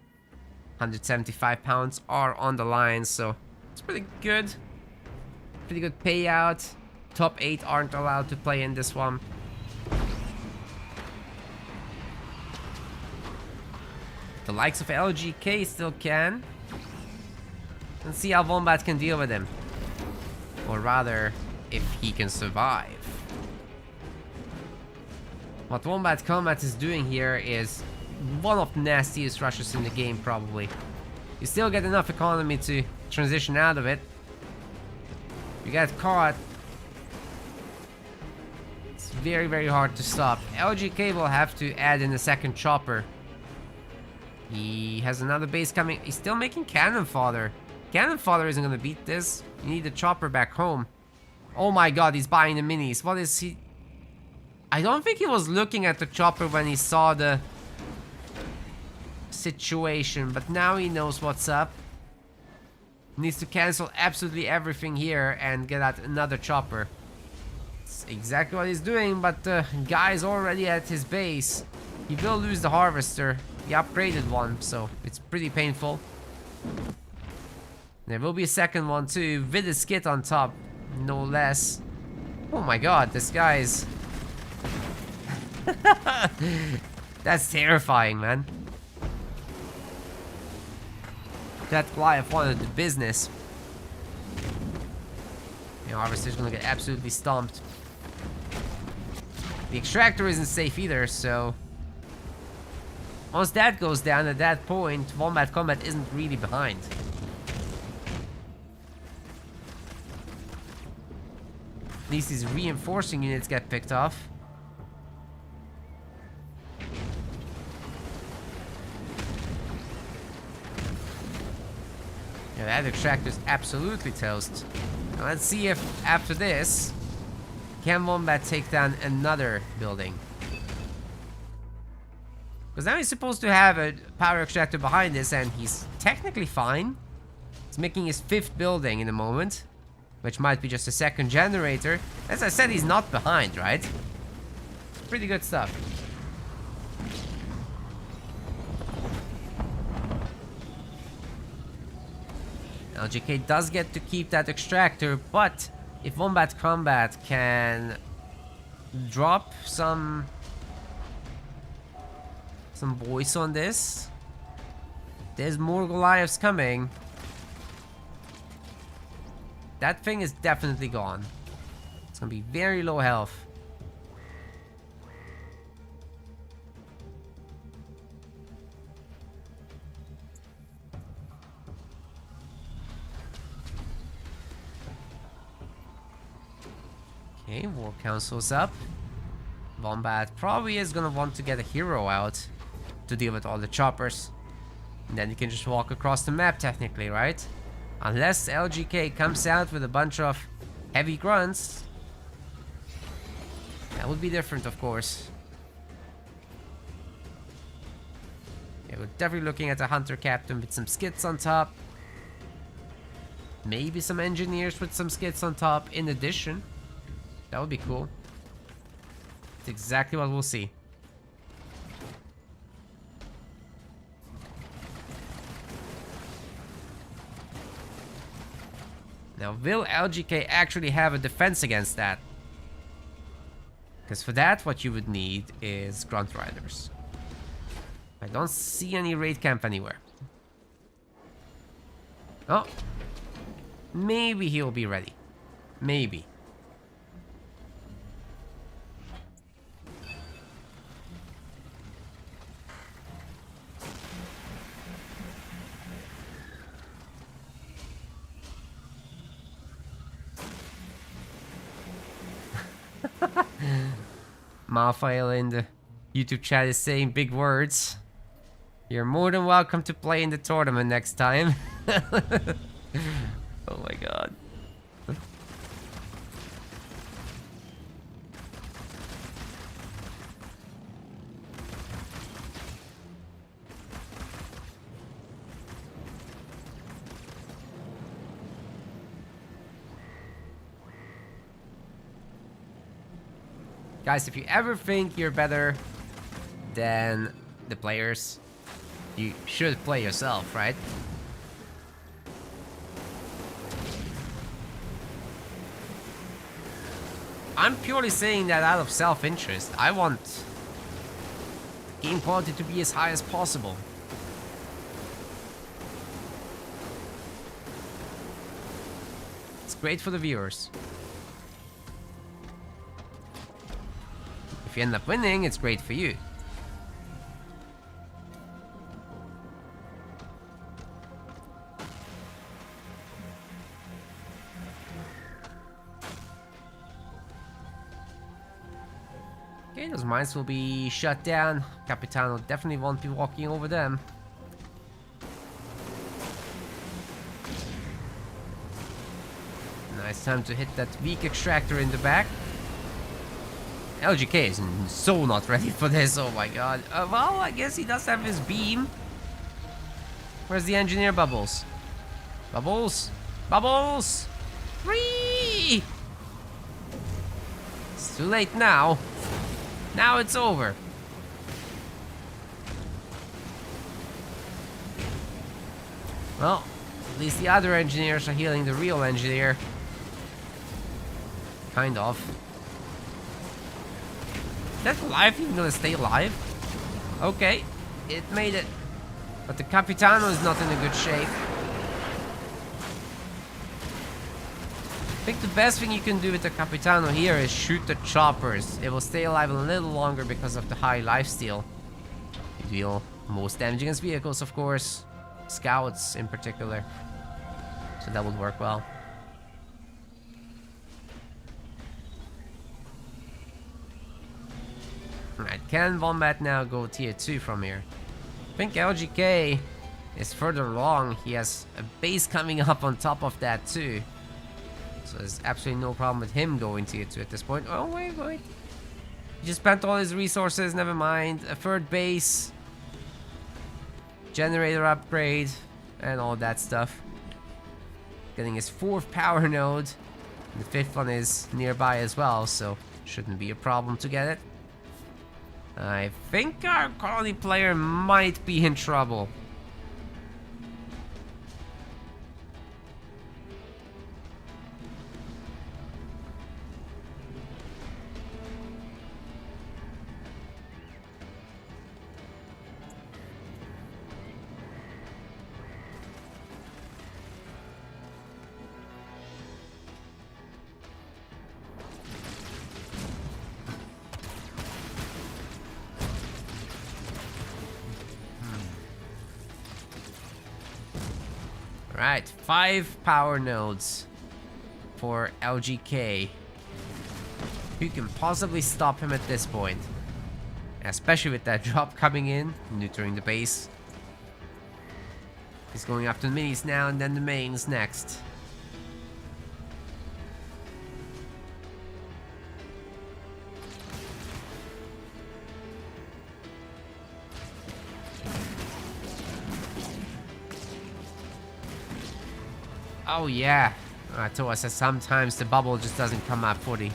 £175 are on the line, so it's pretty good. Pretty good payout. Top 8 aren't allowed to play in this one. The likes of LGK still can. Let's see how Wombat can deal with him. Or rather, if he can survive. What Wombat Combat is doing here is one of the nastiest rushes in the game, probably. You still get enough economy to transition out of it. You get caught. It's very, very hard to stop. LGK will have to add in a second chopper. He has another base coming. He's still making cannon fodder. Cannon fodder isn't gonna beat this. You need the chopper back home. Oh my god, he's buying the minis. What is he? I don't think he was looking at the chopper when he saw the situation, but now he knows what's up. Needs to cancel absolutely everything here and get out another chopper. It's exactly what he's doing, but the guy's already at his base. He will lose the harvester, the upgraded one, so it's pretty painful. There will be a second one too, with a skit on top, no less. Oh my god, this guy's... That's terrifying, man. That Goliath wanted the business. You know, Harvester's gonna get absolutely stomped. The extractor isn't safe either, so... Once that goes down, at that point, Wombat Combat isn't really behind. At least his reinforcing units get picked off. Yeah, that extractor's absolutely toast. Now let's see if after this, can Wombat take down another building? Because now he's supposed to have a power extractor behind this, and he's technically fine. He's making his 5th building in a moment, which might be just a second generator. As I said, he's not behind, right? Pretty good stuff. LGK does get to keep that extractor, but if Wombat Combat can drop some voice on this, there's more Goliaths coming. That thing is definitely gone. It's gonna be very low health. Okay, War Council's up. Wombat probably is gonna want to get a hero out to deal with all the choppers. And then you can just walk across the map technically, right? Unless LGK comes out with a bunch of heavy grunts. That would be different, of course. Yeah, we're definitely looking at a hunter captain with some skits on top. Maybe some engineers with some skits on top in addition. That would be cool. It's exactly what we'll see. Now, will LGK actually have a defense against that? Because for that, what you would need is Grunt Riders. I don't see any raid camp anywhere. Oh. Maybe he'll be ready. Maybe. Malfail in the YouTube chat is saying big words. You're more than welcome to play in the tournament next time. Oh my god. Guys, if you ever think you're better than the players, you should play yourself, right? I'm purely saying that out of self-interest. I want game quality to be as high as possible. great for the viewers. If you end up winning, it's great for you. Okay, those mines will be shut down. Capitano definitely won't be walking over them. Nice time to hit that weak extractor in the back. LGK is so not ready for this, oh my god. Well, I guess he does have his beam. Where's the engineer Bubbles? Bubbles? Bubbles! 3! It's too late now. Now it's over. Well, at least the other engineers are healing the real engineer. Kind of. Is that live even gonna stay alive? Okay, it made it. But the Capitano is not in a good shape. I think the best thing you can do with the Capitano here is shoot the choppers. It will stay alive a little longer because of the high lifesteal. You deal most damage against vehicles, of course. Scouts in particular. So that would work well. Alright, can Wombat now go tier 2 from here? I think LGK is further along. He has a base coming up on top of that too. So there's absolutely no problem with him going tier 2 at this point. Oh, wait. He just spent all his resources, never mind. A third base. Generator upgrade. And all that stuff. Getting his 4th power node. And the 5th one is nearby as well, so shouldn't be a problem to get it. I think our colony player might be in trouble. Right, 5 power nodes for LGK. Who can possibly stop him at this point? Especially with that drop coming in, neutering the base. He's going after the minis now and then the mains next. Oh yeah, I told us that sometimes the bubble just doesn't come up for the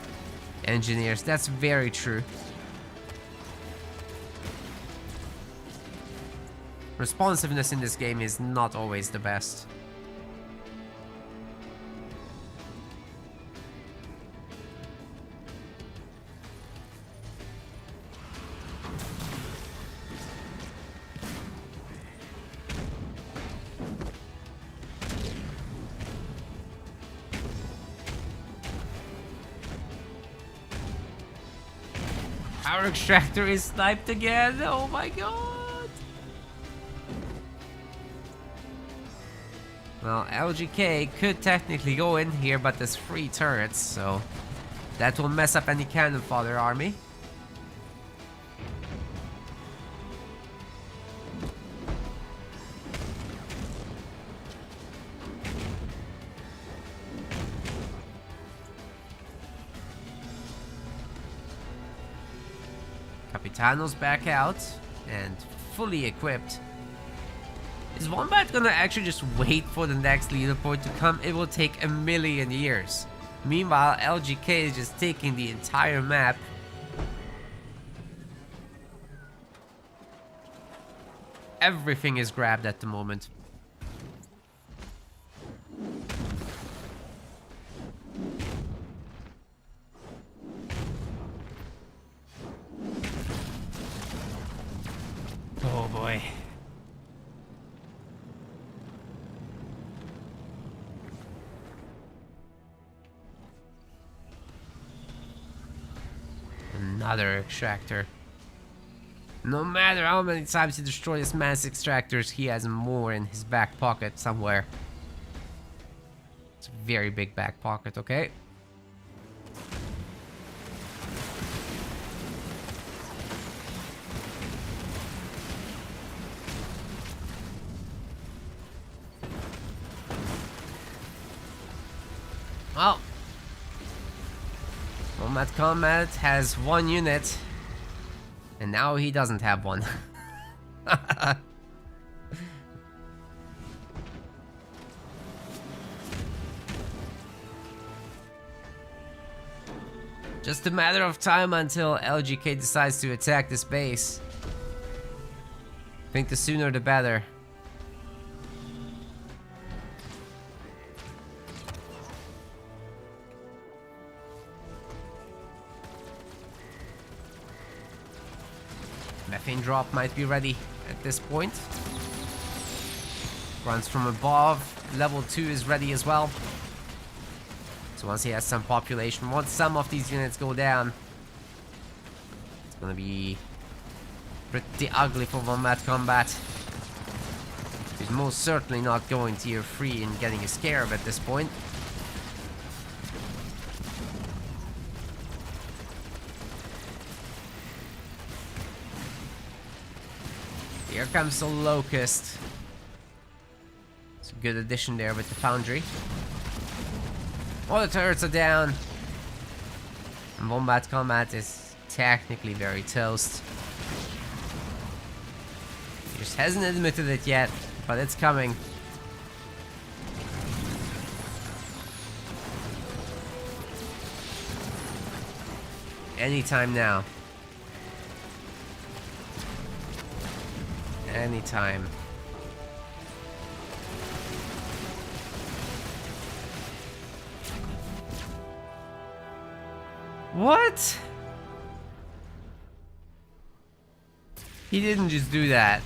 engineers. That's very true. Responsiveness in this game is not always the best. Power extractor is sniped again. Oh my god. Well, LGK could technically go in here, but there's 3 turrets, so that will mess up any cannon fodder army. Capitano's back out and fully equipped. Is Wombat gonna actually just wait for the next leaderboard to come? It will take a million years. Meanwhile, LGK is just taking the entire map. Everything is grabbed at the moment. Oh boy. Another extractor. No matter how many times he destroys his mass extractors, he has more in his back pocket somewhere. It's a very big back pocket, okay? Well, Wombat Combat has 1 unit, and now he doesn't have one. Just a matter of time until LGK decides to attack this base. I think the sooner the better. Methane drop might be ready at this point. Runs from above. Level 2 is ready as well. So once he has some population, once some of these units go down, it's gonna be pretty ugly for Wombat Combat. He's most certainly not going tier 3 and getting a Scarab at this point. Here comes the Locust. It's a good addition there with the Foundry. All the turrets are down. And Wombat Combat is technically very toast. He just hasn't admitted it yet, but it's coming. Anytime now. Anytime. What? He didn't just do that.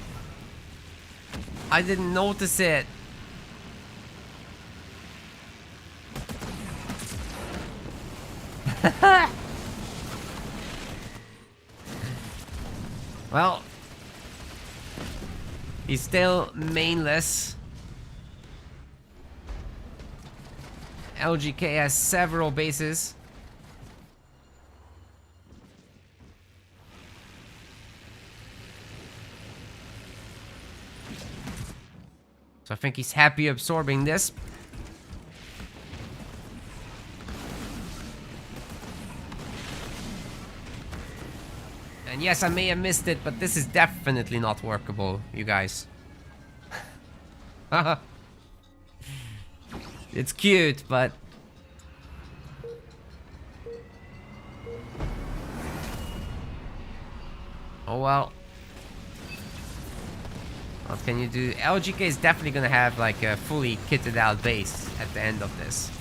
I didn't notice it. Well, he's still mainless. LGK has several bases. So I think he's happy absorbing this. And yes, I may have missed it, but this is definitely not workable, you guys. It's cute, but... oh well. What can you do? LGK is definitely gonna have like a fully kitted out base at the end of this.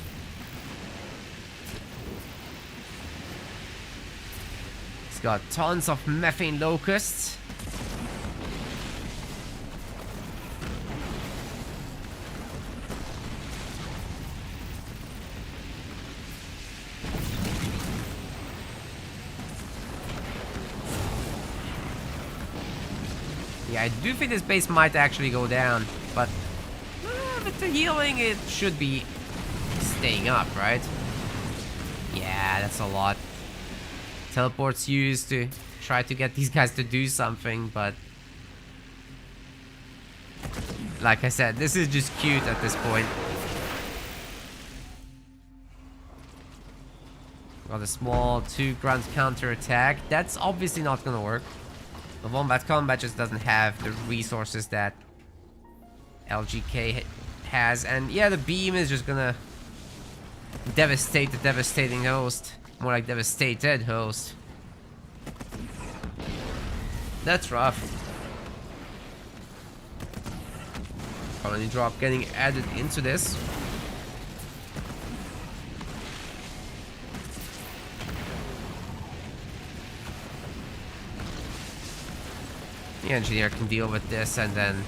He's got tons of methane locusts. Yeah, I do think this base might actually go down, but with the healing, it should be staying up, right? Yeah, that's a lot. Teleports used to try to get these guys to do something, but like I said, this is just cute at this point. Got a small 2 grunt counter attack. That's obviously not gonna work. The Wombat Combat just doesn't have the resources that LGK has. And yeah, the beam is just gonna devastate the devastating host. More like devastated host. That's rough. Colony drop getting added into this. The engineer can deal with this, and then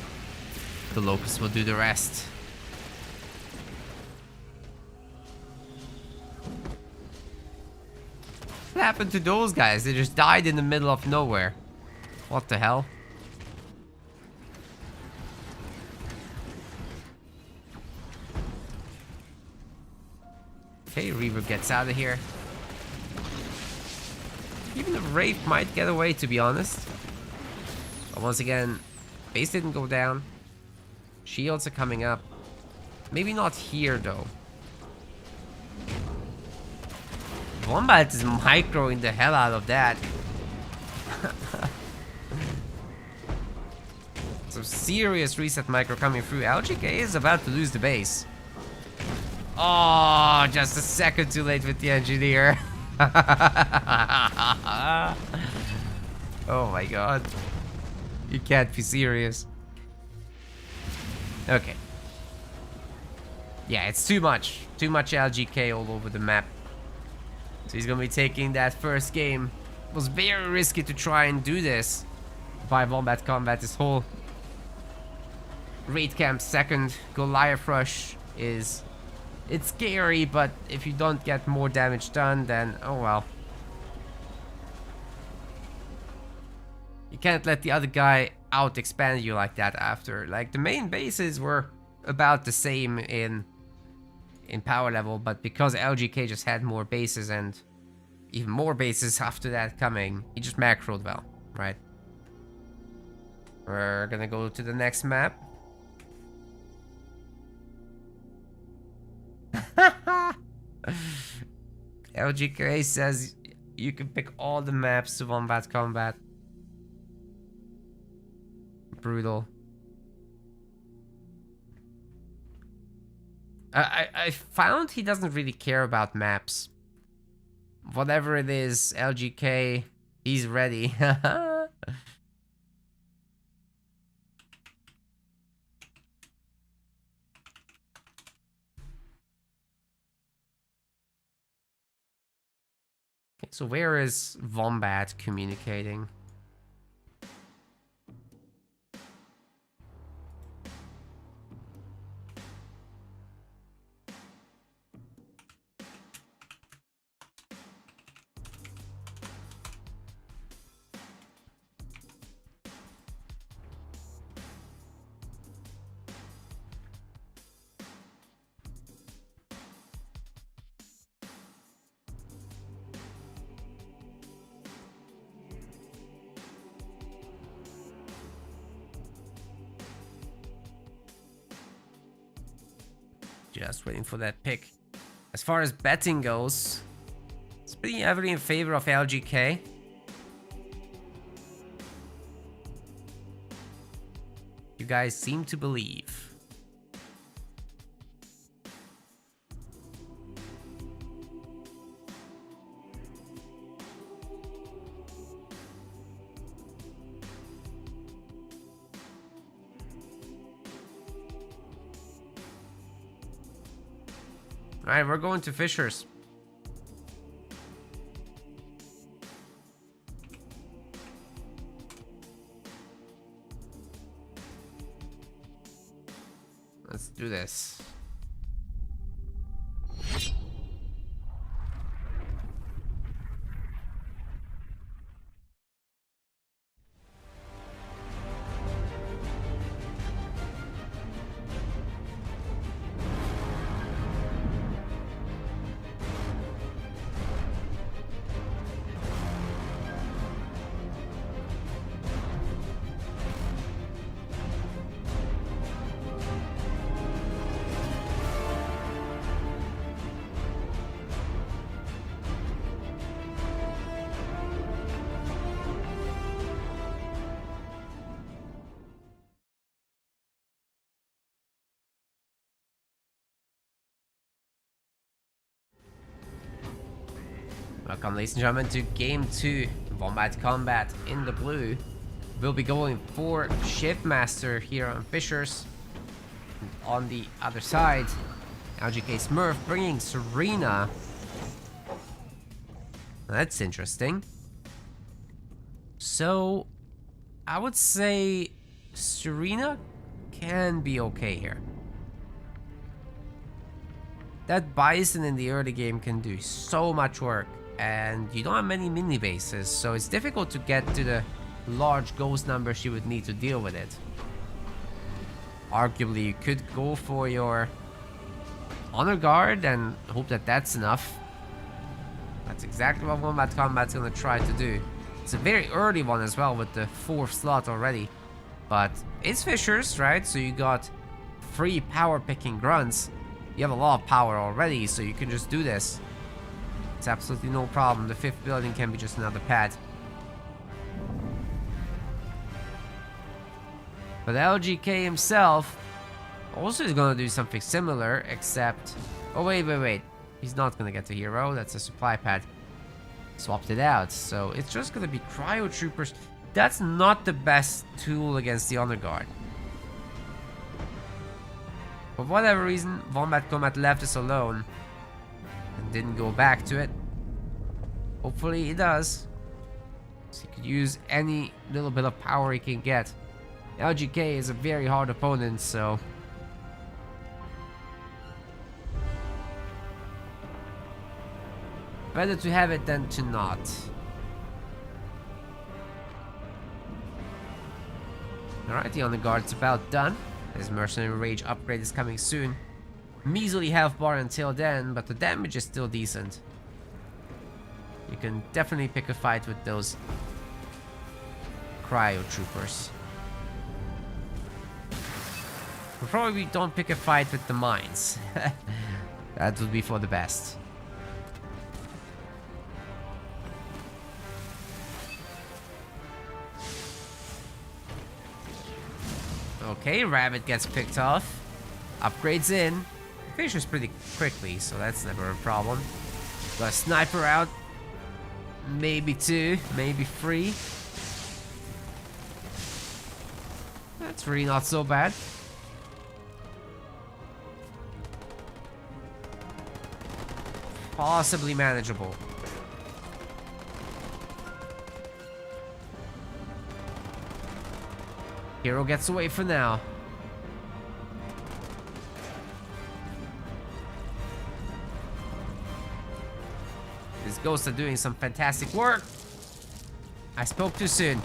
the Locust will do the rest. What happened to those guys? They just died in the middle of nowhere. What the hell? Okay, Reaver gets out of here. Even the Wraith might get away, to be honest. But once again, base didn't go down. Shields are coming up. Maybe not here, though. Wombat is microing the hell out of that. Some serious reset micro coming through. LGK is about to lose the base. Oh, just a second too late with the engineer. Oh my god. You can't be serious. Okay. Yeah, it's too much. Too much LGK all over the map. So he's gonna be taking that first game. It was very risky to try and do this by Wombat Combat. This whole raid camp second Goliath rush is... It's scary, but if you don't get more damage done, then oh well. You can't let the other guy out expand you like that after. Like, the main bases were about the same in power level, but because LGK just had more bases and even more bases after that coming, he just macroed well, right? We're gonna go to the next map. LGK says you can pick all the maps to Wombat Combat. Brutal. I found he doesn't really care about maps. Whatever it is, LGK, he's ready. So where is Wombat communicating? Just waiting for that pick. As far as betting goes, it's pretty heavily in favor of LGK. You guys seem to believe. Alright, we're going to Fishers. Let's do this. Welcome, ladies and gentlemen, to Game 2. Wombat Combat in the blue. We'll be going for Shiftmaster here on Fishers. And on the other side, LGK Smurf bringing Serena. That's interesting. So, I would say Serena can be okay here. That Bison in the early game can do so much work. and you don't have many mini bases, so it's difficult to get to the large ghost numbers you would need to deal with it. Arguably, you could go for your Honor Guard and hope that that's enough. That's exactly what Wombat Combat's gonna try to do. It's a very early one as well with the 4th slot already. But it's Fishers, right? So you got 3 power picking grunts. You have a lot of power already, so you can just do this. It's absolutely no problem. The 5th building can be just another pad. But LGK himself also is gonna do something similar, except... Oh, wait. He's not gonna get the hero. That's a supply pad. Swapped it out. So it's just gonna be Cryo Troopers. That's not the best tool against the Honor Guard. For whatever reason, Wombat Combat left us alone and didn't go back to it. Hopefully he does. So he could use any little bit of power he can get. LGK is a very hard opponent, so... better to have it than to not. Alright, the Honor Guard's about done. His Mercenary Rage upgrade is coming soon. Measly health bar until then, but the damage is still decent. You can definitely pick a fight with those Cryo Troopers. But probably don't pick a fight with the mines. That would be for the best. Okay, Rabbit gets picked off. Upgrades in. Finishes pretty quickly, so that's never a problem. Got a Sniper out. Maybe 2, maybe 3. That's really not so bad. Possibly manageable. Hero gets away for now. These ghosts are doing some fantastic work. I spoke too soon.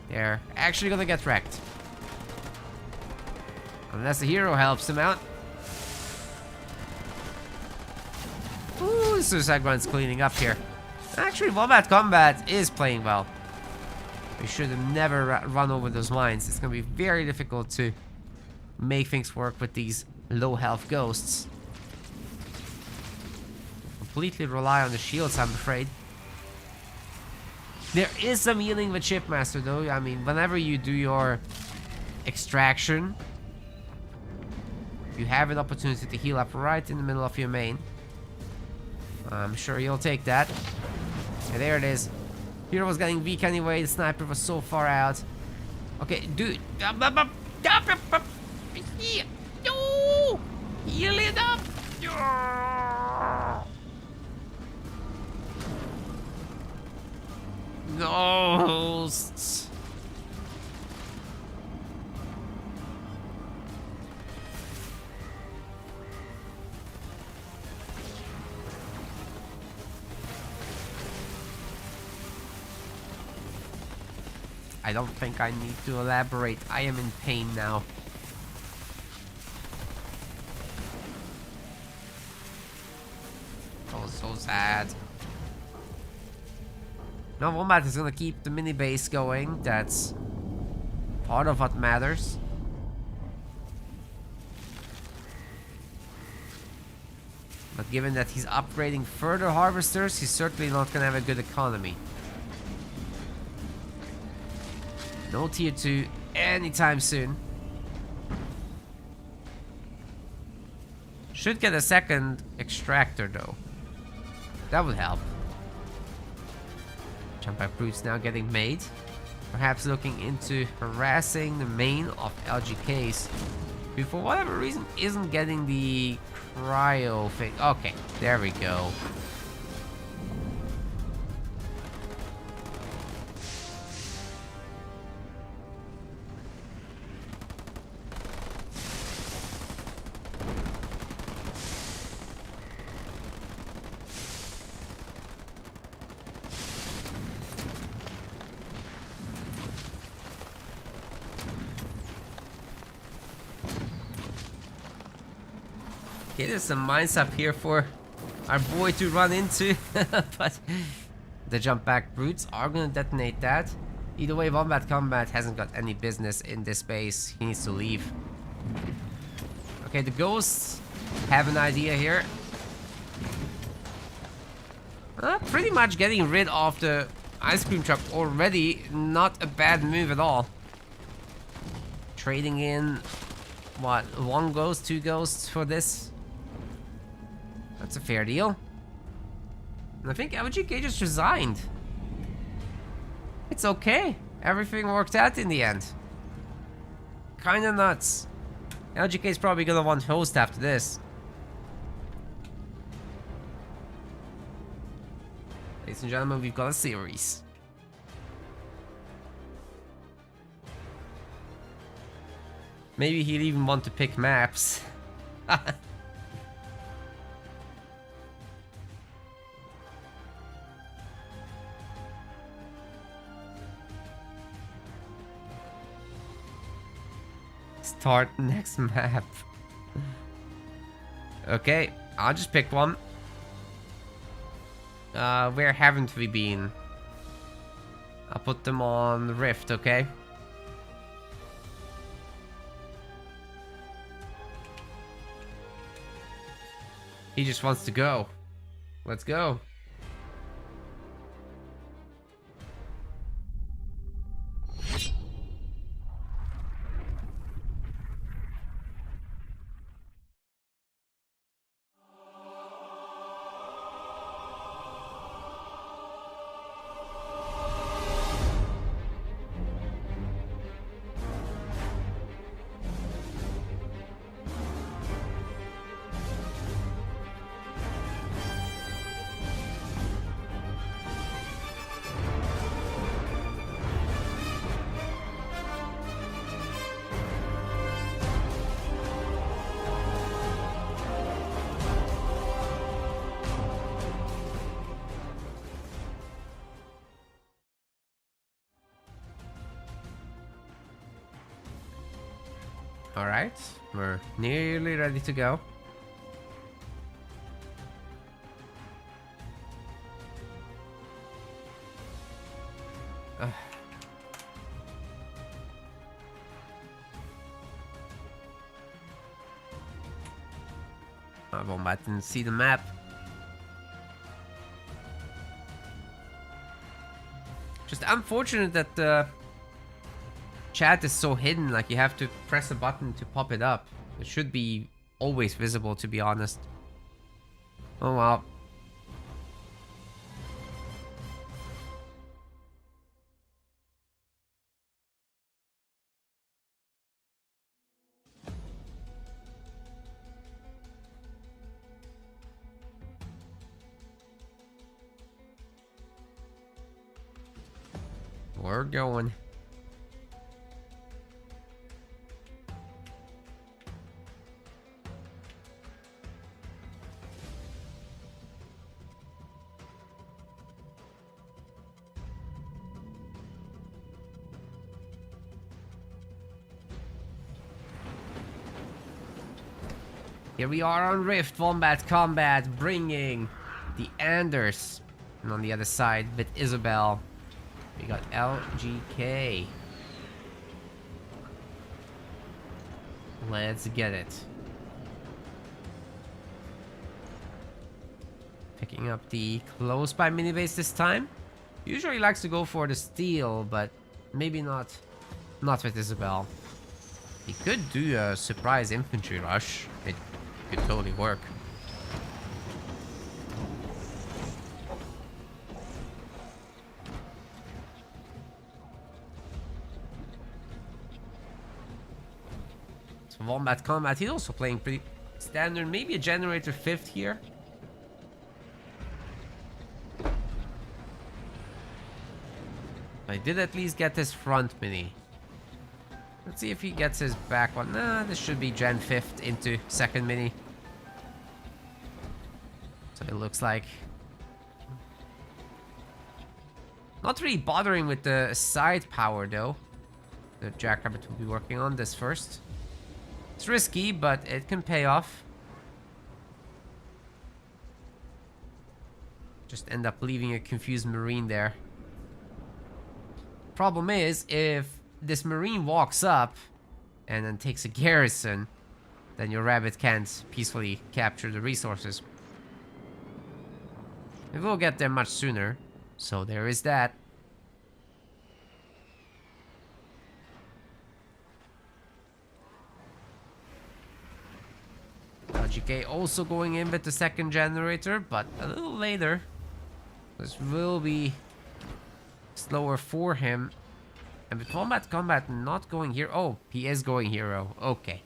They're actually gonna get wrecked. Unless the hero helps them out. Ooh, the Suicide Run's cleaning up here. Actually, Wombat Combat is playing well. We should have never run over those mines. It's gonna be very difficult to make things work with these low health ghosts. Completely rely on the shields, I'm afraid. There is some healing with Shipmaster though. I mean, whenever you do your extraction, you have an opportunity to heal up right in the middle of your main. I'm sure you'll take that. And there it is. Hero was getting weak anyway. The sniper was so far out. Okay, dude. No! Heal it up! Ghosts. I don't think I need to elaborate. I am in pain now. Oh, so sad. No, Wombat is gonna keep the mini base going. That's part of what matters. But given that he's upgrading further harvesters, he's certainly not gonna have a good economy. No tier 2 anytime soon. Should get a second extractor though. That would help. Jump-back Brutes now getting made. Perhaps looking into harassing the main of LGK's, who for whatever reason isn't getting the cryo thing. Okay, there we go. Okay, there's some mines up here for our boy to run into. But the jump back brutes are gonna detonate that. Either way, Wombat Combat hasn't got any business in this base. He needs to leave. Okay, the ghosts have an idea here. Pretty much getting rid of the ice cream truck already. Not a bad move at all. Trading in, what, 1 ghost, 2 ghosts for this? That's a fair deal. And I think LGK just resigned. It's okay. Everything worked out in the end. Kinda nuts. LGK is probably gonna want host after this. Ladies and gentlemen, we've got a series. Maybe he'd even want to pick maps. Start next map. Okay, I'll just pick one. Where haven't we been? I'll put them on Rift, okay? He just wants to go. Let's go. Alright, we're nearly ready to go. I didn't see the map. Just unfortunate that the chat is so hidden, like you have to press a button to pop it up. It should be always visible, to be honest. Oh well. We're going. Here we are on Rift, Wombat Combat, bringing the Anders. And on the other side, with Isabel, we got LGK. Let's get it. Picking up the close by mini base this time. Usually likes to go for the steal, but maybe not with Isabel. He could do a surprise infantry rush. It could totally work. So Wombat Combat, he's also playing pretty standard. Maybe a generator 5th here. I did at least get his front mini. Let's see if he gets his back one. Nah, this should be Gen 5th into 2nd mini. So it looks like. Not really bothering with the side power though. The Jackrabbit will be working on this first. It's risky, but it can pay off. Just end up leaving a confused Marine there. Problem is, if this Marine walks up and then takes a garrison, then your rabbit can't peacefully capture the resources. It will get there much sooner, so there is that. LGK also going in with the second generator, but a little later. This will be slower for him. And with combat not going here. Oh, he is going hero. Okay.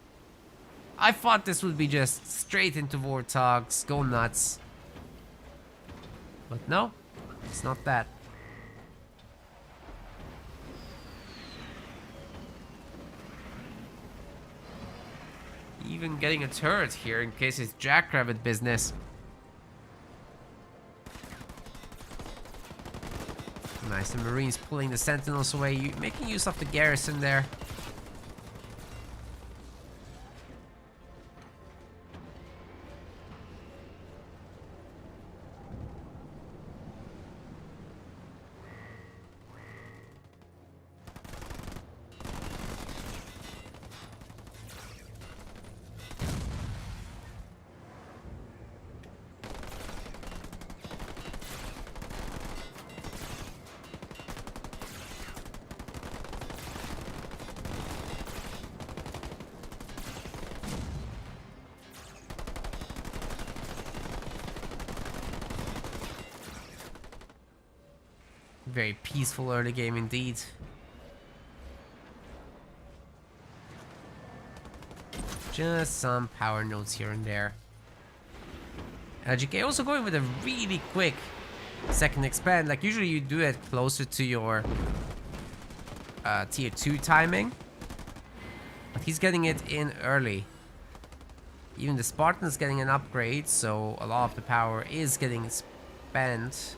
I thought this would be just straight into Warthogs, go nuts. But no, it's not that. Even getting a turret here in case it's Jackrabbit business. Nice, the Marines pulling the Sentinels away, making use of the garrison there. Very peaceful early game indeed. Just some power nodes here and there. LGK also going with a really quick second expand. Like usually you do it closer to your tier 2 timing. But he's getting it in early. Even the Spartan's getting an upgrade, so a lot of the power is getting spent.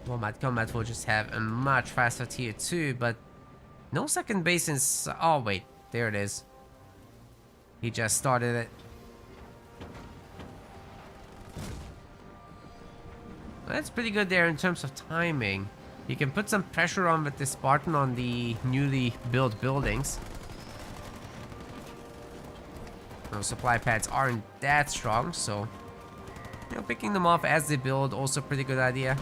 Wombat Combat will just have a much faster tier 2, but no second base in... Oh wait, there it is. He just started it. That's pretty good there in terms of timing. You can put some pressure on with the Spartan on the newly built buildings. Those supply pads aren't that strong, so... You know, picking them off as they build, also a pretty good idea.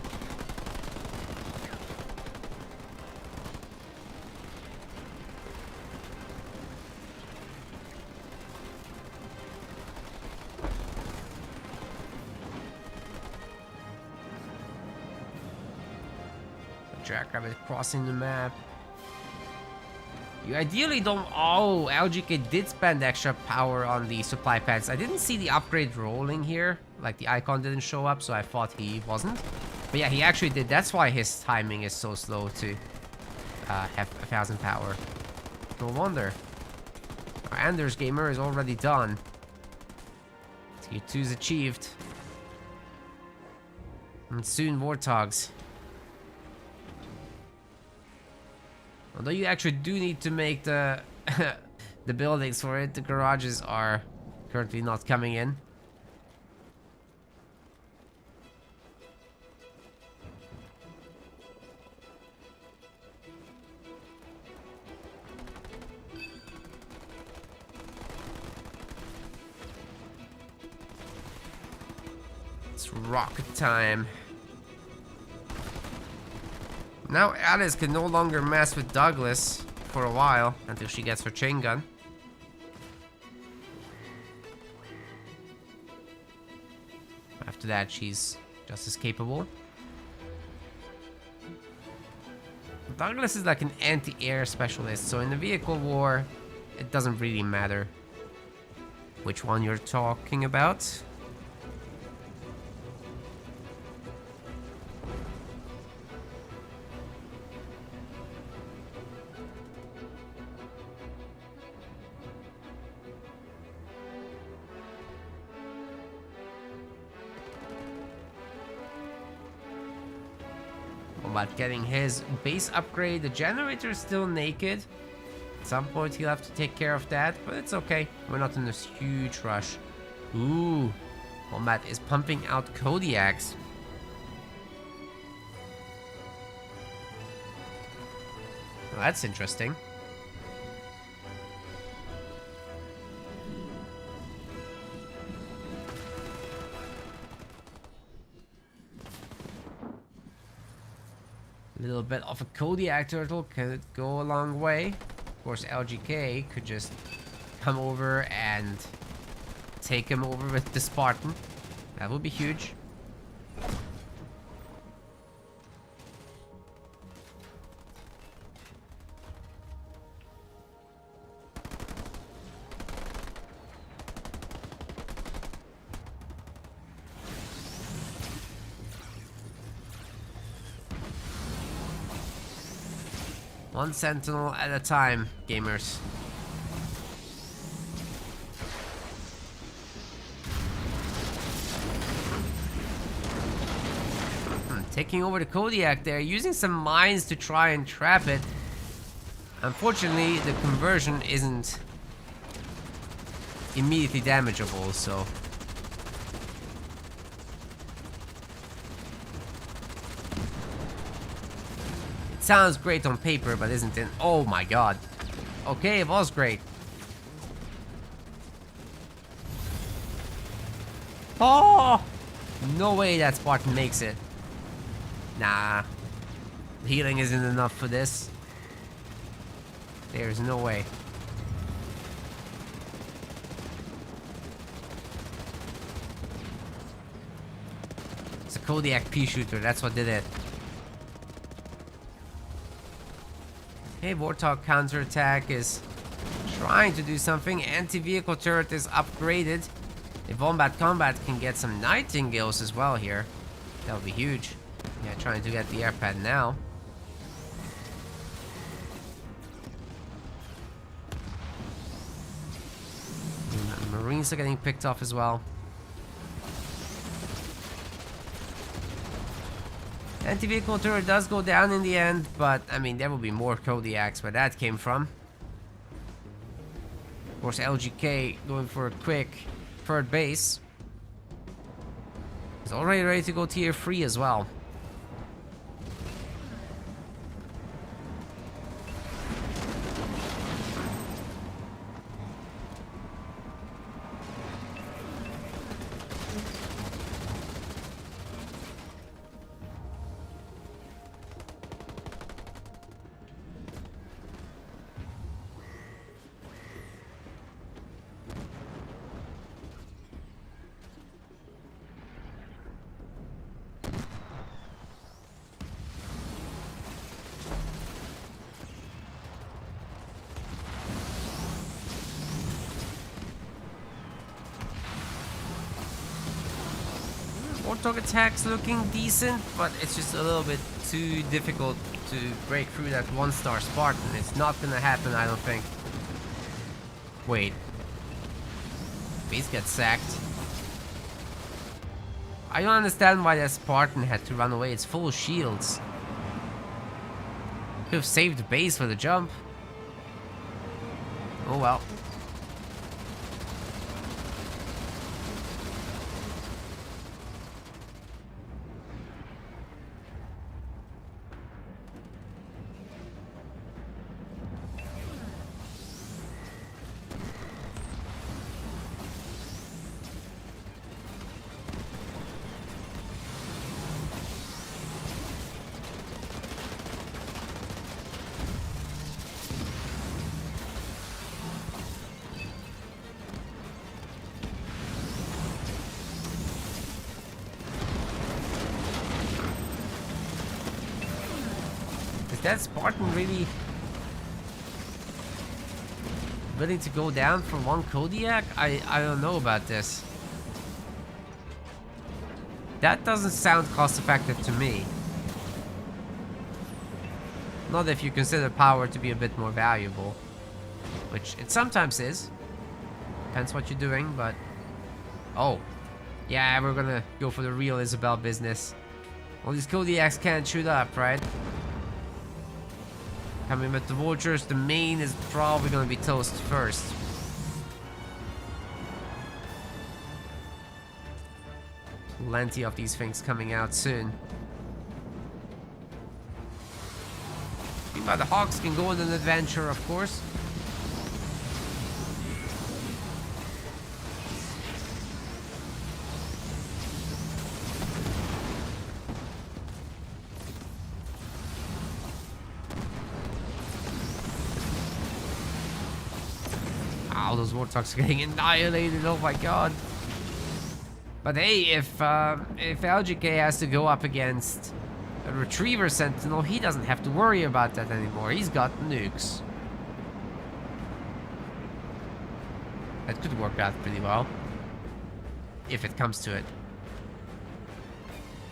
Jackrabbit crossing the map. You ideally don't... Oh, LGK did spend extra power on the supply pads. I didn't see the upgrade rolling here. Like the icon didn't show up, so I thought he wasn't. But yeah, he actually did. That's why his timing is so slow to have 1000 power. No wonder. Our Anders Gamer is already done. Tier 2 is achieved. And soon Warthogs. Although you actually do need to make the the buildings for it. The garages are currently not coming in. It's rocket time. Now Alice can no longer mess with Douglas for a while until she gets her chain gun. After that, she's just as capable. Douglas is like an anti-air specialist, so in the vehicle war, it doesn't really matter which one you're talking about. About getting his base upgrade. The generator is still naked. At some point he'll have to take care of that, but it's okay. We're not in this huge rush. Ooh, Wombat is pumping out Kodiaks. Well, that's interesting. A little bit of a Kodiak turtle could go a long way. Of course, LGK could just come over and take him over with the Spartan. That would be huge. One sentinel at a time, gamers. Taking over the Kodiak there, using some mines to try and trap it. Unfortunately, the conversion isn't immediately damageable, so... It sounds great on paper, but isn't it? Oh my god. Okay, it was great. Oh! No way that Spartan makes it. Nah. Healing isn't enough for this. There's no way. It's a Kodiak pea shooter, that's what did it. Hey, Warthog counterattack is trying to do something. Anti-vehicle turret is upgraded. If Wombat Combat can get some Nightingales as well here, that would be huge. Yeah, trying to get the air pad now. Marines are getting picked off as well. Anti-vehicle turret does go down in the end, but I mean there will be more Kodiaks where that came from. Of course, LGK going for a quick third base. He's already ready to go tier 3 as well. Warthog attacks looking decent, but it's just a little bit too difficult to break through that 1-star Spartan. It's not gonna happen, I don't think. Wait. Base gets sacked. I don't understand why that Spartan had to run away. It's full of shields. Could have saved the base for the jump. Oh well. Is that Spartan really willing to go down for one Kodiak? I don't know about this. That doesn't sound cost effective to me. Not if you consider power to be a bit more valuable. Which it sometimes is. Depends what you're doing, but... Oh. Yeah, we're gonna go for the real Isabel business. Well, these Kodiaks can't shoot up, right? Coming with the vultures, the main is probably gonna be toast first. Plenty of these things coming out soon. Meanwhile, the Hawks can go on an adventure, of course. Ow, those Warthogs are getting annihilated, oh my god. But hey, if LGK has to go up against a Retriever Sentinel, he doesn't have to worry about that anymore. He's got nukes. That could work out pretty well. If it comes to it.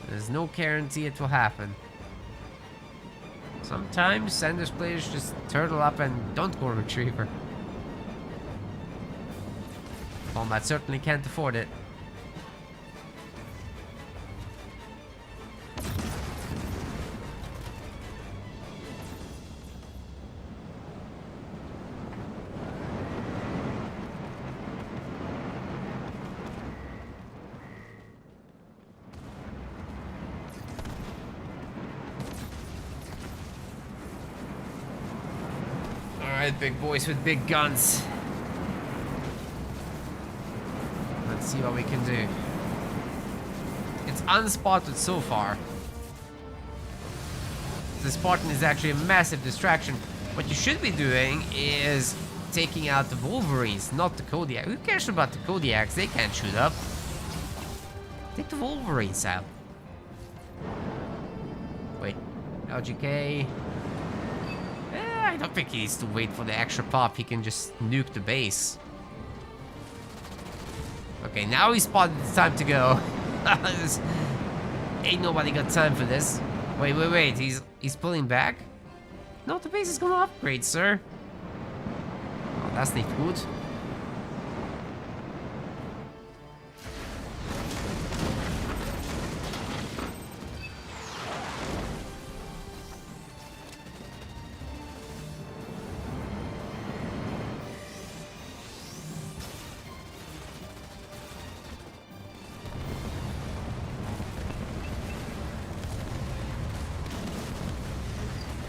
There's no guarantee it will happen. Sometimes Sanders players just turtle up and don't go Retriever. Combat certainly can't afford it. Alright, big boys with big guns. Let's see what we can do. It's unspotted so far. The Spartan is actually a massive distraction. What you should be doing is taking out the Wolverines, not the Kodiak. Who cares about the Kodiaks? They can't shoot up. Take the Wolverines out. Wait, LGK. I don't think he needs to wait for the extra pop. He can just nuke the base. Okay, now he's spotted. It's time to go. Ain't nobody got time for this. Wait. He's pulling back? No, the base is gonna upgrade, sir. Oh, that's not good.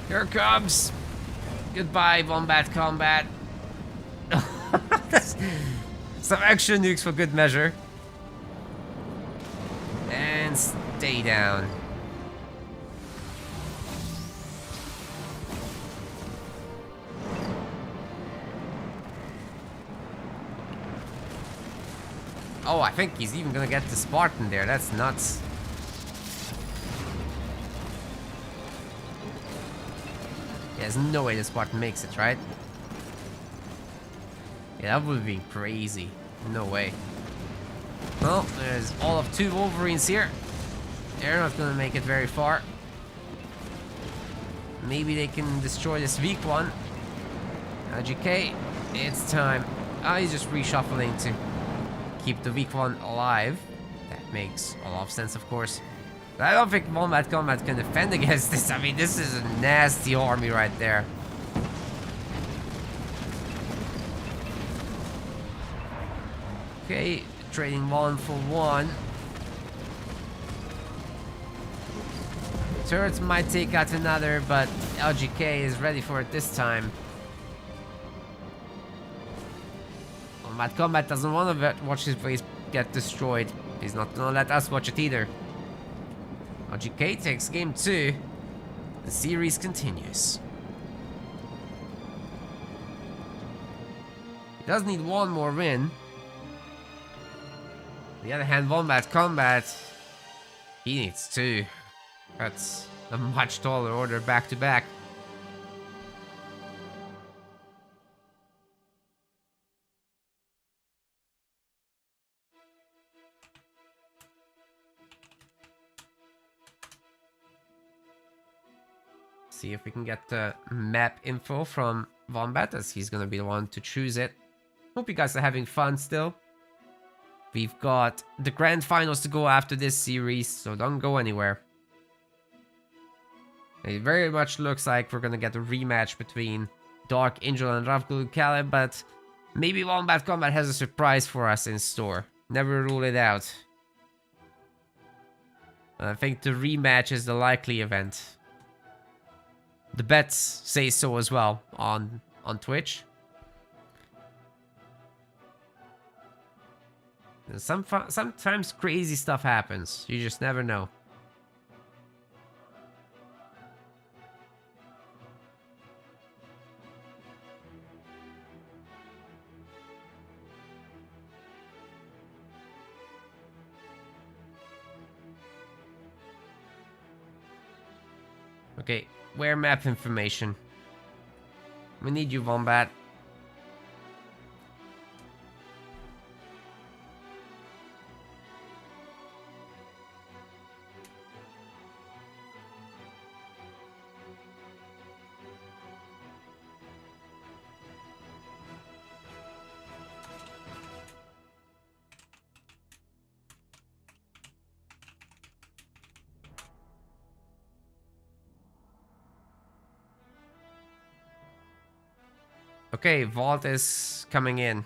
Here it comes. Goodbye, Wombat Combat. Some extra nukes for good measure. And stay down. Oh, I think he's even gonna get the Spartan there. That's nuts. There's no way the Spartan makes it, right? Yeah, that would be crazy. No way. Well, there's all of 2 Wolverines here. They're not gonna make it very far. Maybe they can destroy this weak one. LGK, it's time. He's just reshuffling to keep the weak one alive. That makes a lot of sense, of course. I don't think Wombat Combat can defend against this. I mean, this is a nasty army right there. Okay, trading 1 for 1. Turrets might take out another, but LGK is ready for it this time. Wombat Combat doesn't want to watch his base get destroyed. He's not gonna let us watch it either. LGK takes game 2. The series continues. He does need 1 more win. On the other hand, Wombat Combat, he needs 2. That's a much taller order back to back. See if we can get the map info from Wombat, as he's gonna be the one to choose it. Hope you guys are having fun still. We've got the grand finals to go after this series, so don't go anywhere. It very much looks like we're gonna get a rematch between Dark Angel and Ravgul Calibb, but maybe Wombat Combat has a surprise for us in store. Never rule it out. I think the rematch is the likely event. The bets say so as well on Twitch. And sometimes crazy stuff happens. You just never know. Okay, where map information? We need you, Wombat. Okay, Vault is coming in.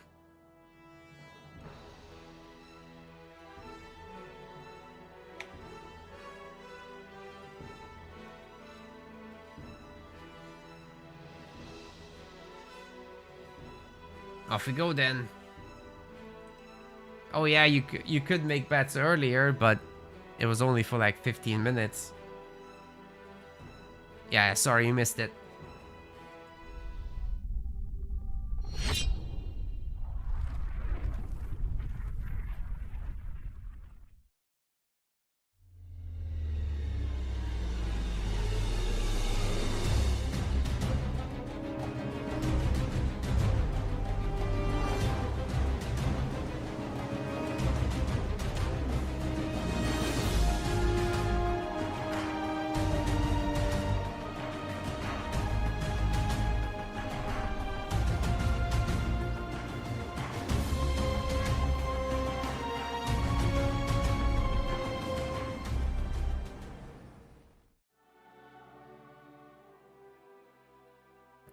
Off we go then. Oh yeah, you could make bets earlier, but it was only for like 15 minutes. Yeah, sorry you missed it.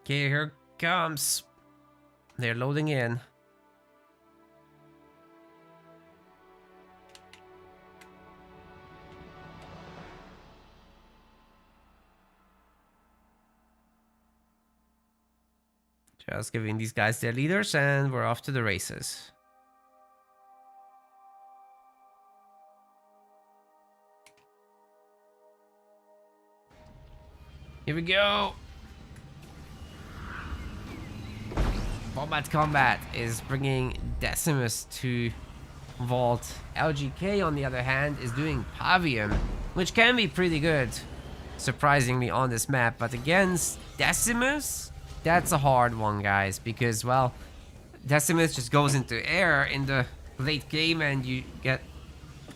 Okay, here it comes. They're loading in. Just giving these guys their leaders and we're off to the races. Here we go. Combat is bringing Decimus to Vault. LGK, on the other hand, is doing Pavium, which can be pretty good, surprisingly, on this map. But against Decimus, that's a hard one, guys, because, well, Decimus just goes into air in the late game and you get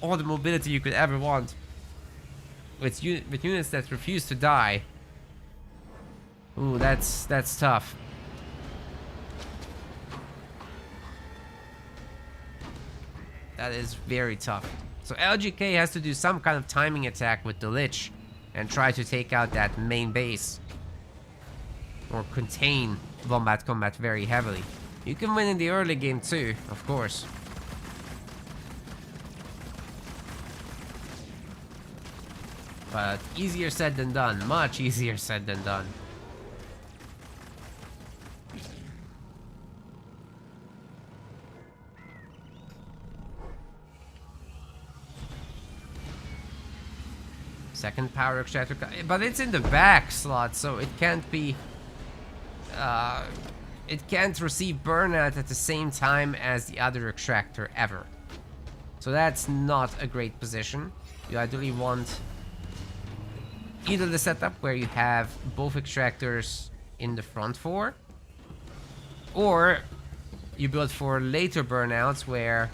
all the mobility you could ever want with units that refuse to die. Ooh, that's tough. That is very tough. So LGK has to do some kind of timing attack with the Lich and try to take out that main base. Or contain Wombat Combat very heavily. You can win in the early game too, of course. But easier said than done. Much easier said than done. Second power extractor, but it's in the back slot, so it can't be... it can't receive burnout at the same time as the other extractor ever. So that's not a great position. You ideally want either the setup where you have both extractors in the front four, or you build for later burnouts where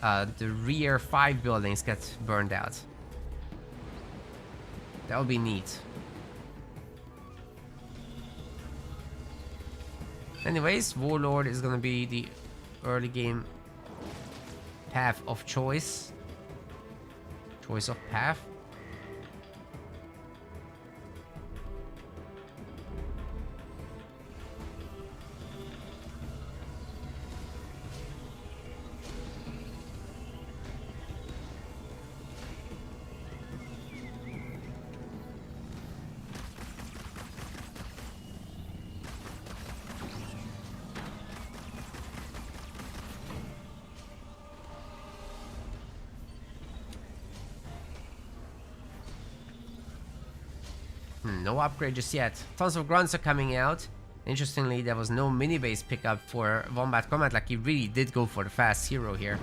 the rear 5 buildings get burned out. That would be neat. Anyways, Warlord is gonna be the early game path of choice. Choice of path. no upgrade just yet. Tons of grunts are coming out. Interestingly, there was no mini base pickup for Wombat Combat, like he really did go for the fast hero here.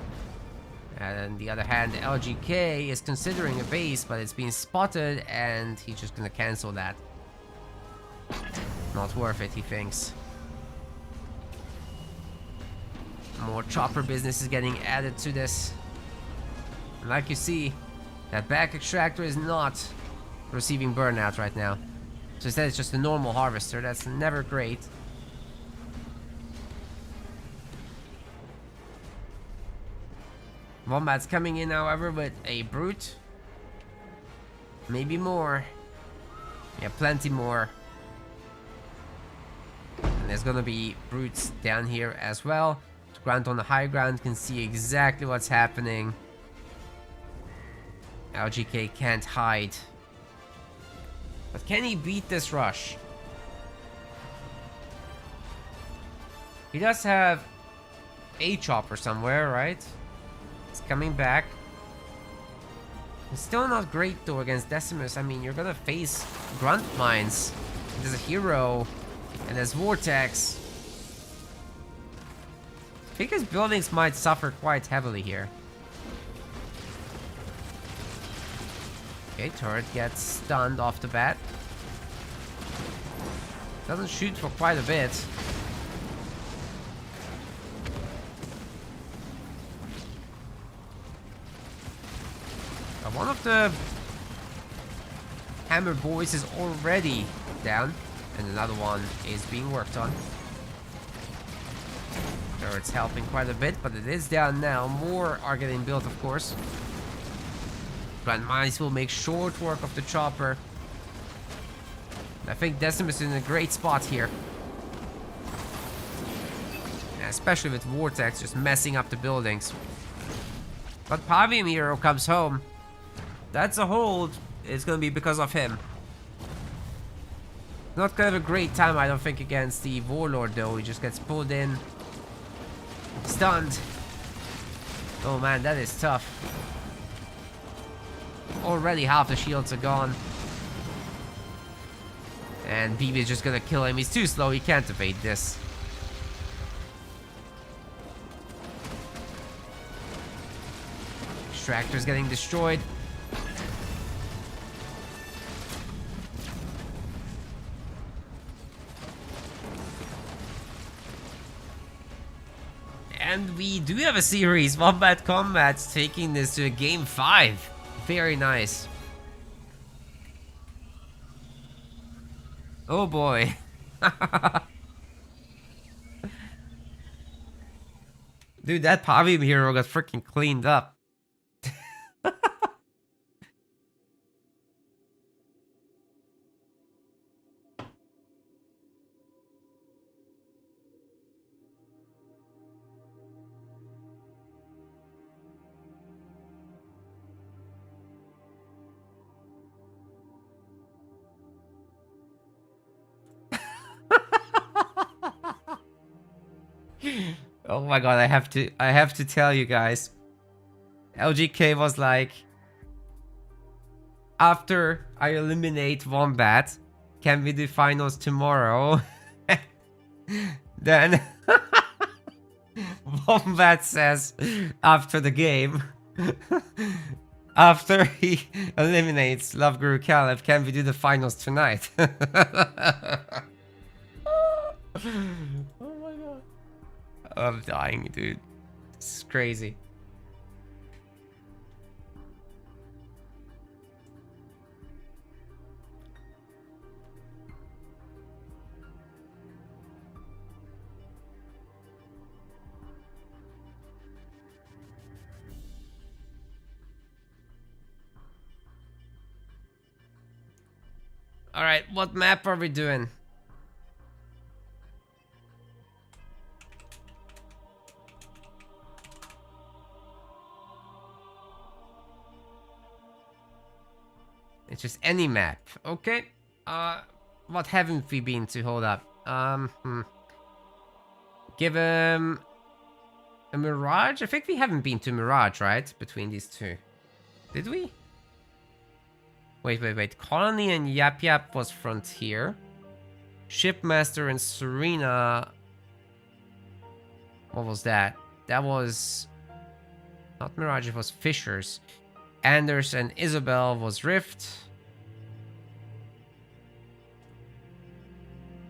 And on the other hand, LGK is considering a base, but it's been spotted and he's just gonna cancel that. Not worth it, he thinks. More chopper business is getting added to this. And like you see, that back extractor is not receiving burnout right now. So instead it's just a normal harvester. That's never great. Wombat's coming in, however, with a brute. Maybe more. Yeah, plenty more. And there's gonna be brutes down here as well. Grunt on the high ground can see exactly what's happening. LGK can't hide. But can he beat this rush? He does have a chopper somewhere, right? It's coming back. It's still not great though against Decimus. I mean, you're gonna face grunt mines. There's a hero, and there's Vortex. I think his buildings might suffer quite heavily here. Okay, turret gets stunned off the bat. Doesn't shoot for quite a bit. One of the hammer boys is already down, and another one is being worked on. Turret's helping quite a bit, but it is down now. More are getting built, of course. Grand Mines will make short work of the chopper. I think Decimus is in a great spot here. Especially with Vortex just messing up the buildings. But Pavium Hero comes home. That's a hold. It's gonna be because of him. Not gonna have a great time, I don't think, against the Warlord though. He just gets pulled in. Stunned. Oh man, that is tough. Already half the shields are gone. And BB is just gonna kill him. He's too slow, he can't evade this. Extractor's getting destroyed. And we do have a series. Wombat Combat's taking this to a game 5. Very nice. Oh boy. Dude, that Pavium hero got freaking cleaned up. Oh my god, I have to tell you guys. LGK was like, after I eliminate Wombat, can we do finals tomorrow? Then Wombat says after the game, after he eliminates Love Guru Calibb, can we do the finals tonight? Oh my god. I'm dying, dude. This is crazy. All right, what map are we doing? It's just any map. Okay. What haven't we been to? Hold up. Give him a Mirage? I think we haven't been to Mirage, right? Between these two. Did we? Wait. Colony and Yap Yap was Frontier. Shipmaster and Serena. What was that? That was not Mirage, it was Fishers. Anders and Isabel was Rift.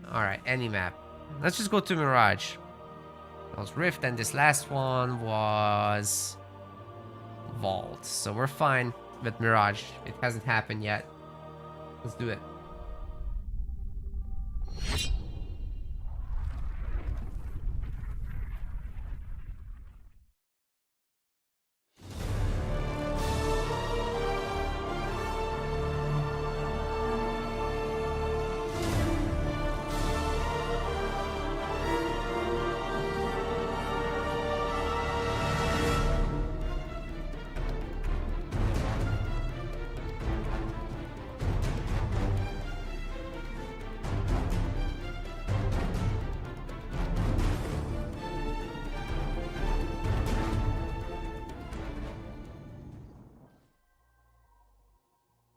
Alright, any map. Let's just go to Mirage. That was Rift, and this last one was Vault. So we're fine with Mirage. It hasn't happened yet. Let's do it.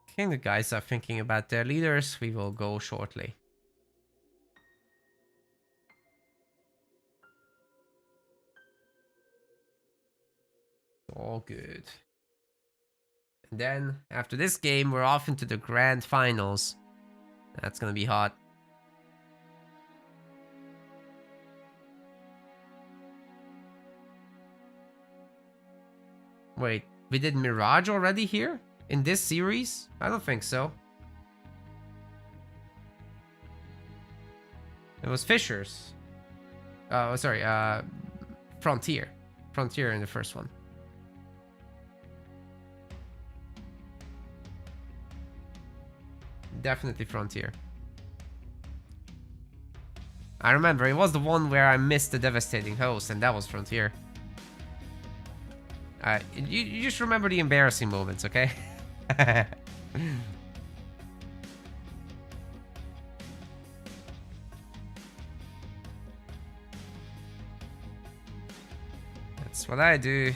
I think the guys are thinking about their leaders. We will go shortly. All good. And then, after this game, we're off into the grand finals. That's gonna be hot. Wait, we did Mirage already here? In this series? I don't think so. It was Fishers. Oh, sorry, Frontier. Frontier in the first one. Definitely Frontier. I remember, it was the one where I missed the devastating host, and that was Frontier. You just remember the embarrassing moments, okay? That's what I do.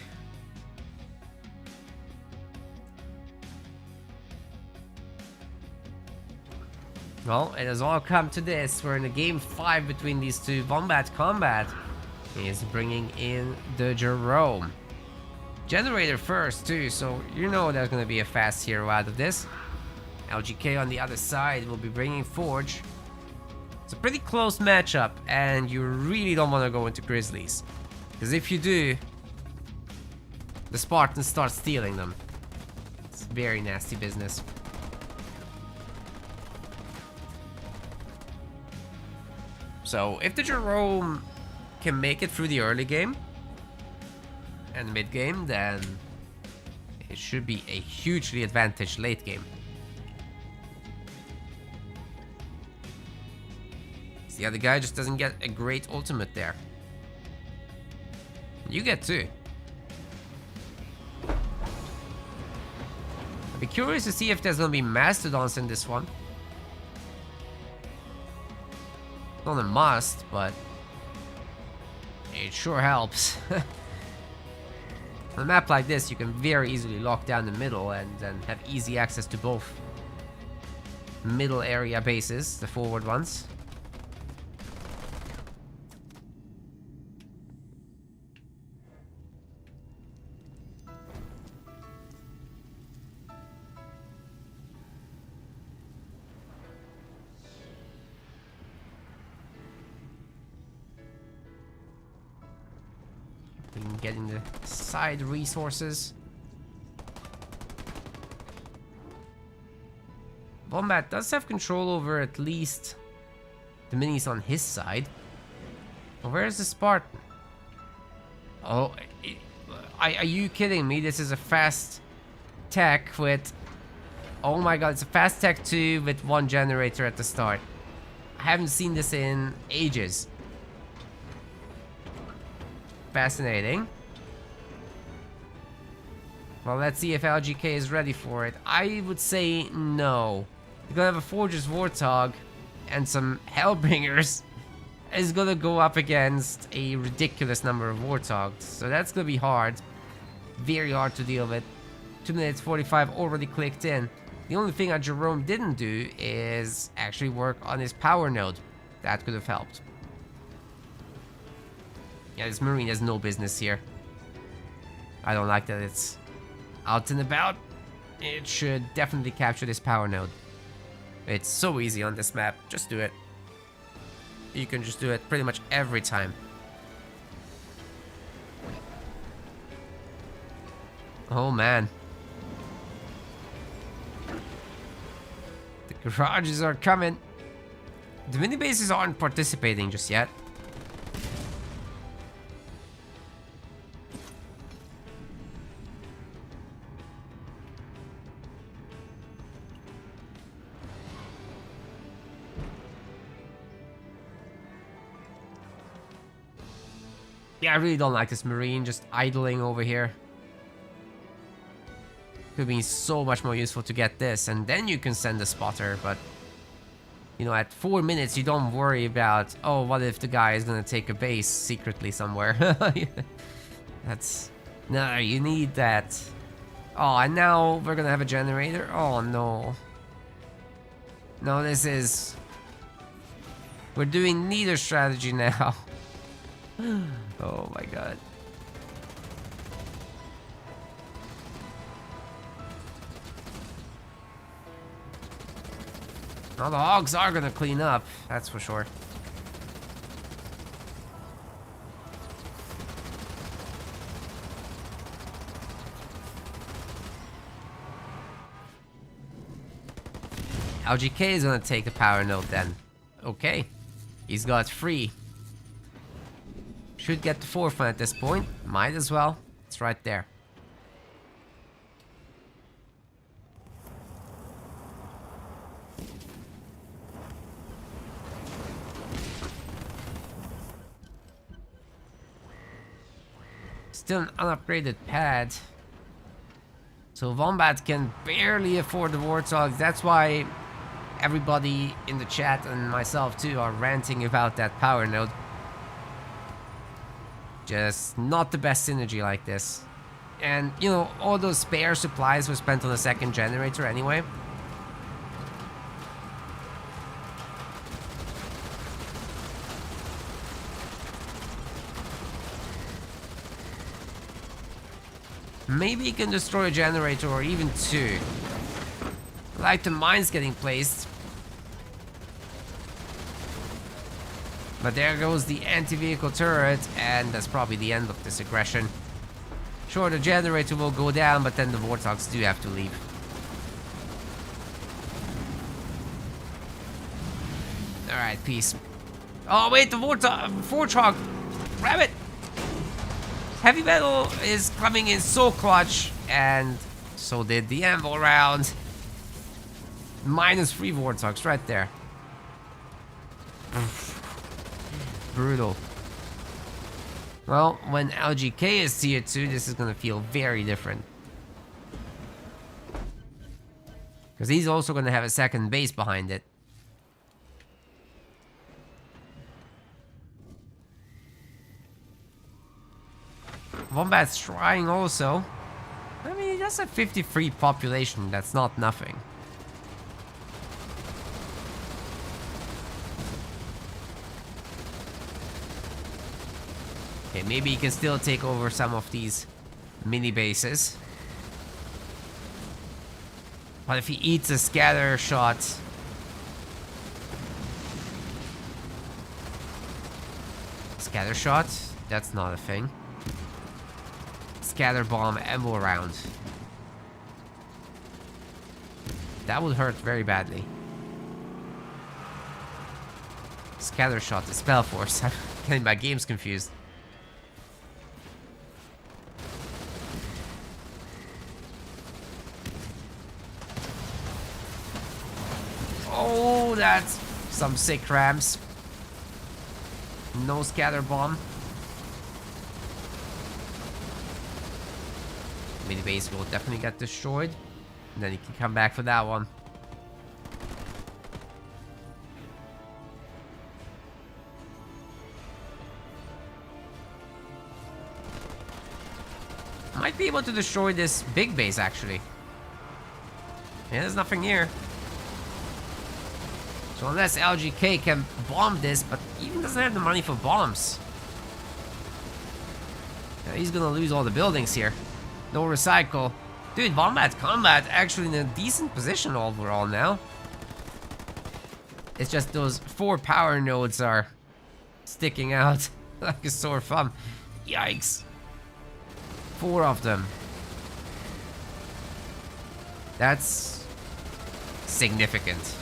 Well, it has all come to this. We're in a game 5 between these two. Wombat Combat is bringing in the Jerome. Generator first too, so you know there's gonna be a fast hero out of this. LGK on the other side will be bringing Forge. It's a pretty close matchup, and you really don't want to go into Grizzlies, because if you do, the Spartans start stealing them. It's very nasty business. So if the Jerome can make it through the early game and mid game, then it should be a hugely advantaged late game. The other guy just doesn't get a great ultimate there. You get two. I'd be curious to see if there's gonna be Mastodons in this one. Not a must, but it sure helps. On a map like this, you can very easily lock down the middle and then have easy access to both middle area bases, the forward ones. Getting the side resources. Wombat does have control over at least the minis on his side. But where's the Spartan? Oh, are you kidding me? This is a fast tech with... Oh my god, it's a fast tech 2 with one generator at the start. I haven't seen this in ages. Fascinating. Well, let's see if LGK is ready for it. I would say no. You're gonna have a Forger's Warthog and some Hellbringers. Is gonna go up against a ridiculous number of Warthogs. So that's gonna be hard. Very hard to deal with. 2 minutes 45 already clicked in. The only thing that Jerome didn't do is actually work on his power node. That could have helped. Yeah, this Marine has no business here. I don't like that it's out and about. It should definitely capture this power node. It's so easy on this map. Just do it. You can just do it pretty much every time. Oh man. The garages are coming. The mini bases aren't participating just yet. Yeah, I really don't like this Marine just idling over here. Could be so much more useful to get this, and then you can send a spotter, but you know, at 4 minutes you don't worry about, oh, what if the guy is gonna take a base secretly somewhere. That's... No, you need that. Oh, and now we're gonna have a generator? Oh no. No, this is... We're doing neither strategy now. Oh my god. Now the hogs are gonna clean up, that's for sure. LGK is gonna take the power node then. Okay. He's got 3. Should get the 4th one at this point. Might as well. It's right there. Still an unupgraded pad. So Wombat can barely afford the Warthogs. That's why everybody in the chat and myself too are ranting about that power node. Just not the best synergy like this. And, you know, all those spare supplies were spent on the 2nd generator anyway. Maybe he can destroy a generator or even 2. Like the mines getting placed. But there goes the anti-vehicle turret, and that's probably the end of this aggression. Sure, the generator will go down, but then the Warthogs do have to leave. Alright, peace. Oh wait, the Warthog! Grab it! Heavy metal is coming in so clutch, and so did the Anvil round. -3 Warthogs right there. Brutal. Well, when LGK is tier 2, this is gonna feel very different. Because he's also gonna have a 2nd base behind it. Wombat's trying also. I mean, that's a 53 population, that's not nothing. Okay, maybe he can still take over some of these mini bases. But if he eats a scatter shot... Scatter shot? That's not a thing. Scatter bomb ammo round. That would hurt very badly. Scatter shot is spell force. I'm getting my games confused. Oh, that's some sick rams. No scatter bomb. Mini base will definitely get destroyed. And then he can come back for that one. Might be able to destroy this big base actually. Yeah, there's nothing here. So unless LGK can bomb this, but he even doesn't have the money for bombs. Yeah, he's gonna lose all the buildings here. No recycle. Dude, Wombat Combat actually in a decent position overall now. It's just those 4 power nodes are sticking out like a sore thumb. Yikes. 4 of them. That's significant.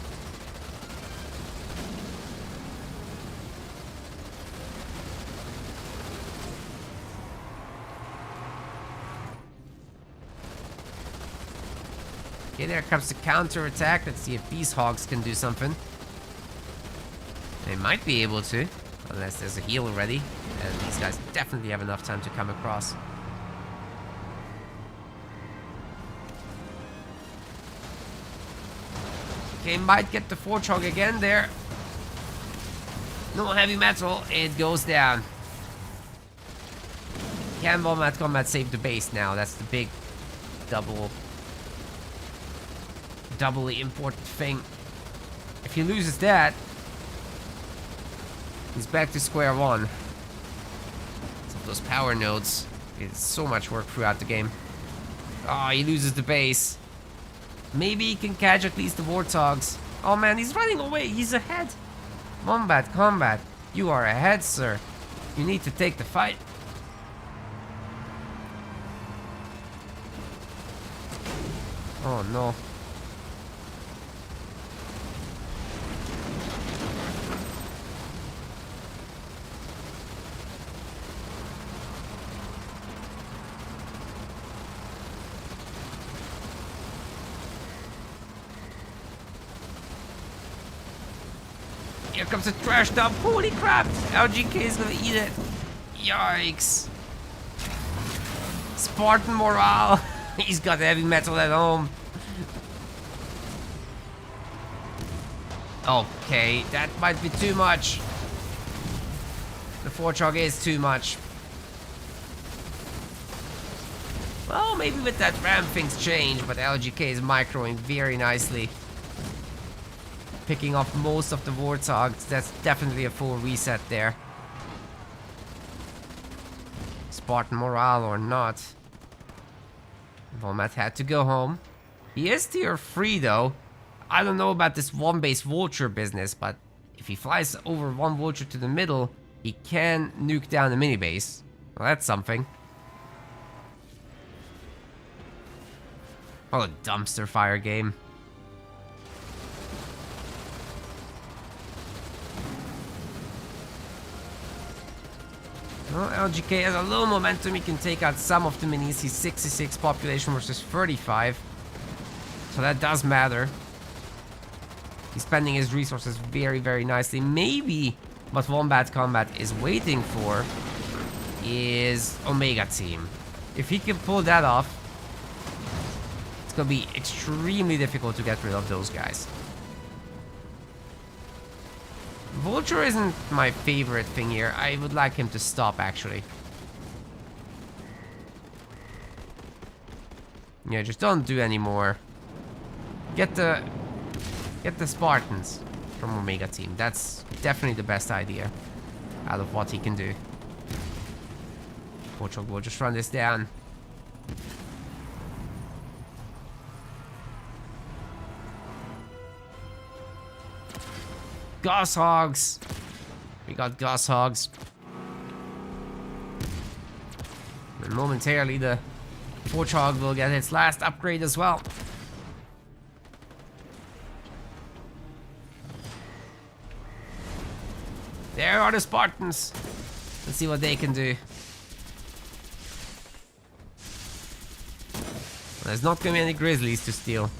Okay, there comes the counter attack. Let's see if these hogs can do something. They might be able to, unless there's a heal already. And these guys definitely have enough time to come across. Okay, might get the Warthog again there. No heavy metal, it goes down. Can Wombat Combat save the base now? That's the big doubly important thing. If he loses that, he's back to square one. So those power nodes, it's so much work throughout the game. Oh, he loses the base. Maybe he can catch at least the Warthogs. Oh man, he's running away. He's ahead. Wombat Combat, you are ahead, sir. You need to take the fight. Oh no. Here comes the trash dump. Holy crap! LGK is gonna eat it. Yikes. Spartan morale. He's got heavy metal at home. Okay, that might be too much. The Warthog is too much. Well, maybe with that ram things change, but LGK is microing very nicely. Picking off most of the Warthogs. That's definitely a full reset there. Spartan morale or not. Wombat had to go home. He is tier 3 though. I don't know about this one base vulture business, but if he flies over one vulture to the middle, he can nuke down the mini base. Well, that's something. Oh, a dumpster fire game. Well, LGK has a little momentum. He can take out some of the minis. He's 66 population versus 35. So that does matter. He's spending his resources very, very nicely. Maybe what Wombat Combat is waiting for is Omega Team. If he can pull that off, it's going to be extremely difficult to get rid of those guys. Vulture isn't my favorite thing here. I would like him to stop, actually. Yeah, just don't do any more. Get the Spartans from Omega Team. That's definitely the best idea out of what he can do. Warthog will just run this down. Goss Hogs. We got Goss Hogs. And momentarily the Warthog will get its last upgrade as well. There are the Spartans. Let's see what they can do. There's not gonna be any Grizzlies to steal.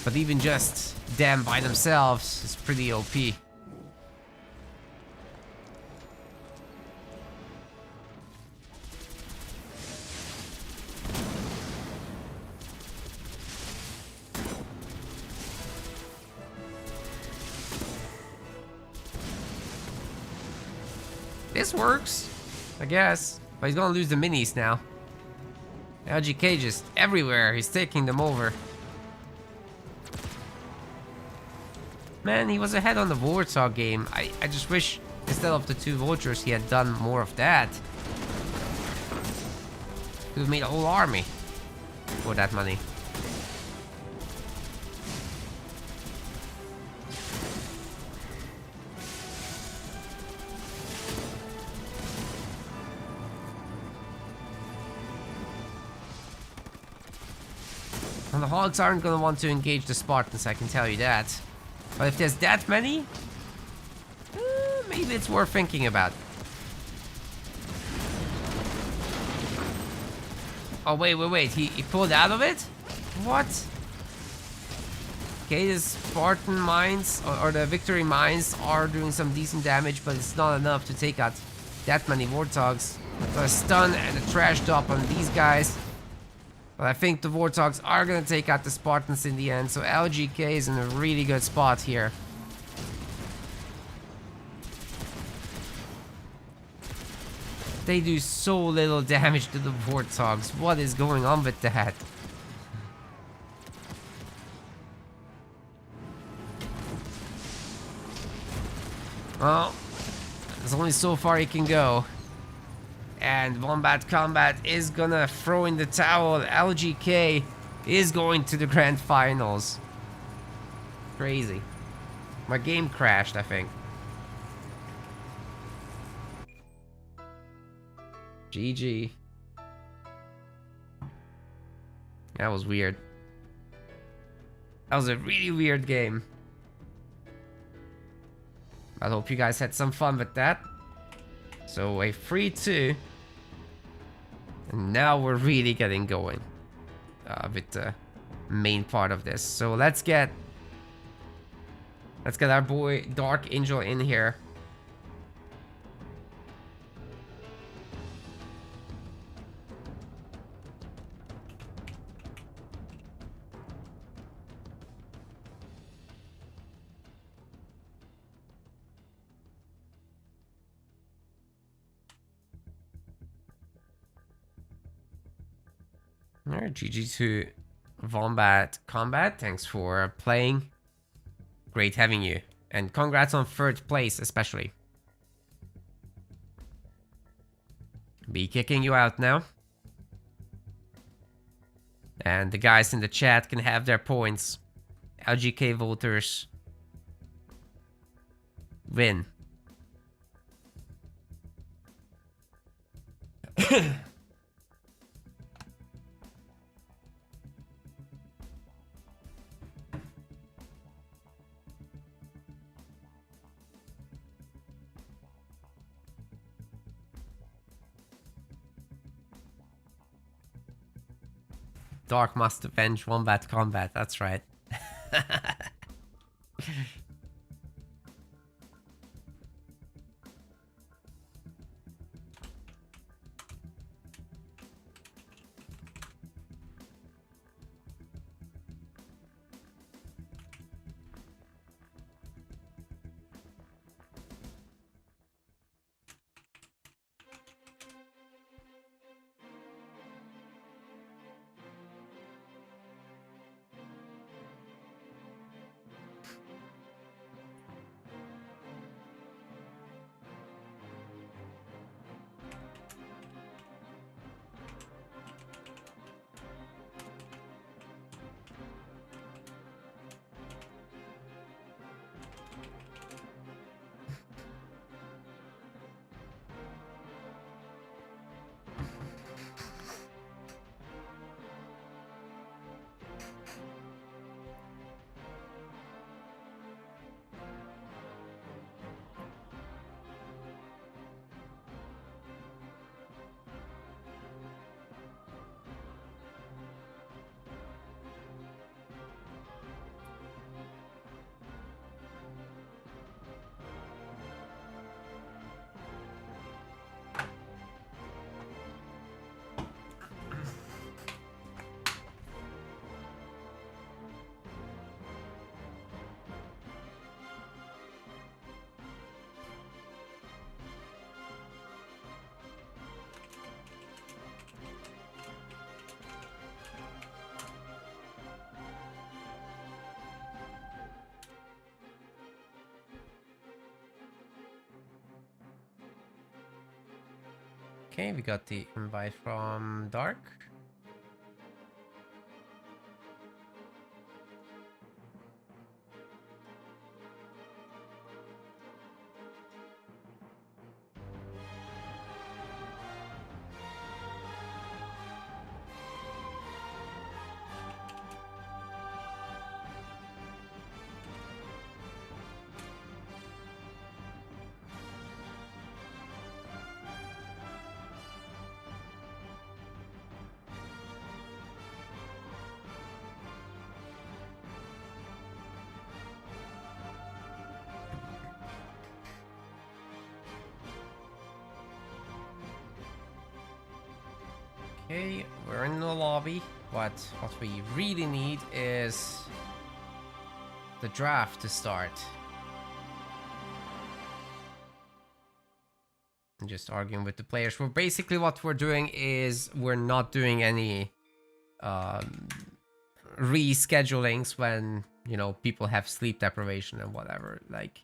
But even just them by themselves is pretty OP. This works, I guess. But he's gonna lose the minis now. LGK just everywhere. He's taking them over. Man, he was ahead on the Warthog game. I just wish instead of the 2 vultures he had done more of that. Could have made a whole army for that money. And the Hogs aren't gonna want to engage the Spartans, I can tell you that. But if there's that many, maybe it's worth thinking about. Oh, wait. He pulled out of it? What? Okay, the Spartan mines, or the victory mines are doing some decent damage, but it's not enough to take out that many Warthogs. So a stun and a trash top on these guys. But I think the Warthogs are gonna take out the Spartans in the end, so LGK is in a really good spot here. They do so little damage to the Warthogs. What is going on with that? Well, there's only so far he can go. And Wombat Combat is gonna throw in the towel. LGK is going to the grand finals. Crazy. My game crashed, I think. GG. That was weird. That was a really weird game. I hope you guys had some fun with that. So a 3-2. And now we're really getting going with the main part of this. So let's get our boy Dark Angel in here. Alright, GG to Wombat Combat. Thanks for playing. Great having you. And congrats on 3rd place, especially. Be kicking you out now. And the guys in the chat can have their points. LGK voters win. Dark must avenge Wombat Combat, that's right. Okay, we got the invite from Dark. Okay, we're in the lobby. What we really need is the draft to start. I'm just arguing with the players. We're basically what we're doing is we're not doing any reschedulings when, you know, people have sleep deprivation and whatever. Like,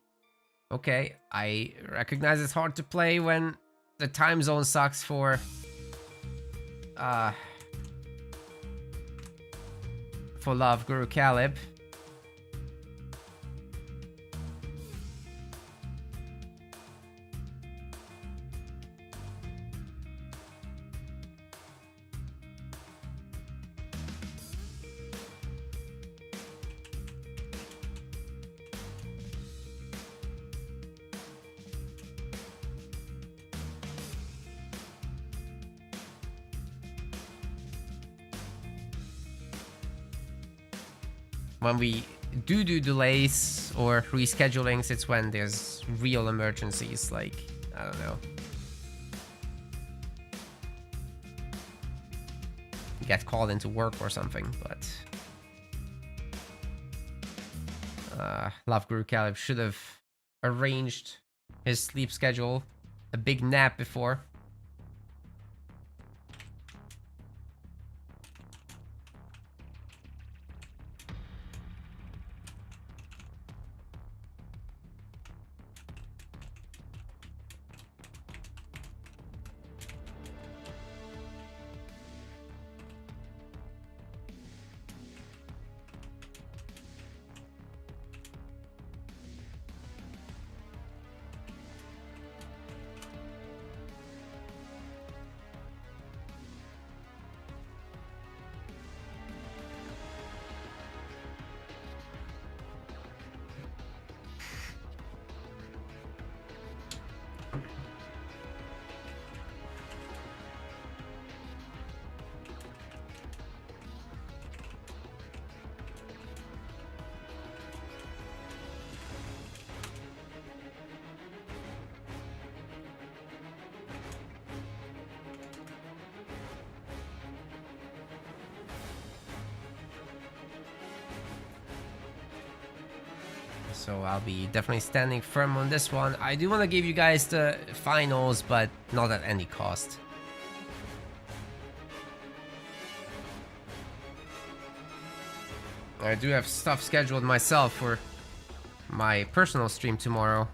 okay, I recognize it's hard to play when the time zone sucks for love Guru Calibb. When we do delays or reschedulings, it's when there's real emergencies, like, I don't know, you get called into work or something. But Love Guru Calibb should have arranged his sleep schedule, a big nap before. So I'll be definitely standing firm on this one. I do want to give you guys the finals, but not at any cost. I do have stuff scheduled myself for my personal stream tomorrow.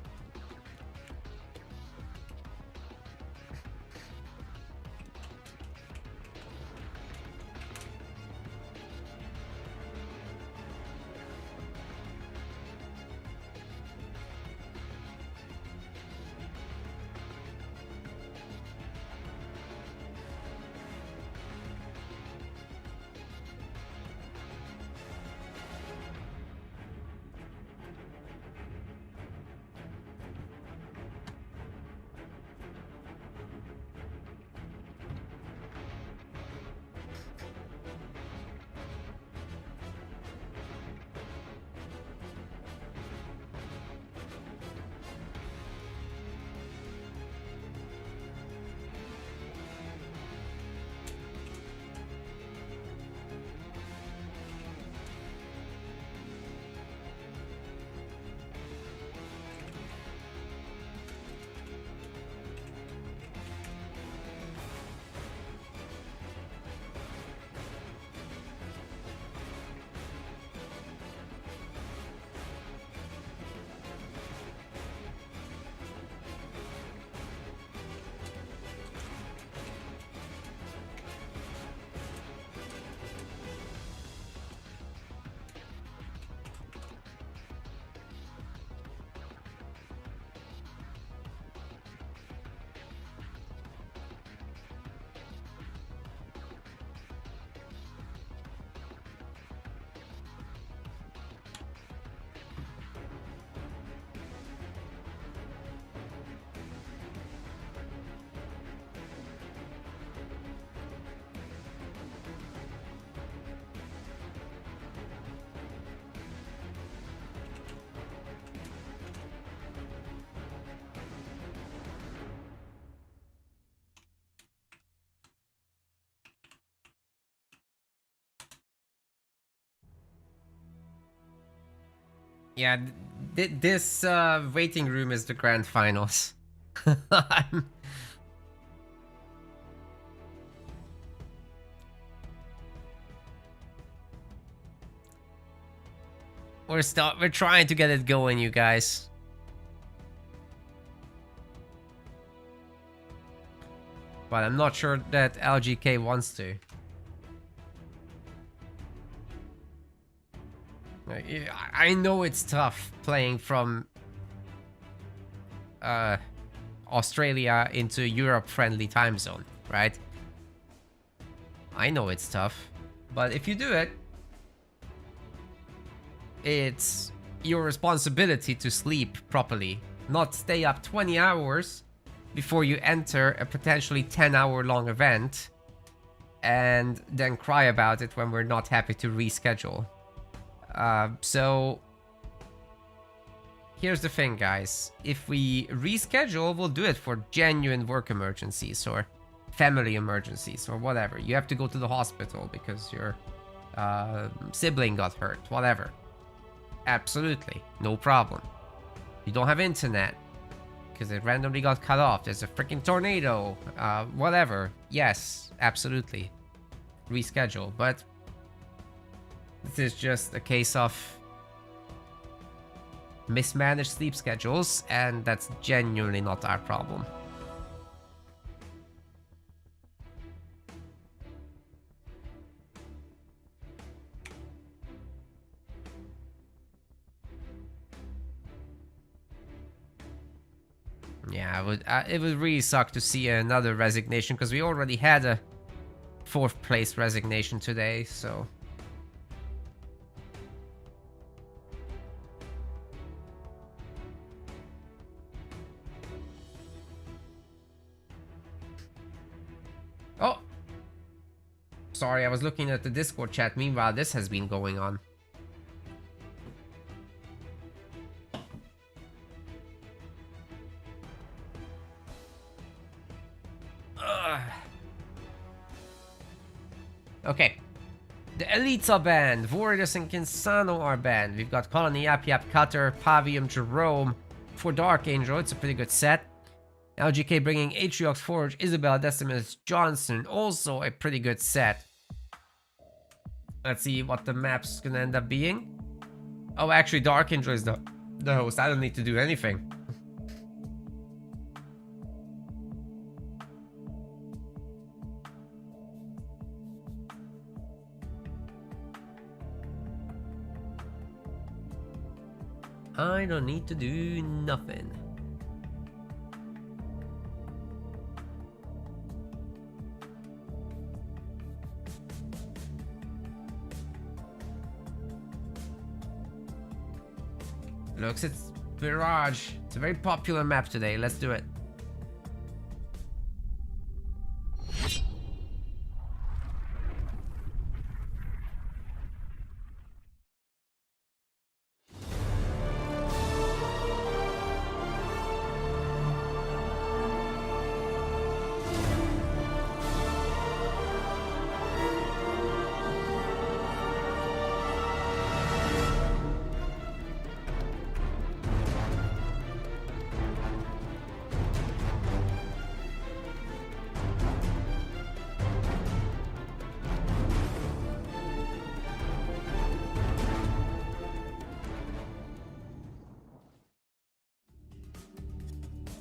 Yeah, this waiting room is the grand finals. We're trying to get it going, you guys. But I'm not sure that LGK wants to. I know it's tough playing from Australia into Europe-friendly time zone, right? I know it's tough, but if you do it, it's your responsibility to sleep properly, not stay up 20 hours before you enter a potentially 10-hour long event and then cry about it when we're not happy to reschedule. So here's the thing, guys. If we reschedule, we'll do it for genuine work emergencies or family emergencies or whatever. You have to go to the hospital because your sibling got hurt, whatever. Absolutely, no problem. You don't have internet because it randomly got cut off. There's a freaking tornado, whatever. Yes, absolutely. Reschedule, but this is just a case of mismanaged sleep schedules, and that's genuinely not our problem. Yeah, it would really suck to see another resignation because we already had a 4th place resignation today, so. Oh! Sorry, I was looking at the Discord chat. Meanwhile, this has been going on. Okay. The Elites are banned. Warriors and Kinsano are banned. We've got Colony, Yap Yap, Cutter, Pavium, Jerome. For Dark Angel, it's a pretty good set. LGK bringing Atriox, Forge, Isabel, Decimus, Johnson. Also a pretty good set. Let's see what the map's gonna end up being. Oh, actually, Dark Angel is the host. I don't need to do anything. I don't need to do nothing. Looks, it's Mirage. It's a very popular map today. Let's do it.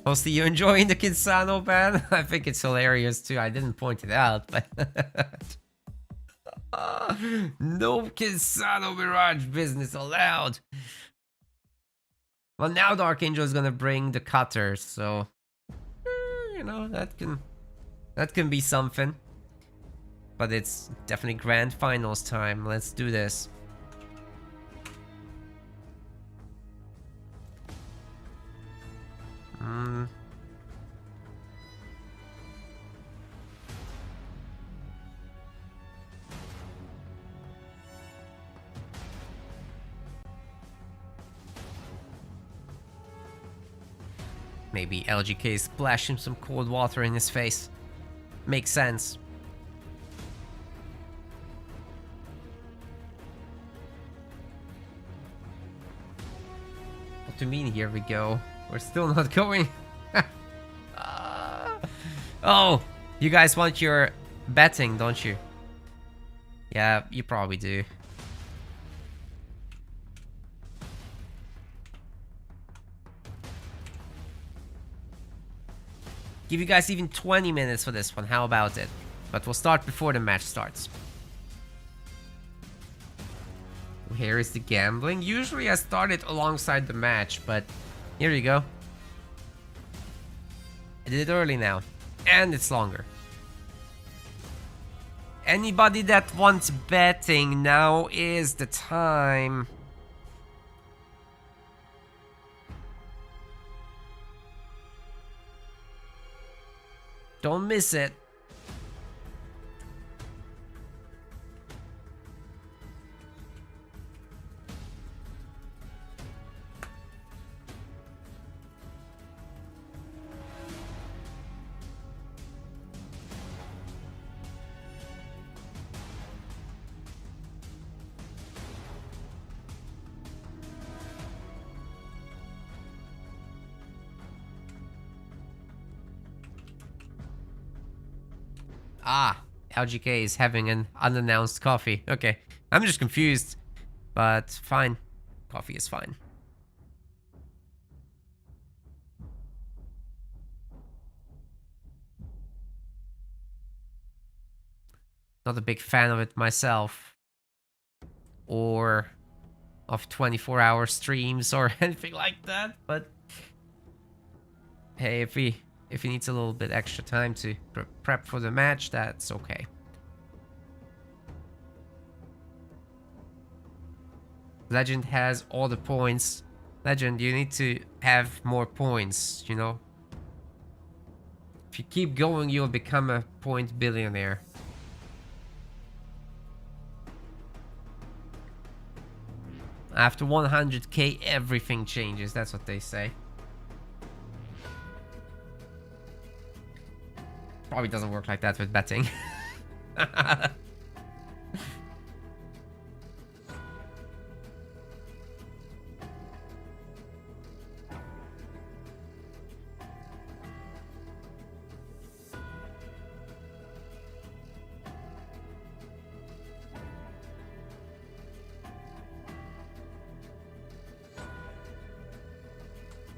Mostly you enjoying the Kinsano ban? I think it's hilarious too. I didn't point it out, but no Kinsano Mirage business allowed. Well, now Dark Angel is gonna bring the Cutters, so you know, that can be something. But it's definitely grand finals time. Let's do this. Maybe LGK splashing some cold water in his face. Makes sense. what do you mean, here we go? We're still not going. Oh, you guys want your betting, don't you? Yeah, you probably do. Give you guys even 20 minutes for this one, how about it? But we'll start before the match starts. Here is the gambling. Usually I start it alongside the match, but here you go. I did it early now, and it's longer. Anybody that wants betting, now is the time. Don't miss it. Ah, LGK is having an unannounced coffee. Okay, I'm just confused, but fine. Coffee is fine. Not a big fan of it myself, or of 24-hour streams or anything like that, but hey, if he needs a little bit extra time to prep for the match, that's okay. Legend has all the points. Legend, you need to have more points, you know? If you keep going, you'll become a point billionaire. After 100k, everything changes, that's what they say. Probably doesn't work like that with betting.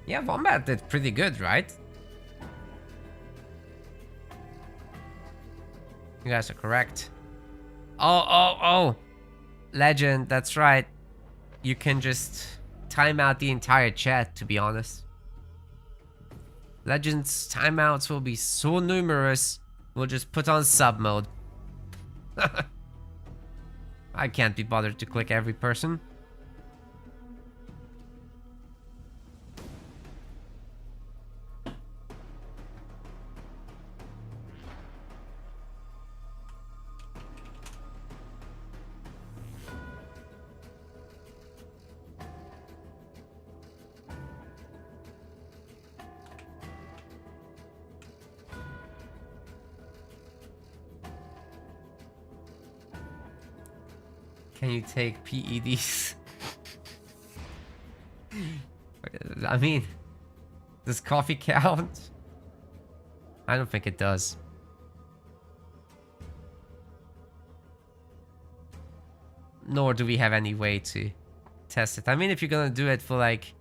Yeah, Wombat did pretty good, right? You guys are correct. Oh. Legend, that's right. You can just time out the entire chat, to be honest. Legend's timeouts will be so numerous, we'll just put on sub mode. I can't be bothered to click every person. Can you take PEDs? I mean, does coffee count? I don't think it does. Nor do we have any way to test it. I mean, if you're gonna do it for like...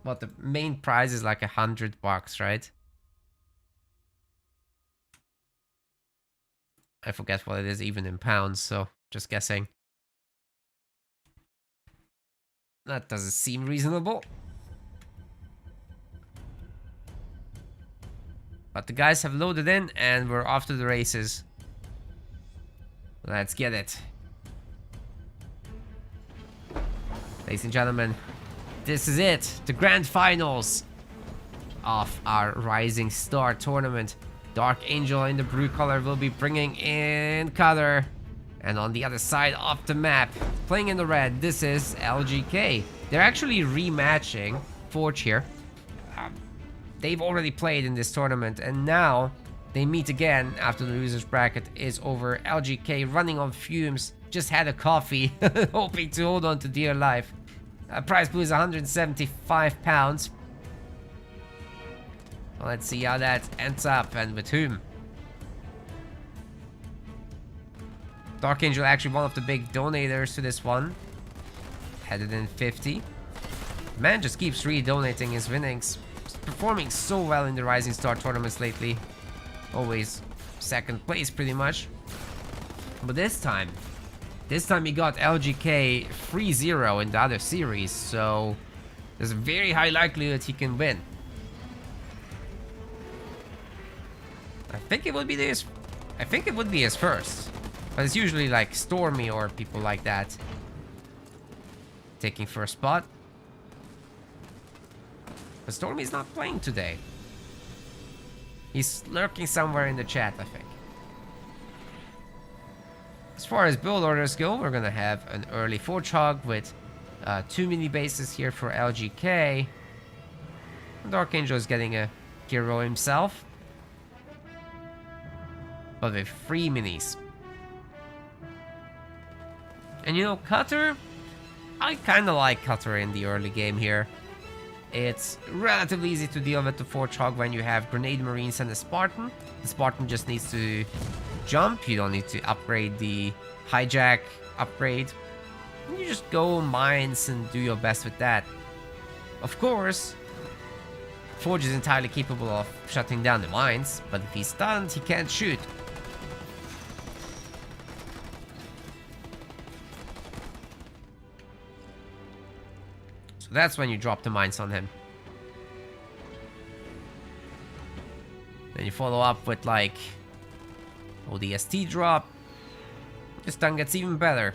What, the main prize is like $100, right? I forget what it is even in pounds, so just guessing. That doesn't seem reasonable. But the guys have loaded in and we're off to the races. Let's get it. Ladies and gentlemen, this is it. The grand finals of our Rising Star tournament. Dark Angel in the blue color will be bringing in Cutter. And on the other side of the map, playing in the red, this is LGK. They're actually rematching Forge here. They've already played in this tournament, and now they meet again after the loser's bracket is over. LGK running on fumes, just had a coffee, hoping to hold on to dear life. Prize pool is 175 pounds. Well, let's see how that ends up and with whom. Dark Angel actually one of the big donators to this one. Headed in 50. Man just keeps re-donating his winnings. He's performing so well in the Rising Star tournaments lately. Always second place pretty much. But this time he got LGK 3-0 in the other series, so there's a very high likelihood he can win. I think it would be his first. But it's usually like Stormy or people like that taking first spot. But Stormy's not playing today. He's lurking somewhere in the chat, I think. As far as build orders go, we're gonna have an early Forge Hog with 2 mini bases here for LGK. Dark Angel is getting a hero himself, but with 3 minis. And you know, Cutter, I kinda like Cutter in the early game here. It's relatively easy to deal with the Forge Hog when you have Grenade Marines and a Spartan. The Spartan just needs to jump, you don't need to upgrade the Hijack upgrade. You just go mines and do your best with that. Of course, Forge is entirely capable of shutting down the mines, but if he's stunned, he can't shoot. So that's when you drop the mines on him. Then you follow up with like ODST drop. This stun gets even better.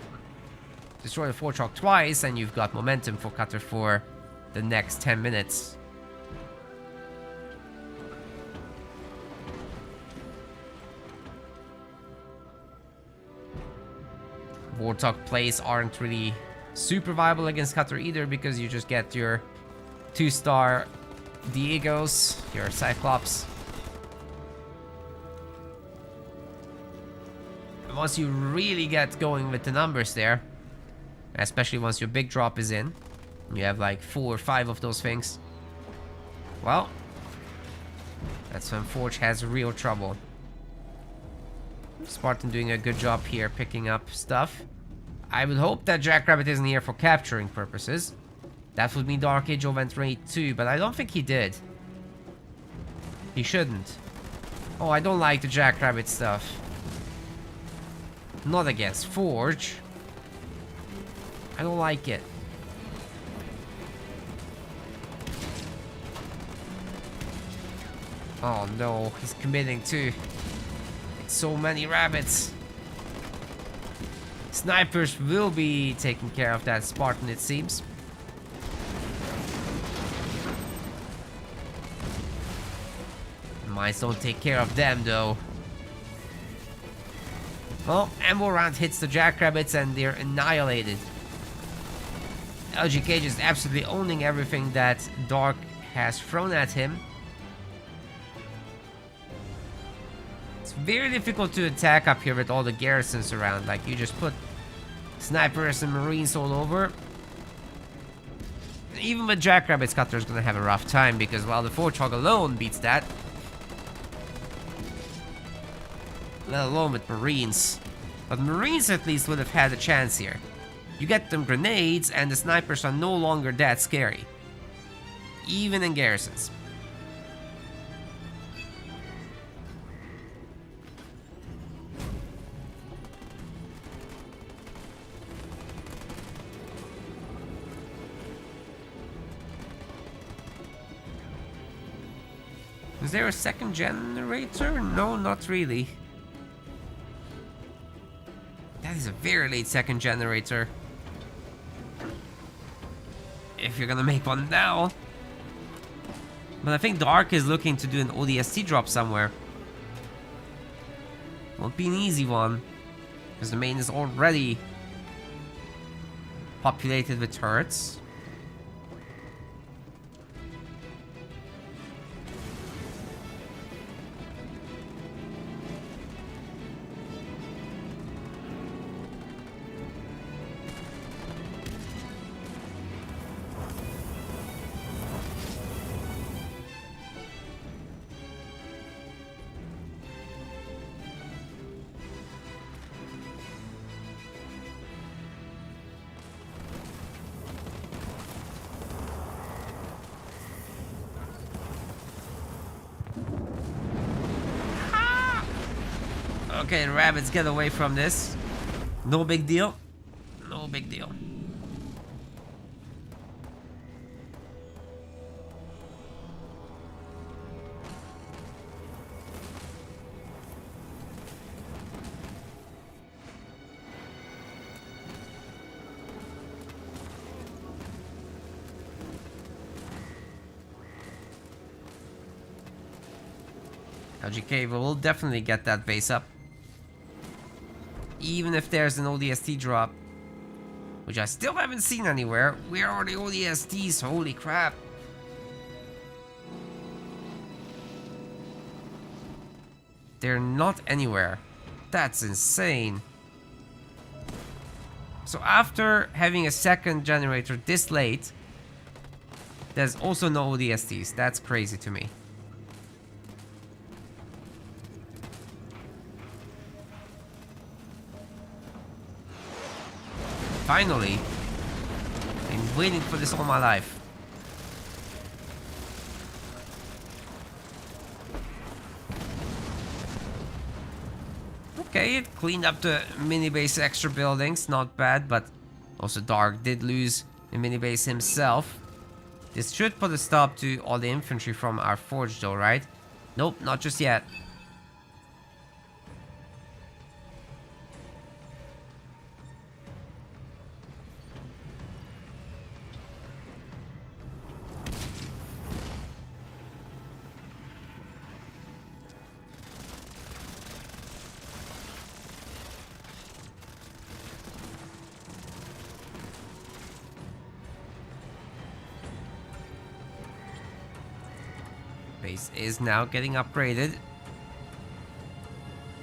Destroy the Forge Hog twice and you've got momentum for Cutter for the next 10 minutes. Warthog plays aren't really super viable against Cutter either because you just get your 2-star Diegos, your Cyclops. Once you really get going with the numbers there, especially once your big drop is in, you have like 4 or 5 of those things, well, that's when Forge has real trouble. Spartan doing a good job here picking up stuff. I would hope that Jackrabbit isn't here for capturing purposes. That would mean Dark Angel went raid 2, but I don't think he did. He shouldn't. Oh, I don't like the Jackrabbit stuff. Not against Forge. I don't like it. Oh no, he's committing to so many rabbits. Snipers will be taking care of that Spartan, it seems. Mines don't take care of them though. Well, ammo round hits the Jackrabbits and they're annihilated. LGK just absolutely owning everything that Dark has thrown at him. It's very difficult to attack up here with all the garrisons around. Like, you just put snipers and marines all over. Even with Jackrabbits, Cutter's gonna have a rough time because, well, the Forge Hog alone beats that. Let alone with Marines. But Marines at least would have had a chance here. You get them grenades and the snipers are no longer that scary. Even in garrisons. Is there a second generator? No, not really. That is a very late second generator. If you're gonna make one now. But I think Dark is looking to do an ODST drop somewhere. Won't be an easy one. Because the main is already populated with turrets. Okay, the rabbits get away from this. No big deal. No big deal. LGK will definitely get that base up. Even if there's an ODST drop. Which I still haven't seen anywhere. Where are the ODSTs? Holy crap. They're not anywhere. That's insane. So after having a second generator this late, there's also no ODSTs. That's crazy to me. Finally. Been waiting for this all my life. Okay, it cleaned up the mini base extra buildings, not bad, but also Dark did lose the mini base himself. This should put a stop to all the infantry from our forge though, right? Nope, not just yet. Base is now getting upgraded.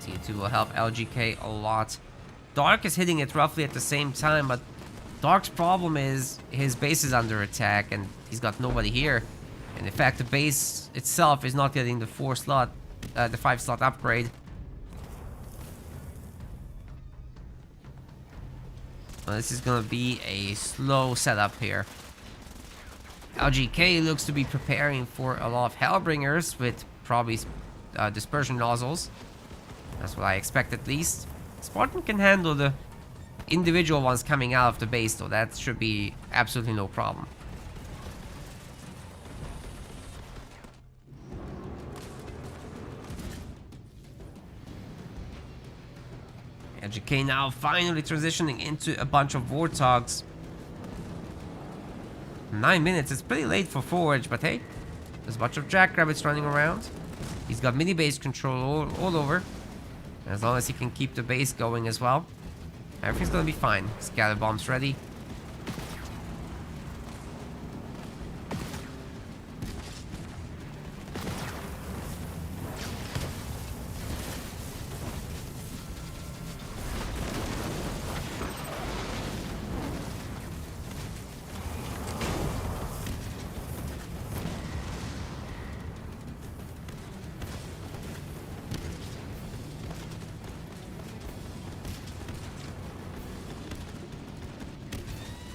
T2 will help LGK a lot. Dark is hitting it roughly at the same time, but Dark's problem is his base is under attack and he's got nobody here. And in fact, the base itself is not getting the 5-slot upgrade. Well, this is gonna be a slow setup here. LGK looks to be preparing for a lot of Hellbringers with probably dispersion nozzles. That's what I expect at least. Spartan can handle the individual ones coming out of the base though. That should be absolutely no problem. LGK now finally transitioning into a bunch of Warthogs. 9 minutes, it's pretty late for Forge, but hey, there's a bunch of Jackrabbits running around. He's got mini base control all over. As long as he can keep the base going as well, everything's gonna be fine. Scatter bombs ready.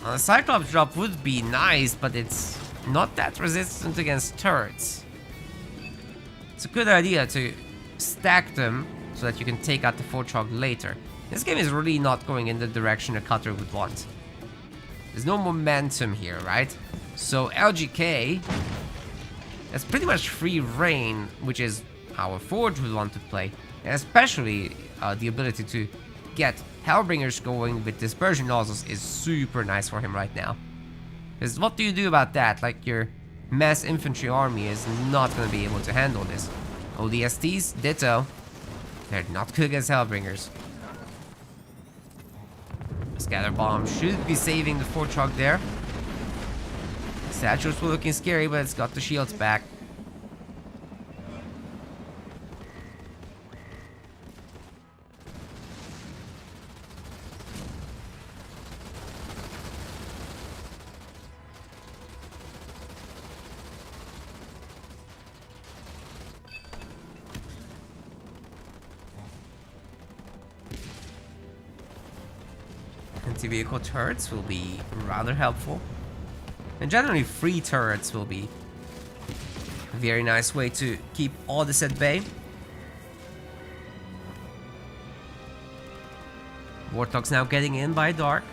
A Cyclops drop would be nice, but it's not that resistant against turrets. It's a good idea to stack them so that you can take out the Fortrog later. This game is really not going in the direction a cutter would want. There's no momentum here, right? So LGK has pretty much free reign, which is how a Forge would want to play. And especially the ability to get Hellbringers going with dispersion nozzles is super nice for him right now. Because what do you do about that? Like, your mass infantry army is not going to be able to handle this. ODSTs, ditto. They're not good against Hellbringers. Scatter bomb should be saving the Fortrog there. Statues were looking scary, but it's got the shields back. Anti-vehicle turrets will be rather helpful. And generally free turrets will be a very nice way to keep all this at bay. Warthog's now getting in by Dark.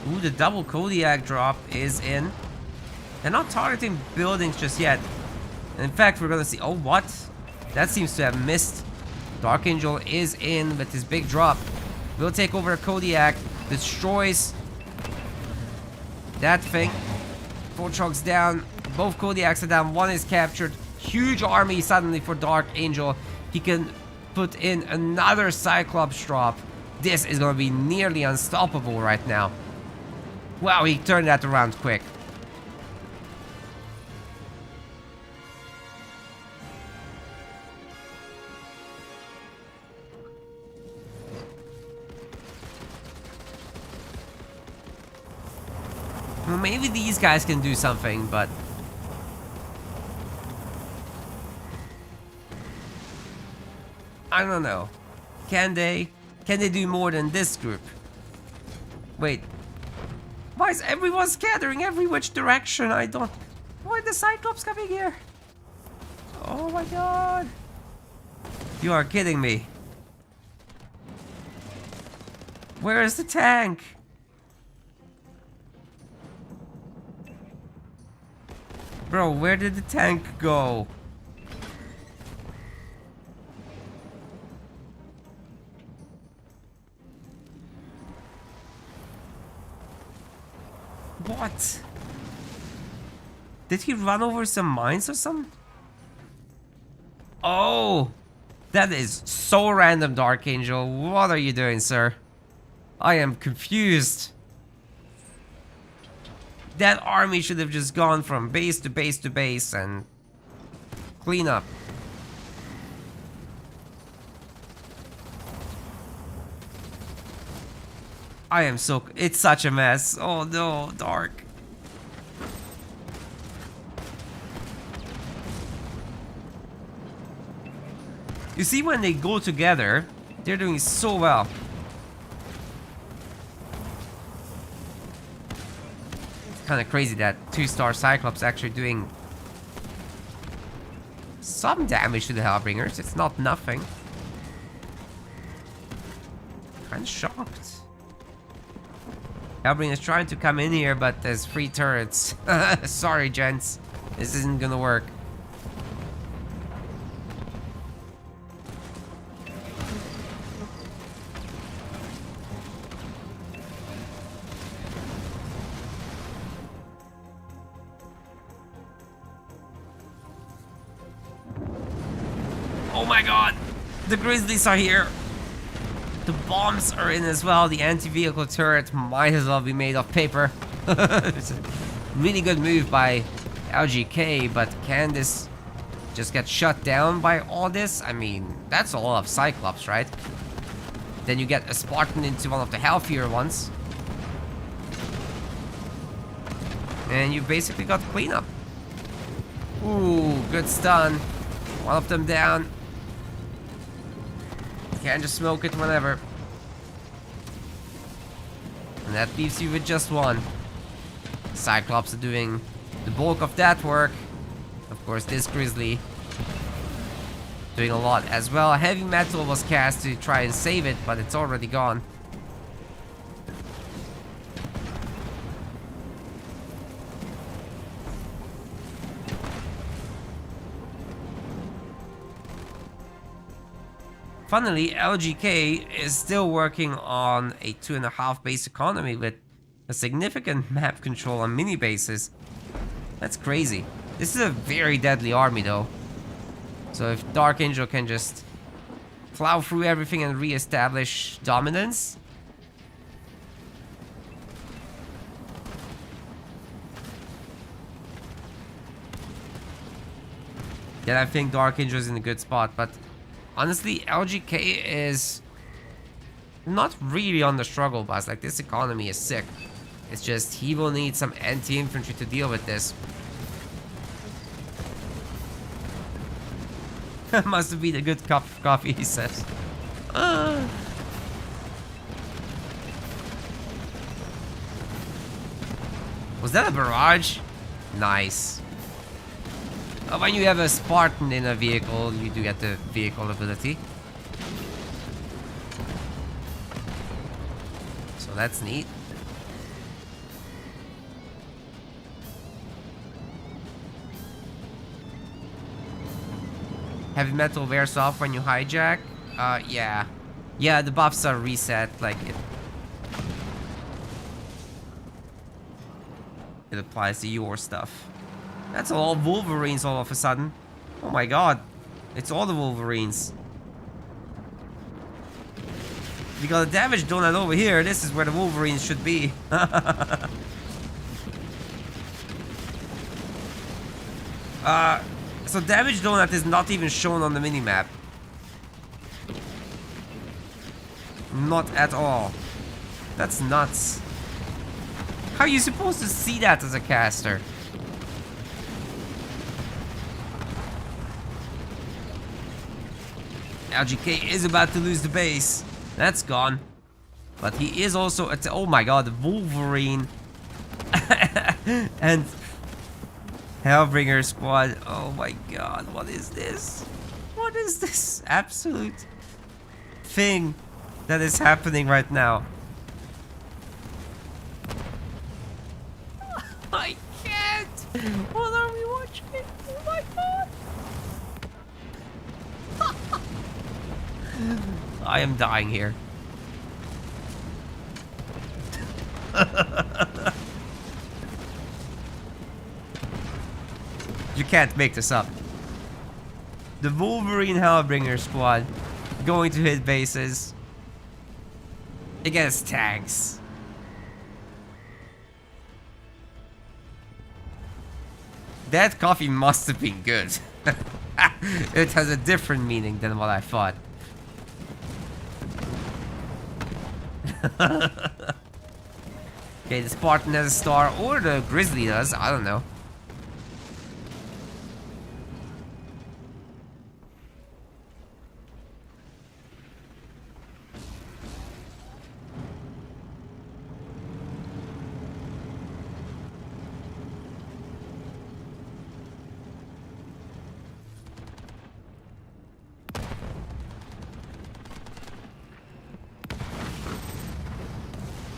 Ooh, the double Kodiak drop is in. They're not targeting buildings just yet. And in fact, we're gonna see... Oh, what? That seems to have missed. Dark Angel is in with his big drop. Will take over a Kodiak. Destroys that thing. 4 trucks down. Both Kodiaks are down. One is captured. Huge army suddenly for Dark Angel. He can put in another Cyclops drop. This is gonna be nearly unstoppable right now. Wow, he turned that around quick. Well, maybe these guys can do something, but... I don't know. Can they? Can they do more than this group? Wait. Why is everyone scattering every which direction? I don't... Why are the Cyclops coming here? Oh my god. You are kidding me. Where is the tank? Bro, where did the tank go? What? Did he run over some mines or something? Oh! That is so random, Dark Angel. What are you doing, sir? I am confused. That army should have just gone from base to base to base and clean up. I am so... It's such a mess. Oh no, Dark. You see, when they go together, they're doing so well. It's kind of crazy that 2-star Cyclops actually doing some damage to the Hellbringers. It's not nothing. Kind of shocked. Hellbringer's trying to come in here, but there's 3 turrets. Sorry, gents. This isn't gonna work. Oh my god! The Grizzlies are here! The bombs are in as well. The anti-vehicle turret might as well be made of paper. It's a really good move by LGK, but can this just get shut down by all this? I mean, that's a lot of Cyclops, right? Then you get a Spartan into one of the healthier ones. And you basically got cleanup. Ooh, good stun. One of them down. Can't just smoke it whenever. And that leaves you with just one. Cyclops are doing the bulk of that work. Of course, this Grizzly doing a lot as well. Heavy metal was cast to try and save it, but it's already gone. Funnily, LGK is still working on a 2.5 base economy with a significant map control on mini bases. That's crazy. This is a very deadly army though. So if Dark Angel can just plow through everything and re-establish dominance. Then I think Dark Angel is in a good spot, but honestly, LGK is not really on the struggle bus. Like, this economy is sick. It's just he will need some anti-infantry to deal with this. Must have been a good cup of coffee, he says. Was that a barrage? Nice. When you have a Spartan in a vehicle, you do get the vehicle ability. So that's neat. Heavy metal wears off when you hijack. Yeah. Yeah, the buffs are reset, like it applies to your stuff. That's all Wolverines all of a sudden. Oh my god. It's all the Wolverines. We got a damage donut over here. This is where the Wolverines should be. So damage donut is not even shown on the minimap. Not at all. That's nuts. How are you supposed to see that as a caster? LGK is about to lose the base. That's gone. But he is also... oh my god, the Wolverine. And... Hellbringer squad. Oh my god, what is this? What is this absolute thing that is happening right now? I can't! What are we watching? Oh my god! I am dying here. You can't make this up. The Wolverine Hellbringer squad going to hit bases against tanks. That coffee must have been good. It has a different meaning than what I thought. Okay, the Spartan has a star, or the Grizzly does, I don't know.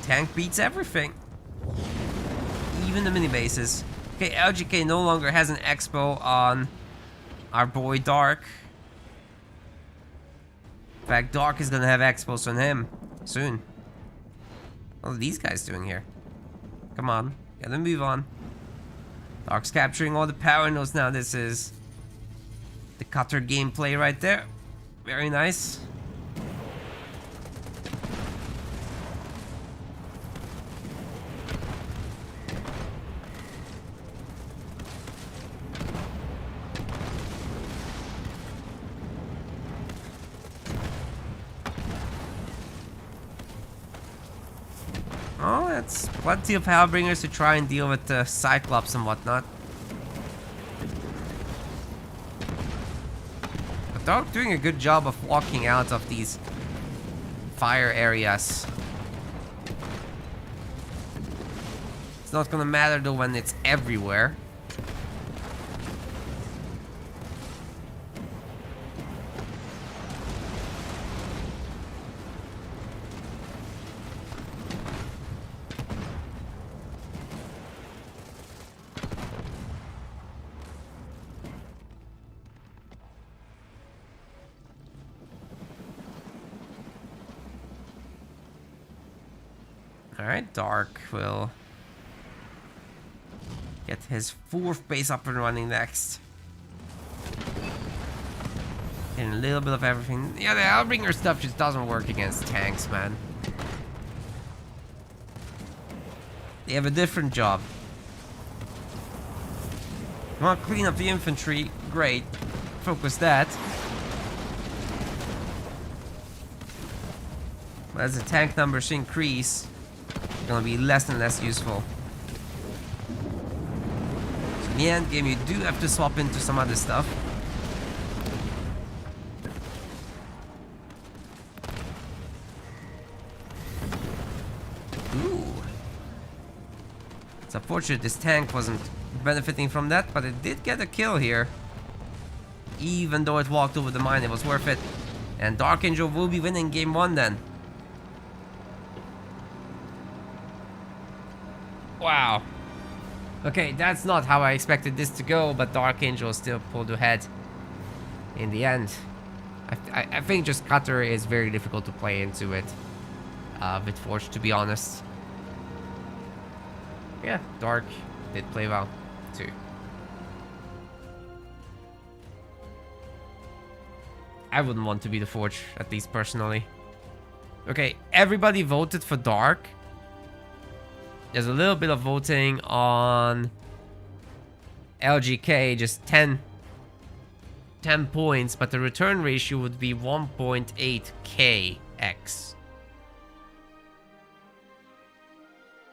Tank beats everything. Even the mini bases. Okay, LGK no longer has an expo on our boy Dark. In fact, Dark is gonna have expos on him soon. What are these guys doing here? Come on, gotta move on. Dark's capturing all the power nodes now. This is the cutter gameplay right there. Very nice. Oh, that's plenty of Hellbringers to try and deal with the Cyclops and whatnot. But Dark doing a good job of walking out of these fire areas. It's not gonna matter though when it's everywhere. Alright, Dark will get his fourth base up and running next. And a little bit of everything. Yeah, the Hellbringer stuff just doesn't work against tanks, man. They have a different job. You want to clean up the infantry? Great. Focus that. But as the tank numbers increase, it's gonna be less and less useful. So in the end game, you do have to swap into some other stuff. Ooh. It's unfortunate this tank wasn't benefiting from that, but it did get a kill here. Even though it walked over the mine, it was worth it. And Dark Angel will be winning game 1 then. Wow. Okay, that's not how I expected this to go, but Dark Angel still pulled ahead in the end. I think just Cutter is very difficult to play into it with Forge, to be honest. Yeah, Dark did play well too. I wouldn't want to be the Forge, at least personally. Okay, everybody voted for Dark. There's a little bit of voting on LGK, just 10 points, but the return ratio would be 1.8kx.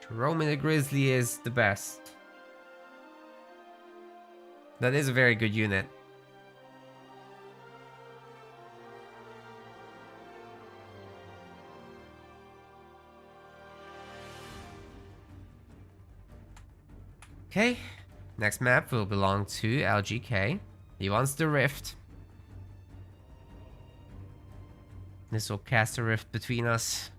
Jerome the Grizzly is the best. That is a very good unit. Okay, next map will belong to LGK. He wants the rift. This will cast a rift between us.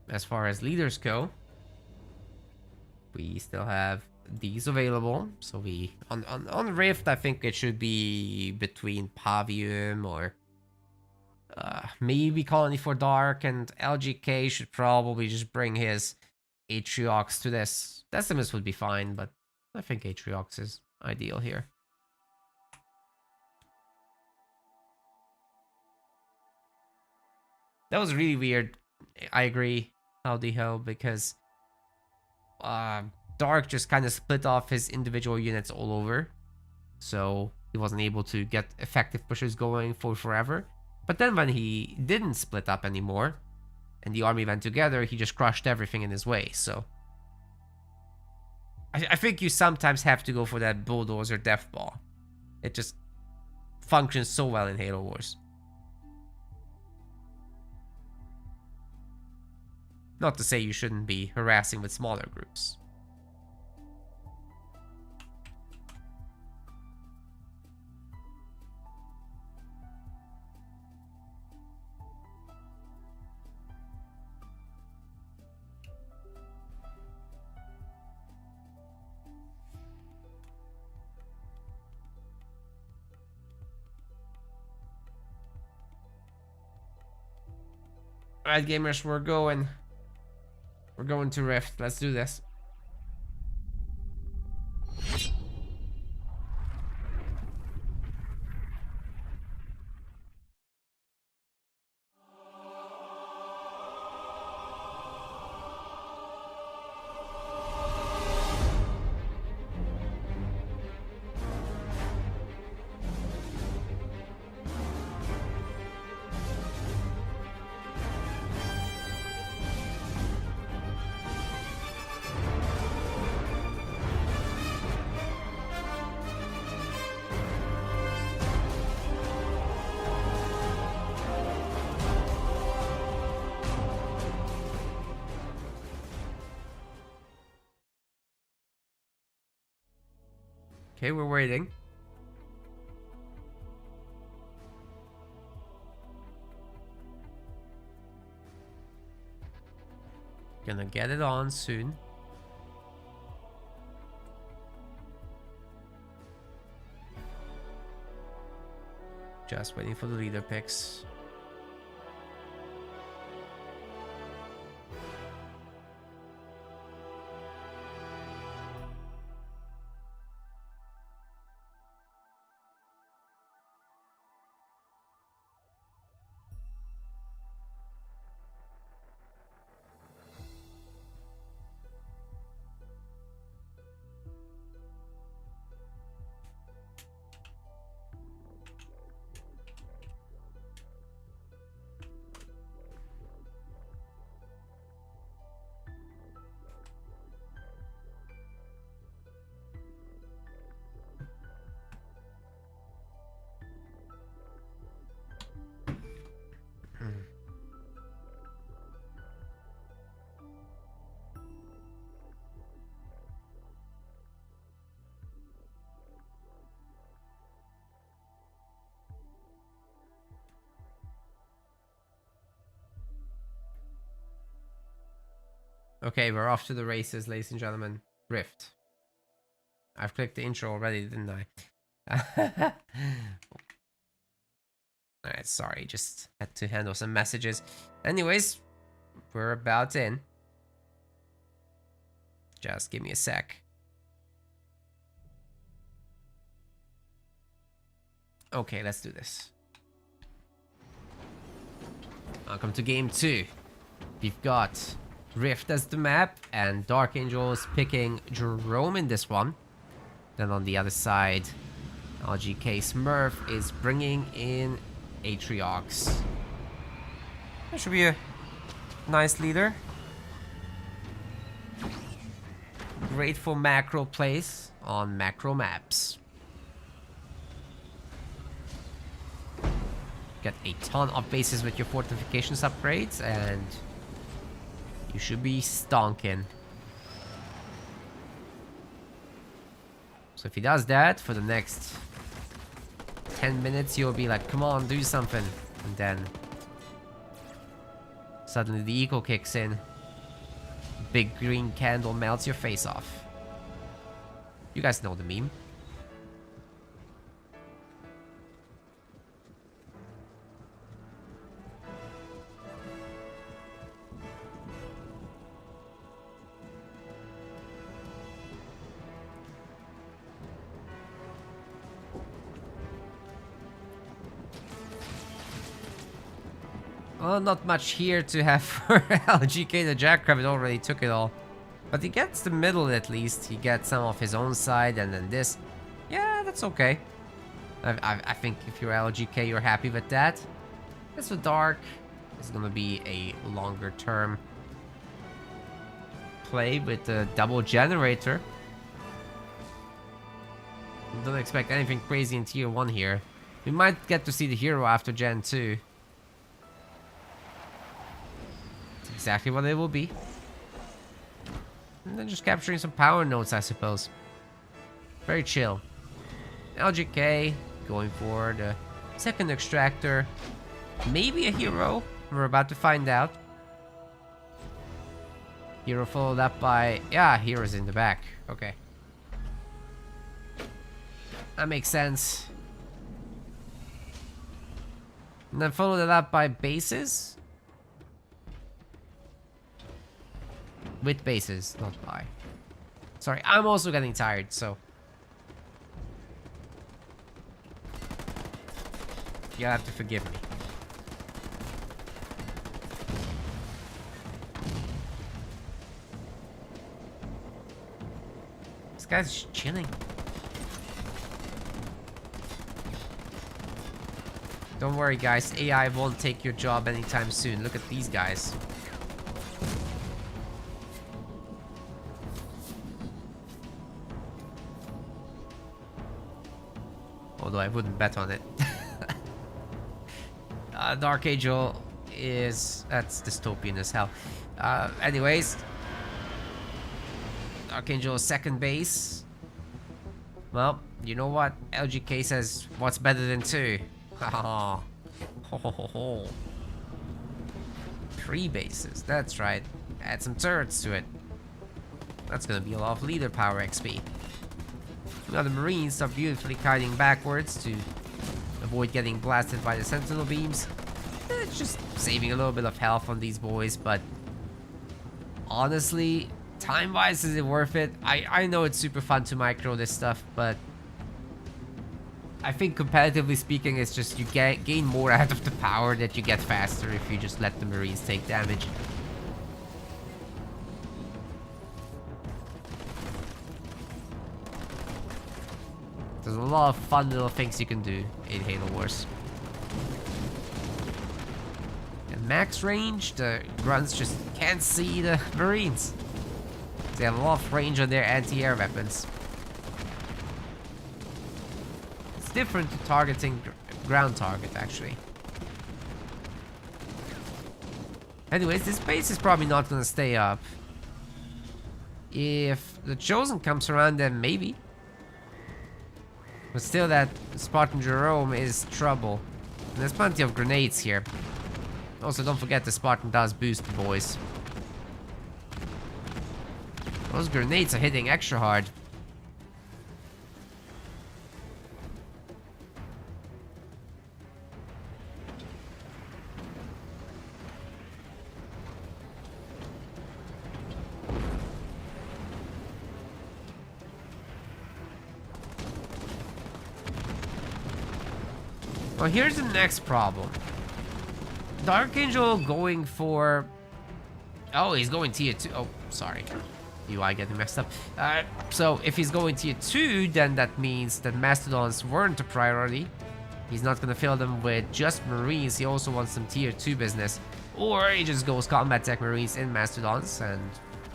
As far as leaders go, we still have these available. So we on rift, I think it should be between Pavium or maybe Colony for Dark, and LGK should probably just bring his Atriox to this. Decimus would be fine, but I think Atriox is ideal here. That was really weird. I agree, how the hell, because Dark just kind of split off his individual units all over. So he wasn't able to get effective pushes going for forever. But then when he didn't split up anymore, and the army went together, he just crushed everything in his way, so... I think you sometimes have to go for that Bulldozer Death Ball. It just functions so well in Halo Wars. Not to say you shouldn't be harassing with smaller groups. Alright, gamers, we're going to Rift. Let's do this. Okay, we're waiting. Gonna get it on soon. Just waiting for the leader picks. Okay, we're off to the races, ladies and gentlemen. Rift. I've clicked the intro already, didn't I? Alright, sorry, just had to handle some messages. Anyways, we're about in. Just give me a sec. Okay, let's do this. Welcome to game 2. We've got Rift as the map, and Dark Angel is picking Jerome in this one. Then on the other side, LGK Smurf is bringing in Atriox. That should be a nice leader. Great for macro plays on macro maps. Get a ton of bases with your fortifications upgrades, and you should be stonking. So if he does that for the next 10 minutes, you'll be like, come on, do something. And then suddenly the eco kicks in. Big green candle melts your face off. You guys know the meme. Well, not much here to have for LGK. The Jackrabbit already took it all. But he gets the middle at least. He gets some of his own side, and then this. Yeah, that's okay. I think if you're LGK, you're happy with that. This for Dark is gonna be a longer term play with the double generator. Don't expect anything crazy in tier 1 here. We might get to see the hero after Gen 2. Exactly what it will be. And then just capturing some power nodes, I suppose. Very chill. LGK going for the second extractor. Maybe a hero. We're about to find out. Hero followed up by... Yeah, hero's in the back. Okay. That makes sense. And then followed it up by bases. With bases, not by. Sorry, I'm also getting tired, so. You'll have to forgive me. This guy's just chilling. Don't worry, guys. AI won't take your job anytime soon. Look at these guys. Although I wouldn't bet on it. Dark Angel is... That's dystopian as hell. Anyways. Dark Angel second base. Well, you know what? LGK says, what's better than 2? Ho ho ho. 3 bases, that's right. Add some turrets to it. That's gonna be a lot of leader power XP. Now the Marines are beautifully kiting backwards to avoid getting blasted by the Sentinel beams. It's just saving a little bit of health on these boys, but honestly, time-wise, is it worth it? I know it's super fun to micro this stuff, but I think competitively speaking, it's just you gain more out of the power that you get faster if you just let the Marines take damage. There's a lot of fun little things you can do in Halo Wars. At max range, the grunts just can't see the Marines. They have a lot of range on their anti-air weapons. It's different to targeting ground target, actually. Anyways, this base is probably not gonna stay up. If the Chosen comes around, then maybe. But still, that Spartan Jerome is trouble. And there's plenty of grenades here. Also, don't forget the Spartan does boost the boys. Those grenades are hitting extra hard. Well, here's the next problem. The Archangel going for... Oh, he's going tier 2. Oh, sorry. UI getting messed up. So, if he's going tier 2, then that means that Mastodons weren't a priority. He's not gonna fill them with just Marines. He also wants some tier 2 business. Or he just goes Combat Tech Marines in Mastodons, and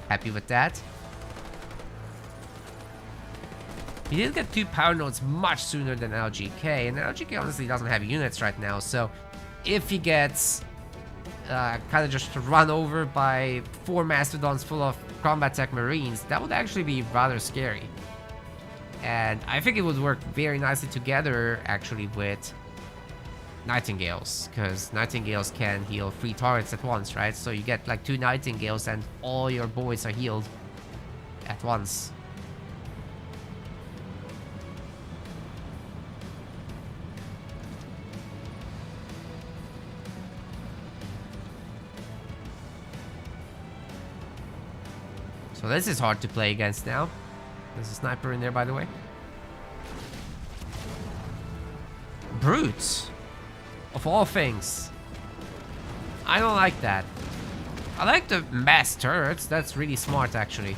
happy with that. He did get 2 power nodes much sooner than LGK, and LGK honestly doesn't have units right now, so if he gets kind of just run over by 4 Mastodons full of Combat Tech Marines, that would actually be rather scary. And I think it would work very nicely together, actually, with Nightingales, because Nightingales can heal 3 targets at once, right? So you get like 2 Nightingales and all your boys are healed at once. So this is hard to play against now. There's a sniper in there, by the way. Brutes. Of all things. I don't like that. I like the mass turrets. That's really smart, actually.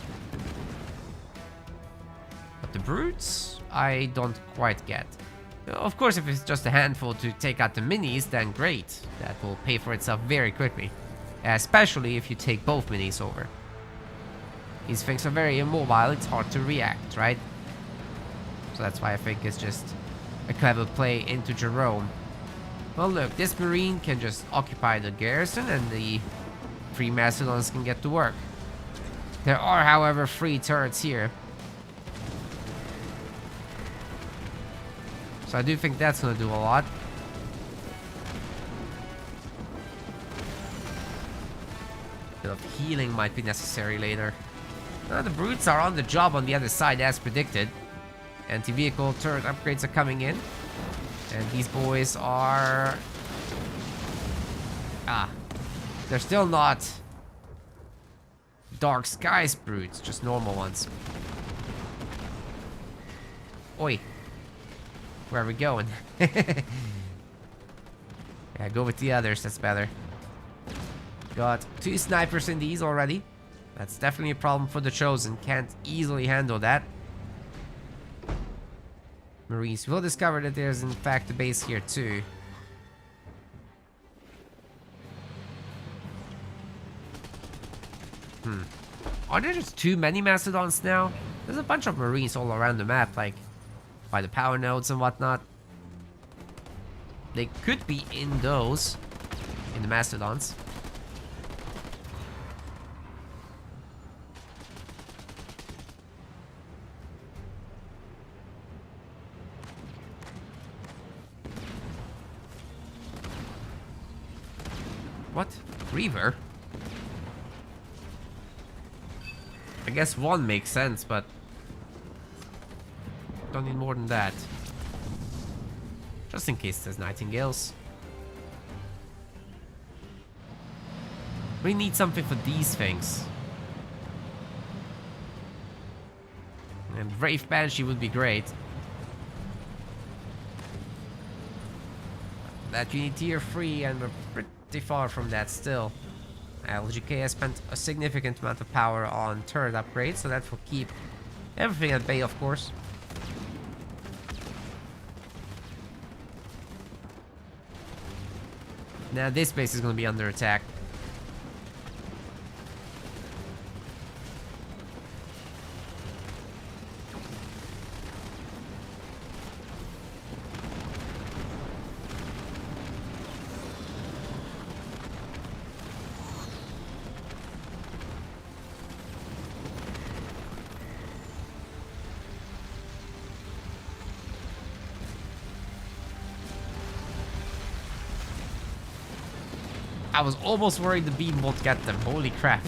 But the brutes, I don't quite get. Of course, if it's just a handful to take out the minis, then great. That will pay for itself very quickly. Especially if you take both minis over. These things are very immobile, it's hard to react, right? So that's why I think it's just a clever play into Jerome. Well, look, this Marine can just occupy the garrison and the 3 Mastodons can get to work. There are, however, 3 turrets here. So I do think that's gonna do a lot. A bit of healing might be necessary later. The brutes are on the job on the other side as predicted. Anti-vehicle turret upgrades are coming in. And these boys are... they're still not Dark Skies brutes, just normal ones. Oi. Where are we going? Yeah, go with the others, that's better. Got 2 snipers in these already. That's definitely a problem for the Chosen. Can't easily handle that. Marines will discover that there's in fact a base here too. Are there just too many Mastodons now? There's a bunch of Marines all around the map, like by the power nodes and whatnot. They could be in those, in the Mastodons. What? Reaver? I guess 1 makes sense, but don't need more than that. Just in case there's Nightingales. We need something for these things. And Wraith Banshee would be great. That you need tier 3 and we're pretty far from that still. LGK has spent a significant amount of power on turret upgrades, so that will keep everything at bay, of course. Now this base is going to be under attack. I was almost worried the beam won't get them. Holy crap.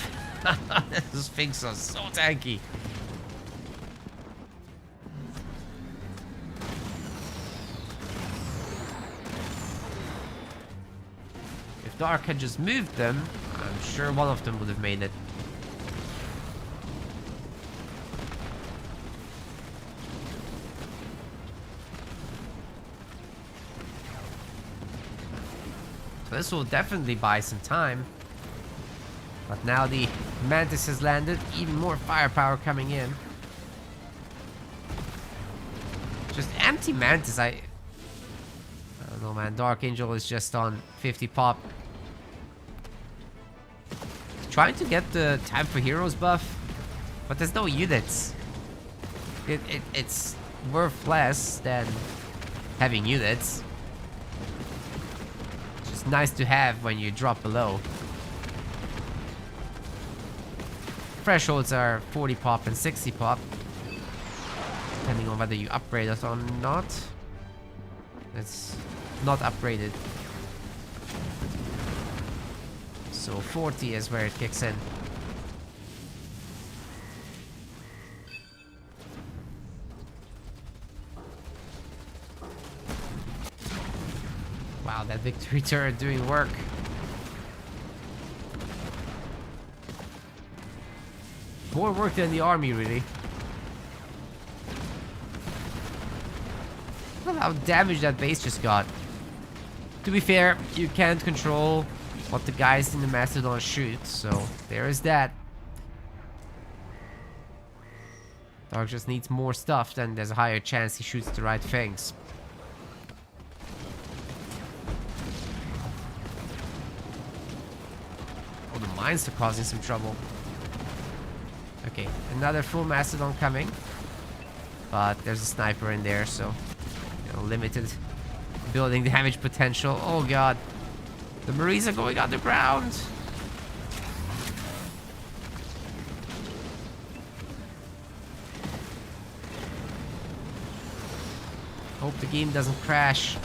Those things are so tanky. If Dark had just moved them, I'm sure one of them would have made it. So this will definitely buy some time. But now the Mantis has landed, even more firepower coming in. Just empty Mantis, I don't know, man. Dark Angel is just on 50 pop. Trying to get the Time for Heroes buff, but there's no units. It's worth less than having units. It's just nice to have when you drop below. Thresholds are 40 pop and 60 pop, depending on whether you upgrade it or not. It's not upgraded. So 40 is where it kicks in. Wow, that victory turret doing work. More work than the army, really. Look at how damaged that base just got. To be fair, you can't control what the guys in the Mastodon shoot, so there is that. Dark just needs more stuff, then there's a higher chance he shoots the right things. Oh, the mines are causing some trouble. Okay, another full Mastodon coming. But there's a sniper in there, so limited building damage potential. Oh god. The Marines are going underground. Hope the game doesn't crash.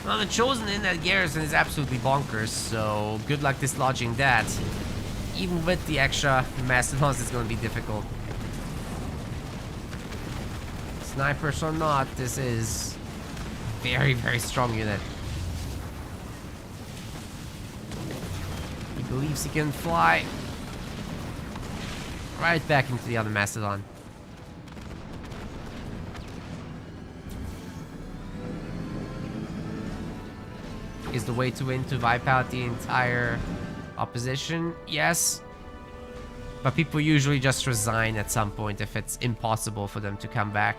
Well, the Chosen in that garrison is absolutely bonkers, so good luck dislodging that. Even with the extra Mastodons, it's going to be difficult. Snipers or not, this is a very, very strong unit. He believes he can fly right back into the other Mastodon. Is the way to win to wipe out the entire opposition? Yes. But people usually just resign at some point if it's impossible for them to come back.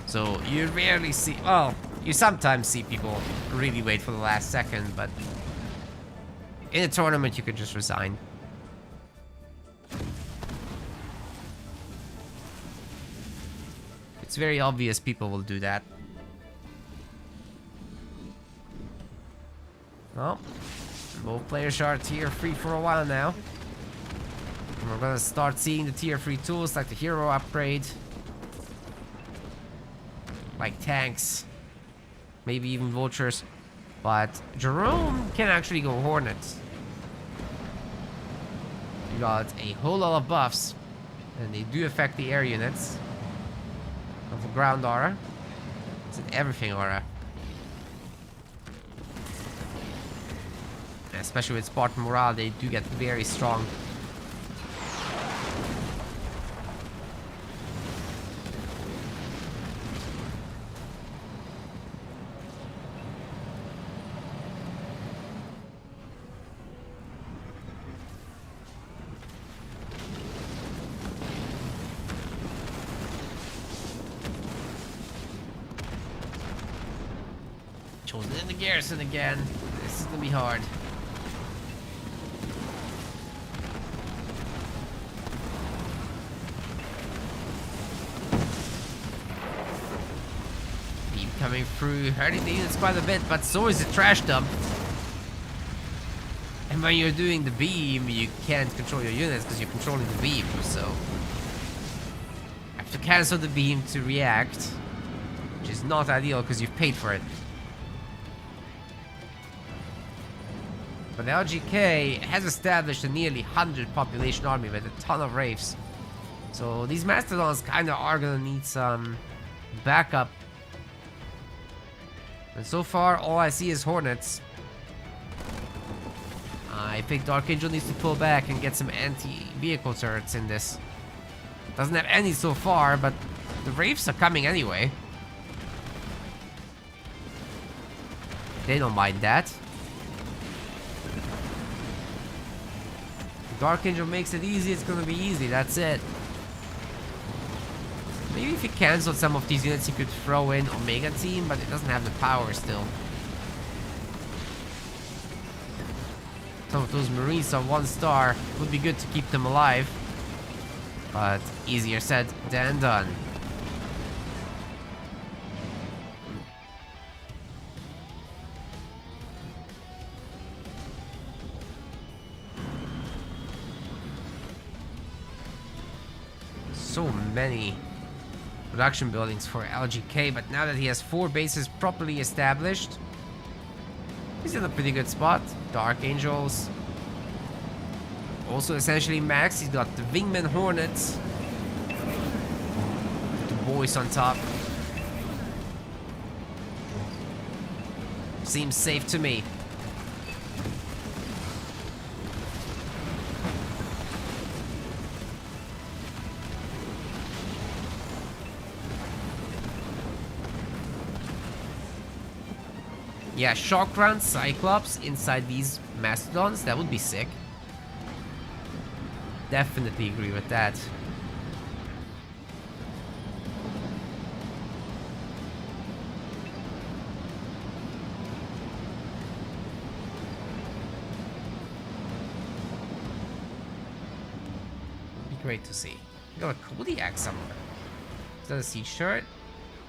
So you rarely see, well, you sometimes see people really wait for the last second, but in a tournament you could just resign. It's very obvious people will do that. Well, both players are tier 3 for a while now. And we're gonna start seeing the tier 3 tools like the hero upgrade. Like tanks. Maybe even vultures. But Jerome can actually go hornets. You got a whole lot of buffs. And they do affect the air units. Of the ground aura. It's an everything aura. Especially with Spartan morale, they do get very strong. Chosen in the garrison again. This is gonna be hard. coming through, hurting the units quite a bit, but so is the trash dump. And when you're doing the beam, you can't control your units because you're controlling the beam, so... I have to cancel the beam to react, which is not ideal because you've paid for it. But the LGK has established a nearly 100 population army with a ton of Wraiths. So these Mastodons kinda are gonna need some backup. And so far, all I see is Hornets. I think Dark Angel needs to pull back and get some anti-vehicle turrets in this. Doesn't have any so far, but the Wraiths are coming anyway. They don't mind that. Dark Angel makes it easy, it's gonna be easy, that's it. Maybe if he canceled some of these units, he could throw in Omega Team, but it doesn't have the power still. Some of those Marines are 1 star. Would be good to keep them alive. But easier said than done. So many production buildings for LGK, but now that he has 4 bases properly established, he's in a pretty good spot. Dark Angels also essentially max. He's got the Wingman Hornets, the boys on top. Seems safe to me. Yeah, Shock Round Cyclops inside these Mastodons, that would be sick. Definitely agree with that. Would be great to see. You got a Kodiak somewhere. Is that a siege turret?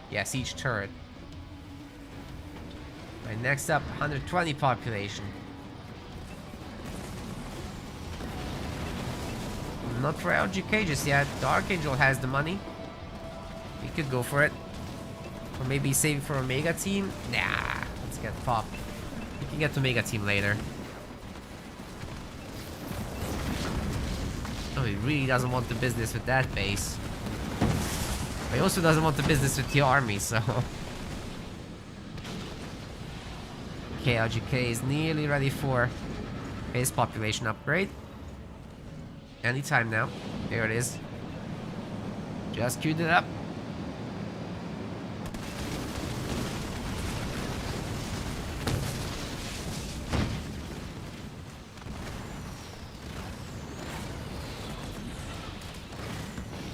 Yeah, siege turret. Right, next up, 120 population. Not for LGK just yet. Dark Angel has the money. We could go for it. Or maybe save for Omega Team. Nah, let's get Pop. We can get to Omega Team later. Oh, he really doesn't want the business with that base. But he also doesn't want the business with the army, so... Okay, LGK is nearly ready for base population upgrade. Anytime now. There it is. Just queued it up.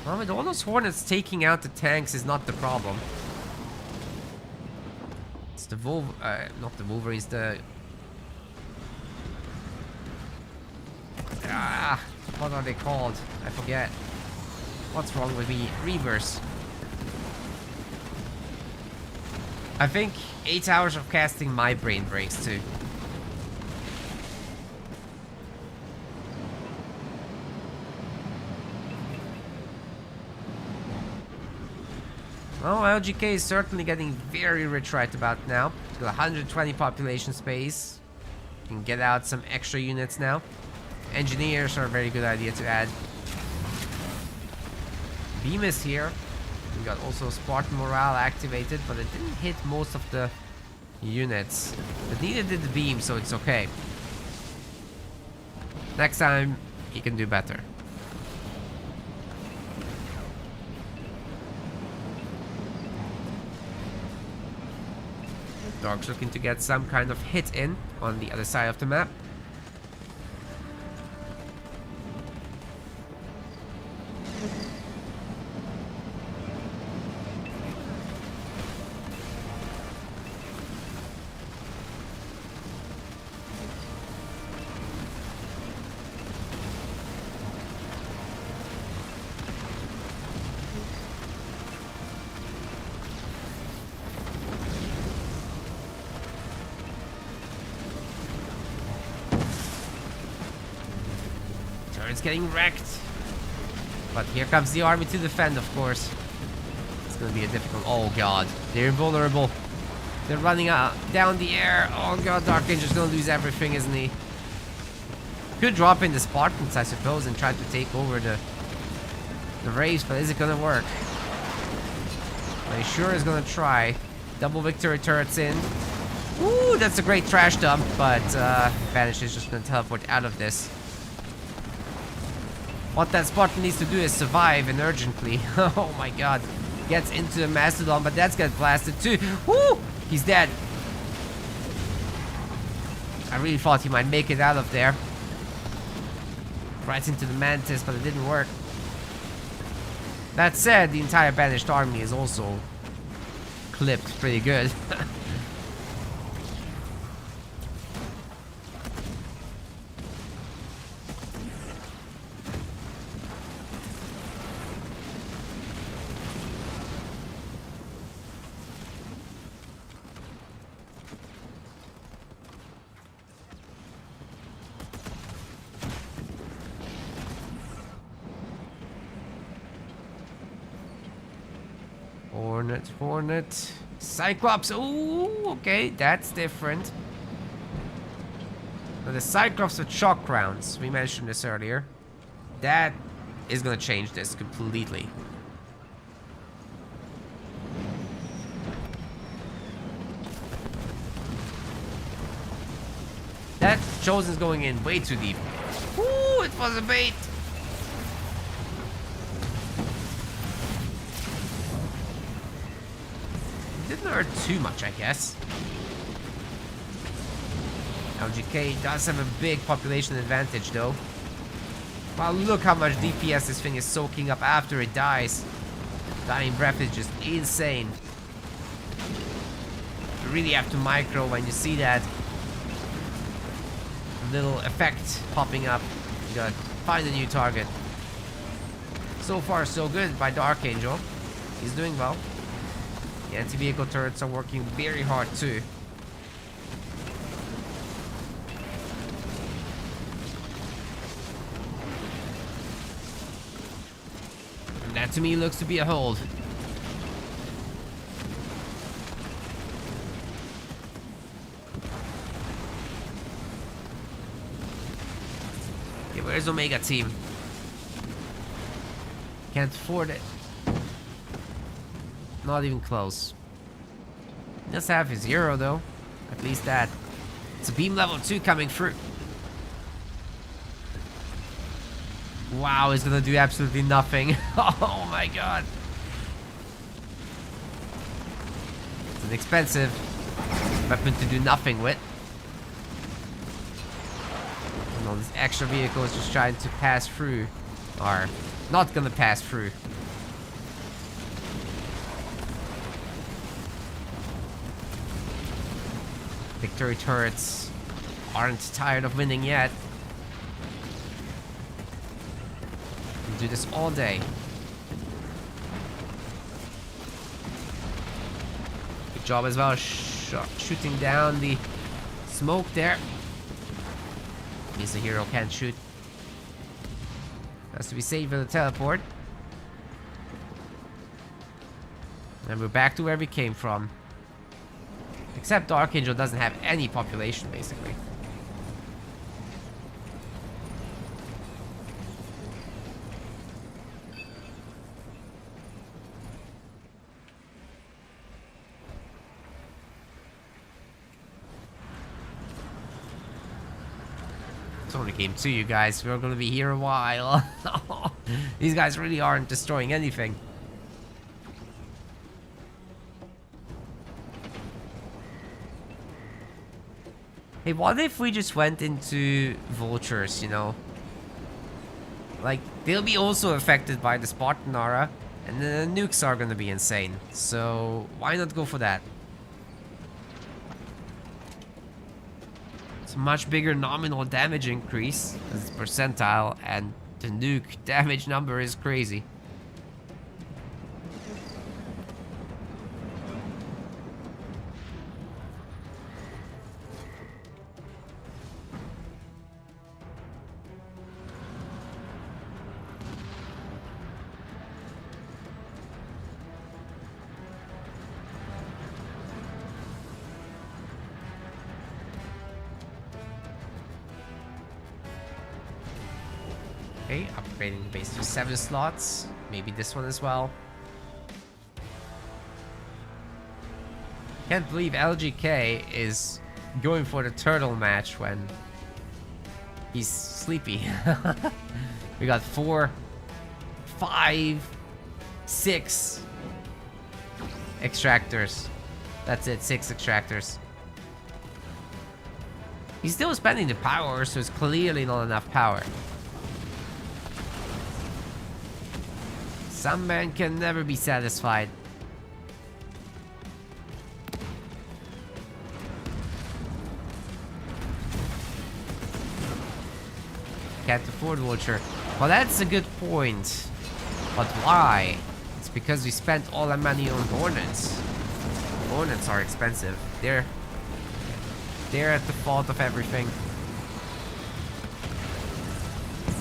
Well, with all those Hornets taking out the tanks is not the problem. It's the not the Wolverines, the... What are they called? I forget. What's wrong with me? Reavers. I think 8 hours of casting, my brain breaks too. Well, LGK is certainly getting very rich right about now. It's got 120 population space. You can get out some extra units now. Engineers are a very good idea to add. Beam is here. We got also Spartan Morale activated, but it didn't hit most of the units. But neither did the beam, so it's okay. Next time, he can do better. Dark's looking to get some kind of hit in on the other side of the map. Turret's getting wrecked. But here comes the army to defend, of course. It's gonna be a difficult... Oh god, they're invulnerable. They're running out down the air. Oh god, Dark Angel's gonna lose everything, isn't he? Could drop in the Spartans, I suppose, and try to take over the race, but is it gonna work? He sure is gonna try. Double victory turrets in. Ooh, that's a great trash dump, but Vanish is just gonna teleport out of this. What that Spartan needs to do is survive and urgently. Oh my god. Gets into the Mastodon, but that's got blasted too. Woo! He's dead. I really thought he might make it out of there. Right into the Mantis, but it didn't work. That said, the entire Banished army is also clipped pretty good. Hornet. Cyclops. Ooh, okay, that's different. Now the Cyclops with shock rounds. We mentioned this earlier. That is gonna change this completely. That Chosen's going in way too deep. Ooh, it was a bait. Didn't hurt too much, I guess. LGK does have a big population advantage, though. Wow, look how much DPS this thing is soaking up after it dies. Dying Breath is just insane. You really have to micro when you see that little effect popping up. You gotta find a new target. So far, so good by Dark Angel. He's doing well. The anti-vehicle turrets are working very hard too. And that to me looks to be a hold. Okay, where's Omega Team? Can't afford it. Not even close. Does have his hero though. At least that. It's a beam level 2 coming through. Wow, he's gonna do absolutely nothing. Oh my god. It's an expensive weapon to do nothing with. And all this extra vehicle is just trying to pass through. Or not gonna pass through. Victory turrets aren't tired of winning yet. We'll do this all day. Good job as well shooting down the smoke there. Means the hero can't shoot. Has to be saved for the teleport. And we're back to where we came from. Except Dark Angel doesn't have any population, basically. It's only game 2, you guys. We're gonna be here a while. These guys really aren't destroying anything. Hey, what if we just went into vultures, you know? Like, they'll be also affected by the Spartan aura, and the nukes are gonna be insane. So, why not go for that? It's a much bigger nominal damage increase, as it's percentile, and the nuke damage number is crazy. Okay, upgrading the base to 7 slots. Maybe this one as well. Can't believe LGK is going for the turtle match when he's sleepy. We got 4, 5, 6 extractors. That's it, 6 extractors. He's still spending the power, so it's clearly not enough power. Some man can never be satisfied. Can't afford Vulture. Well, that's a good point. But why? It's because we spent all our money on Hornets. Hornets are expensive. They're at the fault of everything.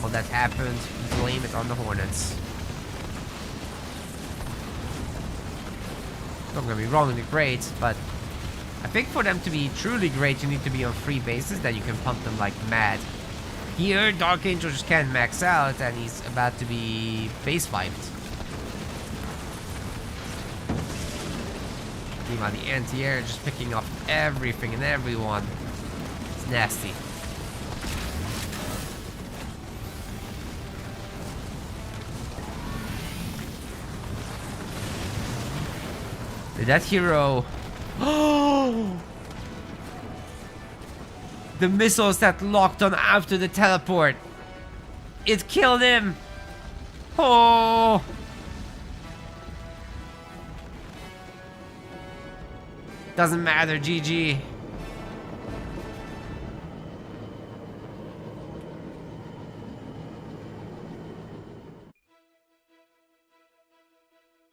All that happened, blame it on the Hornets. Don't get me wrong, they're great, but I think for them to be truly great, you need to be on free bases, then you can pump them like mad. Here, Dark Angel just can't max out, and he's about to be base wiped. Meanwhile, the anti-air just picking off everything and everyone. It's nasty. That hero... Oh! The missiles that locked on after the teleport. It killed him. Oh! Doesn't matter, GG.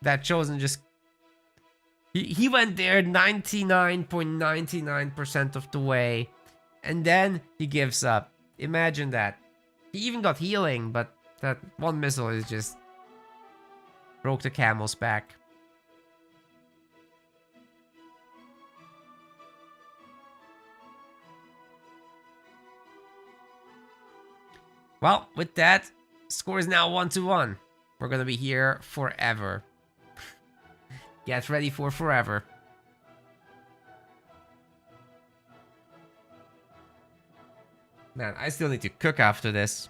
That Chosen just... He went there 99.99% of the way. And then he gives up. Imagine that. He even got healing, but that one missile is just... broke the camel's back. Well, with that, score is now 1-1. We're gonna be here forever. Get ready for forever. Man, I still need to cook after this.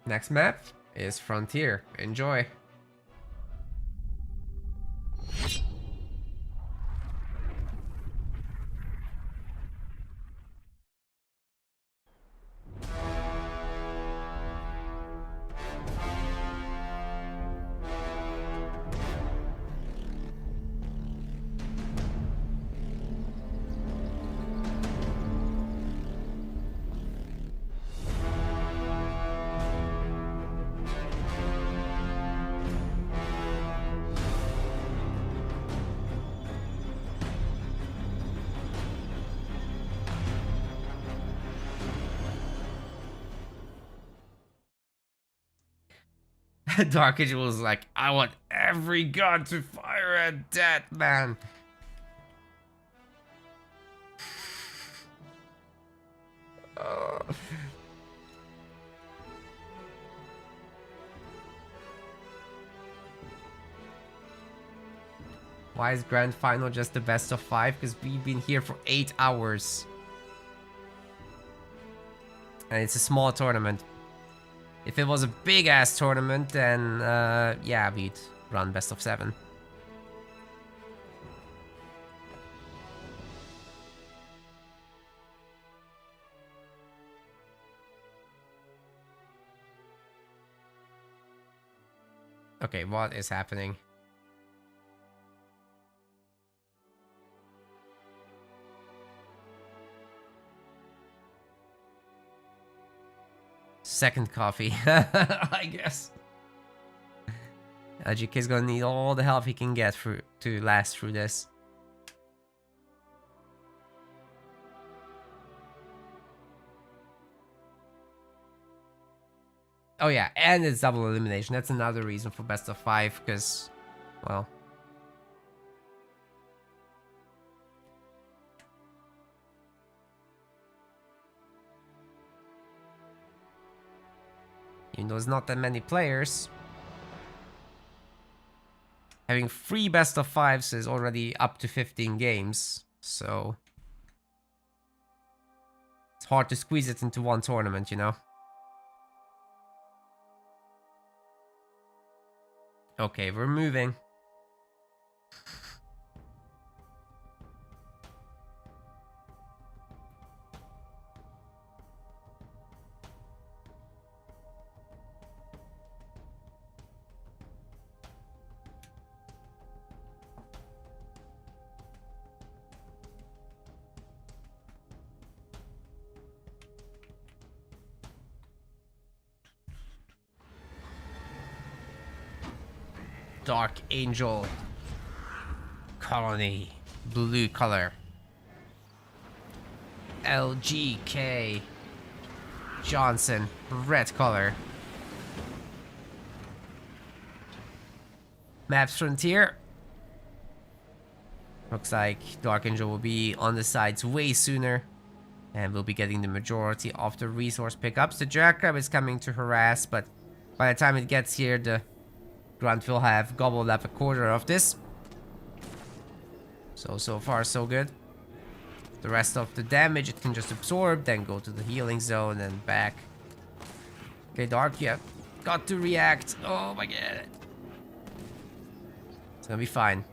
Next map is Frontier. Enjoy. Dark Angel was like, I want every gun to fire at that man. Why is Grand Final just the best of 5? Because we've been here for 8 hours. And it's a small tournament. If it was a big ass tournament, then yeah, we'd run best of 7. Okay, what is happening? Second coffee, I guess. LGK is gonna need all the help he can get to last through this. Oh yeah, and it's double elimination. That's another reason for best of 5, because, well... Even though there's not that many players. Having 3 best of 5s is already up to 15 games, so it's hard to squeeze it into one tournament, you know? Okay, we're moving. Dark Angel Colony, blue color. LGK Johnson, red color. Maps Frontier. Looks like Dark Angel will be on the sides way sooner. And we'll be getting the majority of the resource pickups. The Jackrabbit is coming to harass, but by the time it gets here, the Grunt will have gobbled up a quarter of this. So far so good. The rest of the damage it can just absorb, then go to the healing zone and back. Okay, Dark, yeah, got to react. Oh my god. It's gonna be fine.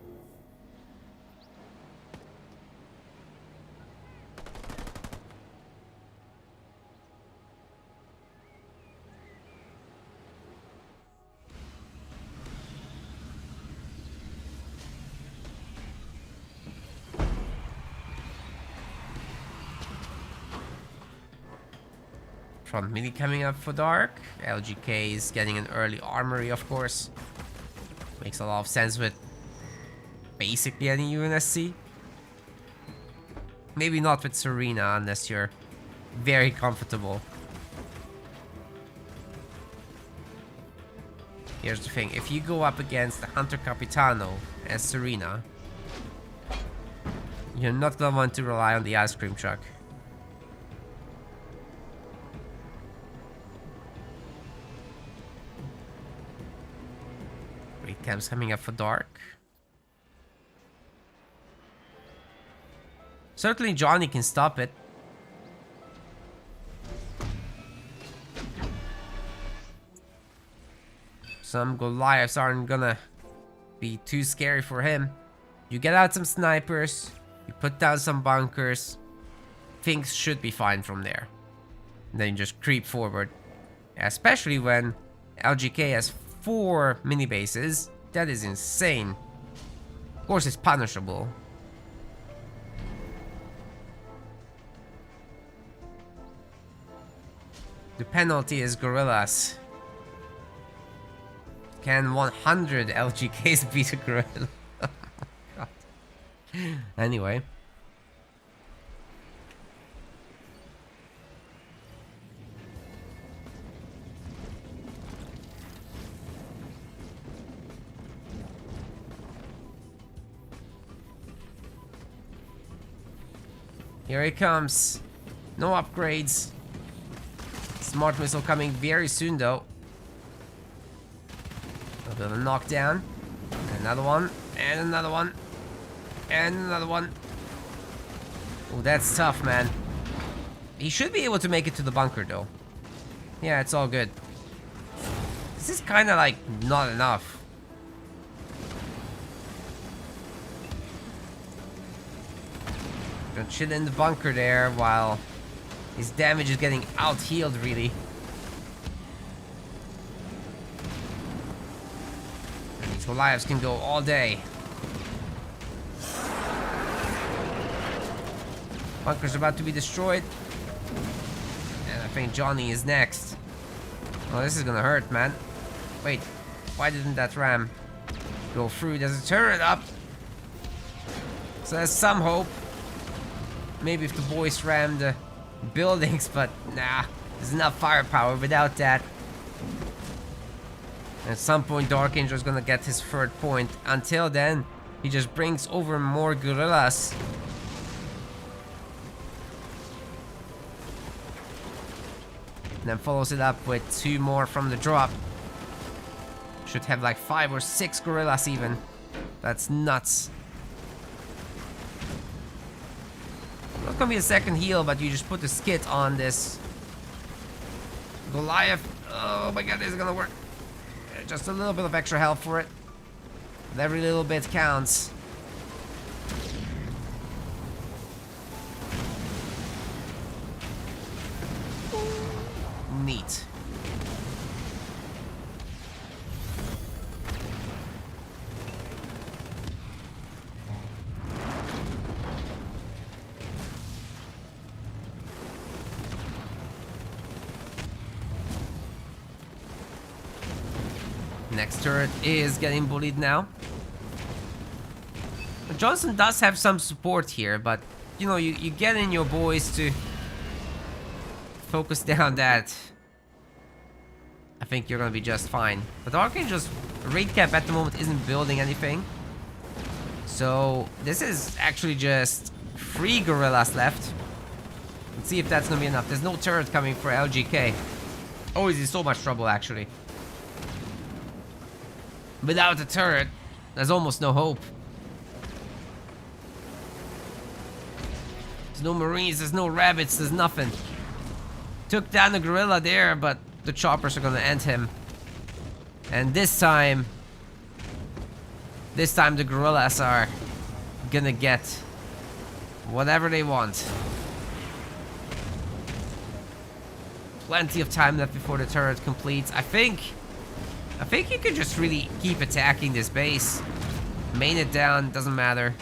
Front mini coming up for Dark. LGK is getting an early armory, of course. Makes a lot of sense with basically any UNSC. Maybe not with Serena unless you're very comfortable. Here's the thing, if you go up against the Hunter Capitano as Serena, you're not gonna want to rely on the ice cream truck. Great camps coming up for Dark. Certainly Johnny can stop it. Some Goliaths aren't gonna be too scary for him. You get out some snipers, you put down some bunkers, things should be fine from there. And then you just creep forward. Especially when LGK has 4 mini bases. That is insane. Of course it's punishable. The penalty is gorillas. Can 100 LGKs beat a gorilla? Oh my god. Anyway. Here he comes. No upgrades. Smart missile coming very soon though. A bit of a knockdown. Another one. And another one. And another one. Oh, that's tough, man. He should be able to make it to the bunker though. Yeah, it's all good. This is kind of like not enough. Gonna chill in the bunker there while his damage is getting out-healed, really. And these Goliaths can go all day. Bunker's about to be destroyed. And I think Johnny is next. Oh, this is gonna hurt, man. Wait, why didn't that ram go through? There's a turret up. So there's some hope. Maybe if the boys ram the buildings, but nah, there's enough firepower without that. At some point Dark Angel is gonna get his 3rd point. Until then, he just brings over more gorillas. And then follows it up with 2 more from the drop. Should have like 5 or 6 gorillas even. That's nuts. Not gonna be a second heal, but you just put the skit on this Goliath. Oh my god, this is gonna work. Just a little bit of extra health for it. And every little bit counts. Neat. Next turret is getting bullied now. Johnson does have some support here, but you know, you get in your boys to focus down that. I think you're gonna be just fine. But Archangel's raid cap at the moment isn't building anything. So this is actually just 3 gorillas left. Let's see if that's gonna be enough. There's no turret coming for LGK. Oh, he's in so much trouble actually. Without a turret, there's almost no hope. There's no marines, there's no rabbits, there's nothing. Took down the gorilla there, but the choppers are gonna end him. And this time the gorillas are gonna get whatever they want. Plenty of time left before the turret completes. I think you could just really keep attacking this base. Main it down, doesn't matter.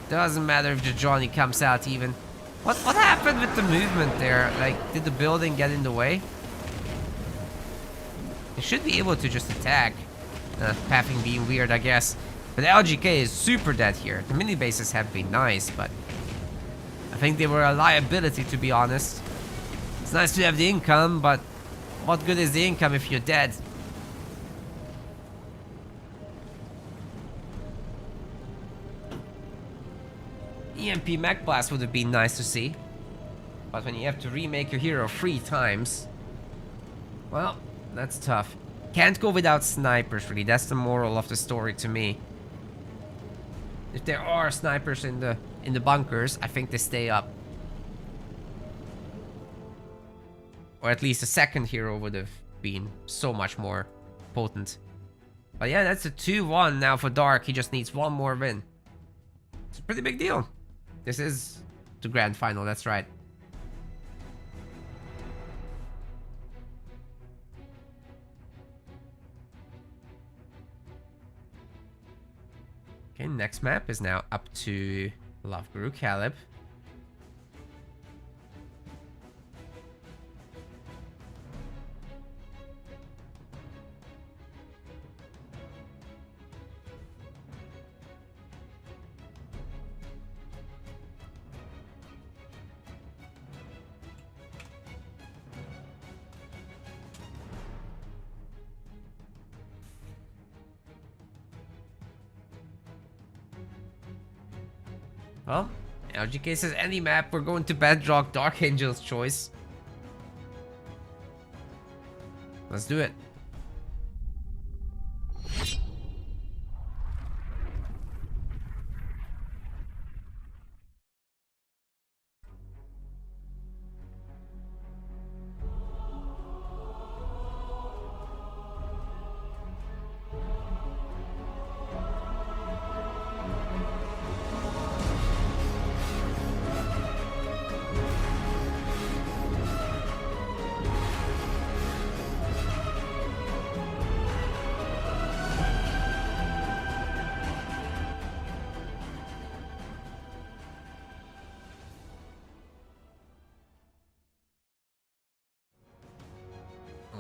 Doesn't matter if the Johnny comes out even. What happened with the movement there? Like, did the building get in the way? They should be able to just attack. Pathing being weird, I guess. But the LGK is super dead here. The mini bases have been nice, but I think they were a liability, to be honest. It's nice to have the income, but what good is the income if you're dead? EMP Mech Blast would have been nice to see. But when you have to remake your hero 3 times, well, that's tough. Can't go without snipers, really. That's the moral of the story to me. If there are snipers in the bunkers, I think they stay up. Or at least a second hero would have been so much more potent. But yeah, that's a 2-1 now for Dark. He just needs 1 more win. It's a pretty big deal. This is the grand final, that's right. Okay, next map is now up to Love Guru Calibb. Well, LGK says any map, we're going to Bedrock, Dark Angel's choice. Let's do it.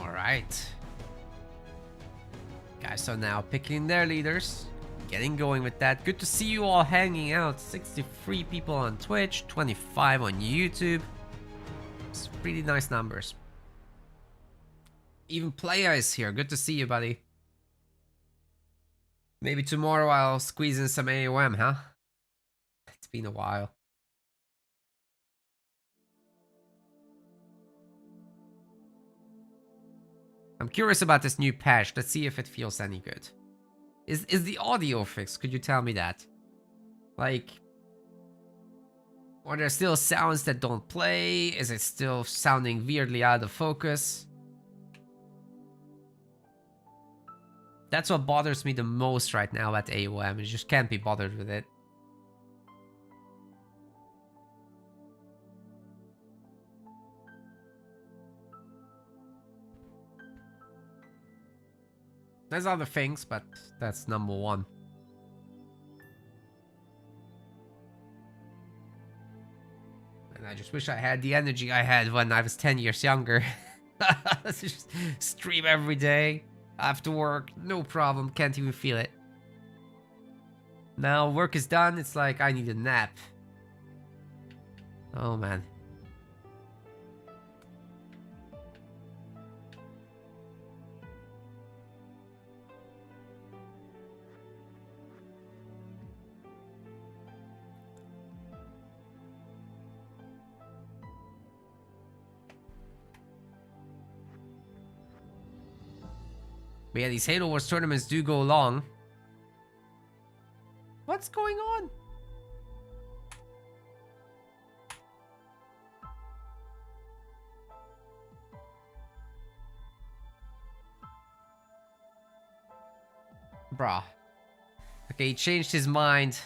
Alright. Guys are now picking their leaders. Getting going with that. Good to see you all hanging out. 63 people on Twitch, 25 on YouTube. It's pretty nice numbers. Even Playa is here. Good to see you, buddy. Maybe tomorrow I'll squeeze in some AOM, huh? It's been a while. I'm curious about this new patch. Let's see if it feels any good. Is the audio fixed? Could you tell me that? Like, are there still sounds that don't play? Is it still sounding weirdly out of focus? That's what bothers me the most right now at AOM. I just can't be bothered with it. There's other things, but that's number one. And I just wish I had the energy I had when I was 10 years younger. Just stream every day. After work, no problem, can't even feel it. Now work is done, it's like I need a nap. Oh man. But yeah, these Halo Wars tournaments do go long. What's going on? Bruh. Okay, he changed his mind.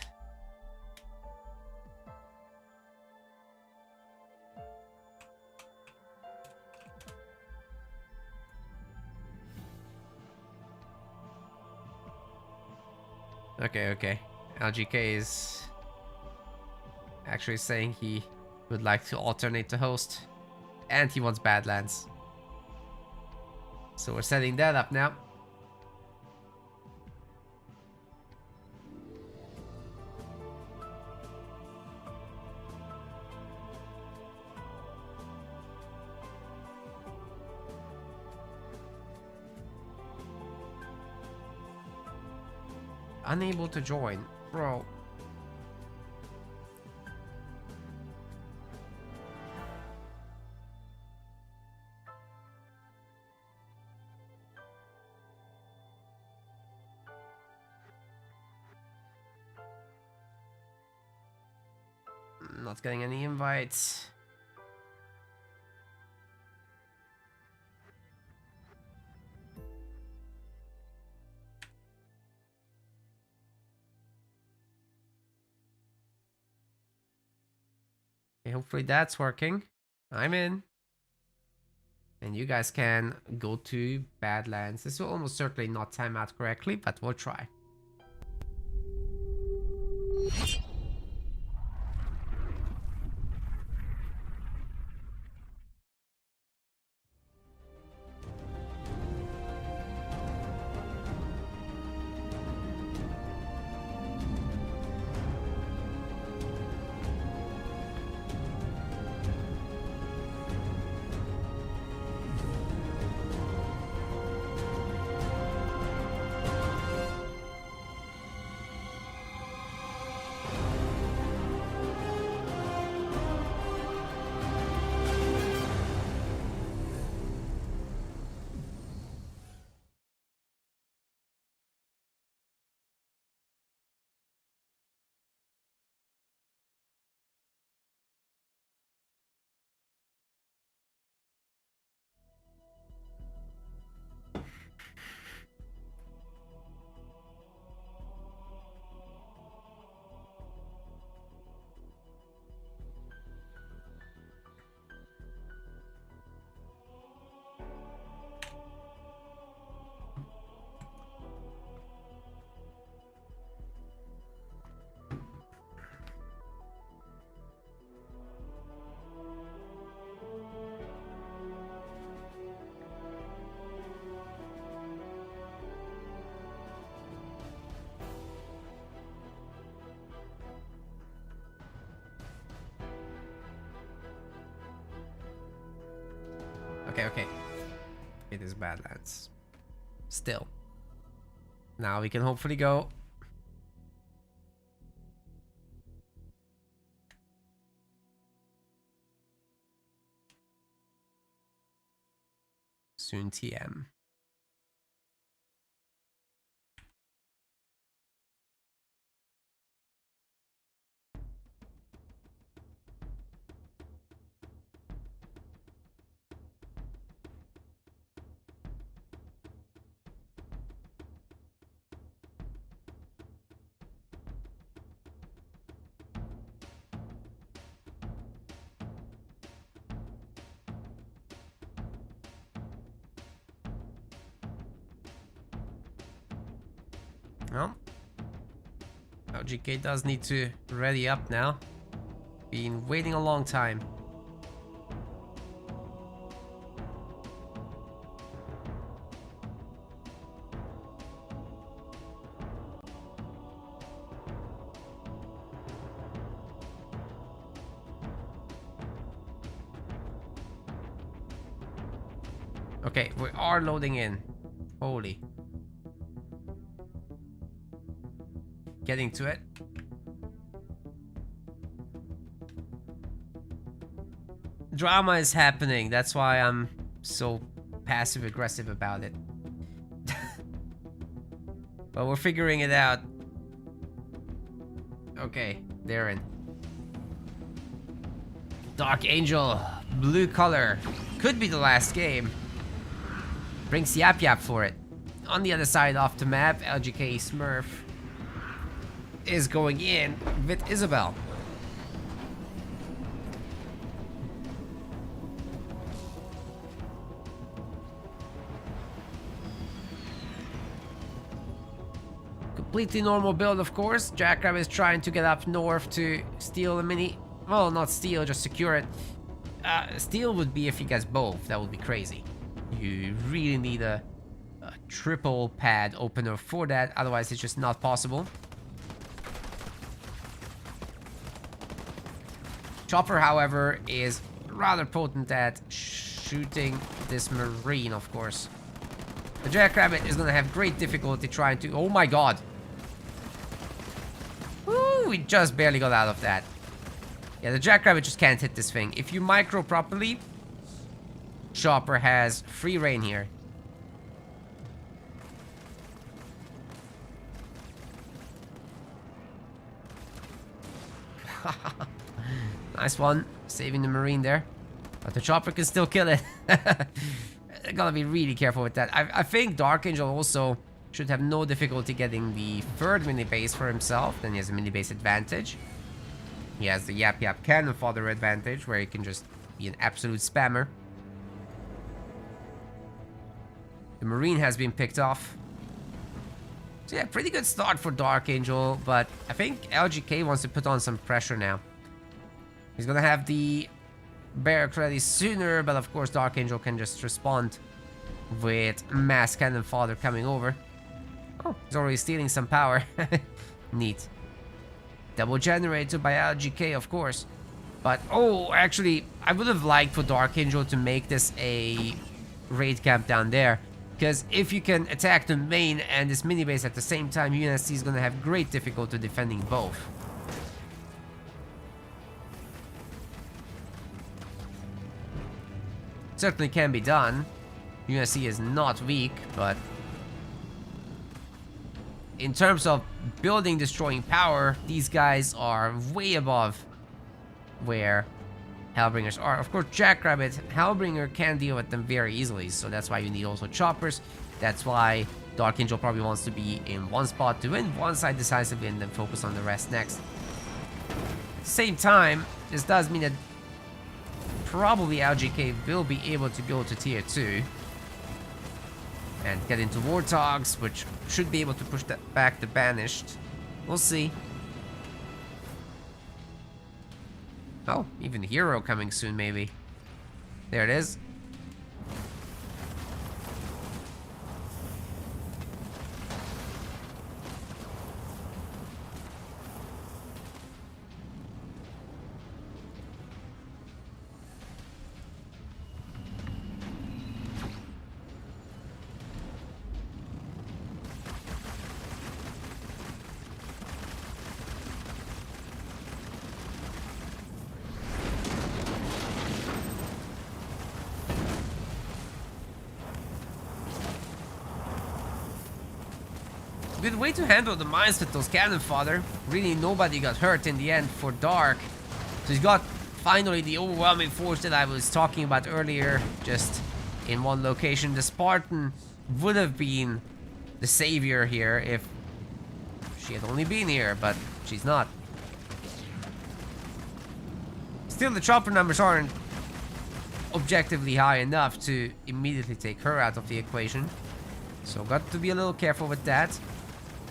Okay. LGK is actually saying he would like to alternate the host. And he wants Badlands. So we're setting that up now. Unable to join, bro. Not getting any invites. Okay, hopefully that's working. I'm in. And you guys can go to Badlands. This will almost certainly not time out correctly, but we'll try. Okay. It is Badlands. Still. Now we can hopefully go. soon TM. Well, LGK does need to ready up now. Been waiting a long time. Okay, we are loading in. Holy. Getting to it. Drama is happening. That's why I'm so passive aggressive about it. But we're figuring it out. Okay, they're in. Dark Angel, blue color. Could be the last game. Brings Yap Yap for it. On the other side of the map, LGK Smurf is going in with Isabel. Completely normal build, of course. Jackrabbit is trying to get up north to steal a mini. Well, not steal, just secure it. Steal would be if he gets both. That would be crazy. You really need a triple pad opener for that. Otherwise, it's just not possible. Chopper, however, is rather potent at shooting this Marine, of course. The Jackrabbit is going to have great difficulty trying to... Oh my god! Woo! We just barely got out of that. Yeah, the Jackrabbit just can't hit this thing. If you micro properly, Chopper has free reign here. Nice one, saving the Marine there. But the Chopper can still kill it. Gotta be really careful with that. I think Dark Angel also should have no difficulty getting the third mini base for himself. Then he has a mini base advantage. He has the Yap Yap Cannon Fodder advantage, where he can just be an absolute spammer. The Marine has been picked off. So yeah, pretty good start for Dark Angel, but I think LGK wants to put on some pressure now. He's gonna have the barrack ready sooner, but of course Dark Angel can just respond with mass cannon fodder coming over. Oh, he's already stealing some power. Neat. Double generator by LGK, of course. But, oh, actually, I would have liked for Dark Angel to make this a raid camp down there. Because if you can attack the main and this mini base at the same time, UNSC is going to have great difficulty defending both. Certainly can be done. UNSC is not weak, but in terms of building, destroying power, these guys are way above where Hellbringers are. Of course, Jackrabbit, Hellbringer can deal with them very easily, so that's why you need also choppers. That's why Dark Angel probably wants to be in one spot to win one side decisively and then focus on the rest next. At the same time, this does mean that probably LGK will be able to go to tier 2 and get into Warthogs, which should be able to push that back the Banished. We'll see. Oh, even Hero coming soon, maybe. There it is. good way to handle the mines with those cannon fodder. Really, nobody got hurt in the end for Dark. So he's got finally the overwhelming force that I was talking about earlier, just in one location. The Spartan would have been the savior here if she had only been here, but she's not. Still, the chopper numbers aren't objectively high enough to immediately take her out of the equation. So got to be a little careful with that.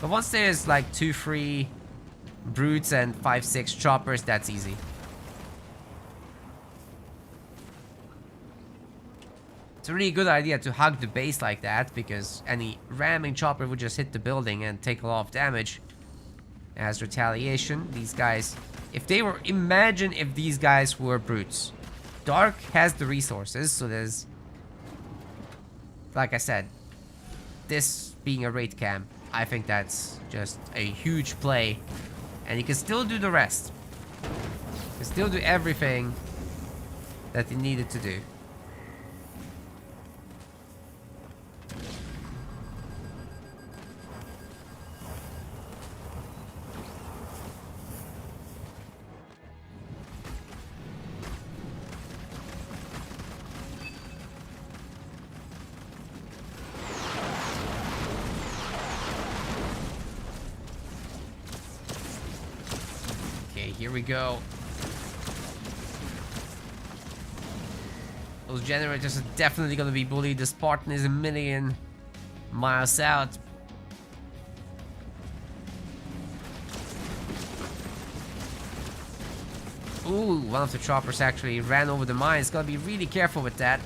But once there's like 2-3 brutes and 5-6 choppers, that's easy. It's a really good idea to hug the base like that, because any ramming chopper would just hit the building and take a lot of damage as retaliation. These guys, if they were, imagine if these guys were brutes. Dark has the resources, so there's, like I said, this being a raid camp, I think that's just a huge play. And you can still do the rest. You can still do everything that you needed to do. Here we go. Those generators are definitely gonna be bullied. The Spartan is a million miles out. Ooh, one of the choppers actually ran over the mines. Gotta be really careful with that.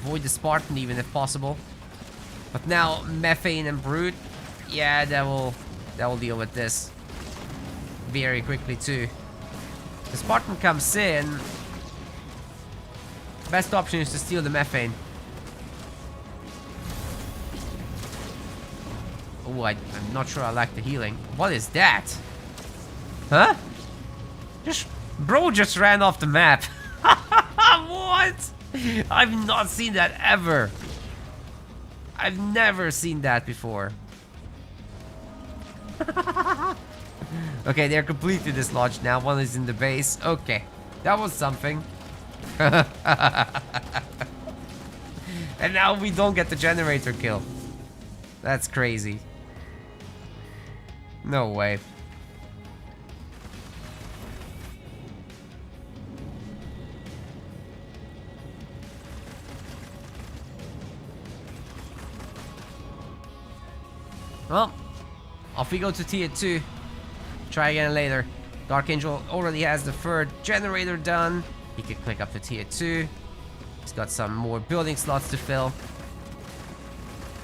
Avoid the Spartan even if possible. But now Methane and Brute, yeah, that will deal with this very quickly too. The Spartan comes in. Best option is to steal the Methane. Oh, I'm not sure I like the healing. What is that? Huh? Bro just ran off the map. What? I've not seen that ever. I've never seen that before. Okay, they're completely dislodged now. One is in the base. Okay, that was something. And now we don't get the generator kill. That's crazy. No way. Well, off we go to tier 2. Try again later. Dark Angel already has the third generator done. He can click up to tier 2. He's got some more building slots to fill.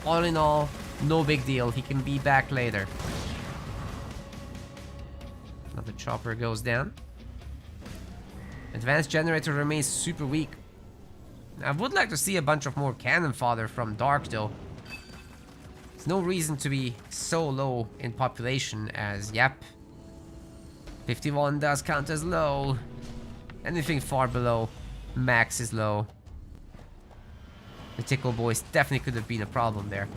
All in all, no big deal. He can be back later. Another chopper goes down. Advanced generator remains super weak. I would like to see a bunch of more cannon fodder from Dark though. There's no reason to be so low in population as, yep, 51 does count as low. Anything far below max is low. The Tickle Boys definitely could have been a problem there.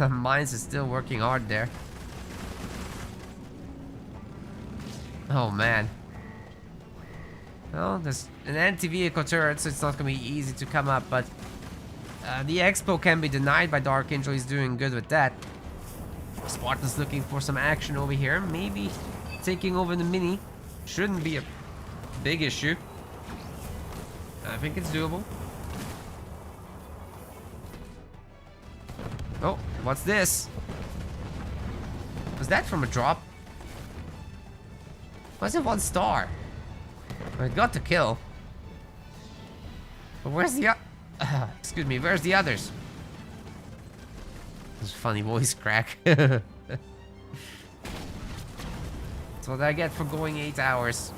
Mines is still working hard there. Oh man. Well, there's an anti-vehicle turret, so it's not gonna be easy to come up, but the expo can be denied by Dark Angel. He's doing good with that. Spartan's looking for some action over here. Maybe taking over the mini shouldn't be a big issue. I think it's doable. Oh, what's this? Was that from a drop? Why's it 1 star? Well, it got the kill. But where's the excuse me, where's the others? This funny voice crack. That's what I get for going 8 hours.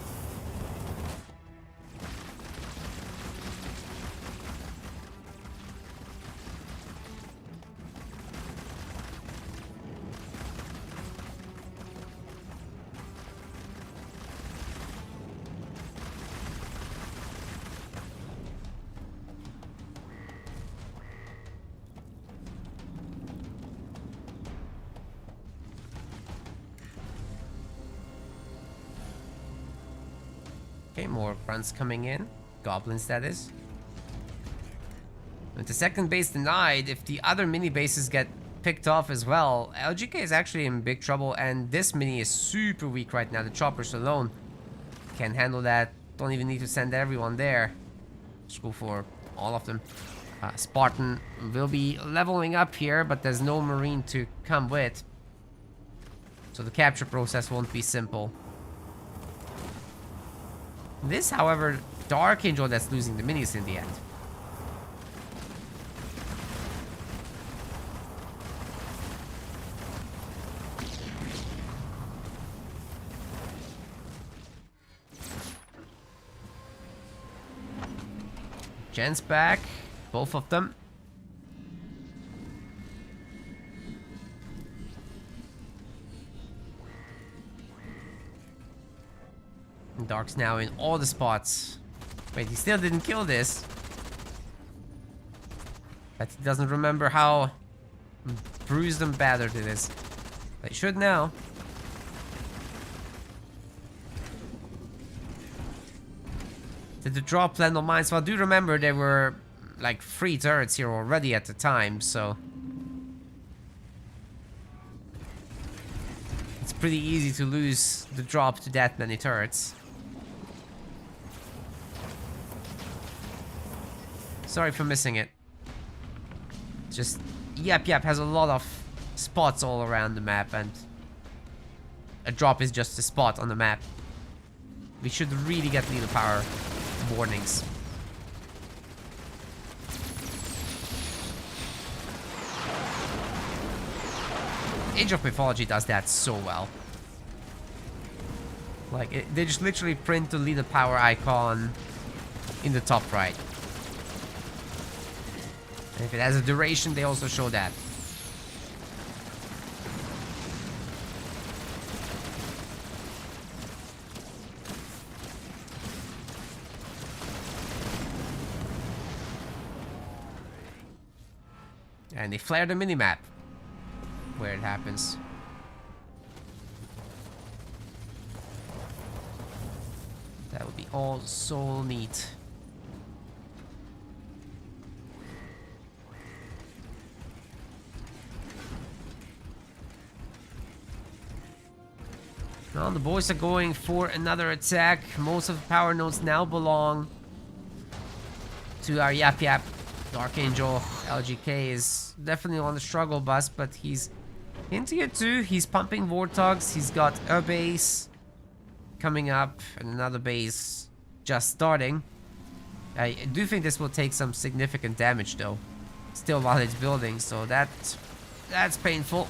Okay, more grunts coming in. Goblins, that is. With the second base denied, if the other mini bases get picked off as well, LGK is actually in big trouble, and this mini is super weak right now. The choppers alone can handle that. Don't even need to send everyone there. Just go for all of them. Spartan will be leveling up here, but there's no Marine to come with. So the capture process won't be simple. This, however, the Archangel that's losing the minis in the end. Gen's back, both of them. Dark's now in all the spots. Wait, he still didn't kill this. But he doesn't remember how bruised and battered it is. They should now. Did the drop land on mines? Well, do remember there were like 3 turrets here already at the time, so it's pretty easy to lose the drop to that many turrets. Sorry for missing it. Just Yap has a lot of spots all around the map, and a drop is just a spot on the map. We should really get leader power warnings. Age of Mythology does that so well. Like, they just literally print the leader power icon in the top right. And if it has a duration, they also show that. And they flare the minimap where it happens. That would be all so neat. Now the boys are going for another attack. Most of the power nodes now belong to our Yap. Archangel LGK is definitely on the struggle bus, but he's in tier 2. He's pumping Warthogs. He's got a base coming up and another base just starting. I do think this will take some significant damage though, still while it's building, so that's painful.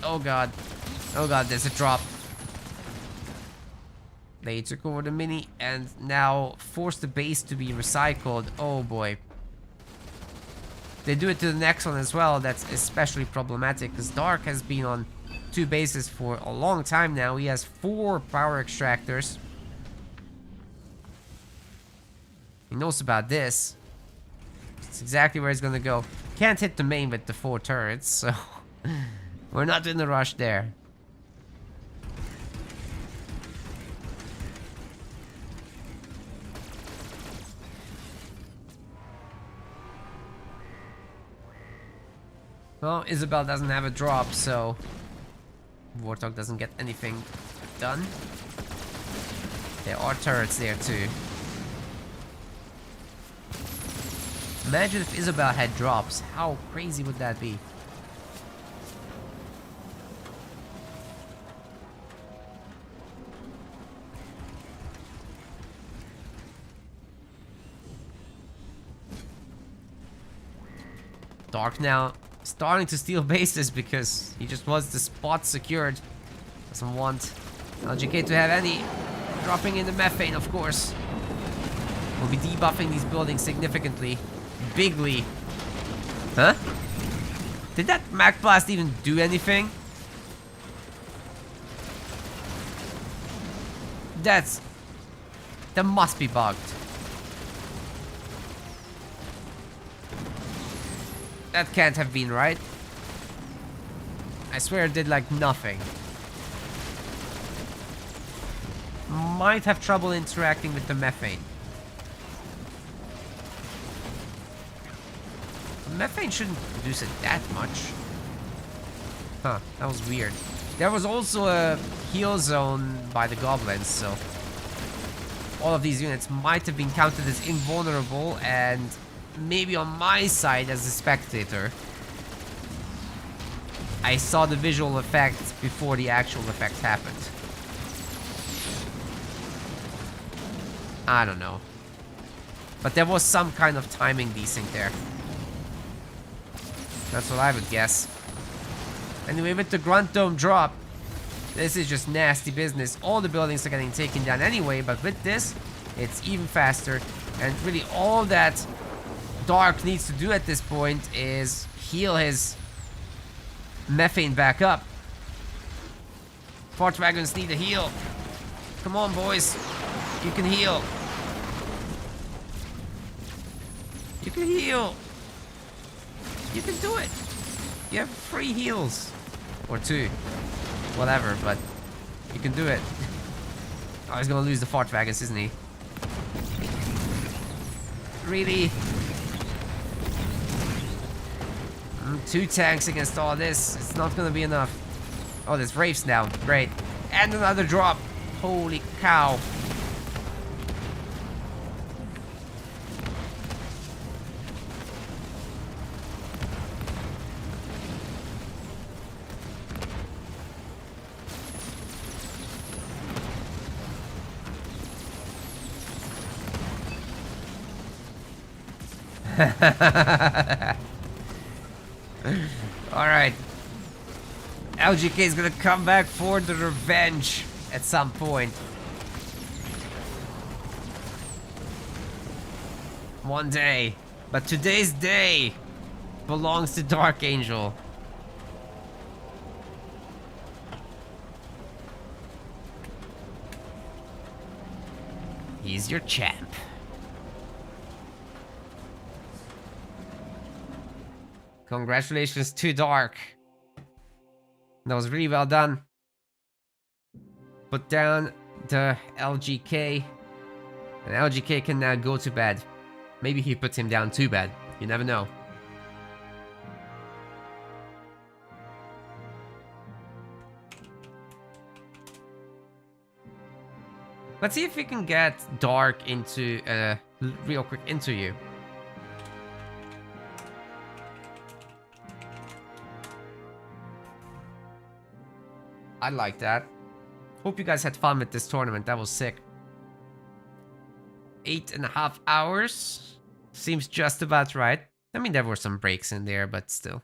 Oh god, there's a drop. They took over the mini and now forced the base to be recycled. Oh boy. They do it to the next one as well. That's especially problematic because Dark has been on 2 bases for a long time now. He has 4 power extractors. He knows about this. It's exactly where he's gonna go. Can't hit the main with the 4 turrets, so we're not in a rush there. Well, Isabel doesn't have a drop, so Warthog doesn't get anything done. There are turrets there too. Imagine if Isabel had drops. How crazy would that be? Dark now starting to steal bases because he just wants the spot secured. Doesn't want LGK to have any. Dropping in the methane, of course. We'll be debuffing these buildings significantly. Bigly. Huh? Did that Mac Blast even do anything? That must be bugged. That can't have been right. I swear it did like nothing. might have trouble interacting with the methane. Methane shouldn't produce it that much. Huh, that was weird. There was also a heal zone by the goblins, so all of these units might have been counted as invulnerable, and maybe on my side as a spectator, I saw the visual effect before the actual effect happened. I don't know. But there was some kind of timing desync there. That's what I would guess. Anyway, with the Grunt Dome drop, this is just nasty business. All the buildings are getting taken down anyway, but with this, it's even faster. And really all that Dark needs to do at this point is heal his methane back up. Fort wagons need a heal. Come on, boys. You can heal. You can heal. You can do it. You have 3 heals. Or 2. Whatever, but you can do it. Oh, he's gonna lose the fort wagons, isn't he? Really? 2 tanks against all this. It's not gonna be enough. Oh, there's Wraiths now. Great. And another drop. Holy cow. Alright. LGK is gonna come back for the revenge at some point. One day. But today's day belongs to Dark Angel. He's your champ. Congratulations to Dark. That was really well done. Put down the LGK. And LGK can now go to bed. Maybe he puts him down too bad. You never know. Let's see if we can get Dark into a real quick interview. I like that. Hope you guys had fun with this tournament. That was sick. 8.5 hours. Seems just about right. I mean, there were some breaks in there, but still.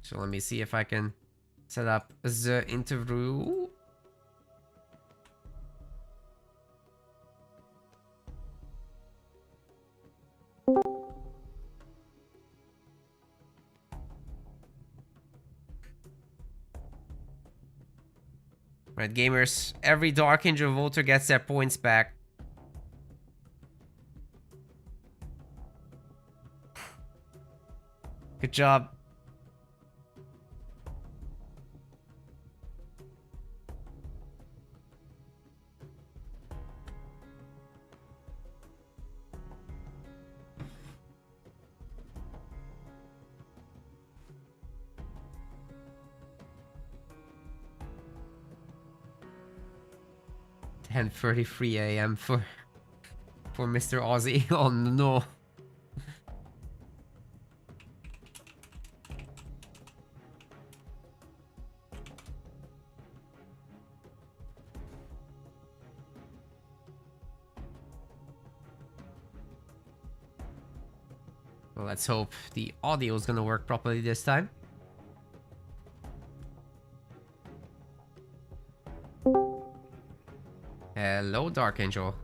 So let me see if I can set up the interview. Right, gamers, every Dark Angel voter gets their points back. Good job. And 10:33 a.m. for Mr. Aussie. Oh no. Well, let's hope the audio is gonna work properly this time. Hello, Dark Angel.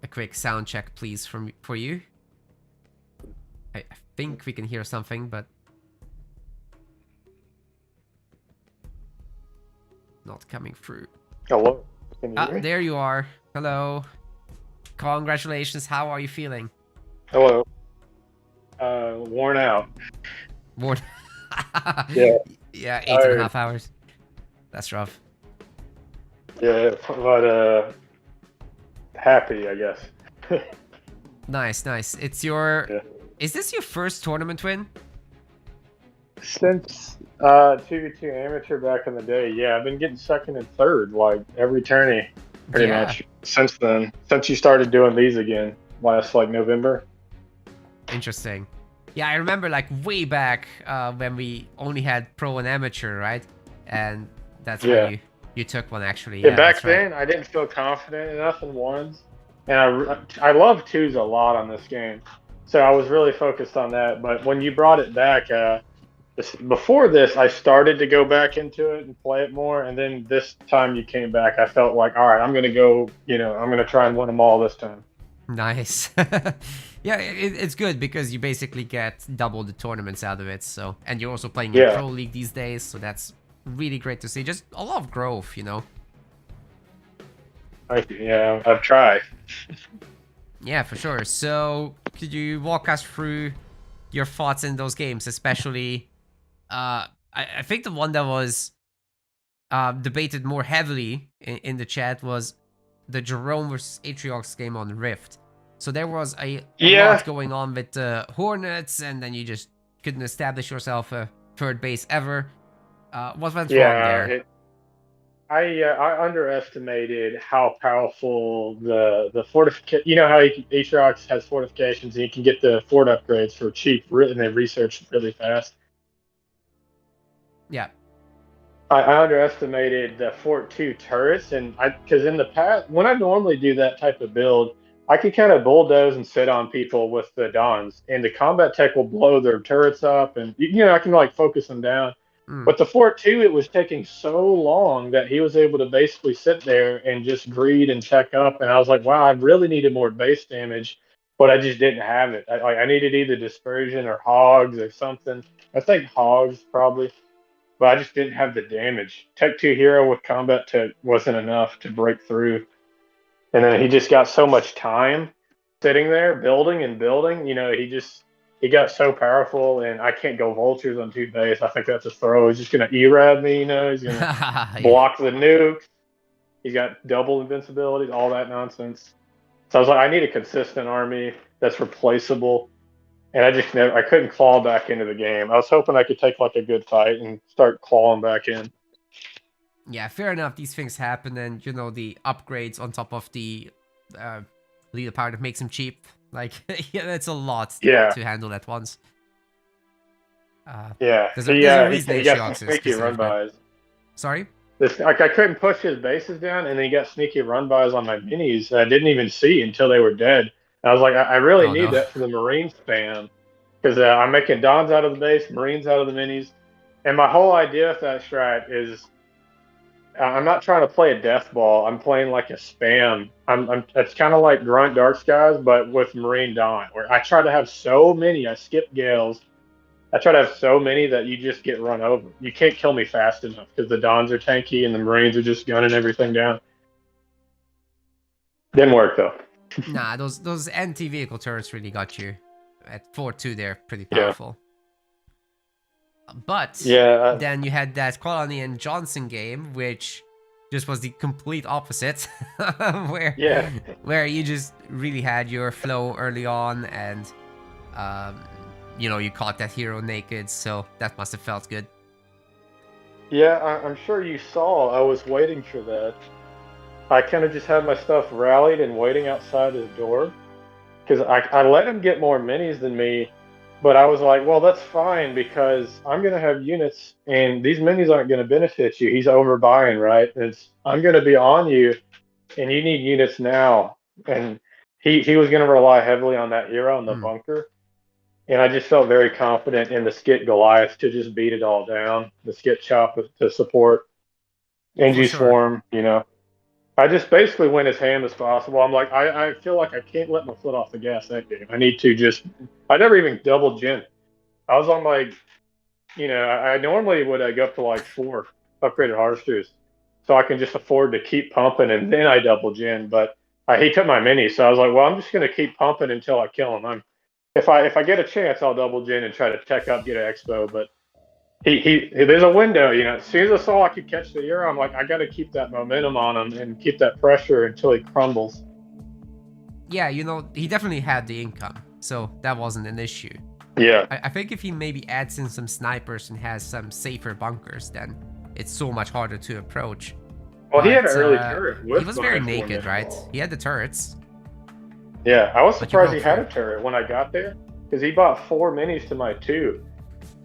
A quick sound check, please, for you. I think we can hear something, but not coming through. Hello. Can you hear me? There you are. Hello. Congratulations. How are you feeling? Hello. Worn out. More. Yeah. Yeah, 8.5 hours. That's rough. Yeah, but happy, I guess. Nice, nice. It's your. Yeah. Is this your first tournament win? Since 2v2 amateur back in the day, yeah, I've been getting second and third like every tourney, pretty Yeah. much since then. Since you started doing these again last like November. Interesting. Yeah, I remember like way back when we only had pro and amateur, right? And that's when you took one actually. Yeah, Yeah, back that's right. then I didn't feel confident enough in ones, and I love twos a lot on this game, so I was really focused on that. But when you brought it back, before this, I started to go back into it and play it more, and then this time you came back, I felt like, all right, I'm gonna go, I'm gonna try and win them all this time. Nice. Yeah, it's good because you basically get double the tournaments out of it. So, and you're also playing in Pro League these days, so that's really great to see. Just a lot of growth, Yeah, I've tried. Yeah, for sure. So, could you walk us through your thoughts in those games, especially? I think the one that was debated more heavily in the chat was the Jerome versus Atriox game on Rift. So there was a lot going on with the Hornets, and then you just couldn't establish yourself a third base ever. What went wrong there? I underestimated how powerful the fortification. You know how Atriox has fortifications, and you can get the fort upgrades for cheap, and they research really fast. Yeah. I underestimated the Fort 2 turrets, and because in the past, when I normally do that type of build, I can kind of bulldoze and sit on people with the Dons, and the combat tech will blow their turrets up, and I can like focus them down. But the Fort 2, it was taking so long that he was able to basically sit there and just greed and check up, and I was like, wow, I really needed more base damage, but I just didn't have it. I needed either dispersion or hogs or something. I think hogs probably. But I just didn't have the damage. Tech 2 hero with combat tech wasn't enough to break through. And then he just got so much time sitting there building and building. He got so powerful, and I can't go vultures on 2 base. I think that's a throw. He's just gonna E-rab me, he's gonna block the nukes. He's got double invincibility, all that nonsense. So I was like, I need a consistent army that's replaceable. And I couldn't claw back into the game. I was hoping I could take like a good fight and start clawing back in. Yeah, fair enough. These things happen, and the upgrades on top of the leader power that makes them cheap. Like, yeah, that's a lot to handle at once. There's a reason he got some sneaky run-bys. Sorry? I couldn't push his bases down, and then he got sneaky run-bys on my minis that I didn't even see until they were dead. I was like, I really need that for the Marine spam, because I'm making Dons out of the base, Marines out of the minis, and my whole idea with that strat is I'm not trying to play a death ball. I'm playing like a spam. It's kind of like Grunt Dark Skies, but with Marine Don, where I try to have so many. I skip Gales. I try to have so many that you just get run over. You can't kill me fast enough because the Dons are tanky and the Marines are just gunning everything down. Didn't work though. Nah, those anti-vehicle turrets really got you. At 4-2, they're pretty powerful. But then you had that Colony and Johnson game, which just was the complete opposite, where you just really had your flow early on, and you caught that hero naked, so that must have felt good. Yeah, I'm sure you saw. I was waiting for that. I kind of just had my stuff rallied and waiting outside his door, because I let him get more minis than me, but I was like, well, that's fine, because I'm going to have units, and these minis aren't going to benefit you. He's overbuying, right? I'm going to be on you, and you need units now. And he was going to rely heavily on that hero in the bunker, and I just felt very confident in the Skit Goliath to just beat it all down, the Skit Chop to support, Engie Swarm, I just basically went as ham as possible. I'm like, I feel like I can't let my foot off the gas that game. I need to I never even double gen. I was on like, I normally would go up to like 4 upgraded harvesters, so I can just afford to keep pumping, and then I double gen. But he took my mini, so I was like, well, I'm just gonna keep pumping until I kill him. if I get a chance, I'll double gen and try to tech up, get an expo. But there's a window, you know. As soon as I saw I could catch the hero, I'm like, I got to keep that momentum on him and keep that pressure until he crumbles. Yeah, you know, he definitely had the income, so that wasn't an issue. Yeah. I think if he maybe adds in some snipers and has some safer bunkers, then it's so much harder to approach. Well, But, he had an early turret. he was very naked, right? He had the turrets. Yeah, I was But you surprised broke he had through. a turret when I got there, because he bought 4 minis to my 2.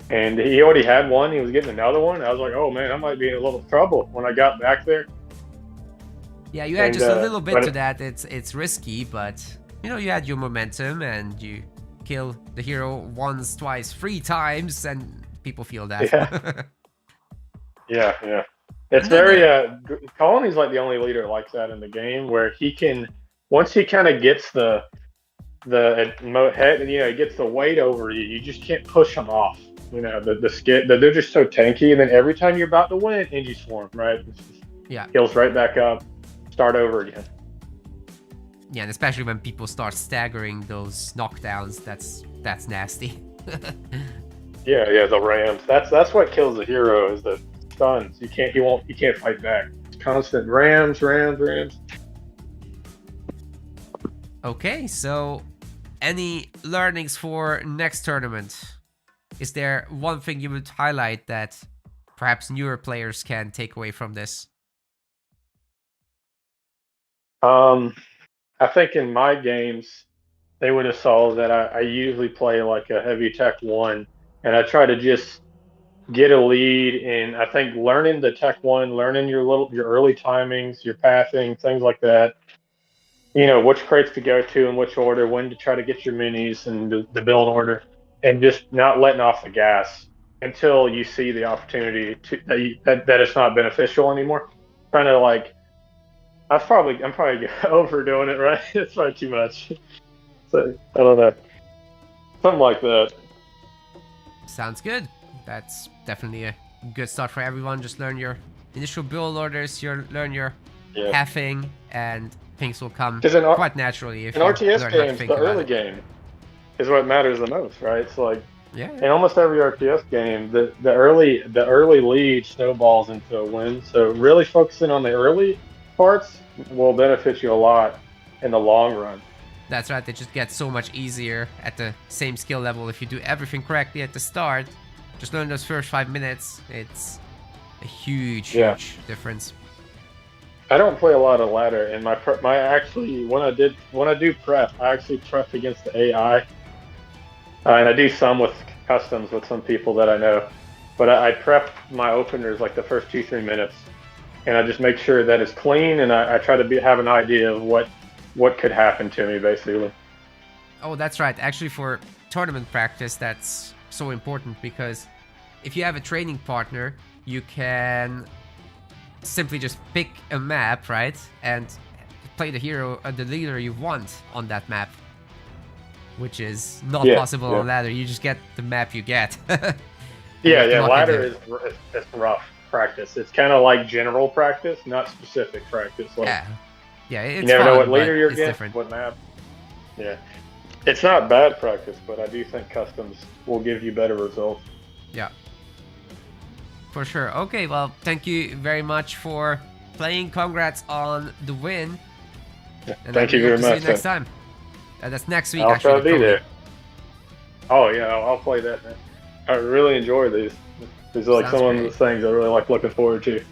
And he already had one. He was getting another one. I was like, oh man, I might be in a little trouble when I got back there. Yeah, you add And, just a little bit but to that. It's risky, but you know, you had your momentum and you kill the hero once, twice, 3 times, and people feel that. Yeah. It's And then very Colony's like the only leader like that in the game, where he can, once he kind of gets the head, you know, he gets the weight over you, you just can't push him off. You know, the skit, they're just so tanky, and then every time you're about to win, Inji Swarm, right? Yeah. Heals right back up, start over again. Yeah, and especially when people start staggering those knockdowns, that's nasty. Yeah, the rams. That's what kills the hero, is the stuns. He can't fight back. It's constant rams. Okay, so any learnings for next tournament? Is there one thing you would highlight that perhaps newer players can take away from this? I think in my games, they would have saw that I usually play like a heavy tech 1, and I try to just get a lead. And I think learning the tech 1, learning your early timings, your pathing, things like that. You know, which crates to go to in which order, when to try to get your minis and the build order, and just not letting off the gas until you see the opportunity that it's not beneficial anymore. Trying to like, I'm probably overdoing it, right? It's probably too much. So I don't know, something like that. Sounds good. That's definitely a good start for everyone. Just learn your initial build orders, learn your halving, and things will come quite naturally if in you RTS learn how to games, think the about early it. game is what matters the most, right? It's like, Yeah. in almost every RTS game, the early lead snowballs into a win. So really focusing on the early parts will benefit you a lot in the long run. That's right, it just gets so much easier at the same skill level if you do everything correctly at the start. Just learn those first 5 minutes. It's a huge difference. I don't play a lot of ladder, and my actually when I do prep, I actually prep against the AI, and I do some with customs with some people that I know. But I prep my openers like the first 2-3 minutes, and I just make sure that it's clean, and I try to have an idea of what could happen to me, basically. Oh, that's right. Actually, for tournament practice, that's so important, because if you have a training partner, you can simply just pick a map, right? And play the hero, the leader you want on that map. Which is not possible on ladder. You just get the map you get. Ladder is rough practice. It's kind of like general practice, not specific practice. Like, it's you never know what fun, leader you're it's getting, different. what map. Yeah, it's not bad practice, but I do think customs will give you better results. Yeah, for sure. Okay, well, thank you very much for playing. Congrats on the win. Yeah, and thank you very much. See you next time. That's next week. I'll actually, try to be there. Oh yeah, I'll play that, man. I really enjoy these. These are like some of the things I really like looking forward to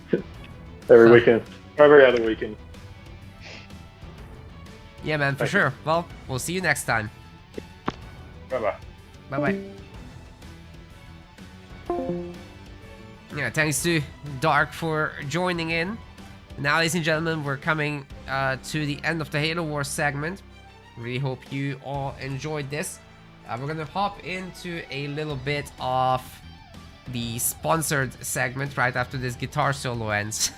every weekend, every other weekend. Yeah, man, for sure. Well, we'll see you next time. Bye-bye. Bye-bye. Yeah, thanks to Dark for joining in. Now, ladies and gentlemen, we're coming to the end of the Halo Wars segment. Really hope you all enjoyed this. We're gonna hop into a little bit of the sponsored segment right after this guitar solo ends.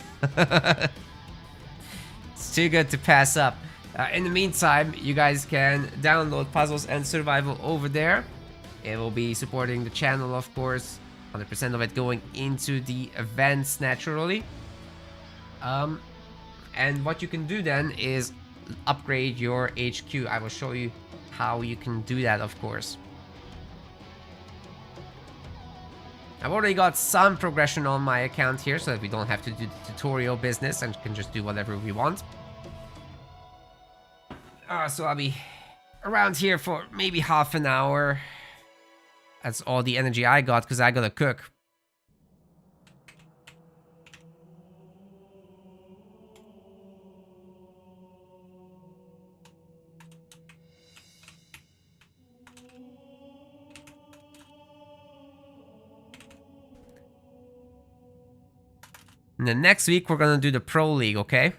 It's too good to pass up. In the meantime, you guys can download Puzzles and Survival over there. It will be supporting the channel, of course. 100% of it going into the events naturally. And what you can do then is upgrade your HQ. I will show you how you can do that, of course. I've already got some progression on my account here so that we don't have to do the tutorial business and can just do whatever we want. So I'll be around here for maybe half an hour. That's all the energy I got because I gotta cook. And then next week, we're gonna do the Pro League, okay?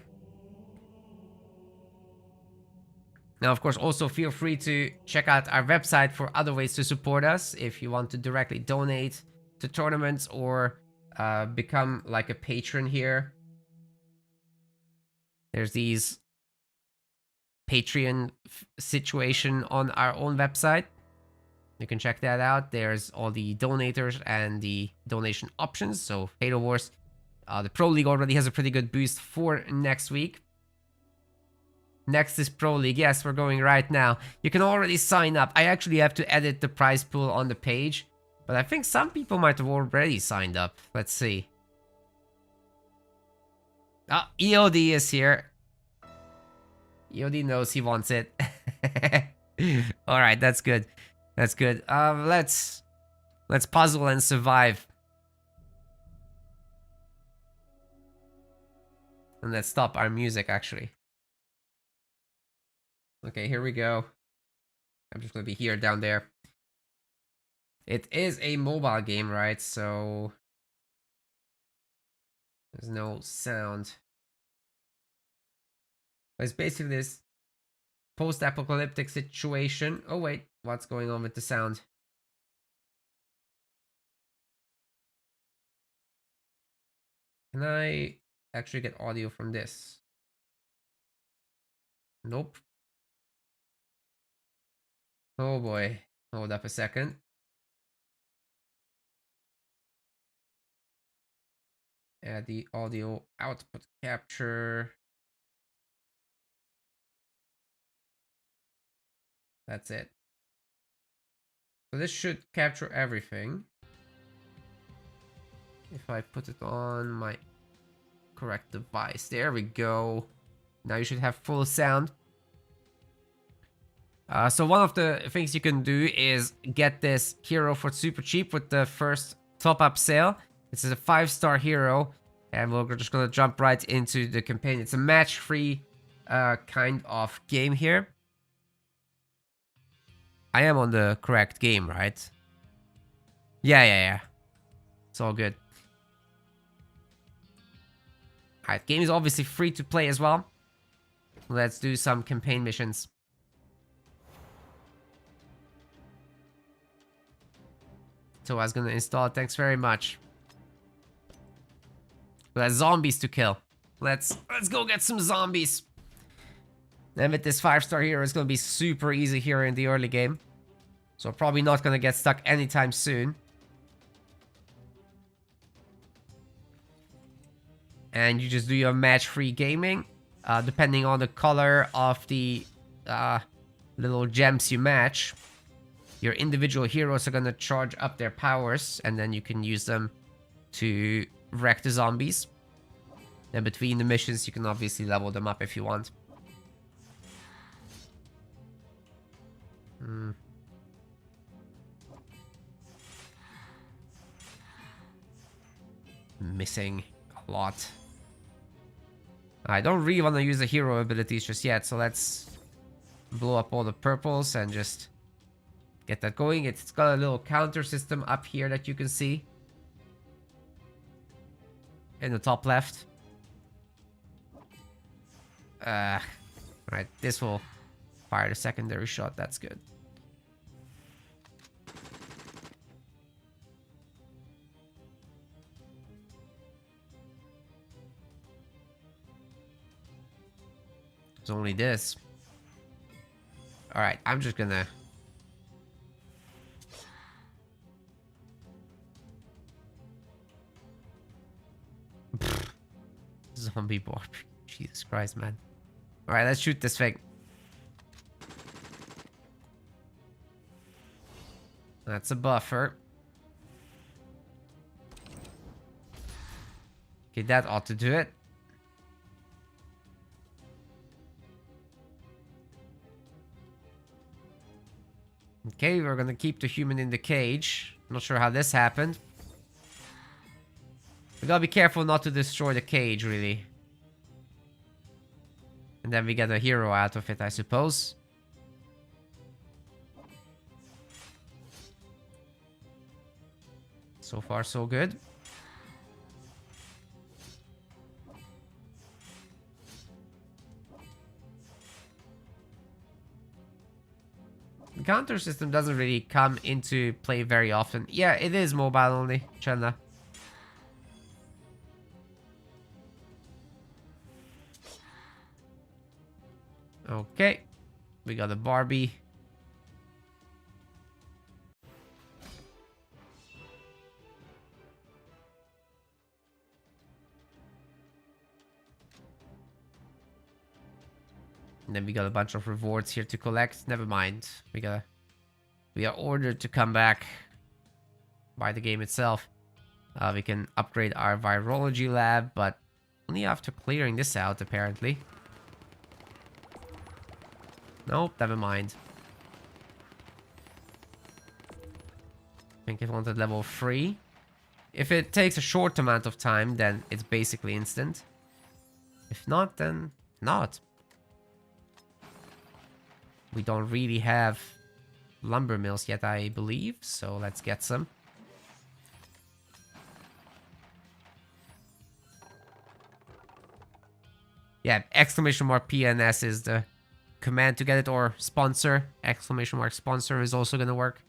Now, of course, also feel free to check out our website for other ways to support us if you want to directly donate to tournaments or become like a patron here. There's these Patreon situation on our own website. You can check that out. There's all the donators and the donation options. So Halo Wars, the Pro League already has a pretty good boost for next week. Next is Pro League. Yes, we're going right now. You can already sign up. I actually have to edit the prize pool on the page, but I think some people might have already signed up. Let's see. Oh, EOD is here. EOD knows he wants it. All right, that's good. That's good. Let's puzzle and survive. And let's stop our music, actually. Okay, here we go. I'm just gonna be here, down there. It is a mobile game, right? So there's no sound. It's basically this post-apocalyptic situation. Oh wait, what's going on with the sound? Can I actually get audio from this? Nope. Oh boy, hold up a second. Add the audio output capture. That's it. So this should capture everything. If I put it on my correct device. There we go. Now you should have full sound. So one of the things you can do is get this hero for super cheap with the first top-up sale. This is a 5-star hero, and we're just gonna jump right into the campaign. It's a match-free kind of game here. I am on the correct game, right? Yeah. It's all good. Alright, game is obviously free to play as well. Let's do some campaign missions. So I was gonna install it, thanks very much. There's zombies to kill. Let's go get some zombies. And with this 5-star hero, it's gonna be super easy here in the early game. So probably not gonna get stuck anytime soon. And you just do your match-free gaming. Depending on the color of the little gems you match, your individual heroes are gonna charge up their powers, and then you can use them to wreck the zombies. And between the missions, you can obviously level them up if you want. Missing a lot. I don't really want to use the hero abilities just yet, so let's blow up all the purples and just get that going. It's got a little counter system up here that you can see in the top left. Right, this will fire the secondary shot. That's good. It's only this. Alright, I'm just gonna... Zombie bar. Jesus Christ, man. Alright, let's shoot this thing. That's a buffer. Okay, that ought to do it. Okay, we're gonna keep the human in the cage. Not sure how this happened. We gotta be careful not to destroy the cage, really. And then we get a hero out of it, I suppose. So far, so good. The counter system doesn't really come into play very often. Yeah, it is mobile only, Chandler. Okay, we got a Barbie. And then we got a bunch of rewards here to collect. Never mind. We are ordered to come back by the game itself. We can upgrade our virology lab, but only after clearing this out, apparently. Nope, never mind. I think it wanted level 3. If it takes a short amount of time, then it's basically instant. If not, then not. We don't really have lumber mills yet, I believe, so let's get some. Yeah, exclamation mark PNS is the command to get it, or sponsor. Exclamation mark sponsor is also gonna work.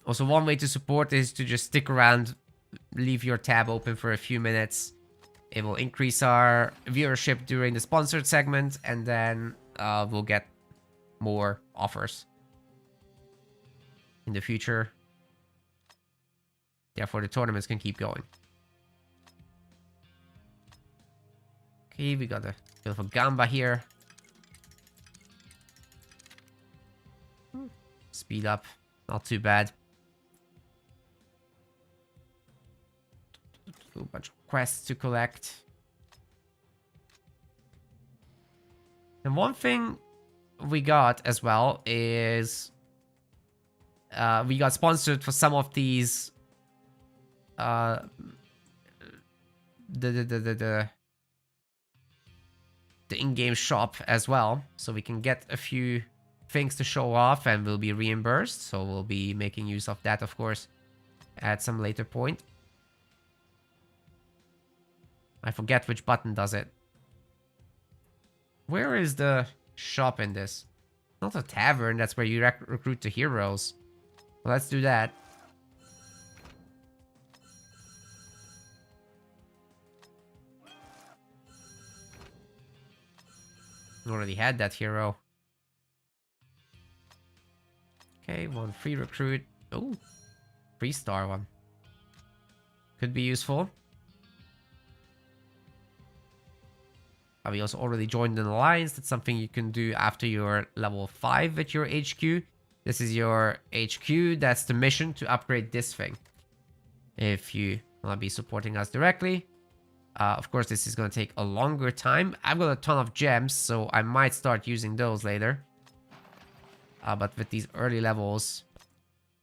Also, one way to support is to just stick around, leave your tab open for a few minutes. It will increase our viewership during the sponsored segment, and then we'll get more offers in the future. Therefore, the tournaments can keep going. Okay, we got a bit of a gamba here. Speed up, not too bad. A bunch of quests to collect. And one thing we got as well is we got sponsored for some of these the in-game shop as well, so we can get a few things to show off and we'll be reimbursed, so we'll be making use of that, of course, at some later point. I forget which button does it. Where is the shop in this? Not a tavern, that's where you recruit the heroes. Well, let's do that. Already had that hero. Okay, one free recruit. Oh, 3-star one. Could be useful. We also already joined an alliance. That's something you can do after you're level 5 at your HQ. This is your HQ. That's the mission to upgrade this thing. If you want to be supporting us directly. Of course, this is going to take a longer time. I've got a ton of gems, so I might start using those later. But with these early levels...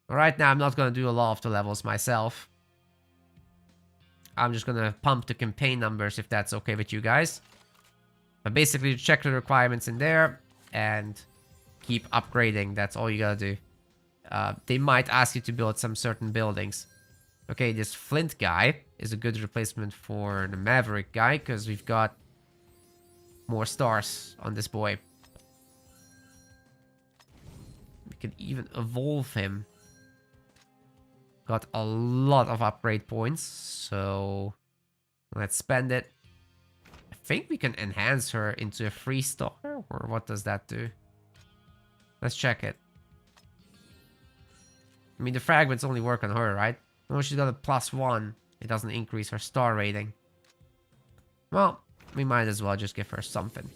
Right now, I'm not going to do a lot of the levels myself. I'm just going to pump the campaign numbers if that's okay with you guys. But basically, check the requirements in there and keep upgrading. That's all you gotta do. They might ask you to build some certain buildings. Okay, this Flint guy is a good replacement for the Maverick guy because we've got more stars on this boy. We can even evolve him. Got a lot of upgrade points, so let's spend it. I think we can enhance her into a 3-star, or what does that do? Let's check it. I mean, the fragments only work on her, right? Oh, she's got a +1. It doesn't increase her star rating. Well, we might as well just give her something.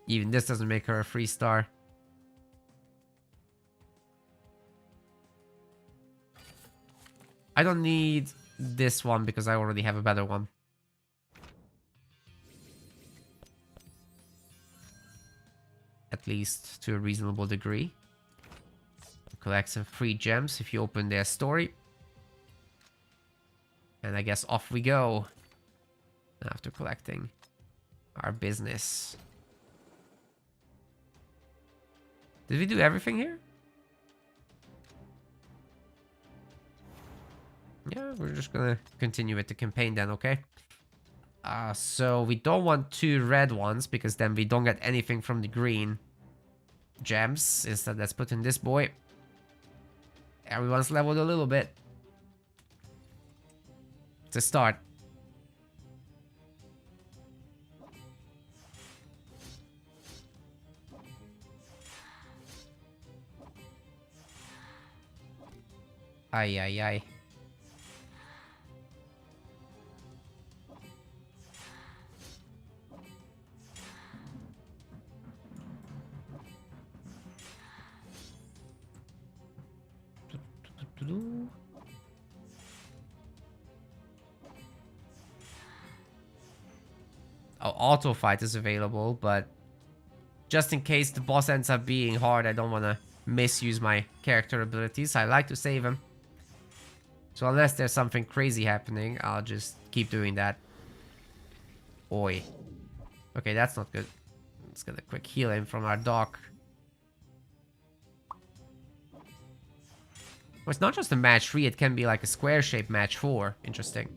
Even this doesn't make her a 3-star. I don't need this one because I already have a better one. At least to a reasonable degree. Collect some free gems if you open their story. And I guess off we go. After collecting our business. Did we do everything here? Yeah, we're just gonna continue with the campaign then, okay? So we don't want 2 red ones because then we don't get anything from the green gems. Instead, let's put in this boy. Everyone's leveled a little bit. It's a start. Ay, ay, ay. Oh, auto fight is available, but just in case the boss ends up being hard, I don't want to misuse my character abilities. I like to save him. So unless there's something crazy happening, I'll just keep doing that. Oi. Okay, that's not good. Let's get a quick heal in from our dock. Well, it's not just a match 3, it can be like a square-shaped match 4. Interesting.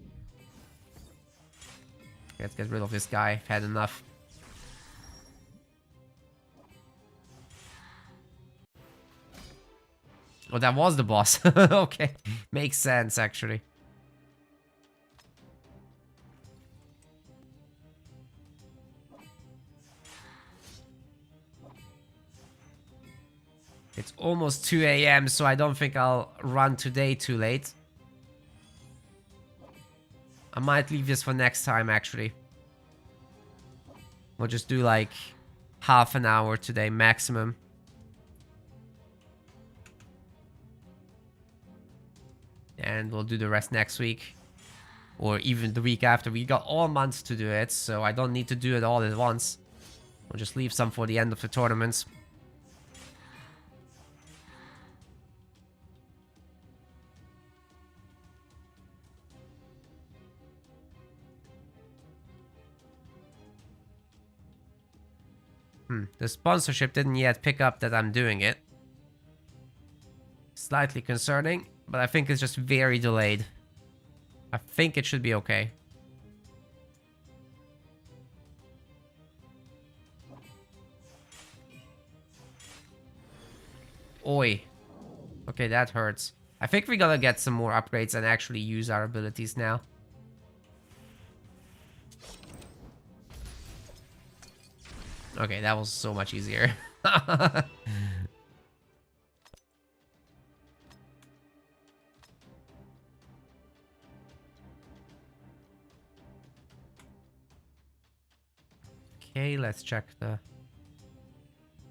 Okay, let's get rid of this guy. I've had enough. Oh, that was the boss. Okay. Makes sense, actually. It's almost 2 AM, so I don't think I'll run today too late. I might leave this for next time, actually. We'll just do like half an hour today, maximum. And we'll do the rest next week. Or even the week after. We got all months to do it, so I don't need to do it all at once. We'll just leave some for the end of the tournaments. The sponsorship didn't yet pick up that I'm doing it. Slightly concerning, but I think it's just very delayed. I think it should be okay. Oi. Okay, that hurts. I think we gotta get some more upgrades and actually use our abilities now. Okay, that was so much easier. Okay, let's check the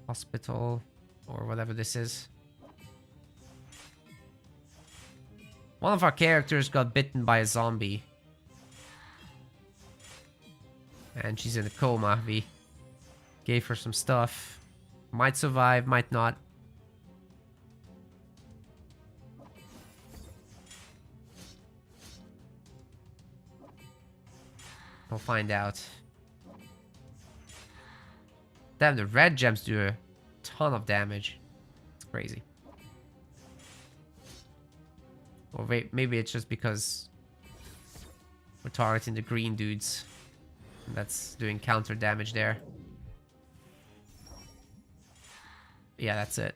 hospital or whatever this is. One of our characters got bitten by a zombie. And she's in a coma. We gave her some stuff. Might survive, might not. We'll find out. Damn, the red gems do a ton of damage. It's crazy. Or wait, maybe it's just because we're targeting the green dudes. That's doing counter damage there. Yeah, that's it.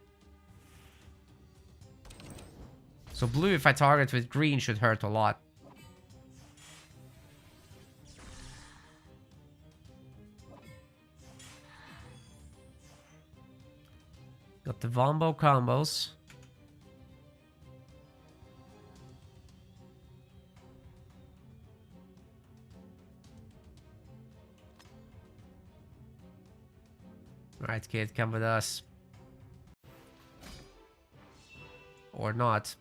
So blue, if I target with green, should hurt a lot. Got the Vombo combos. Alright, kid, come with us. Or not.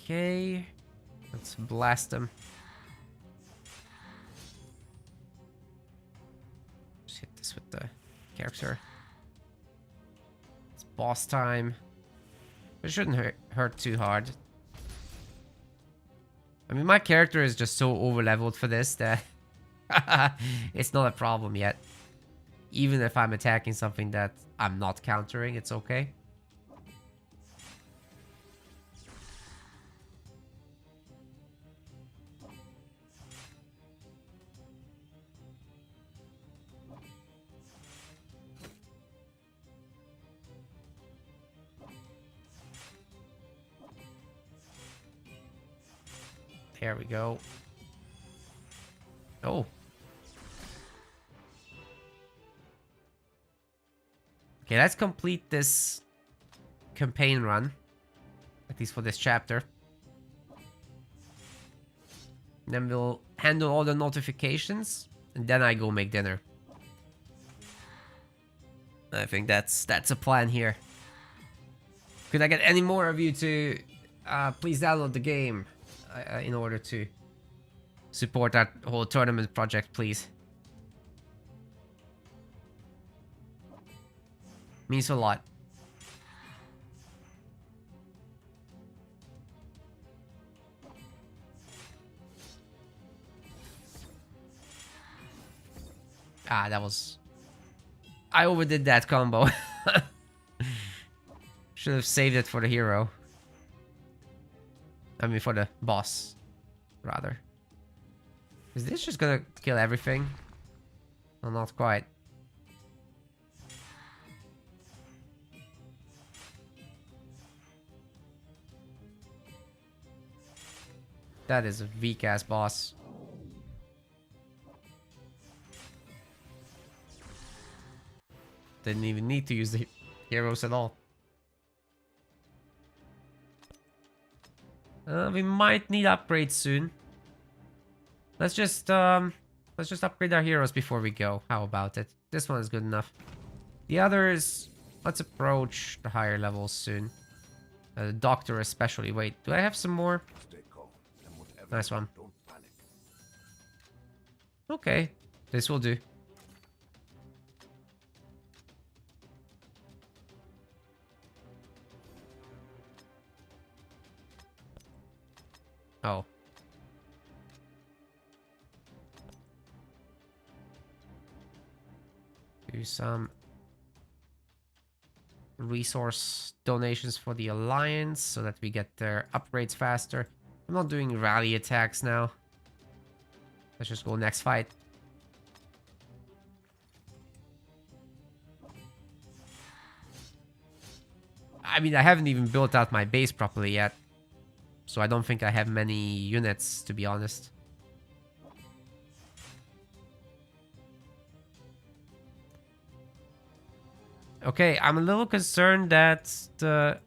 Okay, let's blast them. Just hit this with the character. It's boss time. It shouldn't hurt too hard. I mean, my character is just so over-leveled for this that it's not a problem yet. Even if I'm attacking something that I'm not countering, it's okay. There we go. Oh. Okay, let's complete this campaign run. At least for this chapter. Then we'll handle all the notifications. And then I go make dinner. I think that's a plan here. Could I get any more of you to please download the game? In order to support that whole tournament project, please. Means a lot. Ah, that was... I overdid that combo. Should have saved it for the hero. I mean, for the boss, rather. Is this just gonna kill everything? Well, not quite. That is a weak-ass boss. Didn't even need to use the heroes at all. We might need upgrades soon. Let's just upgrade our heroes before we go. How about it? This one is good enough. The others, let's approach the higher levels soon. The doctor especially. Wait, do I have some more? Nice one. Okay, this will do. Oh. Do some resource donations for the Alliance so that we get their upgrades faster. I'm not doing rally attacks now. Let's just go next fight. I mean, I haven't even built out my base properly yet. So I don't think I have many units, to be honest. Okay, I'm a little concerned that the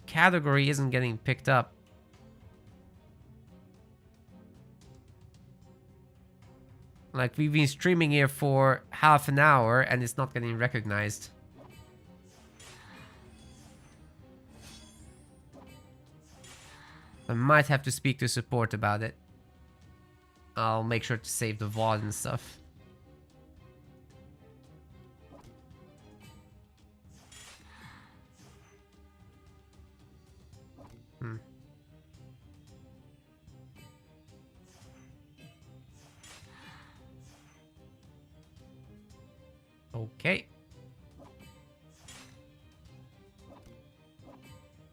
category isn't getting picked up. Like, we've been streaming here for half an hour and it's not getting recognized. I might have to speak to support about it. I'll make sure to save the VOD and stuff. Okay.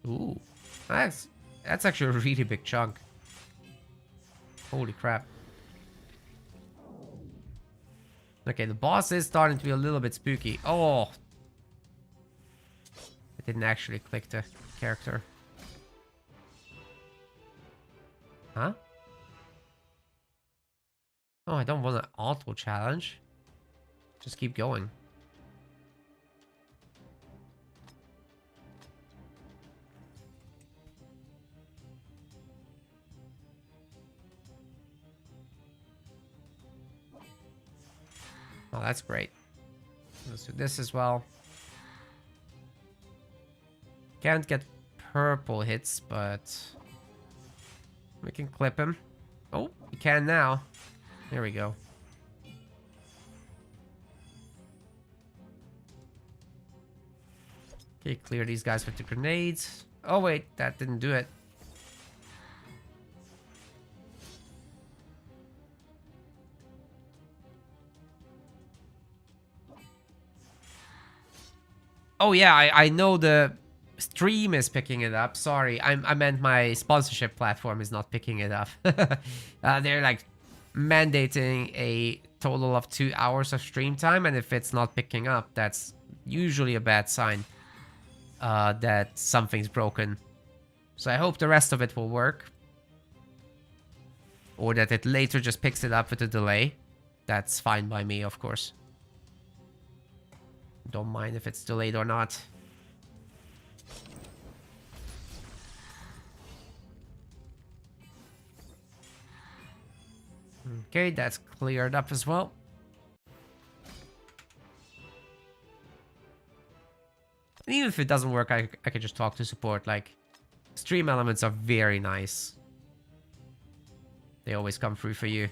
Ooh. That's actually a really big chunk. Holy crap. Okay, the boss is starting to be a little bit spooky. Oh. I Didn't actually click the character. Huh? Oh, I don't want an auto challenge. Just keep going. Oh, that's great. Let's do this as well. Can't get purple hits, but we can clip him. Oh, we can now. There we go. Okay, clear these guys with the grenades. Oh wait, that didn't do it. Oh yeah, I know the stream is picking it up. Sorry, I meant my sponsorship platform is not picking it up. They're like mandating a total of 2 hours of stream time, and if it's not picking up, that's usually a bad sign that something's broken. So I hope the rest of it will work. Or that it later just picks it up with a delay. That's fine by me, of course. Don't mind if it's delayed or not. Okay, that's cleared up as well. And even if it doesn't work, I can just talk to support. Like, stream elements are very nice. They always come through for you.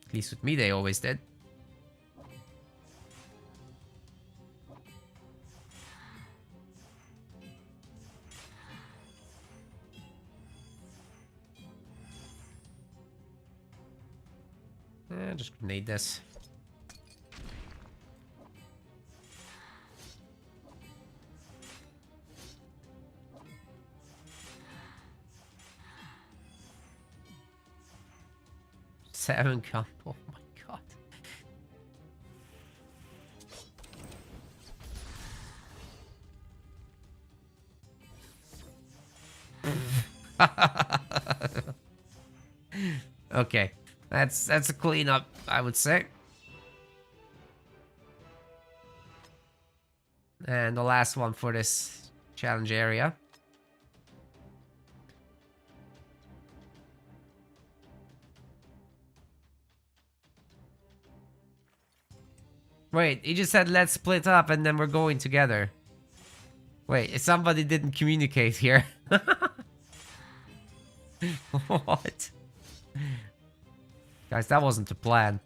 At least with me, they always did. Just grenade this. Seven combo. Oh my god. Okay, that's a cleanup, I would say. And the last one for this challenge area. Wait, he just said let's split up and then we're going together. Wait, somebody didn't communicate here. What? Guys, that wasn't the plan.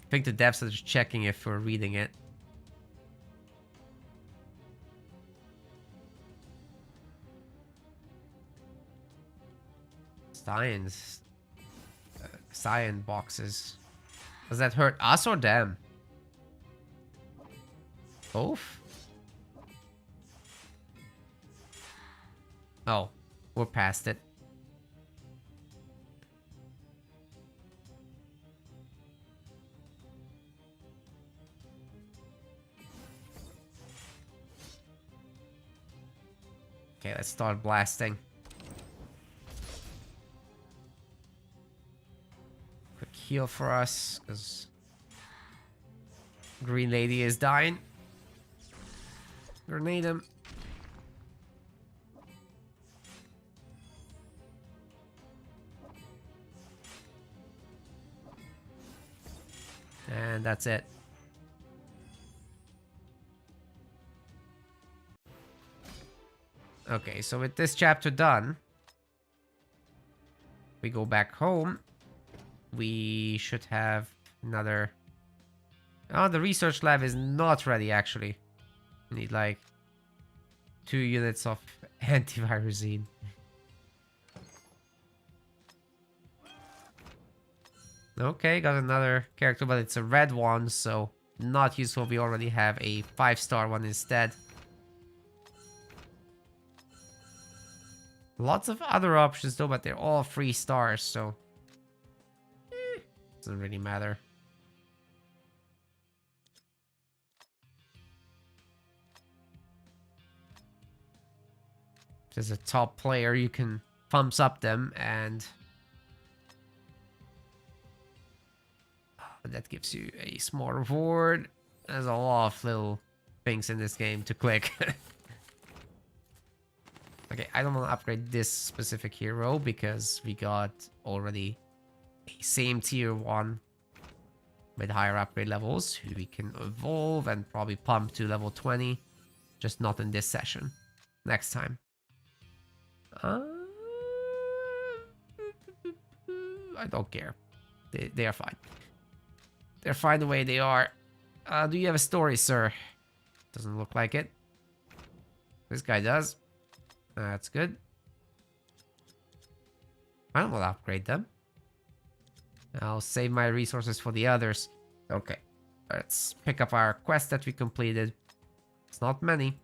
I think the devs are just checking if we're reading it. Cyan boxes. Does that hurt us or them? Both? Oh, we're past it. Okay, let's start blasting. Quick heal for us, because Green Lady is dying. Grenade him. And that's it. Okay, so with this chapter done, we go back home. We should have another... Oh, the research lab is not ready, actually. We need, like, 2 units of antivirusine. Okay, got another character, but it's a red one, so not useful. We already have a 5-star one instead. Lots of other options though, but they're all 3 stars, so doesn't really matter. If there's a top player, you can thumbs up them, and that gives you a small reward. There's a lot of little things in this game to click. Okay, I don't want to upgrade this specific hero because we got already a same tier 1 with higher upgrade levels who we can evolve and probably pump to level 20. Just not in this session. Next time. I don't care. They are fine. They're fine the way they are. Do you have a story, sir? Doesn't look like it. This guy does. That's good. I don't want to upgrade them. I'll save my resources for the others. Okay. Let's pick up our quest that we completed. It's not many.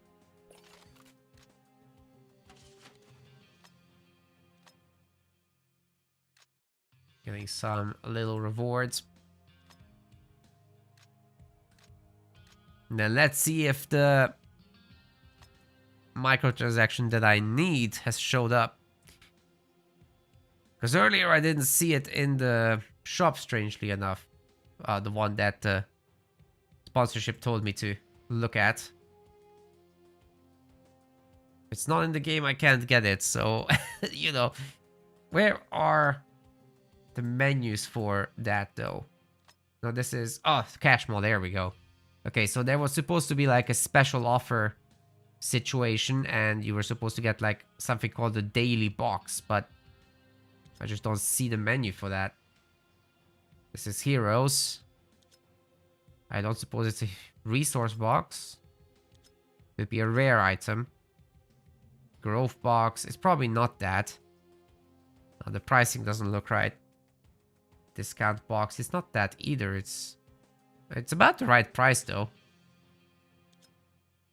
Getting some little rewards. And then let's see if the microtransaction that I need has showed up. Because earlier I didn't see it in the shop, strangely enough. The one that the sponsorship told me to look at. If it's not in the game, I can't get it. So, you know, where are the menus for that though? No, this is... Oh, cash mall. There we go. Okay, so there was supposed to be like a special offer situation, and you were supposed to get like something called the daily box, but I just don't see the menu for that. This is heroes. I don't suppose it's a resource box. It'd be a rare item. Growth box. It's probably not that. The pricing doesn't look right. Discount box. It's not that either. It's about the right price though.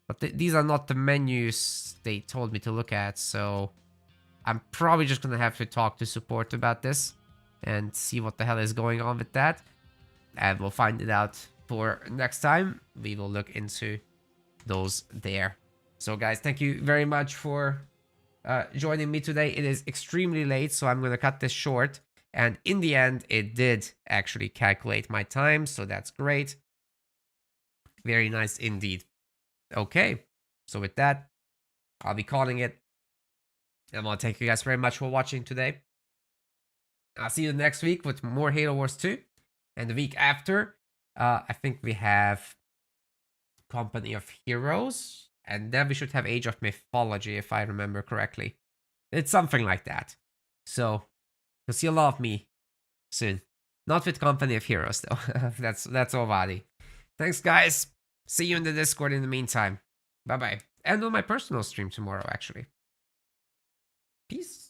But these are not the menus they told me to look at, so I'm probably just gonna have to talk to support about this and see what the hell is going on with that. And we'll find it out for next time. We will look into those there. So guys, thank you very much for joining me today. It is extremely late, so I'm gonna cut this short. And in the end, it did actually calculate my time, so that's great. Very nice indeed. Okay, so with that, I'll be calling it. And I want to thank you guys very much for watching today. I'll see you next week with more Halo Wars 2. And the week after, I think we have Company of Heroes. And then we should have Age of Mythology, if I remember correctly. It's something like that. So, you'll see a lot of me soon. Not with Company of Heroes, though. that's all, Vadi. Thanks, guys. See you in the Discord in the meantime. Bye-bye. And on my personal stream tomorrow, actually. Peace.